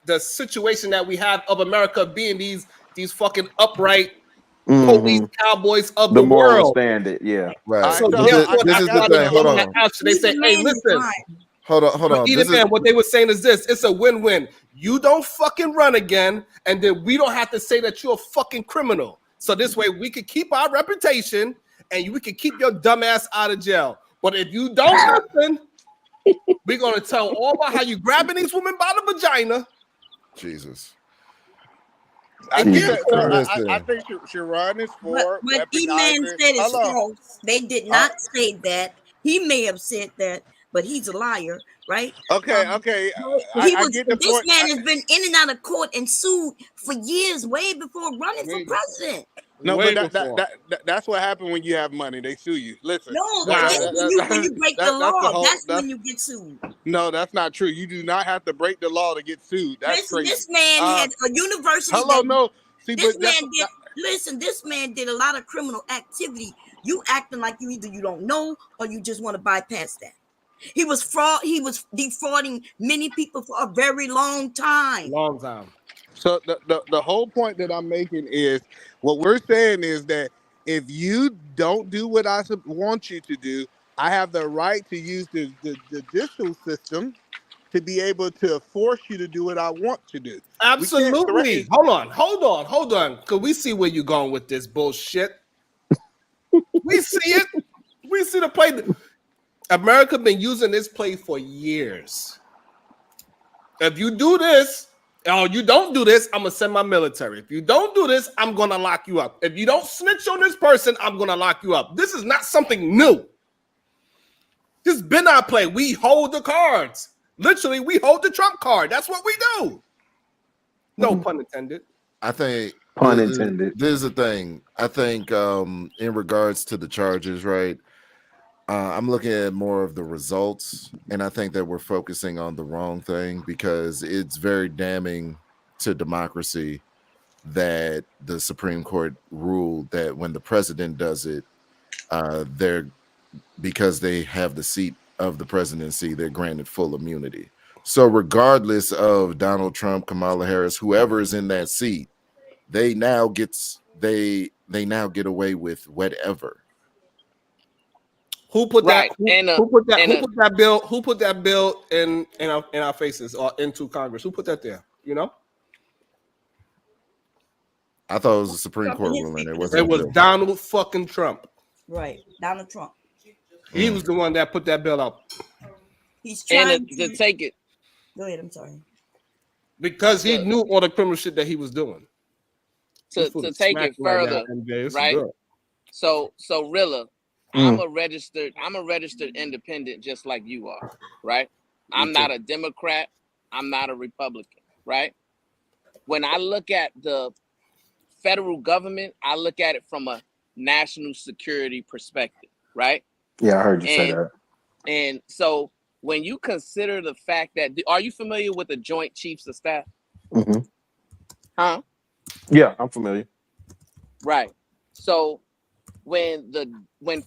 the situation that we have of America being these fucking upright police cowboys of the moral world. standard, yeah. Right. So this is the thing. Hold on. They say, hey, listen. Hold on. Either man, what they were saying is this: it's a win-win. You don't fucking run again, and then we don't have to say that you're a fucking criminal. So this way we can keep our reputation and we can keep your dumb ass out of jail. But if you don't listen, we're gonna tell all about how you grabbing these women by the vagina. Jesus. I think Sharon is for. But E-Man said it's false. They did not say that. He may have said that, but he's a liar, right? Okay. This man has been in and out of court and sued for years, way before running for president. No, but that's what happened when you have money. They sue you. Listen. No, when you break the law, that's when you get sued. No, that's not true. You do not have to break the law to get sued. That's crazy. This man had a university. This man did a lot of criminal activity. You acting like you don't know or you just want to bypass that. He was defrauding many people for a very long time. So the whole point that I'm making is what we're saying is that if you don't do what I want you to do, I have the right to use the judicial system to be able to force you to do what I want to do. Absolutely. Hold on. Because we see where you're going with this bullshit. We see it. We see the play. America been using this play for years. If you do this, or you don't do this, I'm gonna send my military. If you don't do this, I'm gonna lock you up. If you don't snitch on this person, I'm gonna lock you up. This is not something new. This has been our play. We hold the cards. Literally, we hold the Trump card. That's what we do. No pun intended. I think pun intended. This is the thing. I think in regards to the charges, right? I'm looking at more of the results, and I think that we're focusing on the wrong thing, because it's very damning to democracy that the Supreme Court ruled that when the president does it, because they have the seat of the presidency, they're granted full immunity. So regardless of Donald Trump, Kamala Harris, whoever is in that seat, they now get away with whatever. Who put that? Who put that bill in our faces or into Congress? Who put that there? You know. I thought it was a Supreme Court ruling. It was Donald fucking Trump. Right, Donald Trump. He was the one that put that bill out. He's trying to take it. Go ahead. I'm sorry. Because he knew all the criminal shit that he was doing. To take it further, right? So Rilla. I'm a registered independent, just like you are, right? I'm not a Democrat. I'm not a Republican, right? When I look at the federal government, I look at it from a national security perspective, right? Yeah, I heard you say that. And so when you consider the fact that, are you familiar with the Joint Chiefs of Staff? Mm-hmm. Huh? Yeah, I'm familiar. Right. So when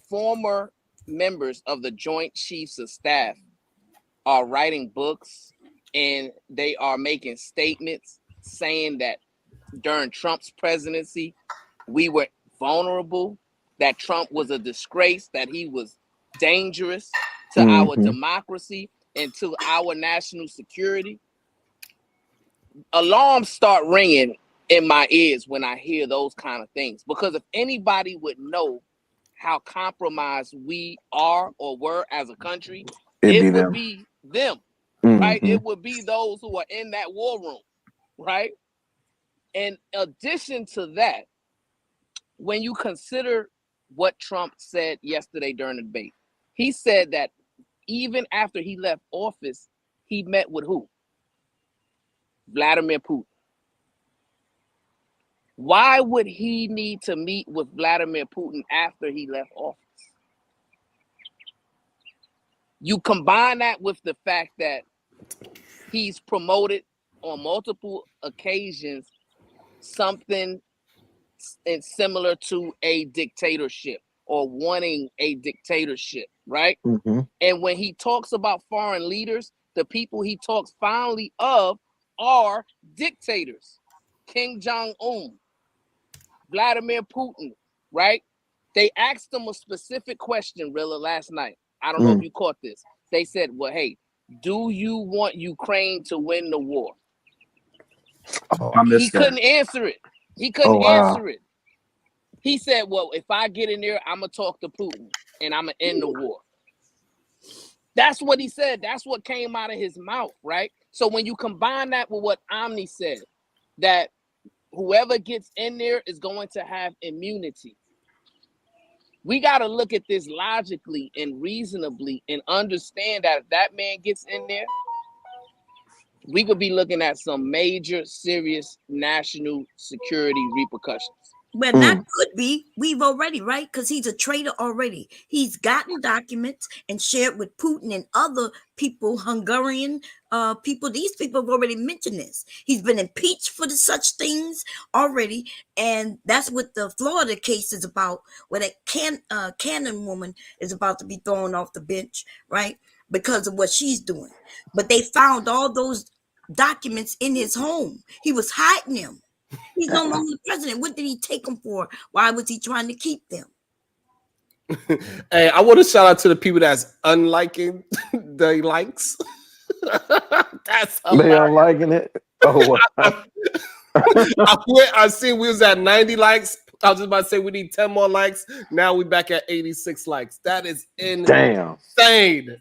former members of the Joint Chiefs of Staff are writing books and they are making statements saying that during Trump's presidency, we were vulnerable, that Trump was a disgrace, that he was dangerous to our democracy and to our national security, alarms start ringing in my ears when I hear those kind of things. Because if anybody would know how compromised we are or were as a country, it would be them, right? It would be those who are in that war room, right? In addition to that, when you consider what Trump said yesterday during the debate, he said that even after he left office, he met with who? Vladimir Putin. Why would he need to meet with Vladimir Putin after he left office? You combine that with the fact that he's promoted on multiple occasions something similar to a dictatorship or wanting a dictatorship, right? And when he talks about foreign leaders, the people he talks fondly of are dictators. Kim Jong-un, Vladimir Putin, right? They asked him a specific question, Rilla, last night. I don't know if you caught this. They said, well, hey, do you want Ukraine to win the war? Oh, I missed He couldn't answer it. He couldn't answer it. He said, well, if I get in there, I'm going to talk to Putin and I'm going to end the war. That's what he said. That's what came out of his mouth, right? So when you combine that with what Omni said, that whoever gets in there is going to have immunity. We got to look at this logically and reasonably and understand that if that man gets in there, we could be looking at some major, serious national security repercussions. Well, not could be. We've already, right? Because he's a traitor already. He's gotten documents and shared with Putin and other people, Hungarian people. These people have already mentioned this. He's been impeached for such things already. And that's what the Florida case is about, where that Cannon woman is about to be thrown off the bench, right? Because of what she's doing. But they found all those documents in his home. He was hiding them. He's no longer the president. What did he take them for? Why was he trying to keep them? Hey, I want to shout out to the people that's unliking the likes. That's hilarious. They unliking it. Oh, wow. I see we was at 90 likes. I was just about to say we need 10 more likes. Now we back at 86 likes. That is insane.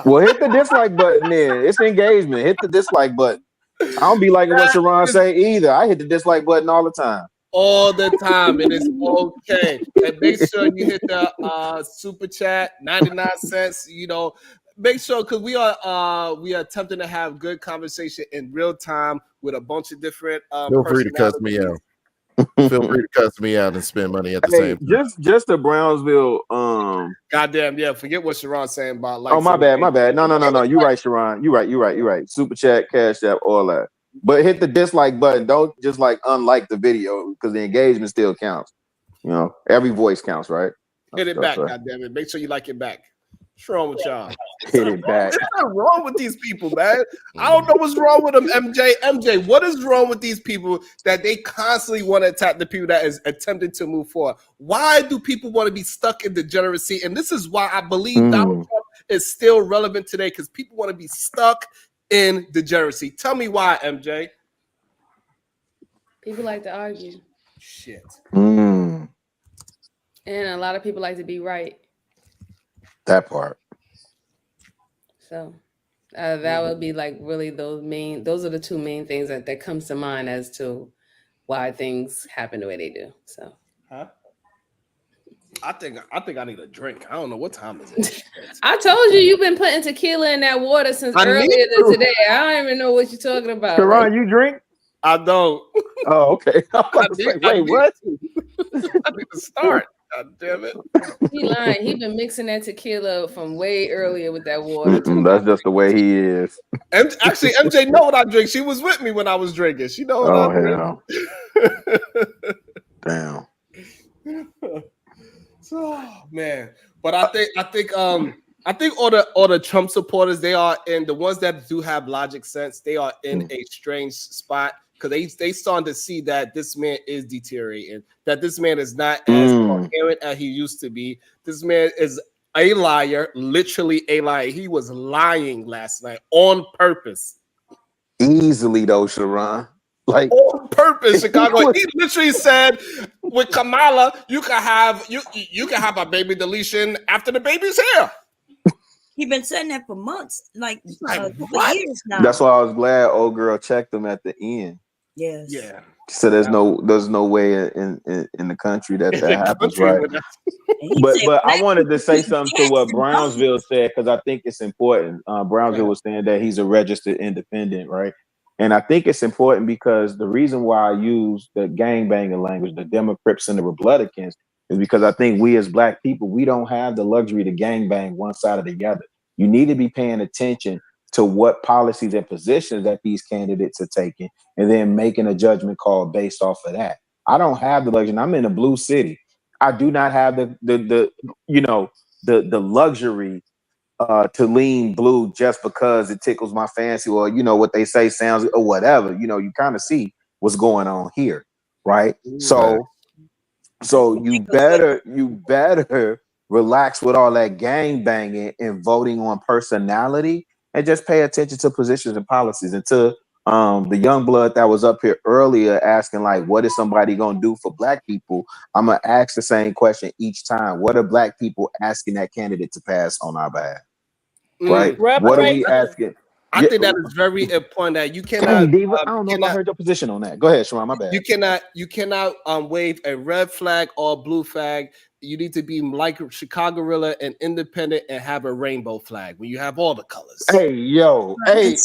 Well, hit the dislike button then. It's engagement. Hit the dislike button. I don't be liking what Sharon say either. I hit the dislike button all the time. All the time. It is okay. And make sure you hit the super chat, 99 cents. You know, make sure, because we are attempting to have good conversation in real time with a bunch of different feel free to cuss me out. Feel free to cuss me out and spend money at the same time. Just the Brownsville. Goddamn, yeah. Forget what Sharon's saying about like. Oh, my bad. No. You right, Sharon. You right. Super chat, cash app, all that. But hit the dislike button. Don't just like unlike the video, because the engagement still counts. You know, every voice counts, right? Hit it back, goddamn it. Make sure you like it back. What's wrong with y'all? Hit it back. What's wrong with these people, man? I don't know what's wrong with them, MJ. MJ, what is wrong with these people that they constantly want to attack the people that is attempting to move forward? Why do people want to be stuck in degeneracy? And this is why I believe Donald Trump is still relevant today, because people want to be stuck in degeneracy. Tell me why, MJ. People like to argue. Shit. And a lot of people like to be right. That part. So that would be like really those are the two main things that comes to mind as to why things happen the way they do. So I think I need a drink. I don't know what time is it. I told you've been putting tequila in that water since earlier today. I don't even know what you're talking about. Sharon, you drink? I don't. Oh, okay. I'm I about to need, say, I wait, need what? to. I need to start. God damn it. He lying. He been mixing that tequila from way earlier with that water. That's just the way he is. Actually, MJ know what I drink. She was with me when I was drinking. She know what I Oh hell. drink. Damn. So man, but I think all the Trump supporters, they are in, the ones that do have logic sense, they are in a strange spot because they starting to see that this man is deteriorating, that this man is not as coherent as he used to be. This man is a liar, literally a liar. He was lying last night on purpose. Easily though, Sharon. Like on purpose, Chicago. He literally said, "With Kamala, you can have a baby deletion after the baby's here." He been saying that for months, like a couple what? years now. That's why I was glad old girl checked him at the end. Yes. Yeah. So there's no way in the country that happens, right? But I wanted to say something to what Brownsville said because I think it's important. Brownsville was saying that he's a registered independent, right? And I think it's important because the reason why I use the gangbanging language, the Democrats and the Republicans, is because I think we as Black people, we don't have the luxury to gangbang one side or the other. You need to be paying attention to what policies and positions that these candidates are taking, and then making a judgment call based off of that. I don't have the luxury. I'm in a blue city. I do not have the luxury to lean blue just because it tickles my fancy, or what they say sounds or whatever. You kind of see what's going on here, right? So you better relax with all that gang banging and voting on personality, and just pay attention to positions and policies. And to the young blood that was up here earlier asking, like, what is somebody gonna do for Black people? I'm gonna ask the same question each time. What are Black people asking that candidate to pass on our behalf? Right? What are we asking? I think that is very important that you cannot. Hey, Diva, I don't know if I heard your position on that. Go ahead, Sharon. My bad. You cannot wave a red flag or blue flag. You need to be like Chicago Gorilla and independent and have a rainbow flag when you have all the colors. Hey, yo, hey,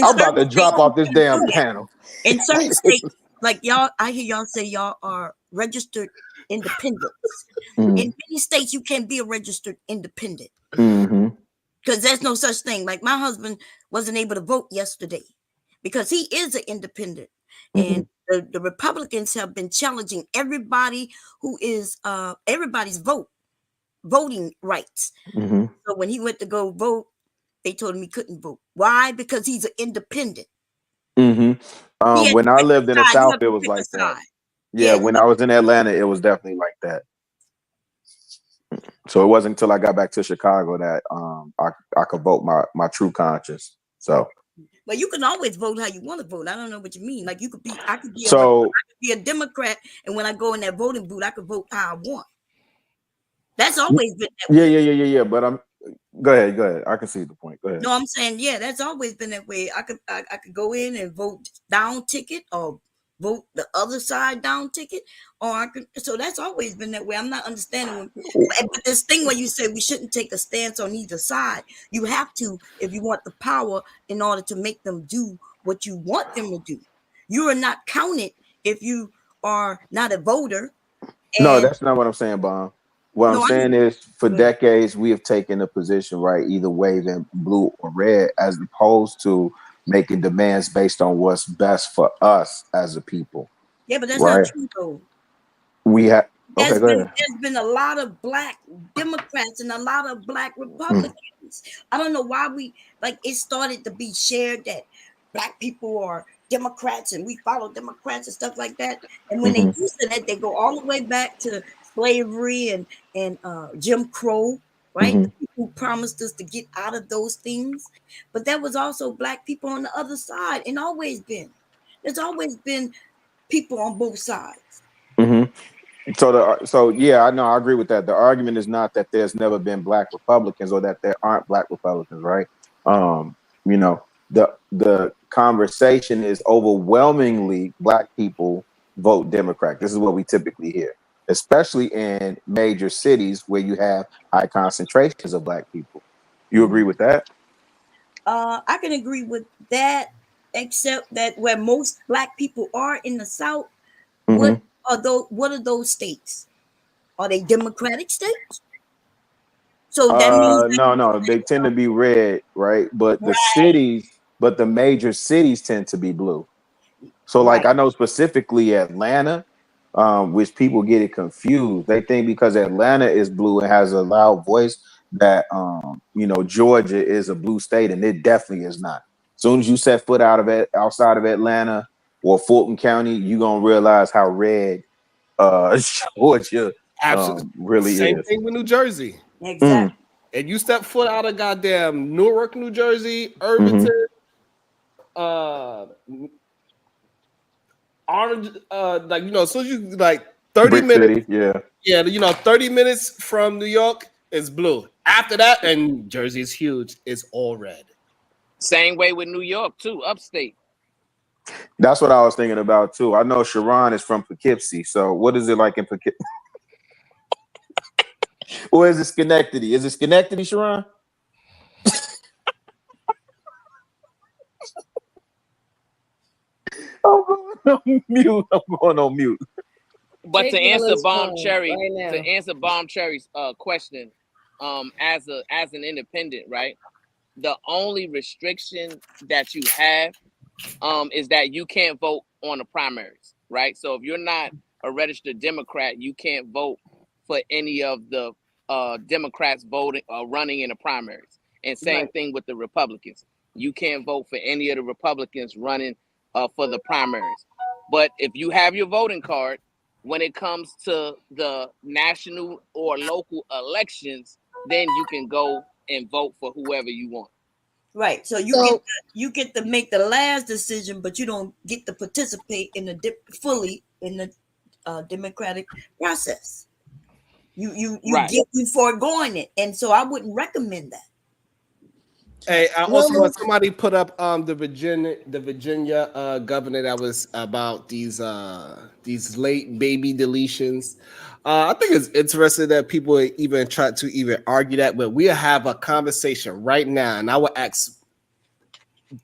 I'm about to drop off this damn panel. In certain states, like y'all, I hear y'all say y'all are registered independents. In many states, you can't be a registered independent. Because there's no such thing. Like my husband wasn't able to vote yesterday because he is an independent. And the Republicans have been challenging everybody who is everybody's voting rights. So when he went to go vote, they told him he couldn't vote. Why? Because he's an independent. When I lived in the South, it was like that. Yeah, when I was in Atlanta, it was definitely like that. So it wasn't until I got back to Chicago that I could vote my true conscience. So, well, you can always vote how you want to vote. I don't know what you mean. Like I could be a Democrat, and when I go in that voting booth, I could vote how I want. That's always been that way. Yeah. But go ahead. I can see the point. Go ahead. No, I'm saying that's always been that way. I could go in and vote down ticket or vote the other side down ticket, or I could. So that's always been that way. I'm not understanding. But this thing where you say we shouldn't take a stance on either side, you have to if you want the power in order to make them do what you want them to do. You are not counted if you are not a voter. No, that's not what I'm saying, Bob. What I'm saying is, for decades, we have taken a position, right, either waving blue or red, as opposed to making demands based on what's best for us as a people. Yeah, but that's not true, though. We have. Okay, go ahead. There's been a lot of Black Democrats and a lot of Black Republicans. I don't know why it started to be shared that Black people are Democrats and we follow Democrats and stuff like that. And when they do that, they go all the way back to slavery and Jim Crow, right? The people who promised us to get out of those things. But there was also Black people on the other side, and always been. There's always been people on both sides. So yeah, I know, I agree with that. The argument is not that there's never been Black Republicans or that there aren't Black Republicans, right? The conversation is overwhelmingly Black people vote Democrat. This is what we typically hear, especially in major cities where you have high concentrations of Black people. You agree with that? I can agree with that except that where most black people are in the South, Mhm. what are those states? Are they Democratic states? So that means No, they tend to be red, right? But the major cities tend to be blue. So, like, I know specifically Atlanta, which people get it confused. They think because Atlanta is blue and has a loud voice that Georgia is a blue state, and it definitely is not. As soon as you set foot outside of Atlanta or Fulton County, you're gonna realize how red Georgia Absolutely. really Same is. thing with New Jersey. Exactly. And you step foot out of goddamn Newark, New Jersey, Mhm. Irvington, Orange, as soon as you 30 Brick minutes. City, yeah. Yeah, 30 minutes from New York is blue. After that, and Jersey is huge, it's all red. Same way with New York too, upstate. That's what I was thinking about too. I know Sharon is from Poughkeepsie, so what is it like in Poughkeepsie? Or is it Schenectady? Is it Schenectady, Sharon? I'm going on mute. But Take to answer Rilla's Bomb phone Cherry, right now. Cherry's question, as an independent, right? The only restriction that you have is that you can't vote on the primaries, right? So if you're not a registered Democrat, you can't vote for any of the Democrats running in the primaries. And same thing with the Republicans. You can't vote for any of the Republicans running for the primaries. But if you have your voting card, when it comes to the national or local elections, then you can go and vote for whoever you want. Right. So you get to make the last decision, but you don't get to participate in fully in the democratic process. You get you foregoing it, and so I wouldn't recommend that. Hey, I also want somebody put up the Virginia governor that was about these late baby deletions. I think it's interesting that people even try to even argue that, but we have a conversation right now, and I will ask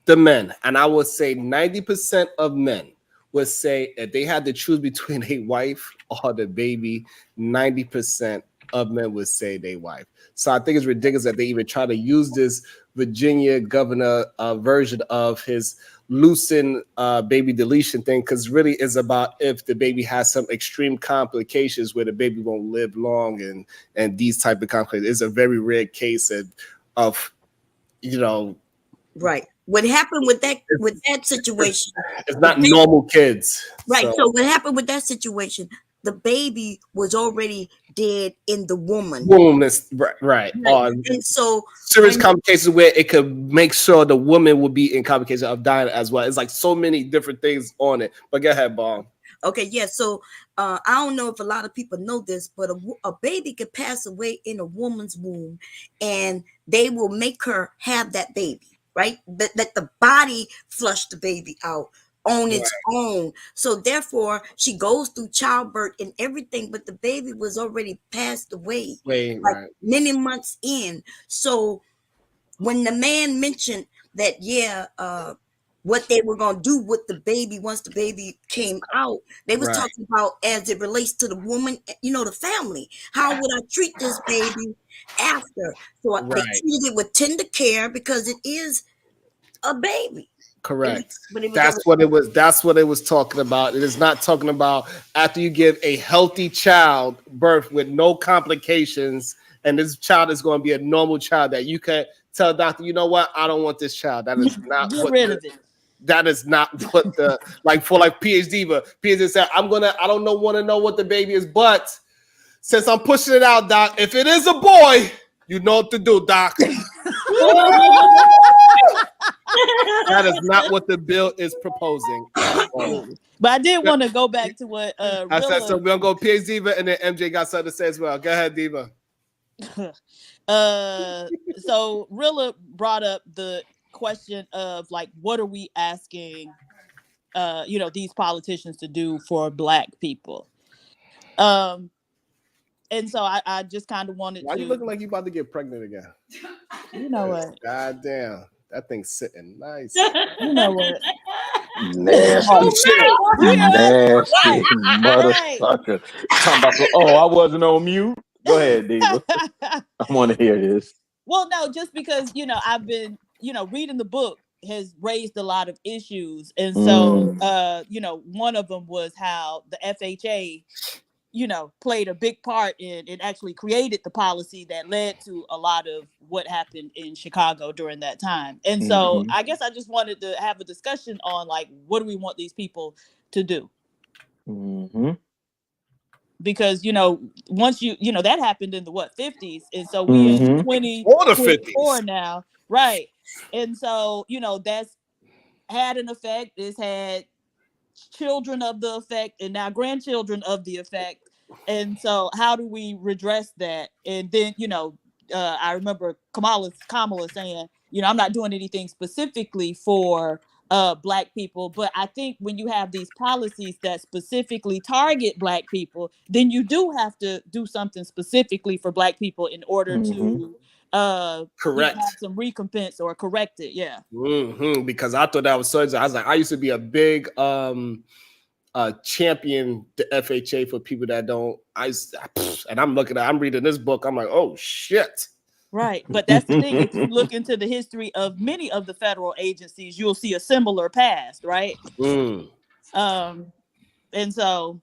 the men, and I would say 90% of men would say if they had to choose between a wife or the baby, 90% of men would say they wife. So I think it's ridiculous that they even try to use this Virginia governor version of his loosen baby deletion thing, because really it's about if the baby has some extreme complications where the baby won't live long and these type of complications. It's a very rare case of Right. What happened with that situation? It's not normal kids. Right. So what happened with that situation? The baby was already dead in the woman. Womb is right. And so serious complications where it could make sure the woman would be in complications of dying as well. It's like so many different things on it. But go ahead, Bomb. Okay, yeah. So I don't know if a lot of people know this, but a baby could pass away in a woman's womb, and they will make her have that baby, right? That the body flush the baby out on its own. So therefore, she goes through childbirth and everything, but the baby was already passed away, many months in. So when the man mentioned that, what they were going to do with the baby once the baby came out, they was talking about as it relates to the woman, the family. How would I treat this baby after? So they treated it with tender care because it is a baby. Correct. That's what it was talking about. It is not talking about after you give a healthy child birth with no complications, and this child is going to be a normal child that you can tell a doctor, you know what, I don't want this child. That is not Get rid of it. That is not what the for PhD, but PhD said, I don't want to know what the baby is, but since I'm pushing it out, doc, if it is a boy, you know what to do, doc. That is not what the bill is proposing. But I did want to go back to what I said, so we're gonna go PhD Diva, and then MJ got something to say as well. Go ahead, Diva. So Rilla brought up the question of what are we asking these politicians to do for Black people? And so I just kind of wanted Why to. you looking like you about to get pregnant again? You know what? God damn, that thing's sitting nice. You know what? Nasty, nasty motherfucker. Talking about I wasn't on mute. Go ahead, Diva. I want to hear this. Well, no, just because I've been reading the book has raised a lot of issues, and so one of them was how the FHA played a big part in it, actually created the policy that led to a lot of what happened in Chicago during that time. And so I guess I just wanted to have a discussion on like, what do we want these people to do? Because once that happened in the 50s, and so we in 2024 now, right? And so that's had an effect. It's had children of the effect, and now grandchildren of the effect. And so how do we redress that? And then I remember Kamala saying, I'm not doing anything specifically for Black people, but I think when you have these policies that specifically target Black people, then you do have to do something specifically for Black people in order to correct, have some recompense or correct it. Yeah. Because I thought that was so. I was like, I used to be a big champion the FHA for people that don't. And I'm reading this book. I'm like, oh shit. Right. But that's the thing. If you look into the history of many of the federal agencies, you'll see a similar past, right? And so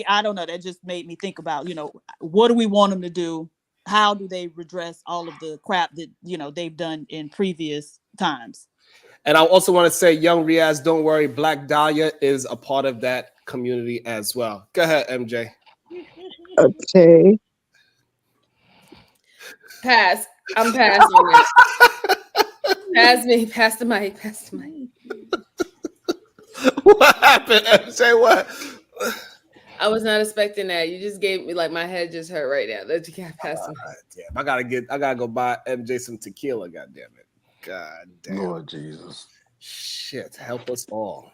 I don't know. That just made me think about, what do we want them to do? How do they redress all of the crap that, they've done in previous times? And I also want to say, young Riaz, don't worry, Black Dahlia is a part of that community as well. Go ahead, MJ. Okay. Pass. I'm passing it. Pass me. Pass the mic. Pass the mic. What happened, MJ? What? I was not expecting that. You just gave me my head just hurt right now. That you can't pass me. Damn, I gotta go buy MJ some tequila. God damn it. God damn. Lord Jesus. Shit, help us all.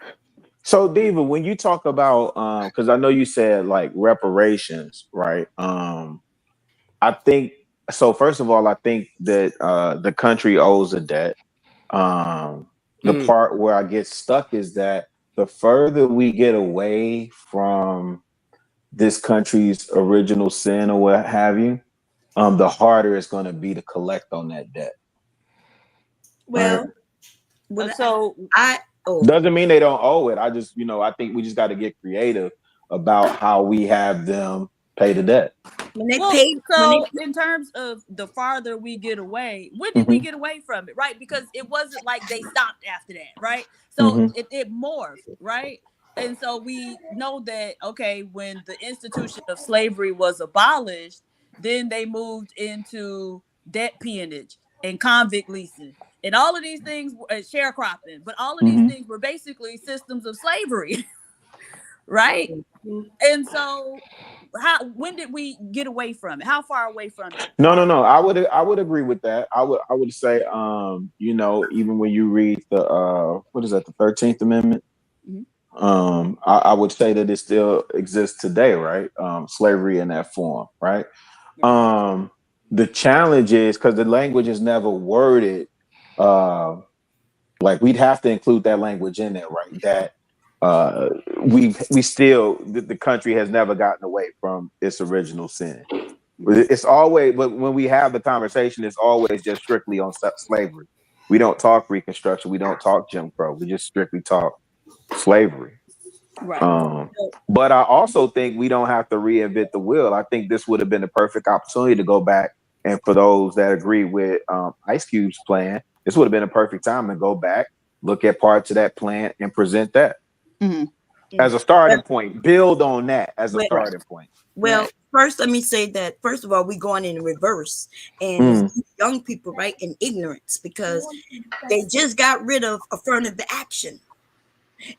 So Diva, when you talk about because I know you said like reparations, right? I think so. First of all, I think that the country owes a debt. The part where I get stuck is that the further we get away from this country's original sin or what have you, the harder it's going to be to collect on that debt. Well, so doesn't mean they don't owe it. I just, I think we just got to get creative about how we have them pay the debt. In terms of the farther we get away, when did we get away from it, right? Because it wasn't like they stopped after that, right? So it morphed, right? And so we know that, okay, when the institution of slavery was abolished, then they moved into debt peonage and convict leasing. And all of these things, sharecropping, but all of these things were basically systems of slavery, right? And so when did we get away from it? How far away from it? No. I would agree with that. I would say, even when you read the what is that, the 13th Amendment? I would say that it still exists today, right? Slavery in that form, right? The challenge is because the language is never worded like we'd have to include that language in there, right? That we still the country has never gotten away from its original sin. It's always, but when we have the conversation, it's always just strictly on slavery. We don't talk Reconstruction. We don't talk Jim Crow. We just strictly talk slavery. Right. But I also think we don't have to reinvent the wheel. I think this would have been the perfect opportunity to go back, and for those that agree with Ice Cube's plan, this would have been a perfect time to go back, look at parts of that plan, and present that as a starting point. Build on that as a starting point. Well, first, let me say that, first of all, we're going in reverse. And young people, right, in ignorance, because they just got rid of affirmative action.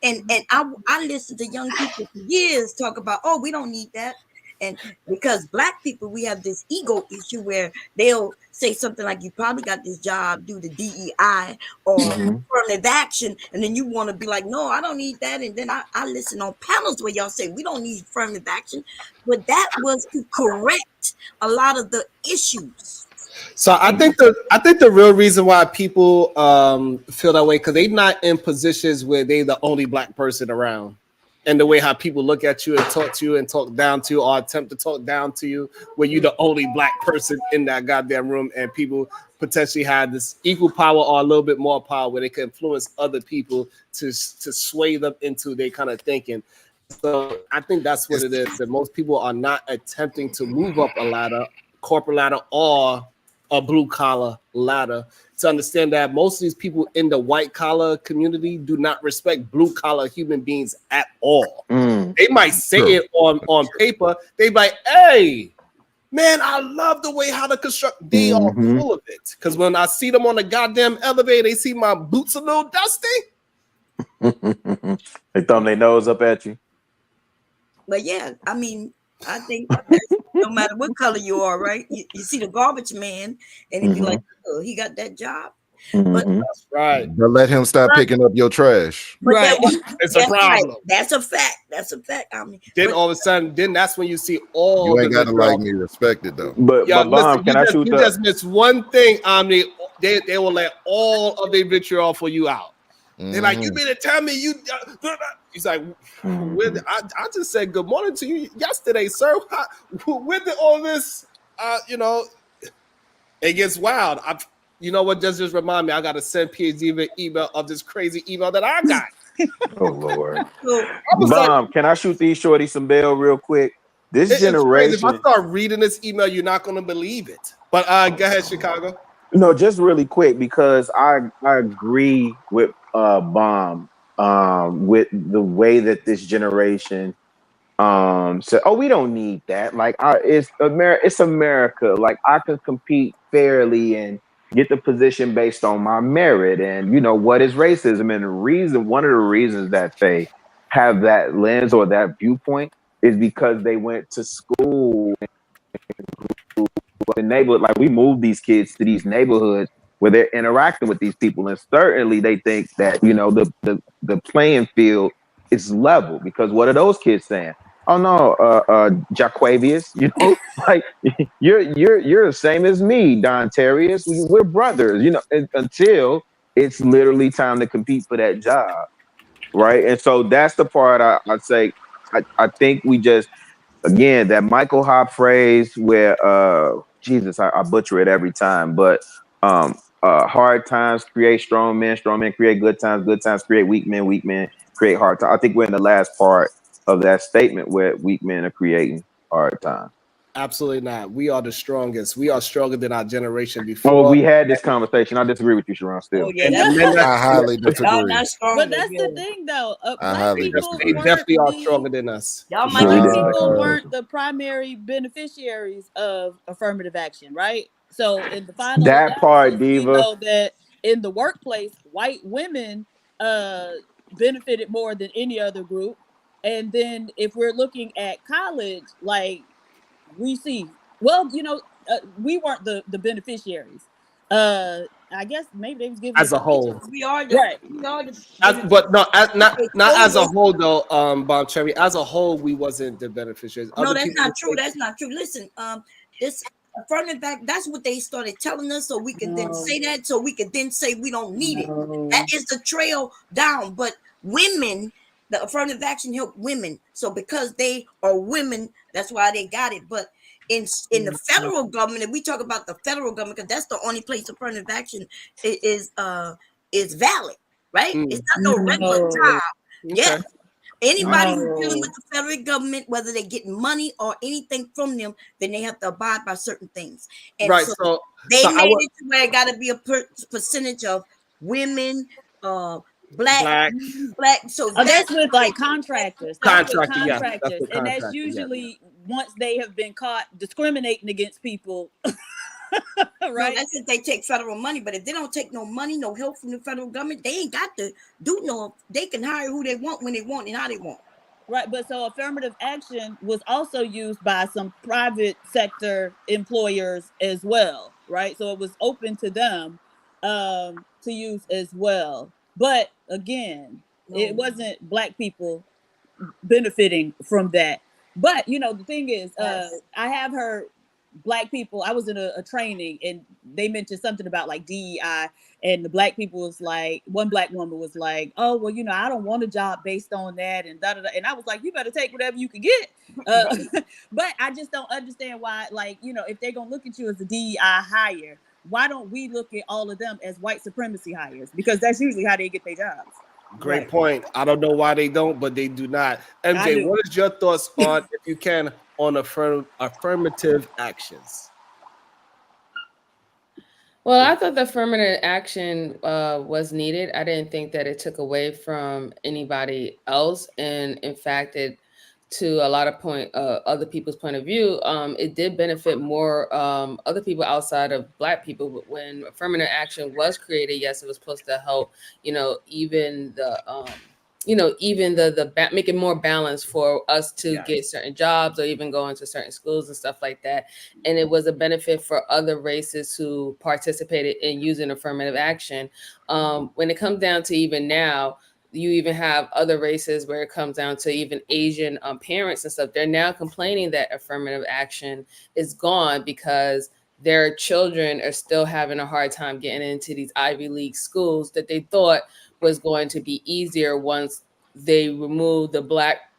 And I listened to young people for years talk about, oh, we don't need that. And because Black people, we have this ego issue where they'll say something like, you probably got this job due to DEI or affirmative action. And then you want to be like, no, I don't need that. And then I listen on panels where y'all say, we don't need affirmative action. But that was to correct a lot of the issues. So I think the real reason why people feel that way because they're not in positions where they're the only black person around. And the way how people look at you and talk to you and talk down to you or attempt to talk down to you, where you're the only black person in that goddamn room, and people potentially have this equal power or a little bit more power where they can influence other people to sway them into their kind of thinking. So I think that's what it is. That most people are not attempting to move up a ladder, corporate ladder, or a blue collar ladder, to understand that most of these people in the white collar community do not respect blue collar human beings at all. They might say it on paper. They like, hey, man, I love the way how to construct. They are full of it. Because when I see them on the goddamn elevator, they see my boots a little dusty. They thumb their nose up at you. But yeah, I mean, I think no matter what color you are, right? You see the garbage man, and he'd be like, oh, he got that job. But that's right. But let him stop picking up your trash. Right. It's a problem. Right. That's a fact. That's a fact. I mean, then all of a sudden, then that's when you see all you ain't the gotta like me, respect it though. But listen, you just miss one thing, Omni. They will let all of their vitriol for you out. They're like, you mean to tell me you? He's like, I just said good morning to you yesterday, sir. Where did all this? It gets wild. You know what? Just remind me. I got to send PhD email of this crazy email that I got. Oh Lord. Bomb, can I shoot these shorties some bail real quick? This generation. If I start reading this email, you're not going to believe it. But go ahead, Chicago. No, just really quick, because I agree with Bomb with the way that this generation said, oh, we don't need that. Like, it's America. Like, I can compete fairly and get the position based on my merit. And what is racism? And one of the reasons that they have that lens or that viewpoint is because they went to school in neighborhood. Like, we moved these kids to these neighborhoods where they're interacting with these people, and certainly they think that the playing field is level, because what are those kids saying? Oh no, Jaquavius, like you're the same as me, Don Terrius. We're brothers, until it's literally time to compete for that job, right? And so that's the part I'd say. I think we just, again, that Michael Hop phrase where Jesus, I butcher it every time, but hard times create strong men create good times create weak men create hard times. I think we're in the last part of that statement where weak men are creating hard times. Absolutely not. We are the strongest. We are stronger than our generation before. Oh, we had this conversation. I disagree with you, Sharon, still. Oh, yeah, I highly disagree. But that's the thing, though. They definitely are stronger than us. Black people weren't the primary beneficiaries of affirmative action, right? So in the final that part, Diva, we know that in the workplace, white women benefited more than any other group. And then if we're looking at college, like, we see, we weren't the beneficiaries. I guess maybe they was giving as a whole. We are but not as a whole though. Bomb Cherry, as a whole, we wasn't the beneficiaries. No, that's not true. That's not true. Listen, this affirmative act, that's what they started telling us, so we could then say that, so we could then say we don't need it. That is the trail down. But women, the affirmative action helped women. So because they are women, that's why they got it. But in the federal government, if we talk about the federal government, because that's the only place affirmative action is valid, right? It's not no regular job. Yes. Anybody who's dealing with the federal government, whether they get money or anything from them, then they have to abide by certain things. And so they made it to where it got to be a percentage of women, black. So that's with like contractors. Contractors, and that's usually once they have been caught discriminating against people. Right? No, that's if they take federal money, but if they don't take no money, no help from the federal government, they ain't got to do no. They can hire who they want, when they want, and how they want. Right, but so affirmative action was also used by some private sector employers as well, right? So it was open to them to use as well. But again, it wasn't Black people benefiting from that. But the thing is, I have heard Black people, I was in a training and they mentioned something about like DEI, and the Black people was like, one Black woman was like, oh, well, you know, I don't want a job based on that, and da da da. And I was like, you better take whatever you can get. But I just don't understand why, like, you know, if they're gonna look at you as a DEI hire, why don't we look at all of them as white supremacy hires? Because that's usually how they get their jobs. Great point. I don't know why they don't, but they do not. MJ, what is your thoughts on, if you can, on affirmative actions? Well, I thought the affirmative action was needed. I didn't think that it took away from anybody else, and in fact, to a lot of other people's point of view, it did benefit more other people outside of Black people. But when affirmative action was created, yes, it was supposed to help, even make it more balanced for us to get certain jobs or even go into certain schools and stuff like that. And it was a benefit for other races who participated in using affirmative action. When it comes down to even now, you even have other races where it comes down to even Asian parents and stuff. They're now complaining that affirmative action is gone because their children are still having a hard time getting into these Ivy League schools that they thought was going to be easier once they removed the Black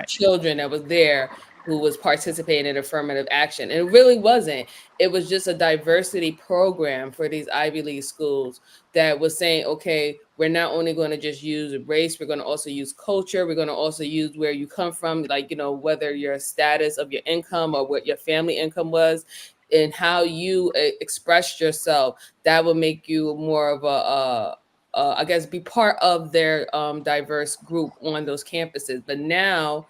children that was there who was participating in affirmative action. And it really wasn't. It was just a diversity program for these Ivy League schools that was saying, okay, we're not only going to just use race, we're going to also use culture. We're going to also use where you come from, like, whether your status of your income or what your family income was and how you expressed yourself. That will make you more of I guess, be part of their diverse group on those campuses. But now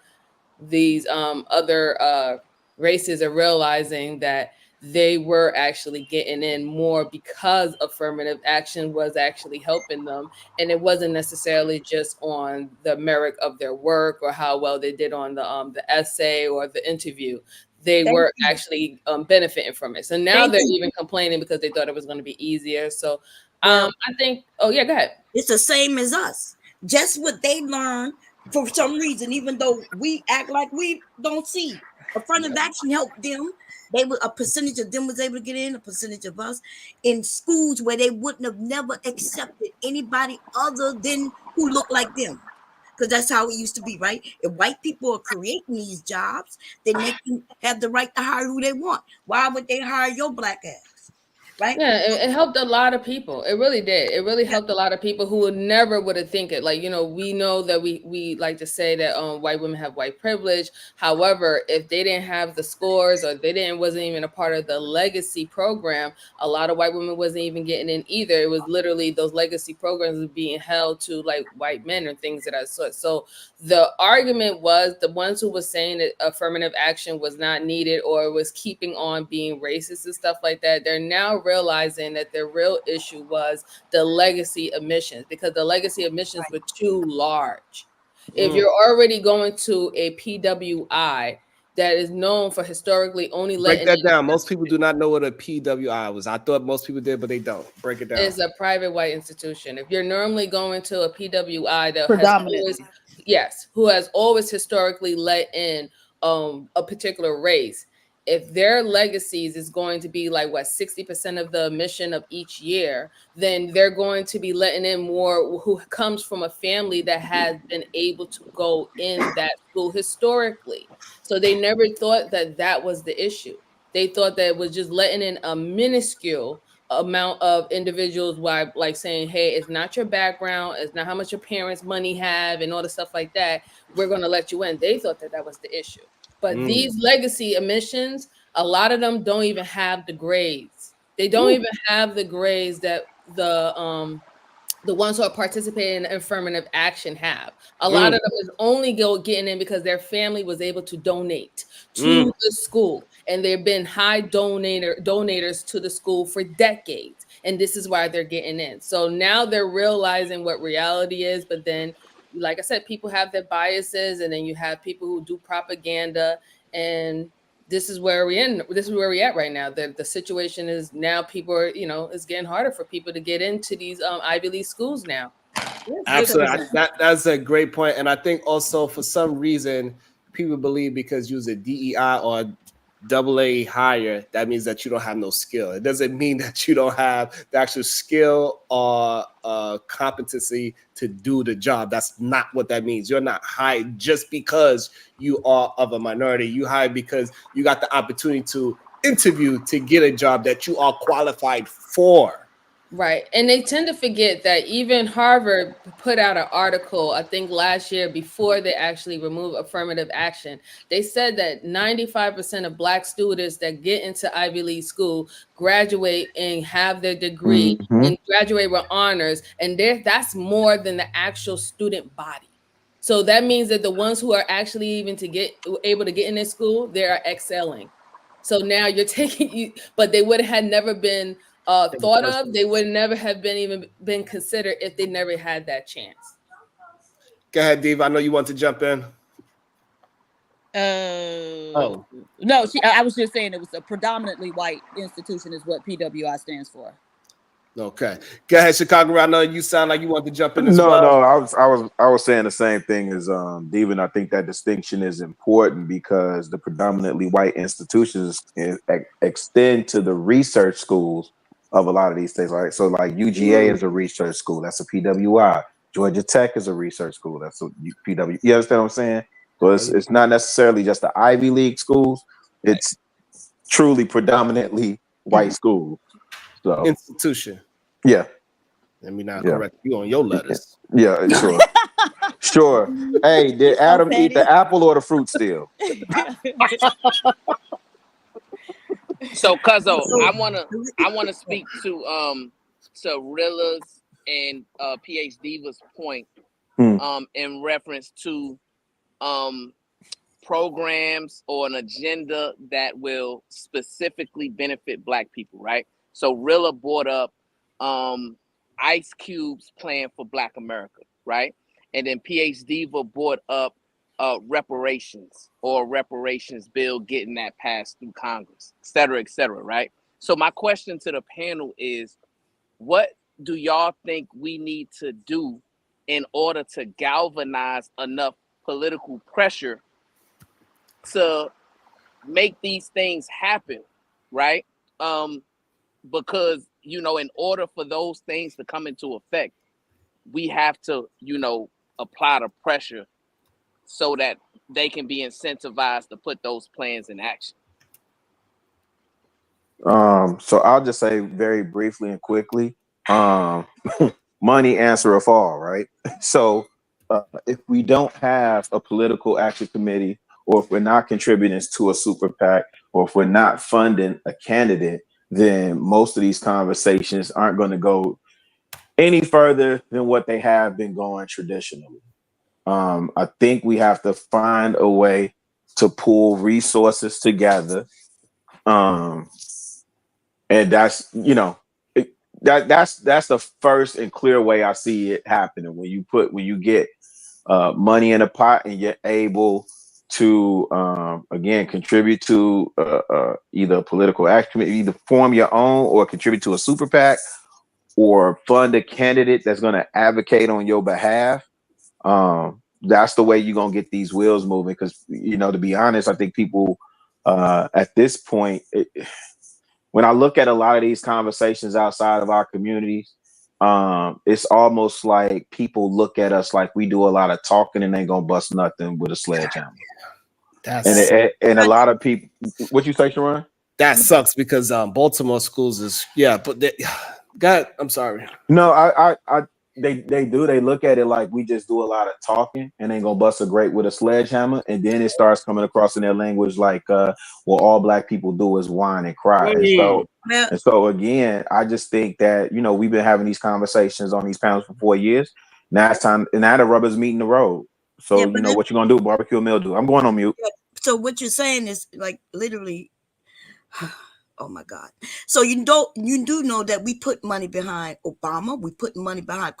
these other races are realizing that they were actually getting in more because affirmative action was actually helping them. And it wasn't necessarily just on the merit of their work or how well they did on the essay or the interview. They were actually benefiting from it. So now they're even complaining because they thought it was going to be easier. So I think, oh yeah, go ahead. It's the same as us. Just what they learned for some reason, even though we act like we don't see. Affirmative action helped them. A percentage of them was able to get in, a percentage of us in schools where they wouldn't have never accepted anybody other than who looked like them. Because that's how it used to be, right? If white people are creating these jobs, then they can have the right to hire who they want. Why would they hire your Black ass? Right? Yeah, it helped a lot of people. It really did. It really helped a lot of people who never would have think it. Like, we know that we like to say that white women have white privilege. However, if they didn't have the scores or wasn't even a part of the legacy program, a lot of white women wasn't even getting in either. It was literally those legacy programs was being held to like white men and things that I saw. So the argument was the ones who was saying that affirmative action was not needed or was keeping on being racist and stuff like that. They're now realizing that the real issue was the legacy emissions, because the legacy emissions were too large. If you're already going to a PWI that is known for historically only break that down. Most people do not know what a PWI was. I thought most people did, but they don't. Break it down. It's a private white institution. If you're normally going to a PWI that who has always historically let in a particular race, if their legacies is going to be like 60% of the emission of each year, then they're going to be letting in more who comes from a family that has been able to go in that school historically. So they never thought that was the issue. They thought that it was just letting in a minuscule amount of individuals, by like saying, hey, it's not your background, it's not how much your parents' money have and all the stuff like that, we're going to let you in. They thought that was the issue. But these legacy emissions, a lot of them don't even have the grades. They don't even have the grades that the ones who are participating in affirmative action have. A lot of them is only getting in because their family was able to donate to the school, and they've been high donators to the school for decades, and this is why they're getting in. So now they're realizing what reality is, but then, like I said, people have their biases, and then you have people who do propaganda, and this is where we're at right now. The situation is now people are, it's getting harder for people to get into these Ivy League schools now. Absolutely. That's a great point. And I think also for some reason people believe because you was a DEI or AA higher, that means that you don't have no skill. It doesn't mean that you don't have the actual skill or competency to do the job. That's not what that means. You're not hired just because you are of a minority. You hired because you got the opportunity to interview to get a job that you are qualified for. Right. And they tend to forget that even Harvard put out an article, I think last year, before they actually remove affirmative action. They said that 95% of Black students that get into Ivy League school graduate and have their degree and graduate with honors. And that's more than the actual student body. So that means that the ones who are actually even able to get in this school, they are excelling. So now you're taking you, but they would have never been thought of. They would never have been considered if they never had that chance. Go ahead, Diva. I know you want to jump in. No, I was just saying it was a predominantly white institution is what PWI stands for. Okay, go ahead, Chicago. I know you sound like you want to jump in as well. No, I was saying the same thing as Diva, and I think that distinction is important because the predominantly white institutions extend to the research schools of a lot of these things, right? So like UGA is a research school, that's a PWI. Georgia Tech is a research school, that's a PW. You understand what I'm saying? So it's not necessarily just the Ivy League schools, it's truly predominantly white schools. So institution. Yeah. Let me not correct you on your letters. Yeah, sure. Sure. Hey, did Adam eat the apple or the fruit still? So, Cuzzo, I wanna speak to Rilla's and PH Diva's point in reference to programs or an agenda that will specifically benefit Black people, right? So Rilla brought up Ice Cube's plan for Black America, right? And then PH Diva brought up reparations or reparations bill getting that passed through Congress, et cetera, right? So my question to the panel is, what do y'all think we need to do in order to galvanize enough political pressure to make these things happen, right? Because, you know, in order for those things to come into effect, we have to, you know, apply the pressure so that they can be incentivized to put those plans in action. So I'll just say very briefly and quickly, money answereth all, right? So if we don't have a political action committee, or if we're not contributing to a super PAC, or if we're not funding a candidate, then most of these conversations aren't going to go any further than what they have been going traditionally. I think we have to find a way to pull resources together. And that's, you know, that's the first and clear way I see it happening. When you get money in a pot and you're able to again contribute to either a political action committee, either form your own or contribute to a super PAC or fund a candidate that's going to advocate on your behalf. That's the way you're going to get these wheels moving. Because, you know, to be honest, I think people at this point, when I look at a lot of these conversations outside of our communities, it's almost like people look at us like we do a lot of talking and ain't gonna bust nothing with a sledgehammer. And a lot of people, what you say, Sharon? That sucks because Baltimore schools is but God, I'm sorry. No, they do. They look at it like we just do a lot of talking and ain't gonna bust a grape with a sledgehammer, and then it starts coming across in their language like, well, all Black people do is whine and cry. And so again, I just think that, you know, we've been having these conversations on these panels for 4 years. Now it's time, and now the rubber's meeting the road. So you know what you're gonna do, barbecue a mildew. I'm going on mute. So what you're saying is like literally. Oh my God. So you do know that we put money behind Obama. We put money behind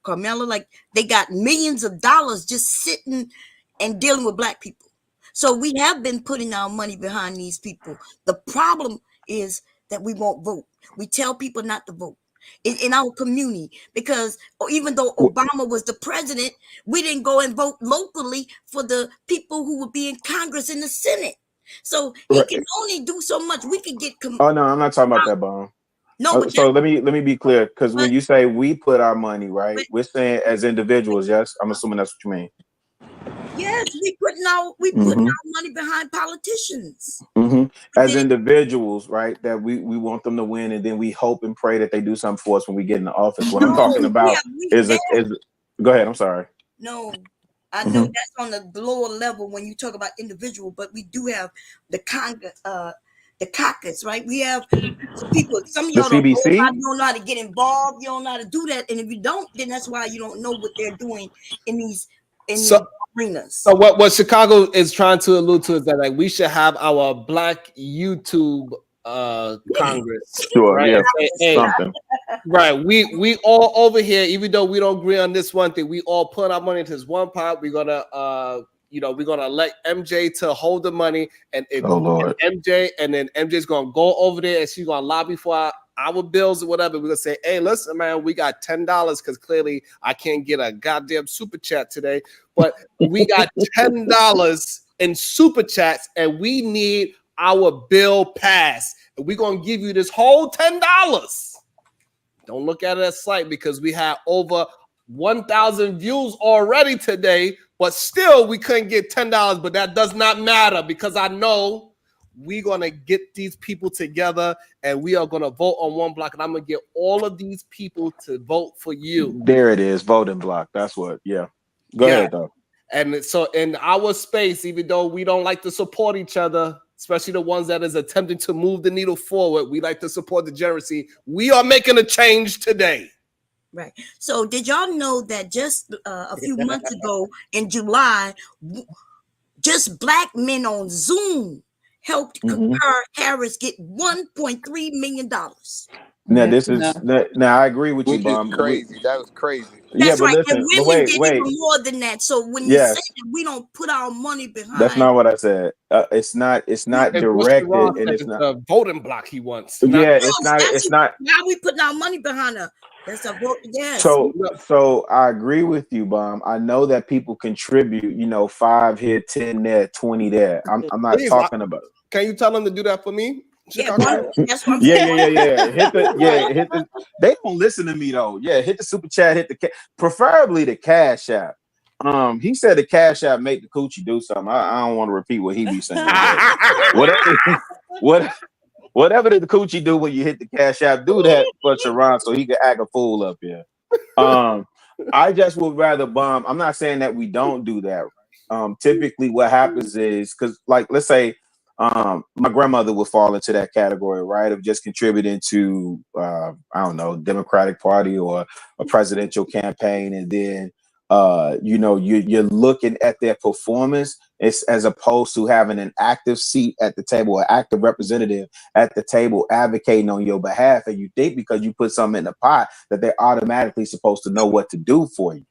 Kamala. Like they got millions of dollars just sitting and dealing with Black people. So we have been putting our money behind these people. The problem is that we won't vote. We tell people not to vote in our community because even though Obama was the president, we didn't go and vote locally for the people who would be in Congress and the Senate. So he can only do so much. We could get. Oh no, I'm not talking about that, Bomb. No, but so let me be clear, because when you say we put our money, right, we're saying as individuals. Yes, I'm assuming that's what you mean. Yes, we putting our money behind politicians. As individuals, right, that we want them to win, and then we hope and pray that they do something for us when we get in the office. What I'm talking about is go ahead. I'm sorry. No, I know that's on the lower level when you talk about individual, but we do have the caucus, right? We have people. Some of y'all don't know how to get involved. You don't know how to do that, and if you don't, then that's why you don't know what they're doing in these arenas. So what Chicago is trying to allude to is that like we should have our Black YouTube Congress. Sure, right? yeah, something. Right. We all over here, even though we don't agree on this one thing, we all put our money into this one pot. We're gonna we're gonna elect MJ to hold the money, and Lord. MJ, and then MJ's gonna go over there and she's gonna lobby for our bills or whatever. We're gonna say, hey, listen, man, we got $10 because clearly I can't get a goddamn super chat today, but we got $10 in super chats and we need our bill passed. And we're gonna give you this whole $10. Don't look at it as slight because we had over 1,000 views already today, but still we couldn't get $10. But that does not matter because I know we're going to get these people together and we are going to vote on one block. And I'm going to get all of these people to vote for you. There it is, voting block. That's what, yeah. Go ahead, though. And so in our space, even though we don't like to support each other, especially the ones that is attempting to move the needle forward, we like to support degeneracy. We are making a change today. Right. So did y'all know that just a few months ago in July, just Black men on Zoom helped Kamala Harris get $1.3 million? Now this is now I agree with you, Bomb. Crazy. That was crazy. That's but right. listen, And but women wait. get even more than that. So when you say that we don't put our money behind, that's not what I said. It's not directed, and it's not a voting block he wants. It's not. Now we putting our money behind her. That's a vote. Yes. So I agree with you, Bomb. I know that people contribute. 5 here, 10 there, 20 there. I'm not talking about. Can you tell them to do that for me? Yeah, that's what I'm saying. Hit the. They don't listen to me though. Yeah, hit the super chat. Hit the preferably the Cash App. He said the Cash App make the coochie do something. I don't want to repeat what he be saying. Whatever did the coochie do when you hit the Cash App, do that for Sharon so he can act a fool up here. I just would rather Bomb. I'm not saying that we don't do that. Typically what happens is because like let's say my grandmother would fall into that category, right, of just contributing to I don't know, Democratic Party or a presidential campaign, and then you're looking at their performance as opposed to having an active seat at the table, an active representative at the table advocating on your behalf, and you think because you put something in the pot that they're automatically supposed to know what to do for you.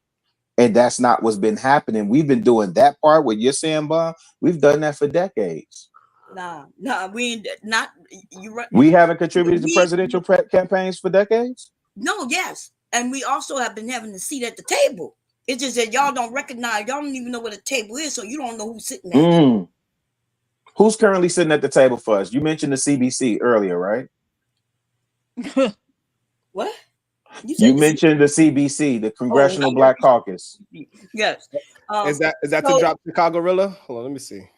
And that's not what's been happening. We've been doing that part, what you're saying, Bob. We've done that for decades. No, we not. You're right. We haven't contributed to presidential campaigns for decades. No, yes, and we also have been having a seat at the table. It's just that y'all don't recognize. Y'all don't even know what a table is, so you don't know who's sitting there. Who's currently sitting at the table for us? You mentioned the CBC earlier, right? What? You mentioned the CBC, the Congressional Black Caucus. Yes. Is that to drop Chicago Rilla? Hold on, let me see.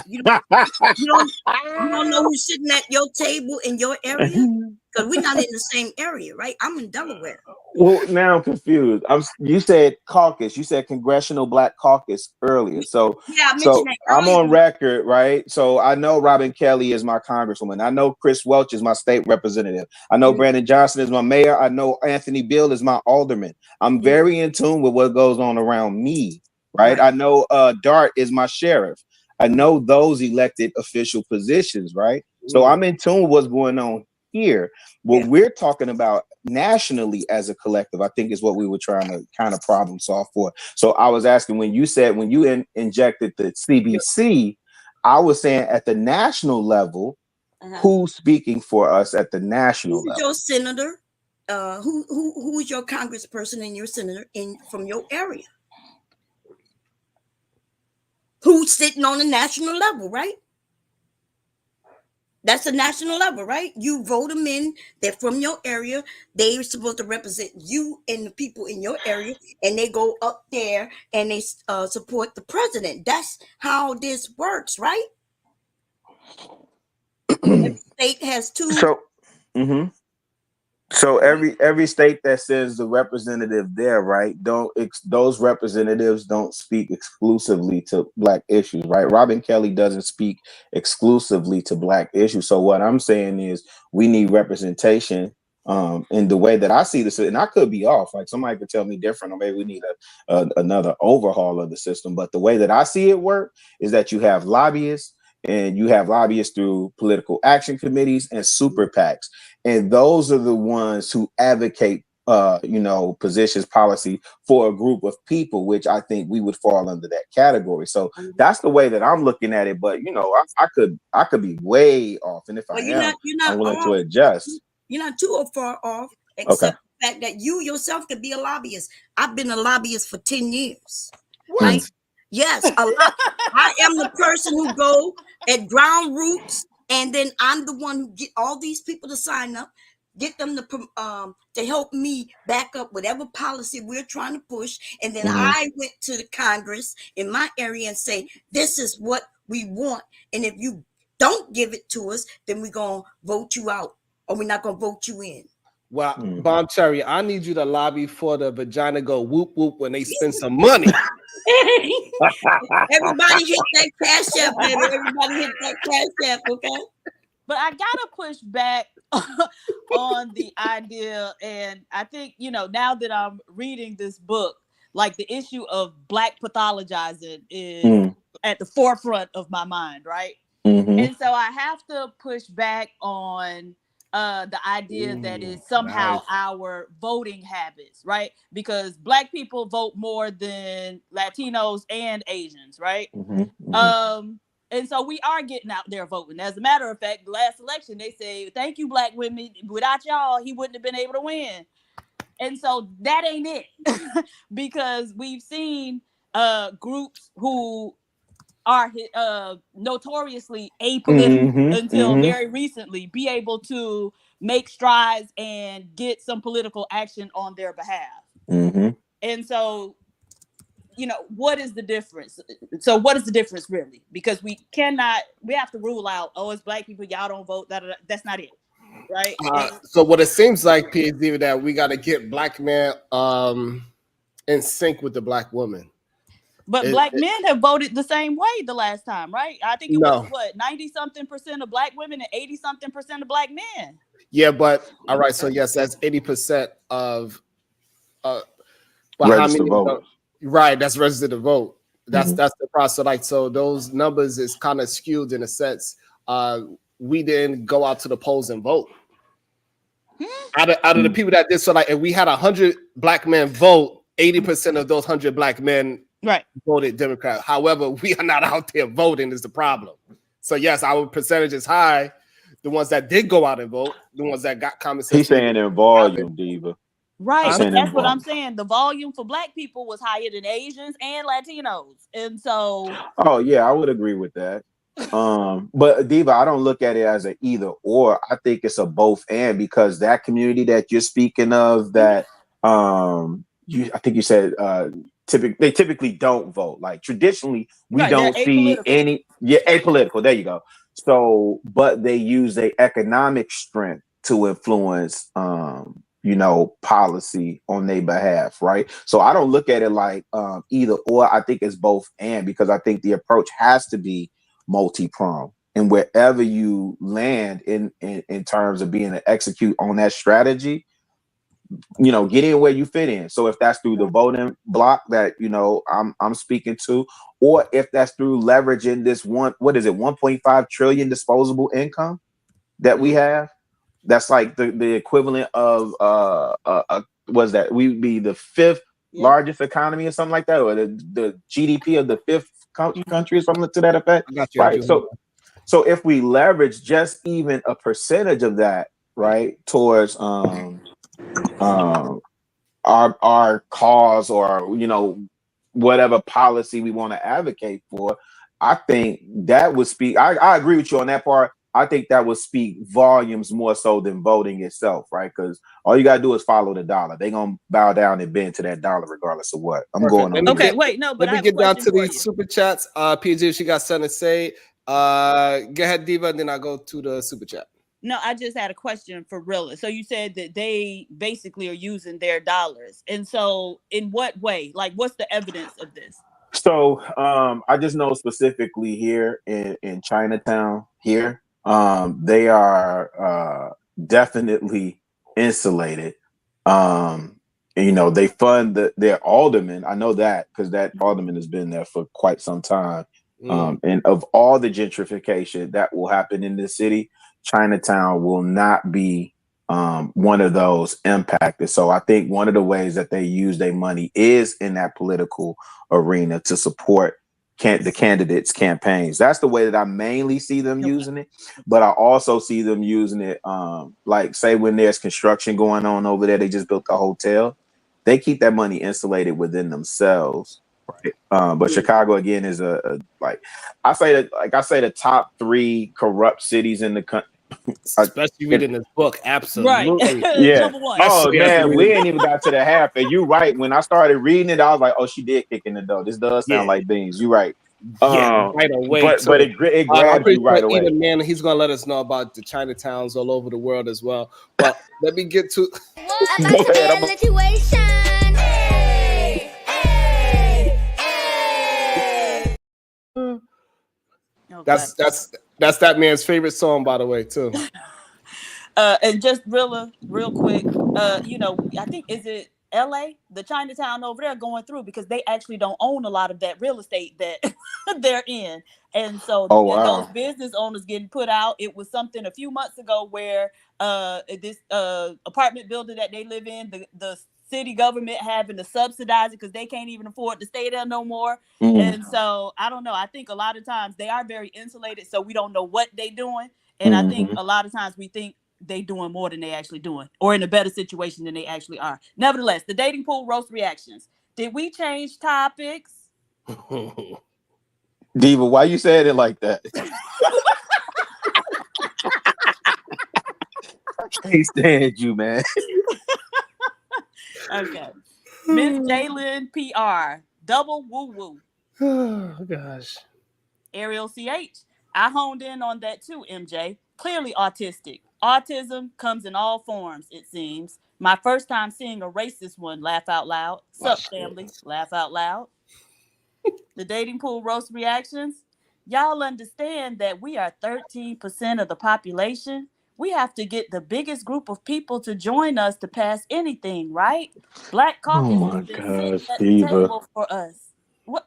You don't know who's sitting at your table in your area? Because we're not in the same area, right? I'm in Delaware. Well, now I'm confused. You said caucus. You said Congressional Black Caucus earlier. So, yeah, I mentioned that I'm on record, right? So I know Robin Kelly is my congresswoman. I know Chris Welch is my state representative. I know Brandon Johnson is my mayor. I know Anthony Beal is my alderman. I'm very in tune with what goes on around me, right? I know Dart is my sheriff. I know those elected official positions, right? So I'm in tune with what's going on here. What we're talking about nationally as a collective, I think is what we were trying to kind of problem solve for. So I was asking when you injected the CBC, I was saying at the national level, who's speaking for us at the national level? Your senator, who is your congressperson and your senator from your area? Who's sitting on the national level, right? That's a national level, right? You vote them in. They're from your area. They're supposed to represent you and the people in your area, and they go up there and they support the president. That's how this works, right? Every state has two. So, so every state that says the representative there, right? Those representatives don't speak exclusively to Black issues, right? Robin Kelly doesn't speak exclusively to Black issues. So what I'm saying is we need representation in the way that I see this, and I could be off. Like somebody could tell me different, or maybe we need another overhaul of the system. But the way that I see it work is that you have lobbyists. And you have lobbyists through political action committees and super PACs. And those are the ones who advocate, positions, policy for a group of people, which I think we would fall under that category. So that's the way that I'm looking at it. But I could be way off, and if I am, I'm willing to adjust. You're not too far off, except the fact that you yourself could be a lobbyist. I've been a lobbyist for 10 years. Right? Yes, a lot. I am the person who go at ground roots, and then I'm the one who get all these people to sign up, get them to help me back up whatever policy we're trying to push, and then I went to the Congress in my area and say, this is what we want, and if you don't give it to us, then we're gonna vote you out, or we're not gonna vote you in. Well, Bomb Cherry, I need you to lobby for the vagina go whoop whoop when they spend some money. Everybody hit that cash app, baby. Everybody hit that cash app, okay? But I gotta push back on the idea, and I think now that I'm reading this book, like the issue of Black pathologizing is at the forefront of my mind, right? And so I have to push back on the idea that is somehow our voting habits, right? Because Black people vote more than Latinos and Asians, right? And so we are getting out there voting. As a matter of fact, the last election, they say, thank you, Black women. Without y'all, he wouldn't have been able to win. And so that ain't it. Because we've seen groups who are notoriously apolitical until very recently be able to make strides and get some political action on their behalf. And so, what is the difference? So what is the difference really? Because we have to rule out, it's Black people, y'all don't vote. That's not it. Right. So what it seems like, PhD, that we got to get Black men in sync with the Black woman. But Black men have voted the same way the last time, right? I think it was 90-something% of Black women and 80-something% of Black men. Yeah, but all right. So yes, that's 80% of registered voters. Right, that's registered to vote. That's the process. So those numbers is kind of skewed in a sense. We didn't go out to the polls and vote. Out of the people that did, so if we had 100 Black men vote, 80% of those 100 Black men voted Democrat. However, we are not out there voting is the problem. So yes, our percentage is high. The ones that did go out and vote, the ones that got common sense. He's saying in volume, Diva. Right, but that's what I'm saying. The volume for Black people was higher than Asians and Latinos, and so. Oh yeah, I would agree with that. But Diva, I don't look at it as an either or. I think it's a both and, because that community that you're speaking of, that I think you said they typically don't vote. Like traditionally, we don't see any apolitical. There you go. So, but they use their economic strength to influence policy on their behalf, right? So I don't look at it like either or. I think it's both and, because I think the approach has to be multi-pronged, and wherever you land in terms of being able to execute on that strategy, get in where you fit in. So if that's through the voting block that I'm speaking to, or if that's through leveraging this 1.5 trillion disposable income that we have, that's like the equivalent of was that we'd be the fifth largest economy or something like that, or the GDP of the fifth country or something to that effect. Right. So if we leverage just even a percentage of that, right, towards our cause, or whatever policy we want to advocate for, I think that would speak. I agree with you on that part. I think that would speak volumes more so than voting itself, right? Because all you gotta do is follow the dollar. They're gonna bow down and bend to that dollar regardless of what. I'm going on. Okay, wait, no, but let I me have a get down question to for these you. super chats. PG, if she got something to say. Go ahead, Diva, and then I'll go to the super chat. No, I just had a question for Rilla. So you said that they basically are using their dollars. And so in what way? Like, what's the evidence of this? So I just know specifically here in Chinatown here, they are definitely insulated. You know, they fund their alderman. I know that because that alderman has been there for quite some time. And of all the gentrification that will happen in this city, Chinatown will not be one of those impacted. So I think one of the ways that they use their money is in that political arena to support the candidates' campaigns. That's the way that I mainly see them using it. But I also see them using it, like say when there's construction going on over there, they just built a hotel. They keep that money insulated within themselves, right? But Chicago again is like I say the top 3 corrupt cities in the country. Especially reading this book, absolutely. Right. Yeah. Number one. Oh man, we ain't even got to the half. And you right. When I started reading it, I was like, "Oh, she did kick in the door. This does sound like beans." You right. Right away. But it grabs I'm pretty you right sure away. Ethan, man, he's gonna let us know about the Chinatowns all over the world as well. But let me get to. About to be a situation. Hey, hey, hey. That's that man's favorite song, by the way, too. And just real quick, you know, I think is it LA, the Chinatown over there going through because they actually don't own a lot of that real estate that they're in. And so those business owners getting put out. It was something a few months ago where this apartment building that they live in, the city government having to subsidize it because they can't even afford to stay there no more. And so I don't know. I think a lot of times they are very insulated, so we don't know what they're doing. And I think a lot of times we think they doing more than they actually doing, or in a better situation than they actually are. Nevertheless, the dating pool roast reactions. Did we change topics? Diva, why you saying it like that? I can't stand you, man. Okay. Miss Jalen PR. Double woo woo. Oh gosh. Ariel CH. I honed in on that too, MJ. Clearly autistic. Autism comes in all forms, it seems. My first time seeing a racist one, laugh out loud. Sup, family, laugh out loud. The dating pool roast reactions. Y'all understand that we are 13% of the population. We have to get the biggest group of people to join us to pass anything, right? Black Caucus has been sitting at the table for us. What?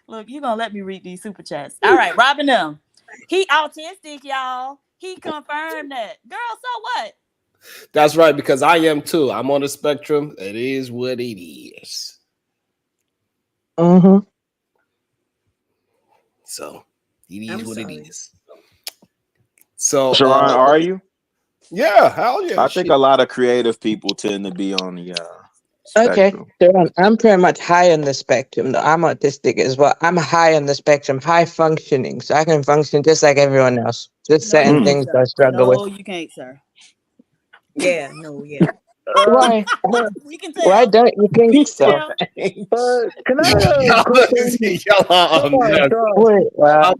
Look, you're gonna let me read these super chats. All right, Robin M. He autistic, y'all. He confirmed that. Girl, so what? That's right, because I am too. I'm on the spectrum. It is what it is. So it is what it is. So Sharon, are you? Yeah, hell yeah. I think a lot of creative people tend to be on the Okay, spectrum. so I'm pretty much high on the spectrum. Though I'm autistic as well. I'm high on the spectrum, high functioning, so I can function just like everyone else. Just certain things I struggle with. No, you can't, sir. Yeah, no, yeah. Why? We can tell. Why don't you think so? Can I quickly? Wait, wow.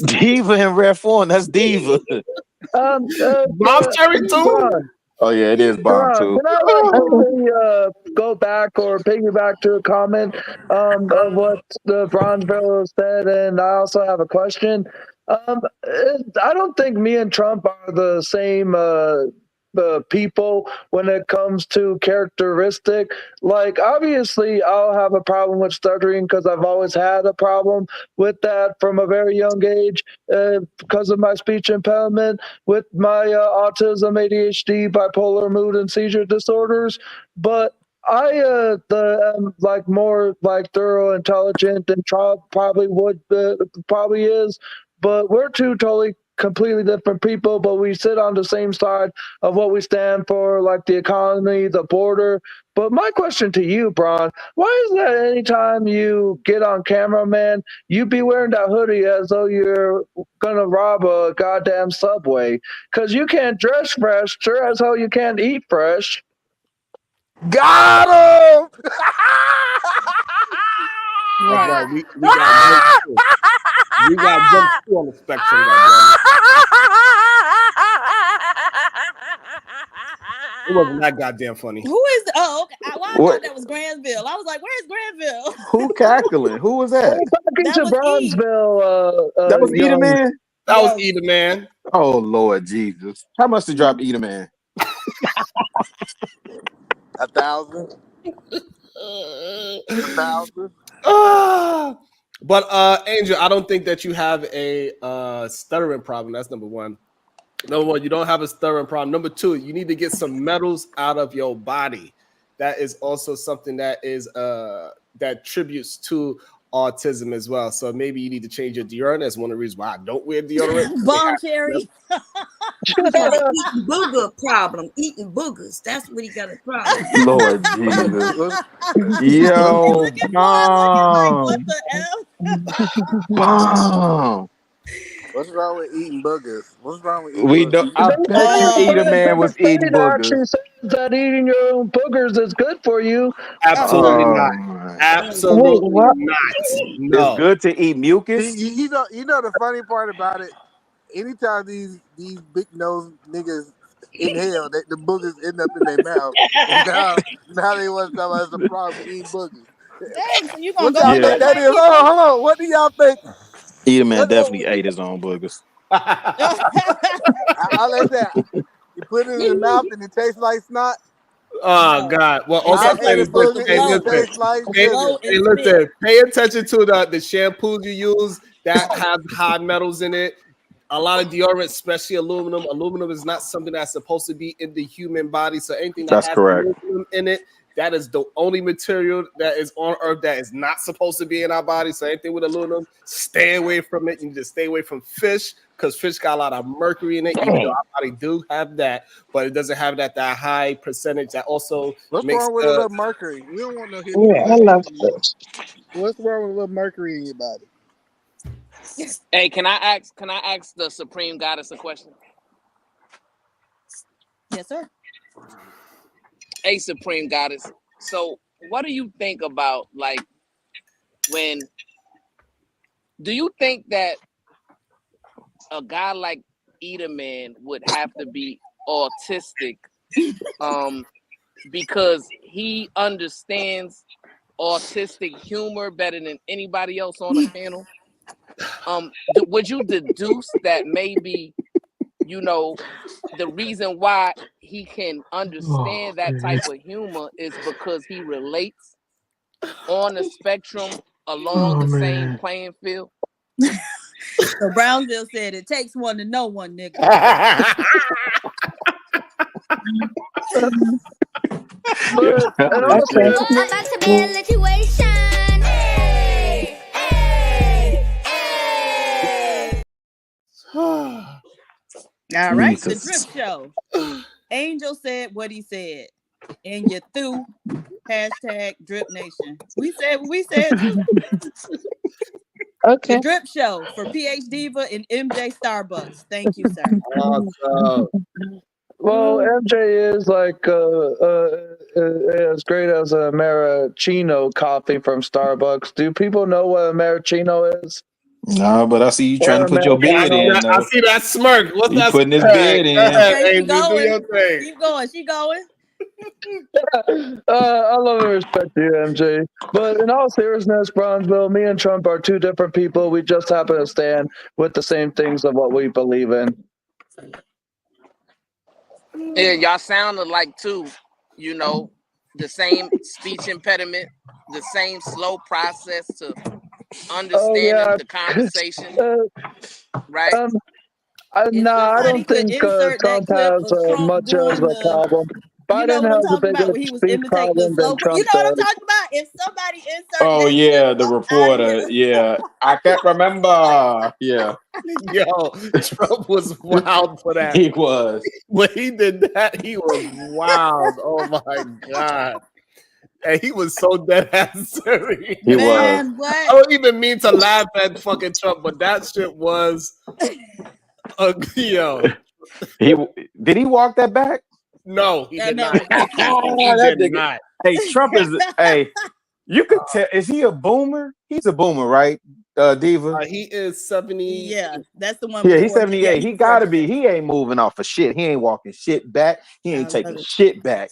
Diva in rare form. That's Diva. Bob Cherry too. Oh yeah, it is Bob too. Can I quickly go back or piggyback to a comment of what the Bronzeville said, and I also have a question. I don't think me and Trump are the same people when it comes to characteristic. Like, obviously, I'll have a problem with stuttering because I've always had a problem with that from a very young age because of my speech impairment, with my autism, ADHD, bipolar mood, and seizure disorders. But I am like more like thorough, intelligent, and probably is. But we're two totally completely different people, but we sit on the same side of what we stand for, like the economy, the border. But my question to you, Bron, why is that anytime you get on camera, man, you be wearing that hoodie as though you're gonna rob a goddamn Subway? Because you can't dress fresh, sure as hell you can't eat fresh. Got him! That's right. We got jump too. We got jump too on the spectrum, goddammit. It wasn't that goddamn funny. Who is? Oh, okay. I What? thought that was Granville. I was like, "Where's Granville?" Who cackling? Who was that? That was E. That was Eater Man? That was Eater Man. Oh, Lord Jesus. How much to drop Eater Man? 1,000. 1,000. But Angel, I don't think that you have a stuttering problem. That's number one. Number one, you don't have a stuttering problem. Number two, you need to get some metals out of your body. That is also something that is that tributes to autism as well. So maybe you need to change your deodorant. That's one of the reasons why I don't wear deodorant. Bomb Cherry. He got an eating booger problem. Eating boogers. That's what he got a problem. Lord Jesus. Yo, Bomb. What the F? Bomb. What's wrong with eating boogers? What's wrong with eating We boogers? don't. I bet you Eater Man was eating Actually boogers. says that eating your own boogers is good for you. Absolutely not. my. Absolutely not. No. It's good to eat mucus. You know the funny part about it. Anytime these big nose niggas inhale, the boogers end up in their mouth. And now they want to tell us the problem with eating boogers. Dang, so you What gonna y'all go think that is? Hold on. What do y'all think? Eater Man definitely ate his own boogers. I'll let that. You put it in the mouth and it tastes like snot. Oh God! Well, also I ate a booger and it tastes like sugar. Hey, listen. Pay attention to the shampoos you use that have high metals in it. A lot of deodorant, especially aluminum. Aluminum is not something that's supposed to be in the human body. So anything that That's has correct. aluminum in it, that is the only material that is on Earth that is not supposed to be in our body. So anything with aluminum, stay away from it. You need to stay away from fish because fish got a lot of mercury in it. Even though our body do have that, but it doesn't have that high percentage. That also What's makes wrong with a little mercury? We don't want no hidden. Yeah, I love fish. What's wrong with a little mercury in your body? Hey, can I ask the Supreme Goddess a question? Yes, sir. Hey, Supreme Goddess. So, what do you think about like do you think that a guy like Eater Man would have to be autistic because he understands autistic humor better than anybody else on the panel? Would you deduce that maybe, the reason why he can understand that type of humor is because he relates on the spectrum along the same playing field? So Brownsville said it takes one to know one, nigga. About to be a situation. Hey, hey, hey. All right, the drip show. Angel said what he said, and you threw #Drip Nation. We said what we said too. Okay. The drip show for PH Diva and MJ Starbucks. Thank you, sir. Awesome. Well, MJ is like as great as a maraschino coffee from Starbucks. Do people know what a maraschino is? No, but I see you trying to put your bid in. I see that smirk. What's You that? putting this smirk? bid in. Go ahead, Okay, she Angel, do going. your thing. Keep going. She going. I love and respect you, MJ. But in all seriousness, Bronzeville, me and Trump are two different people. We just happen to stand with the same things of what we believe in. Yeah, y'all sound alike too. The same speech impediment, the same slow process to understanding the conversation, right? I don't think insert that Trump clip has of Trump much of doing a problem. You know what I'm has a talking about bigger when he was speech imitating the problem slow. than You Trump know what I'm does. talking about? If somebody insert Oh that yeah, shit, the I'm out of reporter. here. Yeah, I can't remember. Yeah, Yo, Trump was wild for that. he was. When he did that, he was wild. Oh my god. And he was so dead ass serious. He was. Man, what? I don't even mean to laugh at fucking Trump, but that shit was yo. Did he walk that back? No, he did man not. was dead serious. He That did nigga. not. Hey, Trump is. Hey, you could tell. Is he a boomer? He's a boomer, right? Diva. He is 70. Yeah, that's the one with Yeah, the he's orange. 78. Yeah, He he's gotta be. president. He ain't moving off of shit. He ain't walking shit back. He ain't I taking love it. shit back.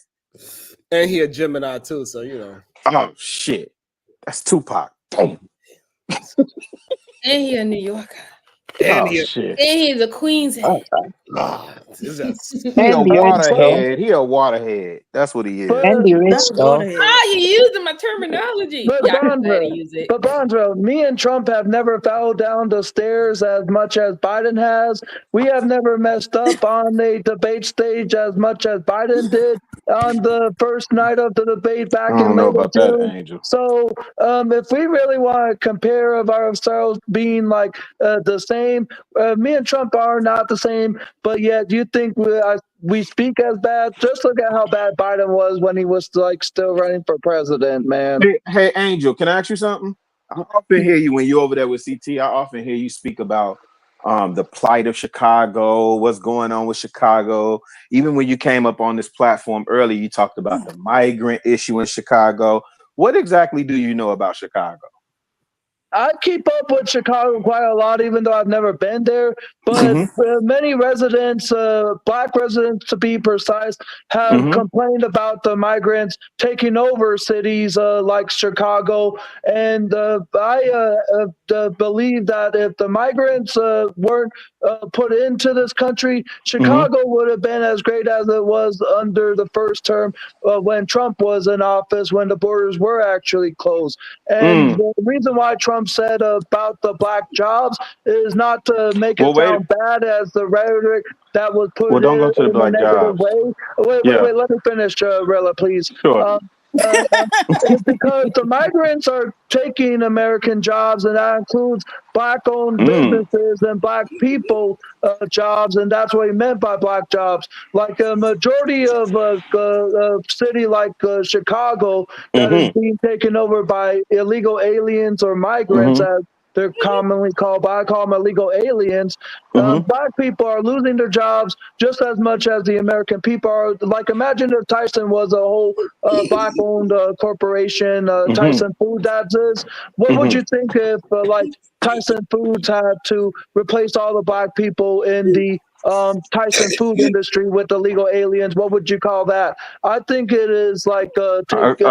And he a Gemini too, so you know. Oh shit. That's Tupac. Damn. And he a New Yorker. And Oh he shit. And he's a Queen's head. it's just, He a And the rich though. waterhead. He a waterhead. That's what he is. And the rich That's though. waterhead. Oh, you using my terminology. But Yeah, I'm glad to Bronzeville, use it. but Bronzeville, me and Trump have never fell down the stairs as much as Biden has. We have never messed up on a debate stage as much as Biden did on the first night of the debate I back don't in know late about that, June. Angel. So if we really want to compare of ourselves being like the same, me and Trump are not the same, but yet you think we speak as bad? Just look at how bad Biden was when he was like still running for president, man. Hey, Angel, can I ask you something? I often hear you when you're over there with CT. I often hear you speak about the plight of Chicago, what's going on with Chicago. Even when you came up on this platform earlier, you talked about the migrant issue in Chicago. What exactly do you know about Chicago? I keep up with Chicago quite a lot, even though I've never been there. But many residents, Black residents to be precise, have complained about the migrants taking over cities like Chicago. And I believe that if the migrants weren't put into this country, Chicago would have been as great as it was under the first term when Trump was in office, when the borders were actually closed. And the reason why Trump said about the black jobs is not to make it sound bad as the rhetoric that was put Don't go to the in a black negative jobs. way. Wait, let me finish, Rilla, please. Sure. It's because the migrants are taking American jobs, and that includes Black-owned businesses and Black people jobs, and that's what he meant by black jobs. Like a majority of a city like Chicago that is being taken over by illegal aliens or migrants, as they're commonly called, but I call them illegal aliens. Black people are losing their jobs just as much as the American people are. Like, imagine if Tyson was a whole Black-owned corporation, Tyson Food, that is. What would you think if, like, Tyson Foods had to replace all the Black people in the Tyson food industry with illegal aliens? What would you call that? I think it is like I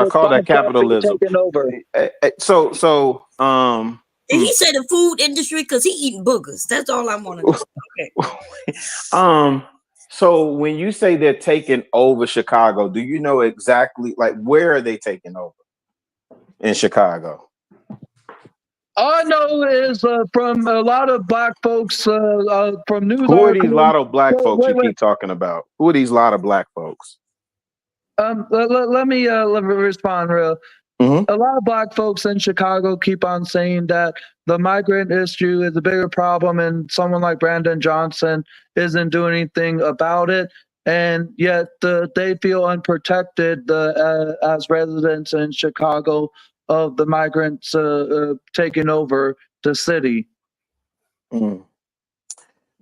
call that capitalism. taking over. And he said the food industry because he eating boogers. That's all I want to know. Okay. So when you say they're taking over Chicago, do you know exactly, like, where are they taking over in Chicago? All I know is from a lot of Black folks from news. Who are these lot of Black folks you keep talking about? Who are these lot of Black folks? Let me respond real. A lot of Black folks in Chicago keep on saying that the migrant issue is a bigger problem, and someone like Brandon Johnson isn't doing anything about it. And yet they feel unprotected as residents in Chicago of the migrants taking over the city.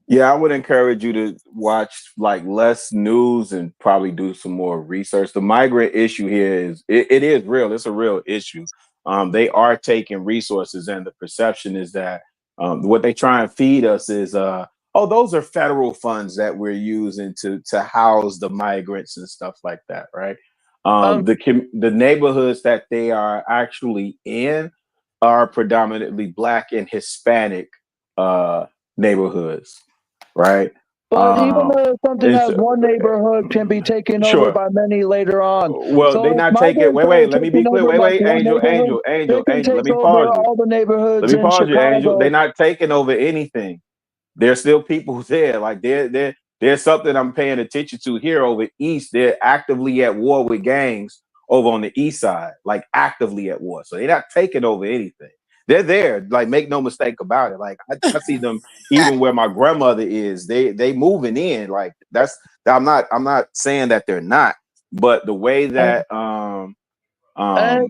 Yeah, I would encourage you to watch like less news and probably do some more research. The migrant issue here is it is real. It's a real issue. They are taking resources, and the perception is that what they try and feed us is those are federal funds that we're using to house the migrants and stuff like that, right? The neighborhoods that they are actually in are predominantly Black and Hispanic neighborhoods. Right. But even though something as one neighborhood can be taken over by many later on. Well, so they not taking. Wait. Let me be clear. Wait. Angel. Let me pause you. All the neighborhoods. Let me pause in you, Angel. Chicago. They're not taking over anything. There's still people there. Like they're There's something I'm paying attention to here over east. They're actively at war with gangs over on the east side, like actively at war. So they're not taking over anything. They're there, like make no mistake about it. Like I see them even where my grandmother is. They moving in. Like I'm not saying that they're not, but the way that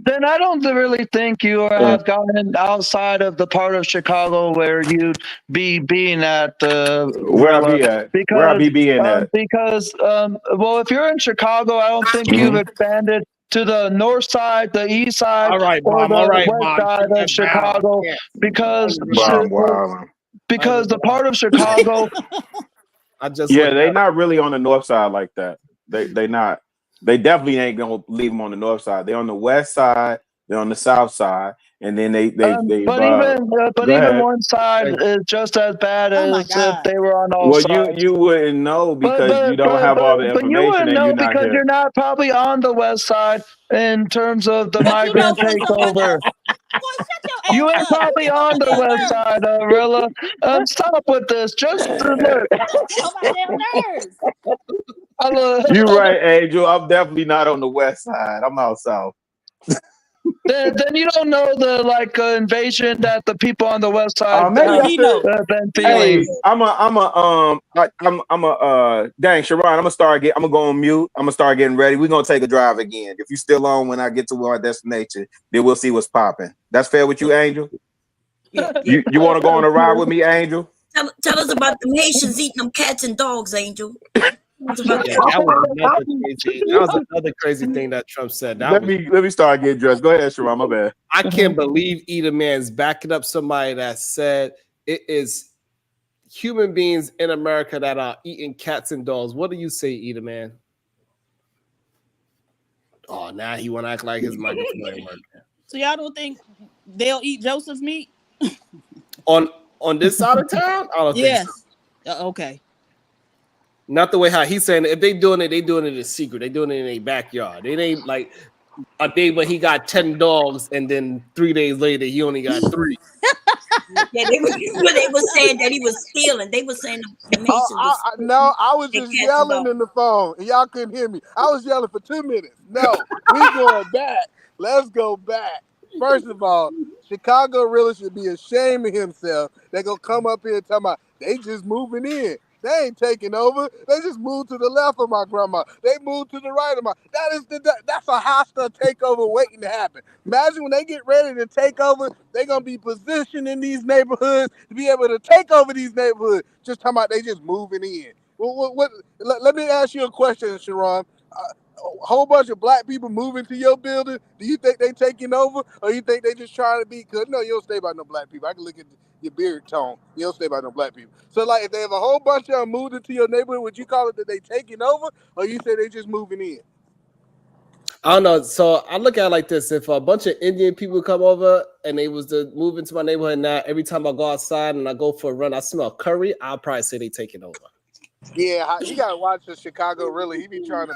then I don't really think you have gotten outside of the part of Chicago where you'd be being at where I be at, where I be being at. Because well, if you're in Chicago, I don't think you've expanded to the north side, the east side, All right, or Bob. the All right, west Bob. side of Chicago, because the part of Chicago. They not really on the north side like that. They not. They definitely ain't gonna leave them on the north side. They're on the west side. They're on the south side, and then they. But even one side is just as bad as if they were on all sides. Well, you wouldn't know because you don't have all the information. But you wouldn't and know you're not because here. you're not probably on the west side in terms of the migrant takeover. You ain't probably on the west side, Rilla. Stop with this. Just look. You're right, Angel. I'm definitely not on the west side. I'm out south. Then you don't know the invasion that the people on the west side Maybe have been feeling. Hey, dang, Sharon, I'm gonna go on mute. I'm gonna start getting ready. We're gonna take a drive again. If you still on when I get to our destination, then we'll see what's popping. That's fair with you, Angel? You want to go on a ride with me, Angel? Tell us about the Haitians eating them cats and dogs, Angel. That was another crazy thing that Trump said. Let me start getting dressed. Go ahead, Sharon. My bad. I can't believe Eda Man's backing up somebody that said it is human beings in America that are eating cats and dogs. What do you say, Eda Man? Oh, now he want to act like his microphone ain't working. So y'all don't think they'll eat Joseph's meat? On this side of town? I don't think so. Okay. Not the way how he's saying it. If they doing it in secret. They doing it in a backyard. It ain't like a day when he got 10 dogs and then 3 days later he only got 3. Yeah, they were saying that he was stealing. They were saying the Masons. I was just yelling in the phone and y'all couldn't hear me. I was yelling for 2 minutes. No, we going back. Let's go back. First of all, Chicago really should be ashamed of himself. They gonna come up here and talk about they just moving in. They ain't taking over. They just moved to the left of my grandma. They moved to the right of my. That's a hostile takeover waiting to happen. Imagine when they get ready to take over, they're gonna be positioned in these neighborhoods to be able to take over these neighborhoods. Just talking about they just moving in. Let me ask you a question, Sharon. A whole bunch of black people moving to your building. Do you think they taking over, or you think they just trying to be good? No, you don't stay by no black people. I can look at your beard tone. You don't stay by no black people. So, if they have a whole bunch of them moved into your neighborhood, would you call it that they taking over, or you say they just moving in? I don't know. So I look at it like this: if a bunch of Indian people come over and they was to move into my neighborhood now, every time I go outside and I go for a run, I smell curry. I'll probably say they taking over. Yeah, you gotta watch the Chicago. Really, he be trying to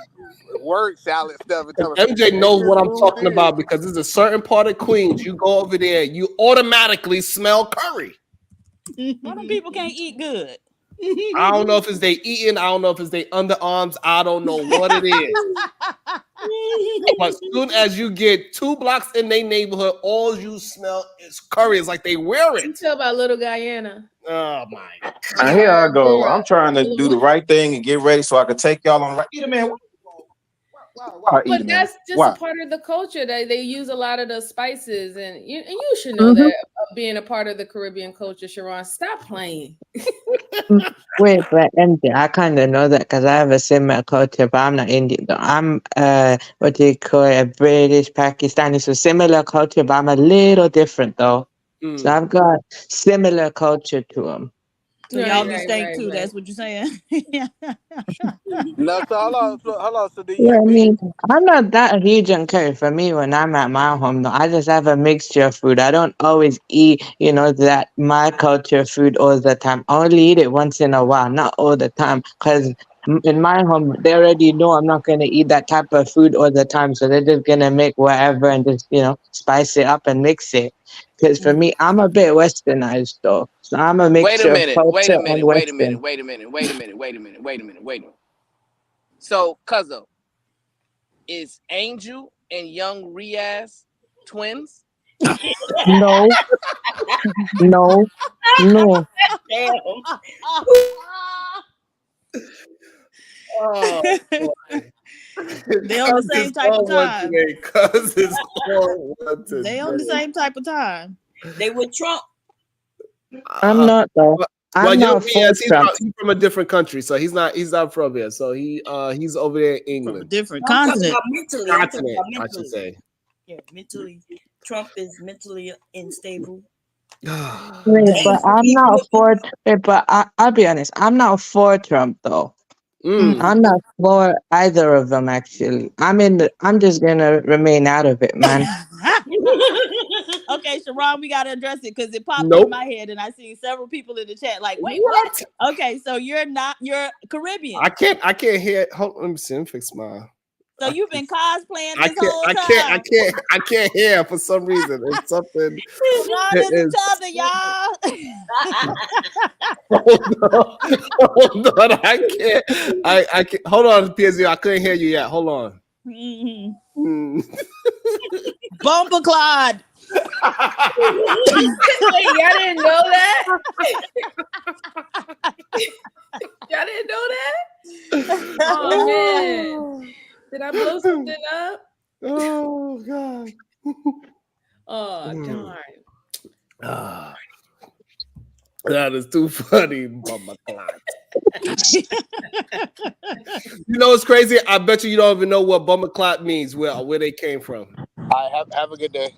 word salad stuff. MJ knows what I'm talking about because there's a certain part of Queens. You go over there, you automatically smell curry. Why them people can't eat good? I don't know if it's they eating. I don't know if it's they underarms. I don't know what it is. But as soon as you get 2 blocks in their neighborhood, all you smell is curry. It's like they wear it. You tell about little Guyana. Oh my God. Here I go. I'm trying to do the right thing and get ready so I can take y'all on right. Eda Man, but that's just a part of the culture that they use a lot of the spices, and you should know that being a part of the Caribbean culture, Sharon. Stop playing. Wait, but MJ, I kind of know that because I have a similar culture, but I'm not Indian. Though. I'm what do you call it, a British Pakistani, so similar culture, but I'm a little different though. So I've got similar culture to them. So y'all be stank too. That's what you're saying. No, so hold on. So I mean, I'm not that huge on curry. For me, when I'm at my home, though, I just have a mixture of food. I don't always eat, that my culture food all the time. I only eat it once in a while, not all the time, because in my home, they already know I'm not going to eat that type of food all the time. So they're just going to make whatever and just, spice it up and mix it. Because for me, I'm a bit westernized though. So I'm a mixture of culture and Western. Wait a minute. So, Cuzzo, is Angel and young Riaz twins? No. No. Oh, boy. They on the same type of time. They on the same type of time. They with Trump. I'm not though. I'm not for Trump. He's from a different country, so he's not from here. So he's over there in England. From a different I'm continent. talking about mentally. I should say. Yeah, mentally. Trump is mentally unstable. Wait, but I'm not for. Wait, but I'll be honest. I'm not for Trump though. I'm not for either of them actually. I'm just gonna remain out of it, man. Okay, Sharon, we gotta address it because it popped in my head, and I seen several people in the chat like, "Wait, what?" Okay, so you're Caribbean. I can't hear. Hold on, let me see. Let me fix my. So you've been cosplaying this whole time. I can't hear for some reason. It's something. Y'all is each other, y'all. Hold on. I can't. Hold on, PSV. I couldn't hear you yet. Hold on. Bumper Clyde. Wait, y'all didn't know that? Y'all didn't know that? Oh man. Did I blow something up? Oh God. Oh darn. That is too funny, Bumper Clyde. You know what's crazy? I bet you don't even know what Bumper Clyde means, where they came from. Have a good day.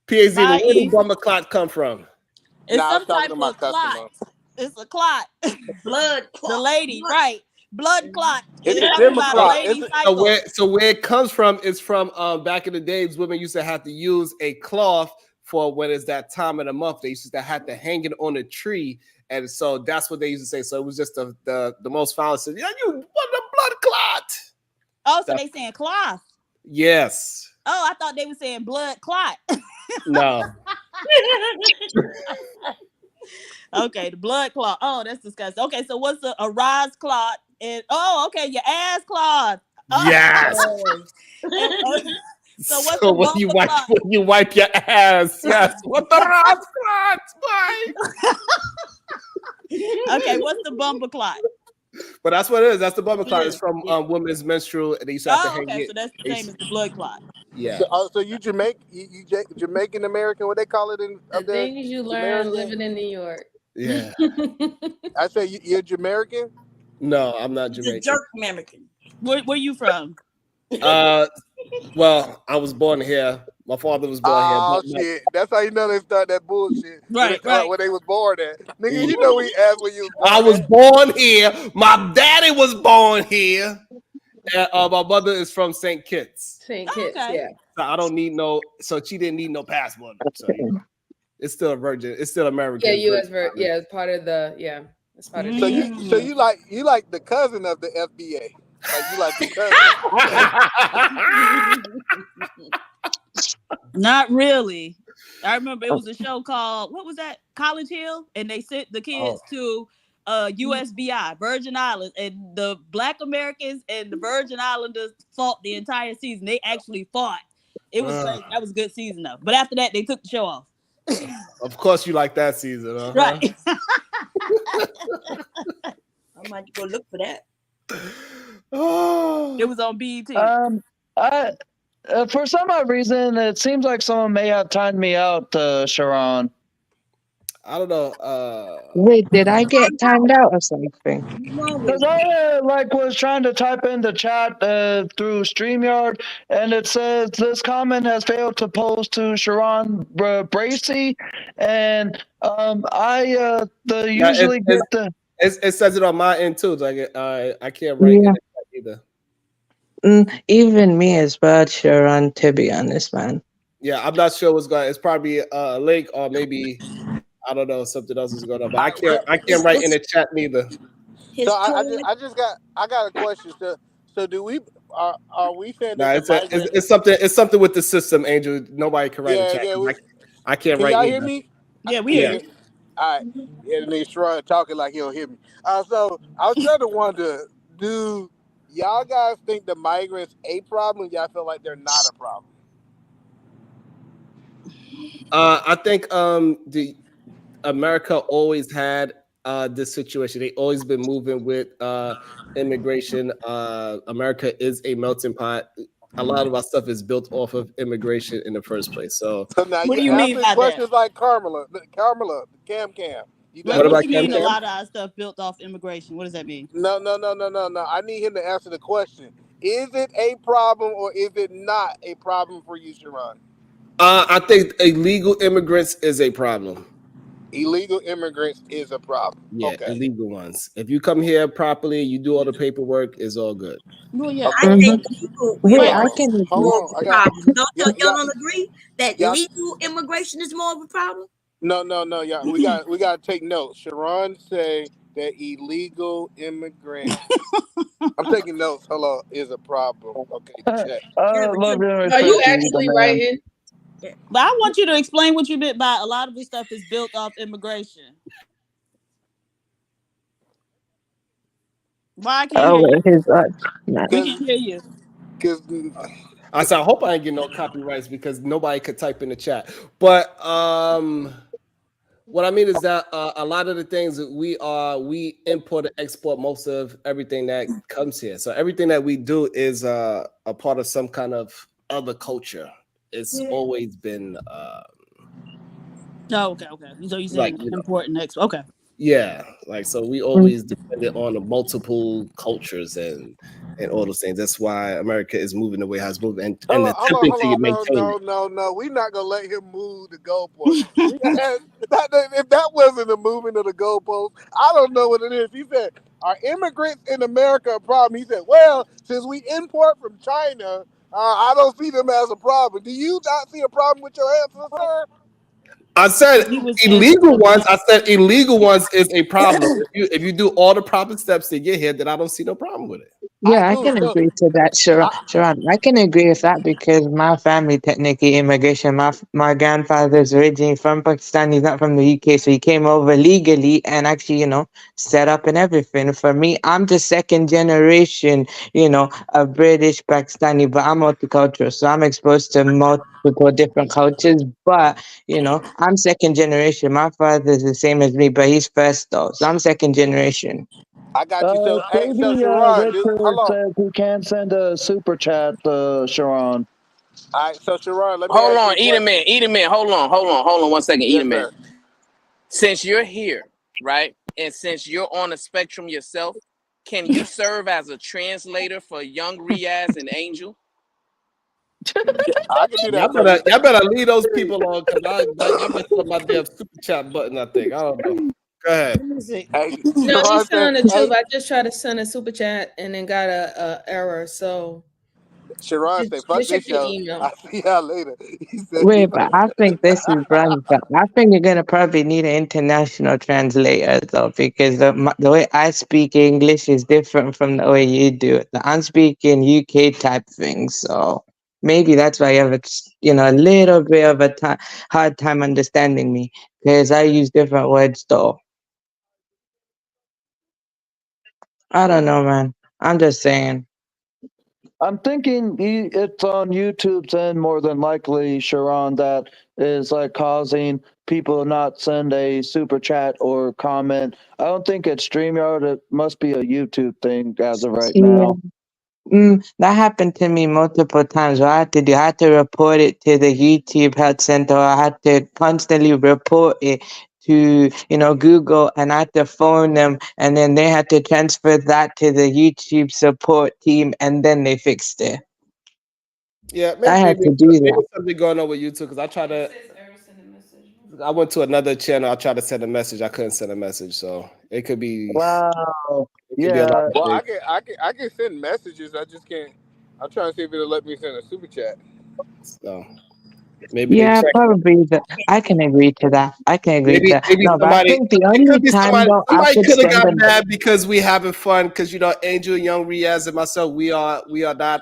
PAZ, where did Bumper Clyde come from? It's some type of clot. It's a clot. Blood clot. The lady, right. Blood clot. It's a Democrat. So where it comes from is from back in the days, women used to have to use a cloth for when it's that time of the month. They used to have to hang it on a tree. And so that's what they used to say. So it was just the most foul. Said, yeah, you want a blood clot. Oh, so they saying cloth. Yes. Oh, I thought they were saying blood clot. No. Okay, the blood clot. Oh, that's disgusting. Okay, so what's a rise clot? And okay, your ass clot. Oh. Yes. So what's so the when you wipe your ass? Yes. What the rise clot? Okay, what's the bumper clot? But that's what it is. That's the bumper clot. It's from women's menstrual, and they used to have to hang it. So that's the same as the blood clot. Yeah. So you Jamaican American? What they call it in up there? Things you learn living in New York. Yeah. I say you're Jamaican. No, I'm not Jamaican. He's a jerk American. Where you from? Well, I was born here. My father was born here. Oh shit! That's how you know they start that bullshit. Right. Where they was born at, nigga. You know we asked where you was born. I was born here. My daddy was born here. And, my mother is from St. Kitts. St. Kitts, yeah. So I don't need so she didn't need no passport. So it's still a virgin. It's still American. Yeah, U.S. Yeah, it's part of the It's part of so you like the cousin of the FBA. Like you like the cousin. Not really. I remember it was a show called, what was that? College Hill, and they sent the kids to USVI, Virgin Islands, and the Black Americans and the Virgin Islanders fought the entire season. They actually fought. It was great. That was a good season though. But after that, they took the show off. Of course, you like that season, huh? Right. I might go look for that. It was on BET. For some odd reason, it seems like someone may have timed me out, Sharon. I don't know. Wait, did I get timed out or something? Because I was trying to type in the chat through StreamYard, and it says this comment has failed to post to Sharon Bracy, and usually get the. It says it on my end too. Like I can't write it either. Even me as well, Sharon. To be honest, man. Yeah, I'm not sure what's going. It's probably a link or maybe I don't know something else is going on. But I can't write in the chat neither. his So toy. I got a question. So do we are we saying Nah, that the migrant? it's something with the system, Angel. Nobody can write a Yeah, chat. yeah. I can't Can write y'all hear neither. me? Yeah, we Can hear Yeah. you. you? All right. Yeah, the nigga Sharon talking like he don't hear me. So I was trying to wonder, do y'all guys think the migrants a problem? Y'all feel like they're not a problem? I think the America always had this situation. They always been moving with immigration. America is a melting pot. A lot of our stuff is built off of immigration in the first place. So So now What you do you mean answer by that? questions like Carmela, Cam. You got Wait, what about you mean? Cam A Cam? lot of our stuff built off immigration. What does that mean? No. I need him to answer the question. Is it a problem or is it not a problem for you, Sharon? I think illegal immigrants is a problem. Illegal immigrants is a problem. Yeah, Okay. illegal ones. If you come here properly, you do all the paperwork, it's all good. Well, yeah. I Okay. think legal Wait, I immigration can is Hold more agree. of on. a problem. Y'all Y'all, don't agree that y'all, legal immigration is more of a problem? no, y'all. We got to take notes. Sharon say that illegal immigrant. I'm taking notes. Hold on, is a problem. Okay, check. Love and Are respect you to you, actually the man. writing? But I want you to explain what you meant by a lot of this stuff is built off immigration. Why I can't Oh, hear you? his nah. We can hear you. Because I said I hope I ain't get no copyrights because nobody could type in the chat. But what I mean is that a lot of the things that we import and export most of everything that comes here. So everything that we do is a part of some kind of other culture. It's always been Oh, okay. So you like saying important next? Okay. yeah, like so we always depended on the multiple cultures and all those things. That's why America is moving the way it's moving and attempting to maintain it. No. We're not gonna let him move the goalpost. If that wasn't a moving of the goalpost, I don't know what it is. He said, "Are immigrants in America a problem?" He said, "Well, since we import from China, I don't see them as a problem." Do you not see a problem with your answer, sir? I said illegal ones. I said illegal ones is a problem. If you do all the proper steps to get here, then I don't see no problem with it. Yeah, I can agree to that, Sharon. I can agree with that because my family technically immigration. My grandfather's originally from Pakistan. He's not from the UK, so he came over legally and actually, set up and everything. For me, I'm just second generation, a British Pakistani, but I'm multicultural, so I'm exposed to multiple different cultures. But I'm second generation. My father's the same as me, but he's first though, so I'm second generation. I got you. So, hey, so Baby Sharon, Richard hold on. says he can send a super chat to Sharon. All right, so Sharon, let me Hold ask you on, a question. eat a minute. Hold on 1 second. Eat Yes, a minute. sir. Since you're here, right, and since you're on the spectrum yourself, can you serve as a translator for young Riaz and Angel? I can do Y'all that. better leave those people alone because y'all messed up my damn super chat button. I think I don't know. Go ahead. Hey, No, Sharon he's said, telling the truth. hey, I just tried to send a super chat and then got a error. So Sharon said, "Fuck just check this your show. email. I'll see y'all later." He said, Wait, but I think this is wrong. But I think you're gonna probably need an international translator though, because the way I speak English is different from the way you do it. I'm speaking UK type thing, so maybe that's why you have a little bit of a hard time understanding me because I use different words though. I don't know, man. I'm just saying. I'm thinking it's on YouTube's end more than likely, Sharon, that is like causing people not send a super chat or comment. I don't think it's StreamYard. It must be a YouTube thing as of right Yeah. now. That happened to me multiple times. What I had to do, I had to report it to the YouTube Health Center. I had to constantly report it to, Google, and I had to phone them, and then they had to transfer that to the YouTube support team, and then they fixed it. Yeah, I had to do maybe that. something going on with you too because I went to another channel. I tried to send a message. I couldn't send a message, so it could be. Wow. It could be a lot of "Well, things. I can send messages. I just can't. I'm trying to see if it'll let me send a super chat." So Maybe Yeah, probably. I can agree to that. I can agree to that. maybe No, but I somebody. think the It could only be time somebody. though I Somebody could could have send got them. mad because we having fun. Because Angel, Young Riaz, and myself, we are not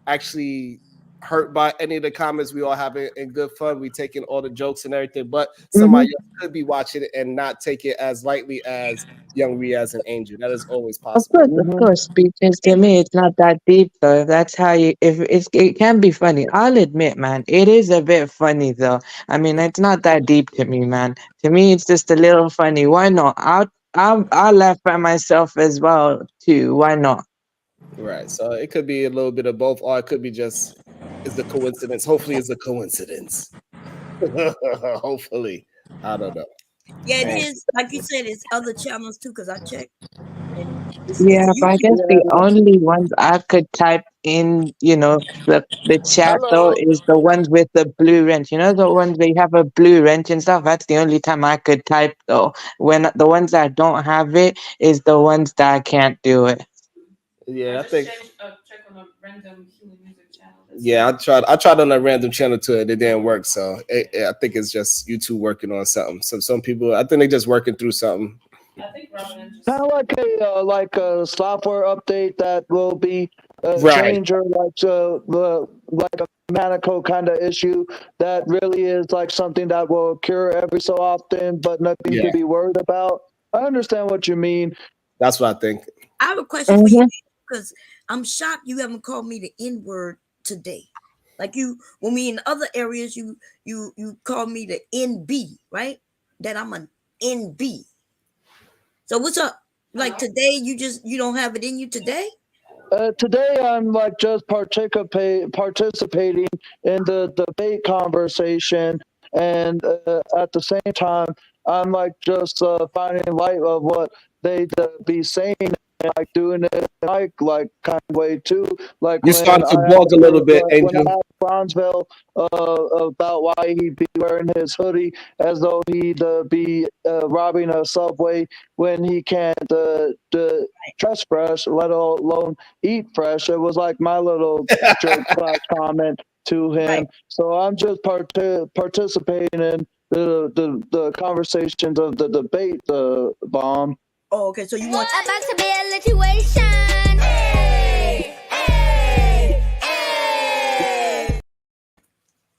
actually hurt by any of the comments. We all having in good fun. We taking all the jokes and everything. But somebody else could be watching it and not take it as lightly as Young Riaz and Angel. That is always possible. Of course, because to me it's not that deep though. That's how you. If it can be funny, I'll admit, man, it is a bit funny though. I mean, it's not that deep to me, man. To me, it's just a little funny. Why not? I'll laugh at myself as well too. Why not? Right. So it could be a little bit of both, or it could be just is the coincidence. Hopefully, it's a coincidence. Hopefully, I don't know. Yeah, it Man. is. Like you said, it's other channels too, because I checked. And it's Yeah, a but I YouTube. guess the only ones I could type in, the chat though, is the ones with the blue wrench. You know, the ones where you have a blue wrench and stuff. That's the only time I could type though. When the ones that don't have it is the ones that I can't do it. Yeah, I think. Check on a random human music channel. Yeah, I tried on a random channel too, and it didn't work. So I think it's just YouTube working on something. So some people, I think they're just working through something. I think Robin just Kind of like a software update that will be a Right. change, or like a mechanical kind of issue that really is like something that will occur every so often, but nothing Yeah. to be worried about. I understand what you mean. That's what I think. I have a question for you, because I'm shocked you haven't called me the N-word today. Like when we in other areas, you call me the NB, right? That I'm an NB. So what's up? Like today, you don't have it in you today? Today, I'm like just participating in the debate conversation, and at the same time, I'm like just finding light of what they be saying, and like doing it like kind of way too. Like You when started to I bog a little bit, when I Angel. asked Bronzeville about why he be wearing his hoodie as though he'd be robbing a subway when he can't dress fresh, let alone eat fresh. It was like my little joke / comment to him. Right. So I'm just participating in the conversations of the debate, bomb. Oh, okay. So you want About to be a situation. Hey, hey, hey.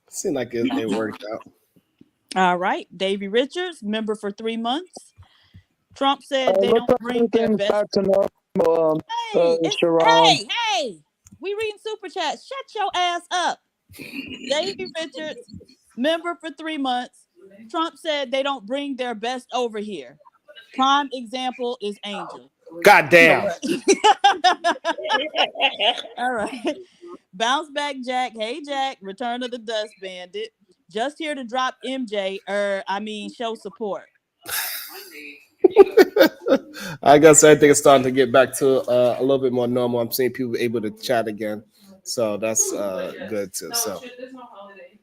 Seemed like it worked out. All right. Davy Richards, member for 3 months. Trump said they Looks don't like bring their everything's best. back to normal. Sharon. Hey, we reading super chat. Shut your ass up. Davy Richards, member for 3 months. Trump said they don't bring their best over here. Prime example is Angel. God damn. All right. Bounce back Jack. Hey Jack, return of the dust bandit. Just here to drop MJ, show support. I guess everything is starting to get back to a little bit more normal. I'm seeing people able to chat again, so that's good too. So there's no holiday.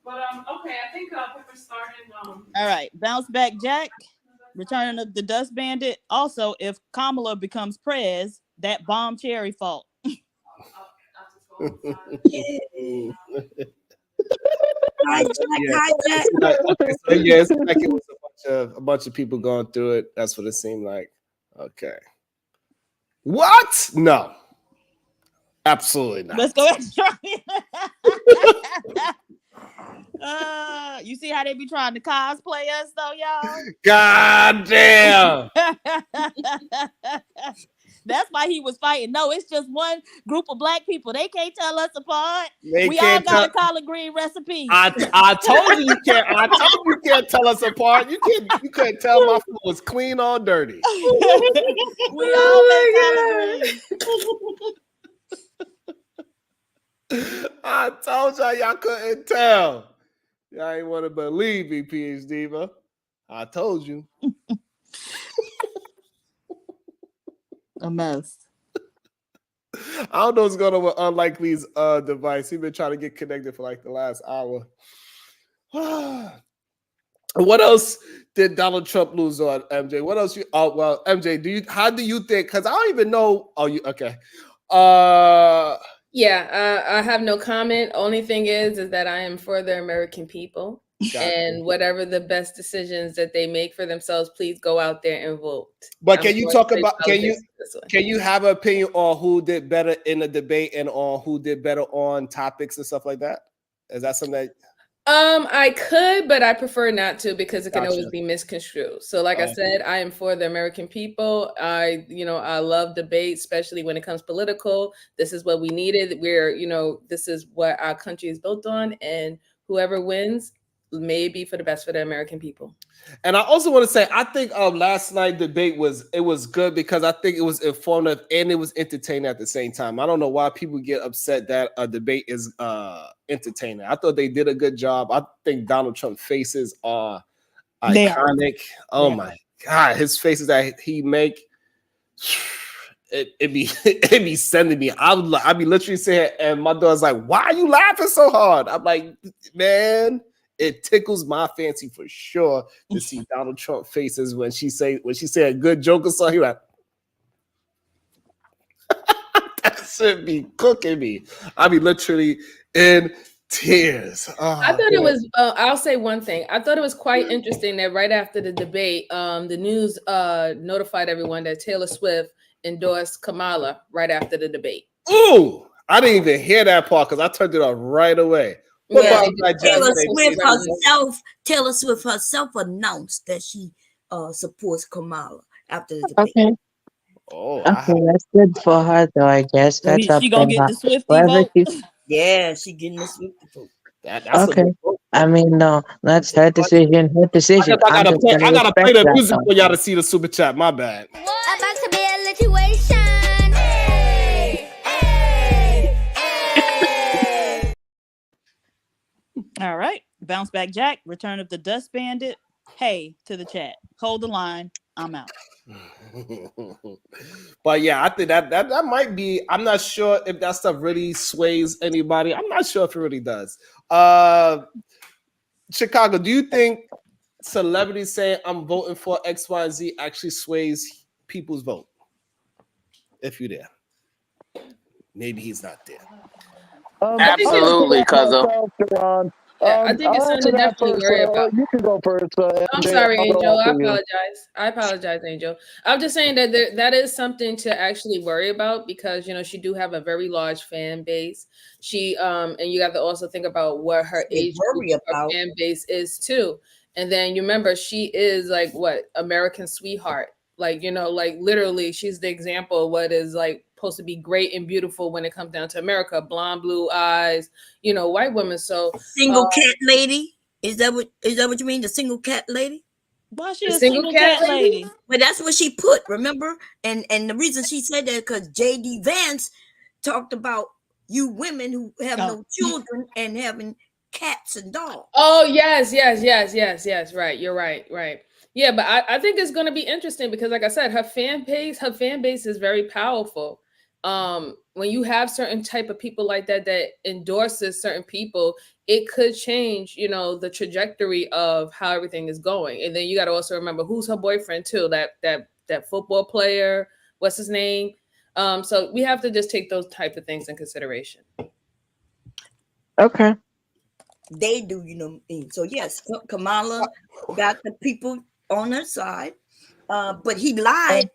But okay, I think Pepper started. All right, bounce back Jack, return of the dust bandit. Also, if Kamala becomes prez, that bomb cherry fault. It's like it was a bunch of people going through it. That's what it seemed like. Okay. What? No. Absolutely not. Let's go ahead and try. You see how they be trying to cosplay us though, y'all? God damn. That's why he was fighting. No, it's just one group of black people. They can't tell us apart. We all got a collard green recipe. I told you can't. I told you can't tell us apart. You couldn't tell my food was clean or dirty. We all make collard greens. I told y'all couldn't tell. Y'all ain't want to believe me, PhD, but I told you. A mess. I don't know what's going on with Unlikely's device. He's been trying to get connected for like the last hour. What else did Donald Trump lose on, MJ? What else you? Oh well, MJ, how do you think? Because I don't even know. Oh, you okay? Yeah, I have no comment. Only thing is that I am for the American people. And whatever the best decisions that they make for themselves, please go out there and vote. But can you talk about can you have an opinion on who did better in the debate and on who did better on topics and stuff like that? Is that something that I could, but I prefer not to because it can always Gotcha. be misconstrued. So like I said, I am for the American people. I love debate, especially when it comes political. This is what we needed. This is what our country is built on, and whoever wins may be for the best for the American people. And I also want to say, I think last night debate was good because I think it was informative and it was entertaining at the same time. I don't know why people get upset that a debate is entertaining. I thought they did a good job. I think Donald Trump's faces are iconic. Oh my God, his faces that he make. It be sending me. I'd be literally saying, and my daughter's like, "Why are you laughing so hard?" I'm like, "Man, it tickles my fancy for sure to see Donald Trump faces when she say a good joke or something like that should be cooking me. I'd be literally in tears. I thought it was. I'll say one thing. I thought it was quite interesting that right after the debate, the news notified everyone that Taylor Swift endorsed Kamala right after the debate. Ooh, I didn't even hear that part because I turned it off right away. Yeah, Taylor Swift herself announced that she supports Kamala after the debate. Okay. Oh, okay, that's good for her, though. I guess So that's up she gonna to get her. the Swiftie Whatever vote? she- Yeah, she getting the Swiftie vote. That's okay. I mean, no, that's her decision. Her decision. I gotta play respect the that, music though. for y'all to see the super chat. My bad. About to be a situation. Hey, hey, hey. All right. Bounce back Jack, Return of the Dust Bandit. Hey to the chat. Hold the line. I'm out. But yeah, I think that might be. I'm not sure if that stuff really sways anybody. I'm not sure if it really does. Chicago, do you think celebrities saying I'm voting for X, Y, and Z actually sways people's vote? If you're there, maybe he's not there. Absolutely, cousin. I think it's something to definitely worry about. You can go first. I'm MJ, sorry, I'll go Angel. I after you. apologize, Angel. I'm just saying that that is something to actually worry about because she do have a very large fan base. She and you got to also think about what her age group, her fan base is too. And then you remember she is like what American sweetheart. Like literally, she's the example of what is like supposed to be great and beautiful when it comes down to America. Blonde, blue eyes, white women. So single cat lady. Is that what you mean? The single cat lady? Why she a single cat lady? But that's what she put, remember? And the reason she said that because J.D. Vance talked about you women who have no children and having cats and dogs. Oh, yes. Right. You're right. Yeah, but I think it's going to be interesting because, like I said, her fan base is very powerful. When you have certain type of people like that endorses certain people, it could change, the trajectory of how everything is going. And then you got to also remember who's her boyfriend too. That football player, what's his name? So we have to just take those type of things in consideration. Okay. They do, So yes, Kamala got the people on her side, but he lied.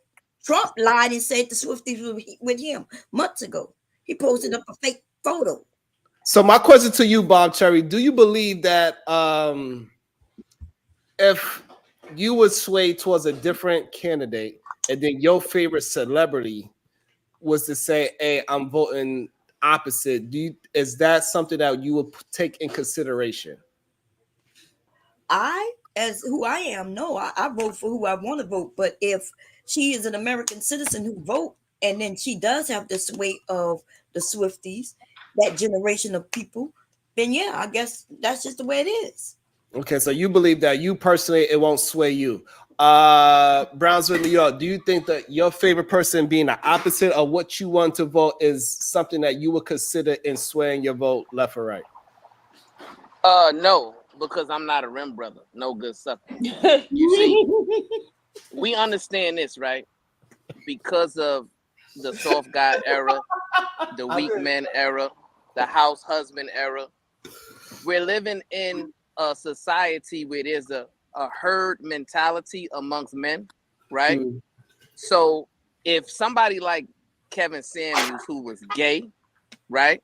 Trump lied and said the Swifties were with him months ago. He posted up a fake photo. So my question to you, Bob Cherry, do you believe that if you would sway towards a different candidate and then your favorite celebrity was to say, hey, I'm voting opposite, is that something that you would take in consideration? As who I am, no, I vote for who I want to vote. But if she is an American citizen who vote, and then she does have the sway of the Swifties, that generation of people, then yeah, I guess that's just the way it is. Okay, so you believe that you personally, it won't sway you. Brownsville, New York, do you think that your favorite person being the opposite of what you want to vote is something that you would consider in swaying your vote left or right? No, because I'm not a rim brother. No good sucker. You see, we understand this, right? Because of the soft guy era the weak men era, the house husband era. We're living in a society where there's a herd mentality amongst men, right? So if somebody like Kevin Samuels, who was gay, right,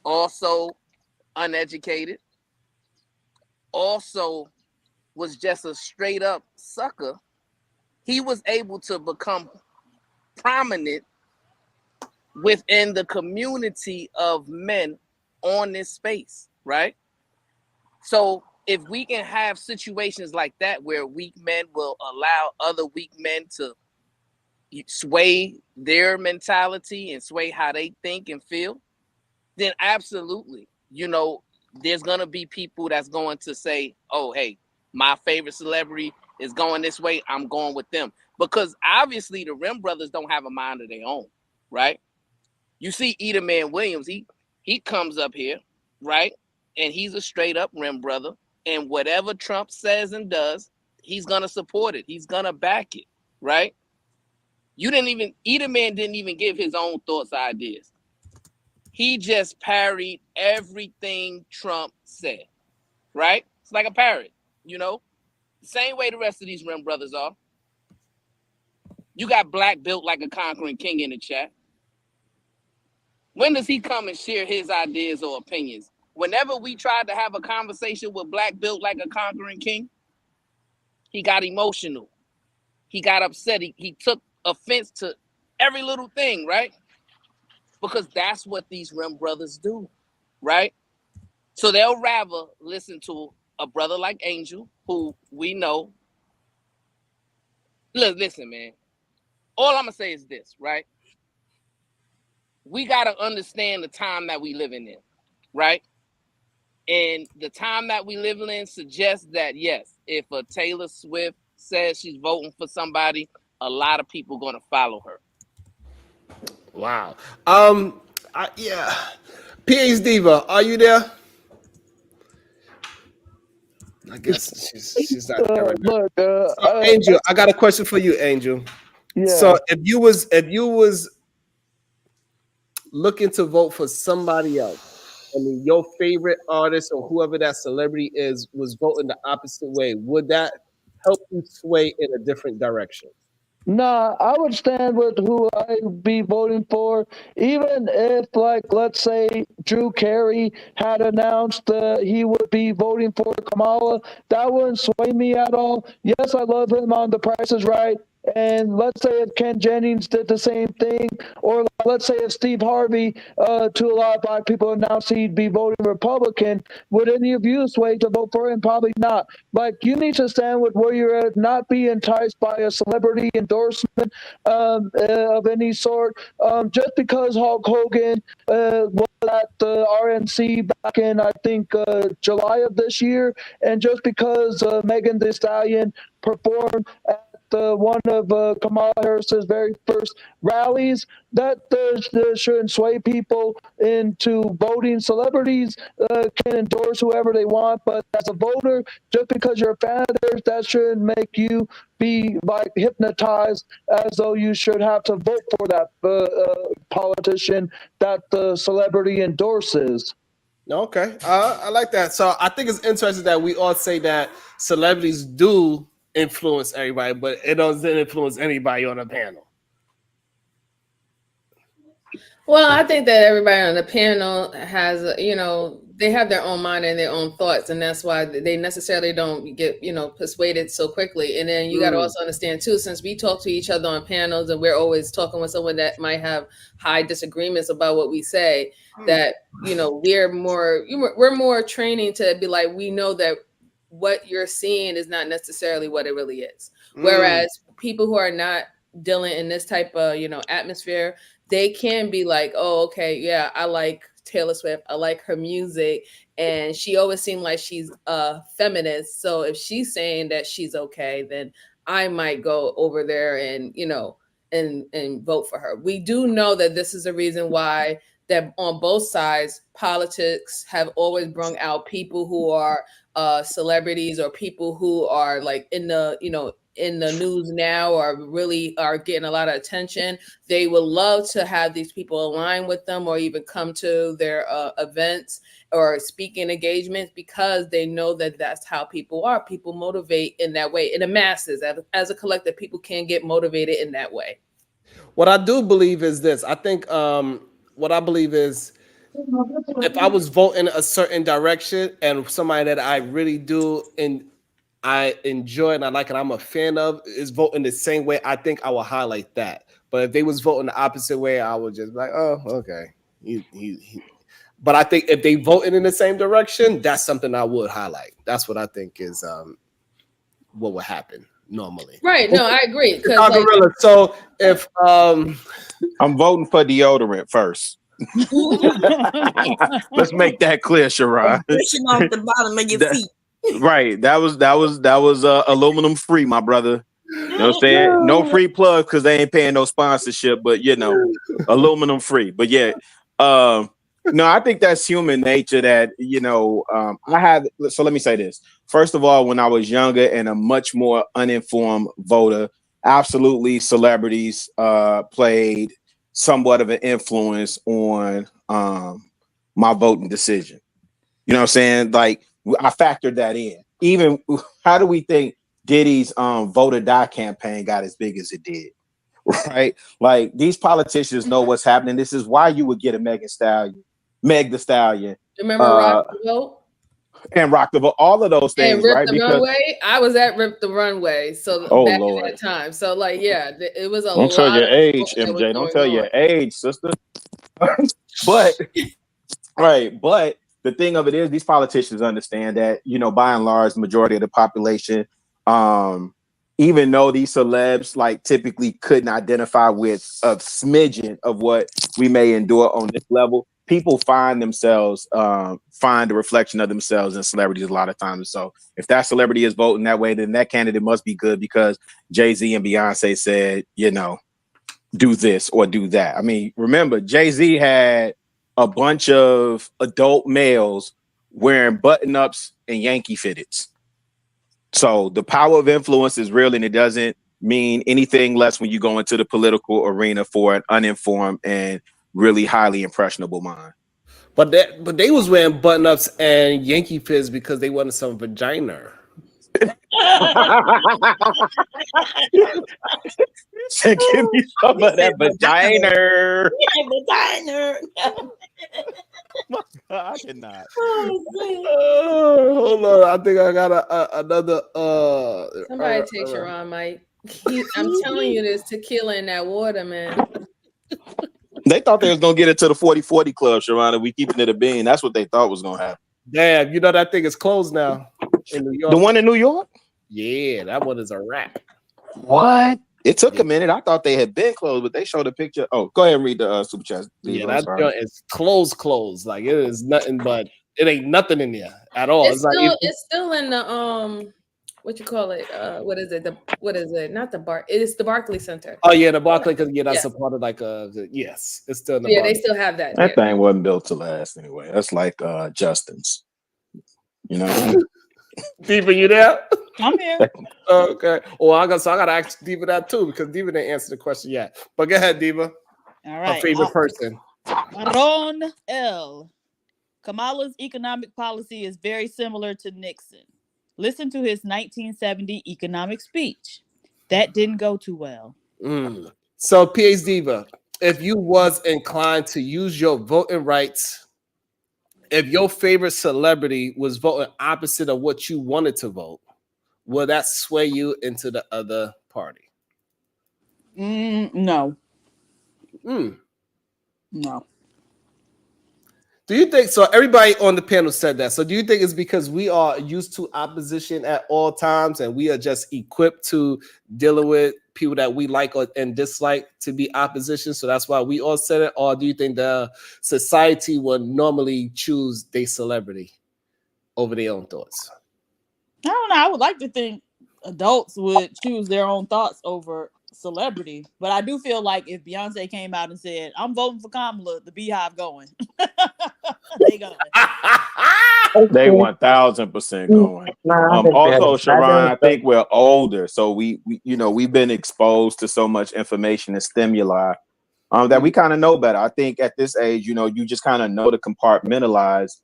also uneducated, also was just a straight up sucker, he was able to become prominent within the community of men on this space, right? So if we can have situations like that where weak men will allow other weak men to sway their mentality and sway how they think and feel, then absolutely, you know, there's gonna be people that's going to say, oh, hey, my favorite celebrity is going this way, I'm going with them. Because obviously the Rim brothers don't have a mind of their own, right? You see Edelman Williams, he comes up here, right? And he's a straight up Rim brother. And whatever Trump says and does, he's gonna support it. He's gonna back it, right? Edelman didn't even give his own thoughts, ideas. He just parried everything Trump said, right? It's like a parrot, you know? Same way the rest of these Rim brothers are. You got Black Built Like a Conquering King in the chat. When does he come and share his ideas or opinions? Whenever we tried to have a conversation with Black Built Like a Conquering King, he got emotional. He got upset. He took offense to every little thing, right? Because that's what these Rim brothers do, right? So they'll rather listen to a brother like Angel, who we know. Listen, man. All I'm gonna say is this, right? We gotta understand the time that we living in, right? And the time that we living in suggests that yes, if a Taylor Swift says she's voting for somebody, a lot of people gonna follow her. Wow. Yeah. PH Diva, are you there? I guess she's not there right now. So, Angel, I got a question for you, Angel. Yeah. So if you was looking to vote for somebody else, I mean your favorite artist or whoever that celebrity is was voting the opposite way, would that help you sway in a different direction? Nah, I would stand with who I'd be voting for, even if, like, let's say Drew Carey had announced he would be voting for Kamala. That wouldn't sway me at all. Yes, I love him on The Price is Right. And let's say if Ken Jennings did the same thing, or let's say if Steve Harvey, to a lot of Black people, announced he'd be voting Republican, would any of you sway to vote for him? Probably not. Like, you need to stand with where you're at, not be enticed by a celebrity endorsement of any sort. Just because Hulk Hogan was at the RNC back in, I think, July of this year, and just because Megan Thee Stallion performed at one of Kamala Harris's very first rallies, that shouldn't sway people into voting. Celebrities can endorse whoever they want, but as a voter, just because you're a fan of theirs, that shouldn't make you be like hypnotized as though you should have to vote for that politician that the celebrity endorses. Okay, I like that. So I think it's interesting that we all say that celebrities do influence everybody, but it doesn't influence anybody on the panel. Well, I think that everybody on the panel has, you know, they have their own mind and their own thoughts, and that's why they necessarily don't get, you know, persuaded so quickly. And then you got to also understand too, since we talk to each other on panels and we're always talking with someone that might have high disagreements about what we say, that, you know, we're more training to be like, we know that what you're seeing is not necessarily what it really is. Whereas people who are not dealing in this type of, you know, atmosphere, they can be like, oh, okay, yeah, I like Taylor Swift. I like her music. And she always seemed like she's a feminist. So if she's saying that she's okay, then I might go over there and, you know, and vote for her. We do know that this is a reason why that on both sides, politics have always brought out people who are celebrities or people who are like in the, you know, in the news now or really are getting a lot of attention, they would love to have these people align with them or even come to their events or speaking engagements, because they know that that's how people are. People motivate in that way. In the masses, as a collective, people can get motivated in that way. What I do believe is this. I think what I believe is, if I was voting a certain direction and somebody that I really do and I enjoy and I like and I'm a fan of is voting the same way, I think I will highlight that. But if they was voting the opposite way, I would just be like, oh, okay. But I think if they voted in the same direction, that's something I would highlight. That's what I think is what would happen normally. Right. No, I agree. So if I'm voting for deodorant first. Let's make that clear, Sharon. Pushing off the bottom of your feet. Right. That was aluminum free, my brother. You know what I'm saying? No free plug because they ain't paying no sponsorship, but aluminum free. But yeah, no, I think that's human nature that, so let me say this. First of all, when I was younger and a much more uninformed voter, absolutely celebrities played somewhat of an influence on my voting decision. You know what I'm saying? Like, I factored that in. Even how do we think Diddy's vote or die campaign got as big as it did? Right? Like, these politicians know what's happening. This is why you would get a Meg the Stallion. Remember Rock the Vote? And Rock the Vote, all of those things, and Rip right? the Runway. I was at Rip the Runway, so back Lord. in that time. So it was a Don't lot. tell your age, that MJ. Don't was tell going your on. age, sister. But the thing of it is, these politicians understand that, by and large, the majority of the population, even though these celebs like typically couldn't identify with a smidgen of what we may endure on this level, people find a reflection of themselves in celebrities a lot of times. So if that celebrity is voting that way, then that candidate must be good because Jay-Z and Beyonce said, do this or do that. I mean, remember, Jay-Z had a bunch of adult males wearing button-ups and Yankee fitteds. So the power of influence is real, and it doesn't mean anything less when you go into the political arena for an uninformed and really highly impressionable mind. But they was wearing button-ups and Yankee fizz because they wanted some vagina. Said, give me some of that vagina. I cannot. Hold on, I think I got another. Somebody take Sharon, Mike. I'm telling you, there's tequila in that water, man. They thought they was gonna get it to the 40-40 club, Sharon. We keeping it a bean. That's what they thought was gonna happen. Damn, that thing is closed now in New York. The one in New York? Yeah, that one is a wrap. What? It took a minute. I thought they had been closed, but they showed a picture. Oh, go ahead and read the super chat. Yeah, that joint is closed. Like, it is nothing but it ain't nothing in there at all. It's still in the what you call it? What is it? Not the Bar. It's the Barclays Center. Oh yeah, the Barclays. That's a part of like yes, it's still in the they still have that. That thing wasn't built to last anyway. That's like Justin's. Diva, you there? I'm here. Okay. Well, I gotta ask Diva that too because Diva didn't answer the question yet. But go ahead, Diva. All right. Her favorite person. Ron L. Kamala's economic policy is very similar to Nixon. Listen to his 1970 economic speech. That didn't go too well. So, PA's Diva, if you was inclined to use your voting rights, if your favorite celebrity was voting opposite of what you wanted to vote, will that sway you into the other party? No. No. Do you think so? Everybody on the panel said that. So do you think it's because we are used to opposition at all times and we are just equipped to dealing with people that we like and dislike to be opposition? So that's why we all said it. Or do you think the society would normally choose their celebrity over their own thoughts? I don't know. I would like to think adults would choose their own thoughts over celebrity, but I do feel like if Beyonce came out and said, "I'm voting for Kamala," the Beehive going. They going. They 1000% going. Also, Sharon, I think we're older, so we we've been exposed to so much information and stimuli that we kind of know better. I think at this age, you just kind of know to compartmentalize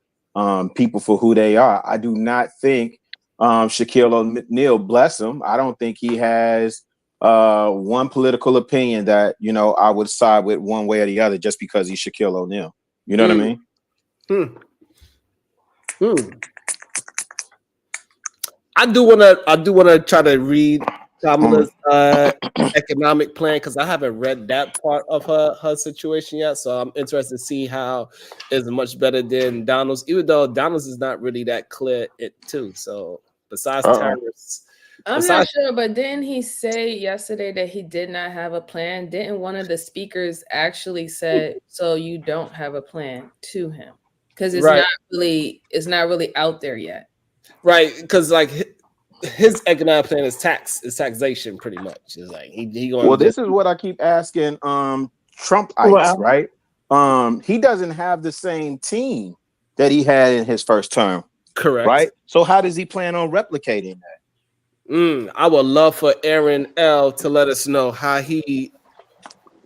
people for who they are. I do not think Shaquille O'Neal, bless him, I don't think he has one political opinion that I would side with one way or the other just because he's Shaquille O'Neal. You know what I mean? I do wanna try to read Kamala's economic plan because I haven't read that part of her situation yet. So I'm interested to see how it's much better than Donald's, even though Donald's is not really that clear too. So besides tariffs. I'm not sure, but didn't he say yesterday that he did not have a plan? Didn't one of the speakers actually said, "So you don't have a plan" to him? Because it's not really out there yet. Right, because like his economic plan is taxation, pretty much. It's like he going. Well, this is what I keep asking Trumpites, right? He doesn't have the same team that he had in his first term. Correct. Right. So how does he plan on replicating that? I would love for Aaron L to let us know how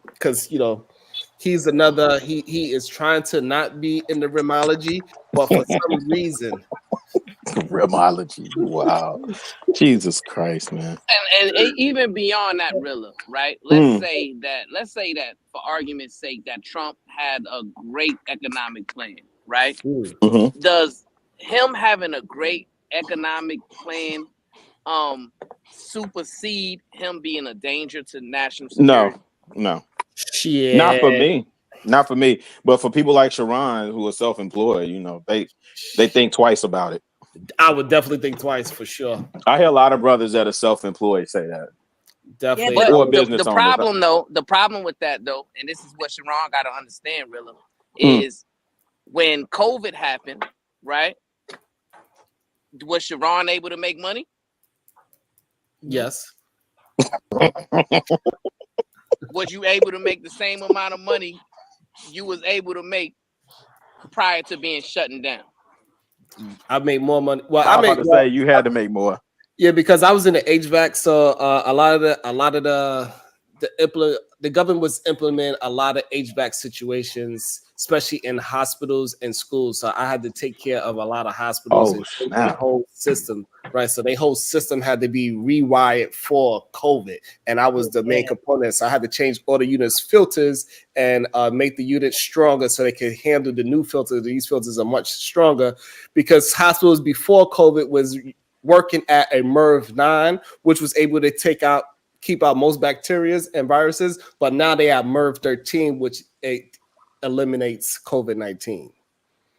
because he's another. He is trying to not be in the rimology, but for some reason. Rimology. Wow. Jesus Christ, man. And even beyond that, Rilla, right? Let's say that for argument's sake that Trump had a great economic plan, right? Does him having a great economic plan supersede him being a danger to national security? No. Shit. Not for me. But for people like Sharon who are self-employed, they think twice about it. I would definitely think twice for sure. I hear a lot of brothers that are self-employed say that. Definitely. Yeah, or but business the problem with that though, and this is what Sharon got to understand, Rilla, is when COVID happened, right? Was Sharon able to make money? Yes. Was you able to make the same amount of money you was able to make prior to being shutting down? I made more money. Well, I was about to say you had to make more. Yeah, because I was in the HVAC, so a lot of the government was implementing a lot of HVAC situations, especially in hospitals and schools. So I had to take care of a lot of hospitals and their whole system, right? So their whole system had to be rewired for COVID, and I was the main component. So I had to change all the units' filters and make the units stronger so they could handle the new filters. These filters are much stronger because hospitals before COVID was working at a MERV 9, which was able to keep out most bacteria and viruses, but now they have MERV 13, which eliminates COVID-19.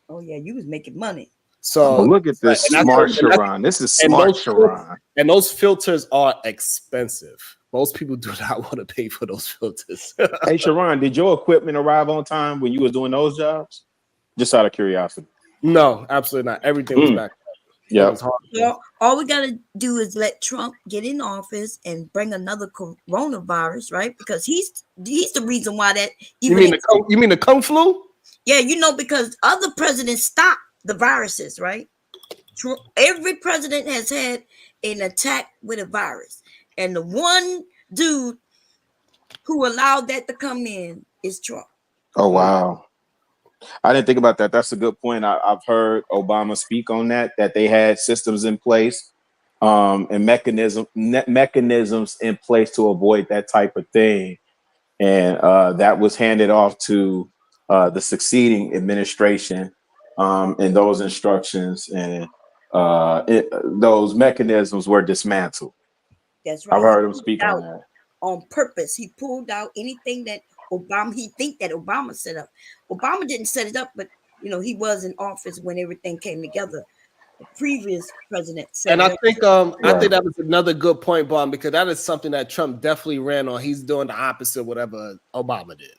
Oh yeah, you was making money. So look at this smart Sharon. This is smart Sharon. And those filters are expensive. Most people do not want to pay for those filters. Hey Sharon, did your equipment arrive on time when you was doing those jobs? Just out of curiosity. No, absolutely not. Everything was back. Yeah. Well, all we gotta do is let Trump get in office and bring another coronavirus, right? Because he's the reason why that. You mean the Kung flu? Yeah, because other presidents stopped the viruses, right? Every president has had an attack with a virus, and the one dude who allowed that to come in is Trump. Oh wow. I didn't think about that. That's a good point. I've heard Obama speak on that they had systems in place and mechanisms in place to avoid that type of thing. And that was handed off to the succeeding administration and those instructions and those mechanisms were dismantled. That's right. I've heard him speak on that. On purpose. He pulled out anything that Obama set up. Obama didn't set it up, but he was in office when everything came together. The previous president said. And I think that was another good point, Bob, because that is something that Trump definitely ran on. He's doing the opposite of whatever Obama did.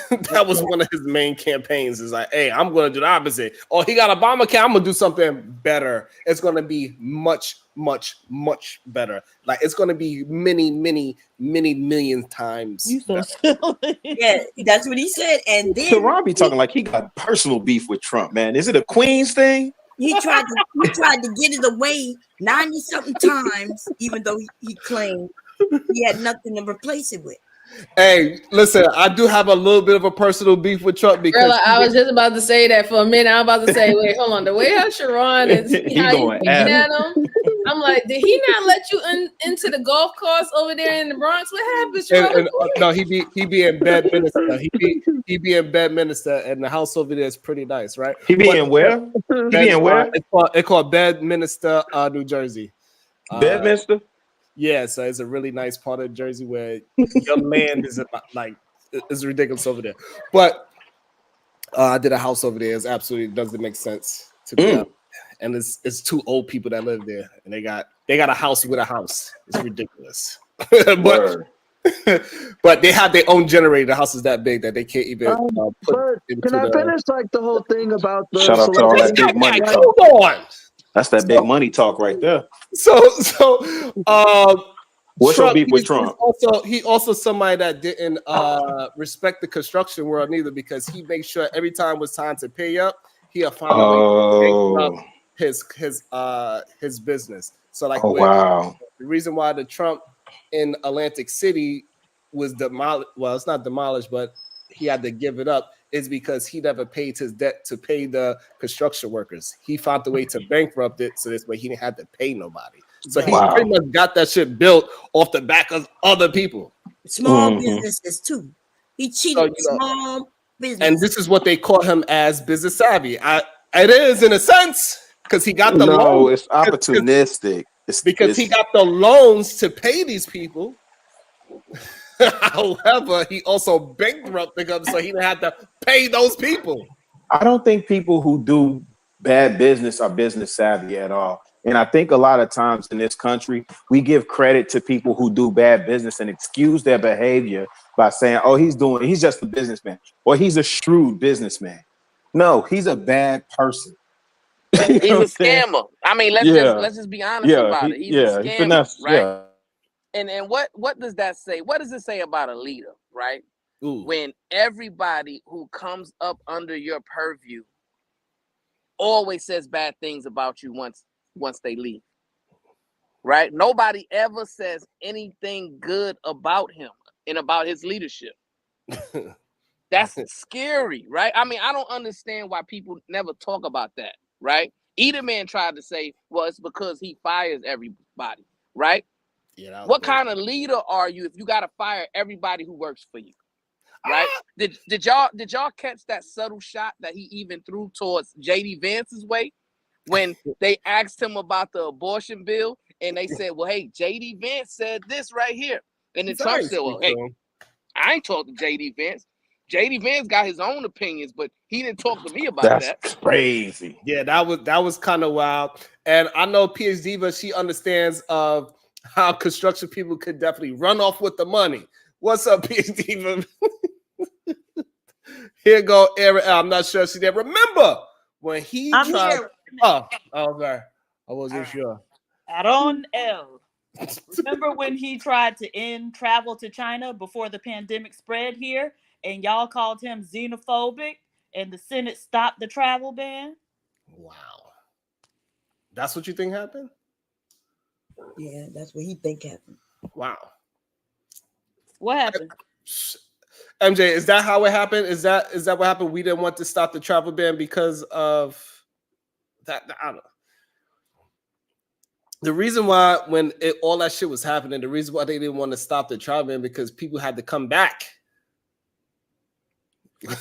That was one of his main campaigns. Is like, hey, I'm going to do the opposite. Oh, he got Obamacare. I'm going to do something better. It's going to be much, much, much better. Like it's going to be many, many, many million times. You so silly. Yeah, that's what he said. And then Teron be talking like he got personal beef with Trump, man. Is it a Queens thing? he tried to get it away 90-something times, even though he claimed he had nothing to replace it with. Hey, listen, I do have a little bit of a personal beef with Trump because Girl, I was just about to say that for a minute. I'm about to say, wait, hold on. The way how Sharon is, how you looking at him, I'm like, did he not let you into the golf course over there in the Bronx? What happened, Sharon? no, he be in Bedminster. He be in Bedminster, and the house over there is pretty nice, right? He be in where? He be in where? It's called Bedminster, New Jersey. Bedminster. Yeah, so it's a really nice part of Jersey where your land is like it's ridiculous over there. But I did a house over there. It absolutely doesn't make sense to be up. And it's two old people that live there, and they got a house with a house. It's ridiculous. but they have their own generator. The house is that big that they can't even put into Can I finish like the whole thing about the shout out to all that big money talk? Come on. That's that big money talk right there. What's your beef with Trump? He also somebody that didn't respect the construction world neither, because he makes sure every time it was time to pay up, he'll find a way to pay up his business. So like the reason why the Trump in Atlantic City was demolished, well, it's not demolished, but he had to give it up, is because he never paid his debt to pay the construction workers. He found the way to bankrupt it, so this way he didn't have to pay nobody. So he pretty much got that shit built off the back of other people. Small businesses too. He cheated small business. And this is what they call him as business savvy. It is in a sense, because he got the loans. No, it's opportunistic. Because he got the loans to pay these people. However, he also bankrupted them, so he didn't have to pay those people. I don't think people who do bad business are business savvy at all. And I think a lot of times in this country, we give credit to people who do bad business and excuse their behavior by saying, oh, he's just a businessman, or he's a shrewd businessman. No, he's a bad person. He's a scammer. I mean, let's just be honest about it. He's a scammer, right? Yeah. And what does that say? What does it say about a leader, right? Ooh. When everybody who comes up under your purview always says bad things about you once they leave, right? Nobody ever says anything good about him and about his leadership. That's scary, right? I mean, I don't understand why people never talk about that, right? Edelman tried to say, well, it's because he fires everybody, right? Yeah, what kind of leader are you if you got to fire everybody who works for you, right? Did y'all catch that subtle shot that he even threw towards J.D. Vance's way when they asked him about the abortion bill and they said, well, hey, J.D. Vance said this right here. And then Trump said, well, hey, I ain't talked to J.D. Vance. J.D. Vance got his own opinions, but he didn't talk to me about that. That's crazy. Yeah, that was kind of wild. And I know PhD Diva, she understands of how construction people could definitely run off with the money. What's up, PhD Diva? Here go Aaron. I'm not sure she's there. Remember when he tried? Oh, okay. I wasn't sure. Aaron L. Remember when he tried to end travel to China before the pandemic spread here, and y'all called him xenophobic, and the Senate stopped the travel ban? Wow. That's what you think happened? Yeah, that's what he think happened. Wow. What happened? MJ, is that how it happened? Is that what happened? We didn't want to stop the travel ban because of that. I don't know. The reason why when all that shit was happening, the reason why they didn't want to stop the travel ban because people had to come back.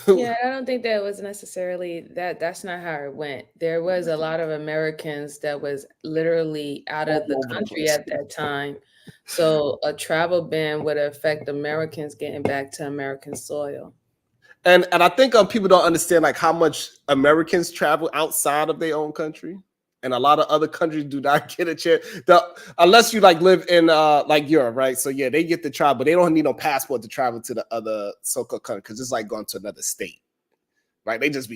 Yeah, I don't think that was necessarily that's not how it went. There was a lot of Americans that was literally out of the country at that time. So a travel ban would affect Americans getting back to American soil. And I think people don't understand like how much Americans travel outside of their own country. and a lot of other countries do not get a chance. Unless you like live in like Europe, right? So yeah, they get to travel, but they don't need no passport to travel to the other so-called country because it's like going to another state, right? They just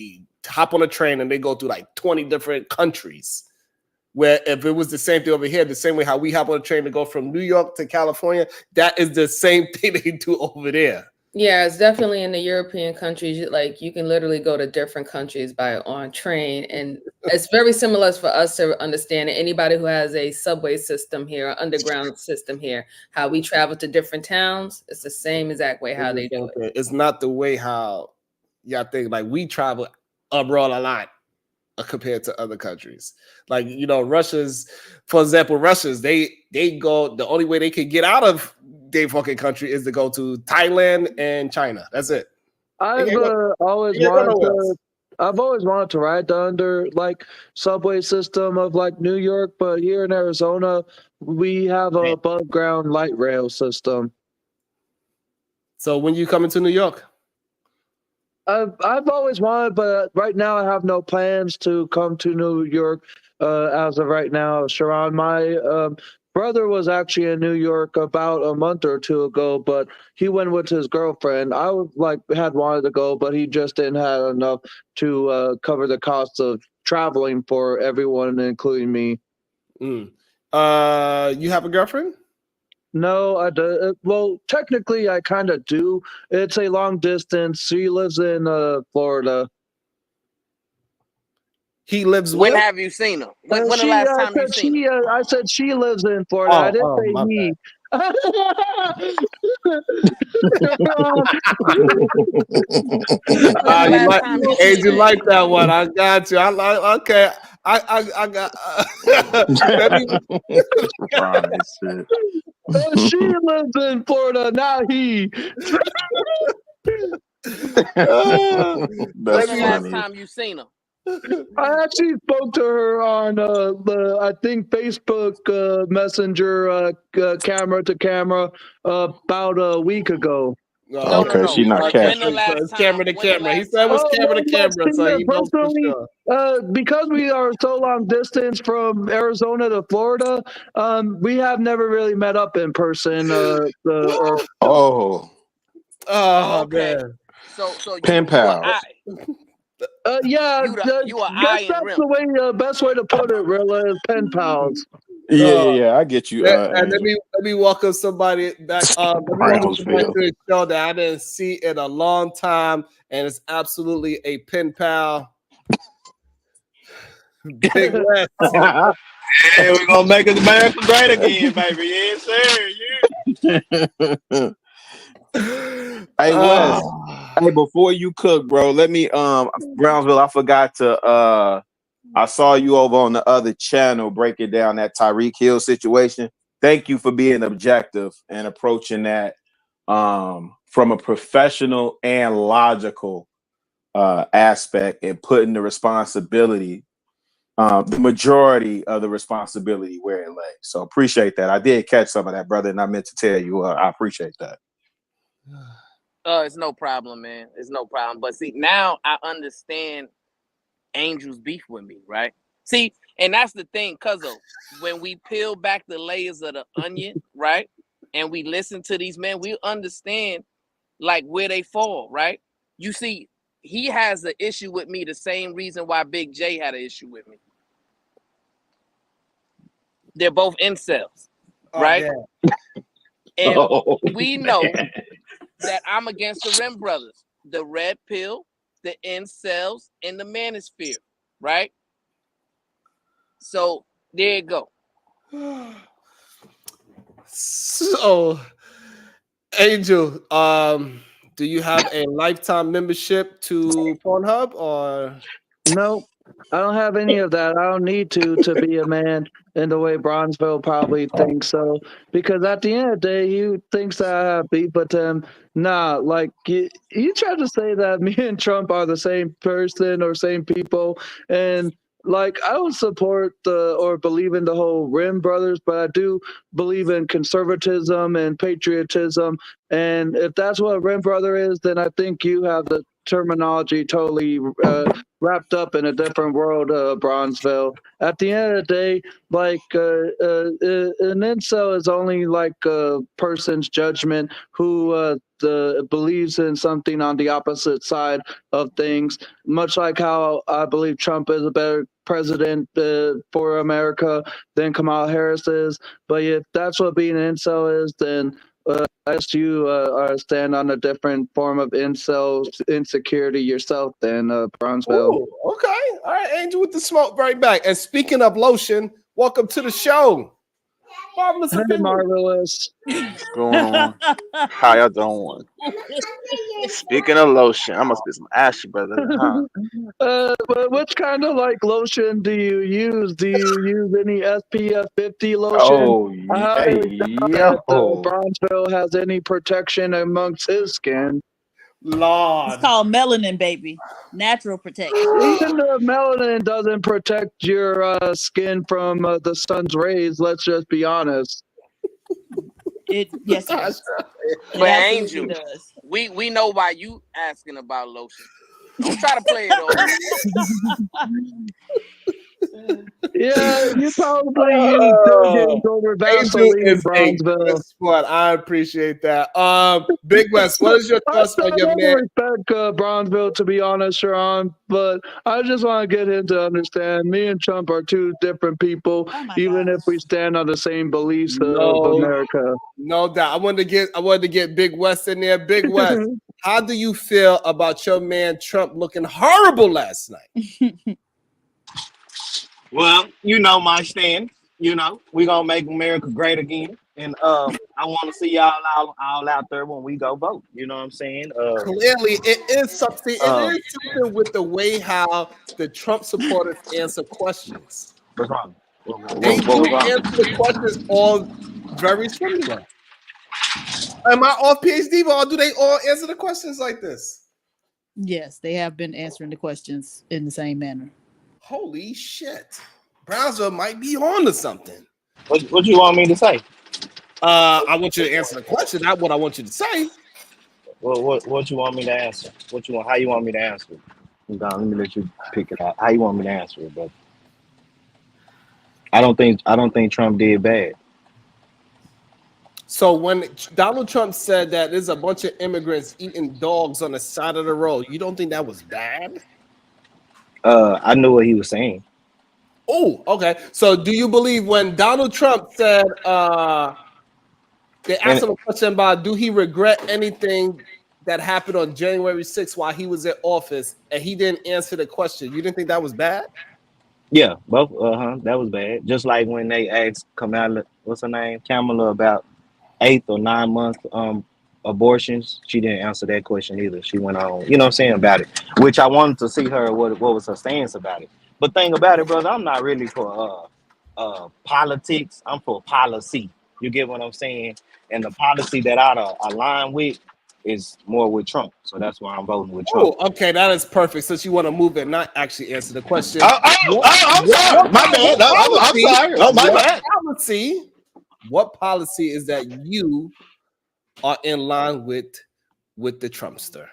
hop on a train and they go through like 20 different countries. Where if it was the same thing over here, the same way how we hop on a train to go from New York to California, that is the same thing they do over there. Yeah, it's definitely in the European countries. Like you can literally go to different countries on train, and it's very similar for us to understand. Anybody who has a subway system here, an underground system here, how we travel to different towns, it's the same exact way how they do it. It's not the way how y'all think. Like we travel abroad a lot compared to other countries. Like Russia's, for example, they go. The only way they can get out of their fucking country is to go to Thailand and China. That's it. I've always wanted to ride the under like subway system of like New York, but here in Arizona we have a above ground light rail system. So when you come into New York? I've always wanted, but right now I have no plans to come to New York as of right now. Sharon, my brother was actually in New York about a month or two ago, but he went with his girlfriend. I had wanted to go, but he just didn't have enough to cover the cost of traveling for everyone, including me. You have a girlfriend? No, I do. Well, technically, I kind of do. It's a long distance. She lives in Florida. He lives When have you seen her? When the last time you seen her? I said she lives in Florida. I didn't say he. You like that one? I got you. I like. Okay, I got. She lives in Florida, not he. When's the last time you seen her? I actually spoke to her on I think Facebook Messenger camera to camera about a week ago. Okay, she's not catching. Camera to camera. He said it was camera to camera, so he knows for sure. Because we are so long distance from Arizona to Florida, we have never really met up in person. Okay. Man. So pen pal. Yeah, you are guess that's the way best way to put it. Really, is pen pals. Yeah, I get you. And let me welcome somebody back. Let me welcome somebody to the show that I didn't see in a long time, and it's absolutely a pen pal. Big West. Hey, we're gonna make America great again, baby. Yes, sir. Hey Wes, hey, before you cook, bro, let me Brownsville, I forgot to I saw you over on the other channel breaking down that Tyreek Hill situation. Thank you for being objective and approaching that from a professional and logical aspect and putting the responsibility, the majority of the responsibility where it lay. So appreciate that. I did catch some of that, brother, and I meant to tell you I appreciate that. It's no problem, man. It's no problem. But see, now I understand Angel's beef with me, right? See, and that's the thing, cuz when we peel back the layers of the onion, right? And we listen to these men, we understand like where they fall, right? You see, he has an issue with me the same reason why Big J had an issue with me. They're both incels, right? And we know that I'm against the Rim Brothers, the Red Pill, the incels, and the Manosphere, right? So there you go. So, Angel, do you have a lifetime membership to Pornhub or? No, I don't have any of that. I don't need to be a man in the way Bronzeville probably thinks so. Because at the end of the day, he thinks that I have beef with him. Nah, like you try to say that me and Trump are the same person or same people, and like I don't support or believe in the whole Rim Brothers, but I do believe in conservatism and patriotism. And if that's what a Rim Brother is, then I think you have the terminology totally wrapped up in a different world, Bronzeville. At the end of the day, like an incel is only like a person's judgment who believes in something on the opposite side of things. Much like how I believe Trump is a better president for America than Kamala Harris is. But if that's what being an incel is, then I guess you stand on a different form of incel insecurity yourself than Bronzeville. Ooh, okay. All right, Angel with the smoke right back. And speaking of lotion, welcome to the show. Marvelous. Hey, Marvelous. What's going on? How y'all doing? Speaking of lotion, I must be some ashy brother, huh? But which kind of like lotion do you use? Do you use any SPF 50 lotion? Oh, I highly doubt that Bronzeville has any protection amongst his skin. Lord. It's called melanin, baby. Natural protection. Even the melanin doesn't protect your skin from the sun's rays. Let's just be honest. Yes, it But absolutely Angel, does. we know why you asking about lotion. Don't try to play it over. Yeah, you probably use Jergens over Vaseline, Bronzeville. Sport. I appreciate that. Big West, what is your thoughts on your I man? respect Bronzeville, to be honest, Sharon, but I just want to get him to understand me and Trump are two different people, even if we stand on the same beliefs of America. No doubt. I wanted to get Big West in there. Big West, how do you feel about your man Trump looking horrible last night? Well, you know my stand. You know, we're gonna make America great again. And I want to see y'all all out there when we go vote. You know what I'm saying? Clearly, it is something. It is something with the way how the Trump supporters answer questions. What's wrong? They do answer the questions all very similar. Am I off PhD, or do they all answer the questions like this? Yes, they have been answering the questions in the same manner. Holy shit. Brownsville might be on to something. What you want me to say? I want you to answer the question, not what I want you to say. Well, what you want me to answer? How you want me to answer it? Let me let you pick it out. How you want me to answer it, brother? I don't think Trump did bad. So when Donald Trump said that there's a bunch of immigrants eating dogs on the side of the road, you don't think that was bad? I knew what he was saying. Oh, okay. So do you believe when Donald Trump said they asked him a question about do he regret anything that happened on January 6th while he was in office and he didn't answer the question, you didn't think that was bad? Yeah, both that was bad. Just like when they asked Kamala, what's her name? Kamala about 8 or 9 month abortions, she didn't answer that question either. She went on, you know what I'm saying, about it, which I wanted to see her what was her stance about it. But thing about it, brother, I'm not really for politics. I'm for policy. You get what I'm saying? And the policy that I align with is more with Trump. So that's why I'm voting with Trump. Oh, okay, that is perfect. Since you want to move and not actually answer the question. I'm sorry. My bad. I'm sorry. Oh, my bad. What policy is that you are in line with the Trumpster?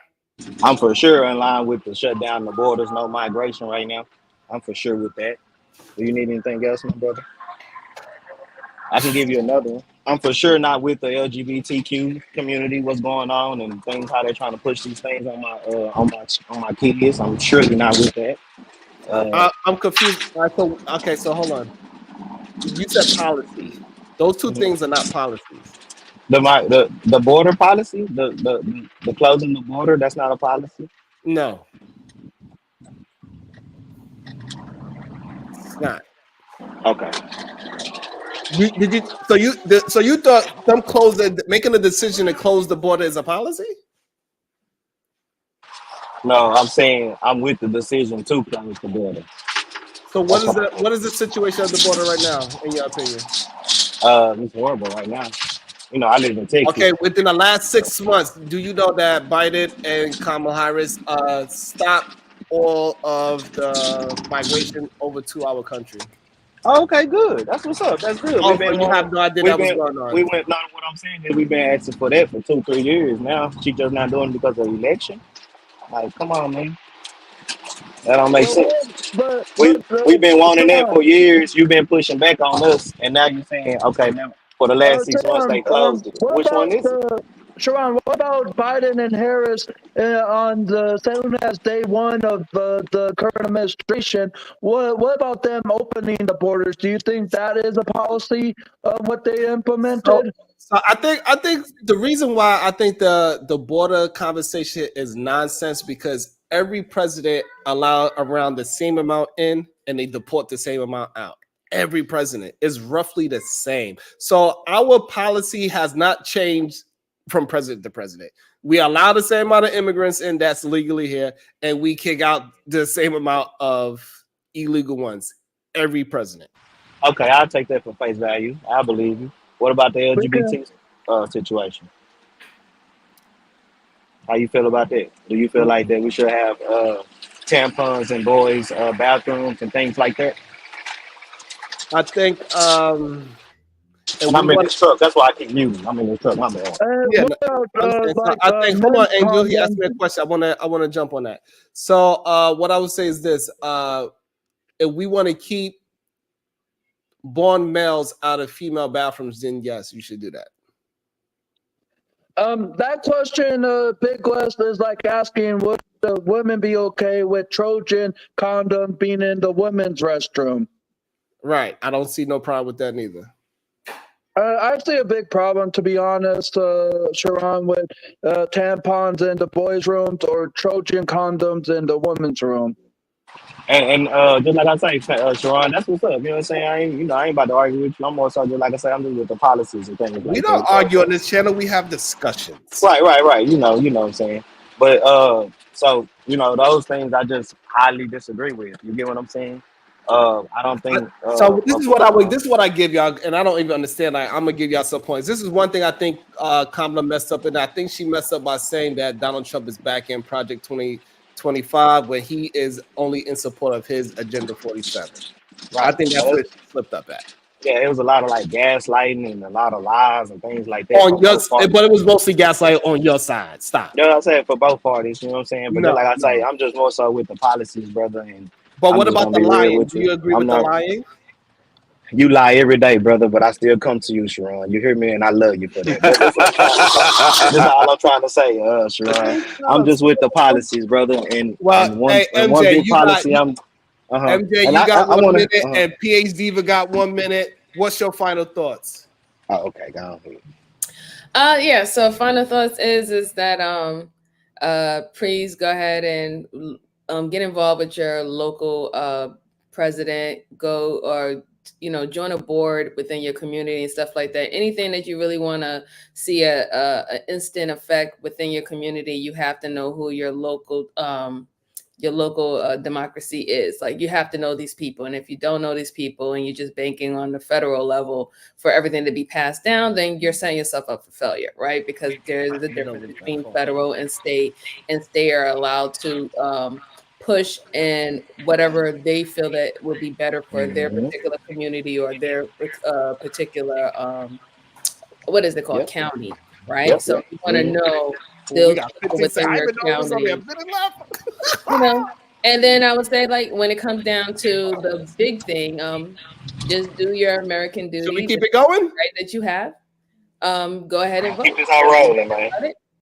I'm for sure in line with the shut down the borders, no migration right now. I'm for sure with that. Do you need anything else, my brother? I can give you another one. I'm for sure not with the LGBTQ community, what's going on and things, how they're trying to push these things on my kids. I'm surely not with that. I'm confused. So hold on. You said policy. Those two things are not policies. The border policy, the closing the border, that's not a policy. No, it's not. Okay. So you thought them making a decision to close the border is a policy? No, I'm saying I'm with the decision to close the border. So what is the situation of the border right now, in your opinion? It's horrible right now. You know, I live in Texas. Okay, within the last 6 months, do you know that Biden and Kamala Harris stopped all of the migration over to our country? Oh, okay, good. That's what's up. That's good. Oh, you have no idea that was going on. What I'm saying is we've been asking for that for 2-3 years now. She's just not doing it because of the election. Like, come on, man. That don't make Well, sense. We've been wanting that for years. You've been pushing back on us, and now you're saying, okay, now for the last 6 months Sharon, they closed it. what Which about one is it? Sharon? What about Biden and Harris on the soon as day one of the current administration? What about them opening the borders? Do you think that is a policy of what they implemented? So I think the reason why I think the border conversation is nonsense because every president allow around the same amount in and they deport the same amount out. Every president is roughly the same. So our policy has not changed from president to president. We allow the same amount of immigrants in that's legally here, and we kick out the same amount of illegal ones. Every president. Okay, I'll take that for face value. I believe you. What about the LGBT situation? How you feel about that? Do you feel like that we should have tampons in boys' bathrooms and things like that? I think and I'm in this truck. That's why I keep muting. I'm in this truck. My bad. Yeah, I think hold on, Angel. He asked me a question. I want to jump on that. So what I would say is this: if we want to keep born males out of female bathrooms, then yes, you should do that. That question, Big West, is like asking would the women be okay with Trojan condom being in the women's restroom? Right. I don't see no problem with that neither. I see a big problem, to be honest, Sharon, with tampons in the boys' rooms or Trojan condoms in the women's room. And just like I say, Sharon, that's what's up. You know what I'm saying? I ain't about to argue with you. I'm more so just like I say, I'm just with the policies and things. We don't argue on this channel. We have discussions. Right. You know what I'm saying. But so those things I just highly disagree with. You get what I'm saying? I don't think. So this is what I give y'all, and I don't even understand. I'm gonna give y'all some points. This is one thing I think Kamala messed up, and I think she messed up by saying that Donald Trump is back in Project 2025 when he is only in support of his Agenda 47. Right. I think that's where she flipped up at. Yeah, it was a lot of like gaslighting and a lot of lies and things like that. But it was mostly gaslight on your side. Stop. You know what I'm saying? For both parties, you know what I'm saying? But like I say, I'm just more so with the policies, brother. But what about the lying? Do you agree with the lying? You lie every day, brother, but I still come to you, Sharon. You hear me, and I love you for that. That's all I'm trying to say, Sharon. I'm just with the policies, brother. And one big policy, MJ, you got 1 minute, and PhD Diva got 1 minute. What's your final thoughts? Oh, okay, go ahead. Yeah. So final thoughts is that please go ahead and get involved with your local president. Go or join a board within your community and stuff like that. Anything that you really want to see a instant effect within your community, you have to know who your local democracy is. Like, you have to know these people, and if you don't know these people and you're just banking on the federal level for everything to be passed down, then you're setting yourself up for failure, right? Because there's a difference between federal and state are allowed to push in whatever they feel that will be better for their particular community or their particular what is it called, county, right? So you want to know those people within your county, and then I would say, like, when it comes down to the big thing, just do your American duty. Should we keep it going? Right, that you have. Go ahead and vote. Keep this all rolling, man.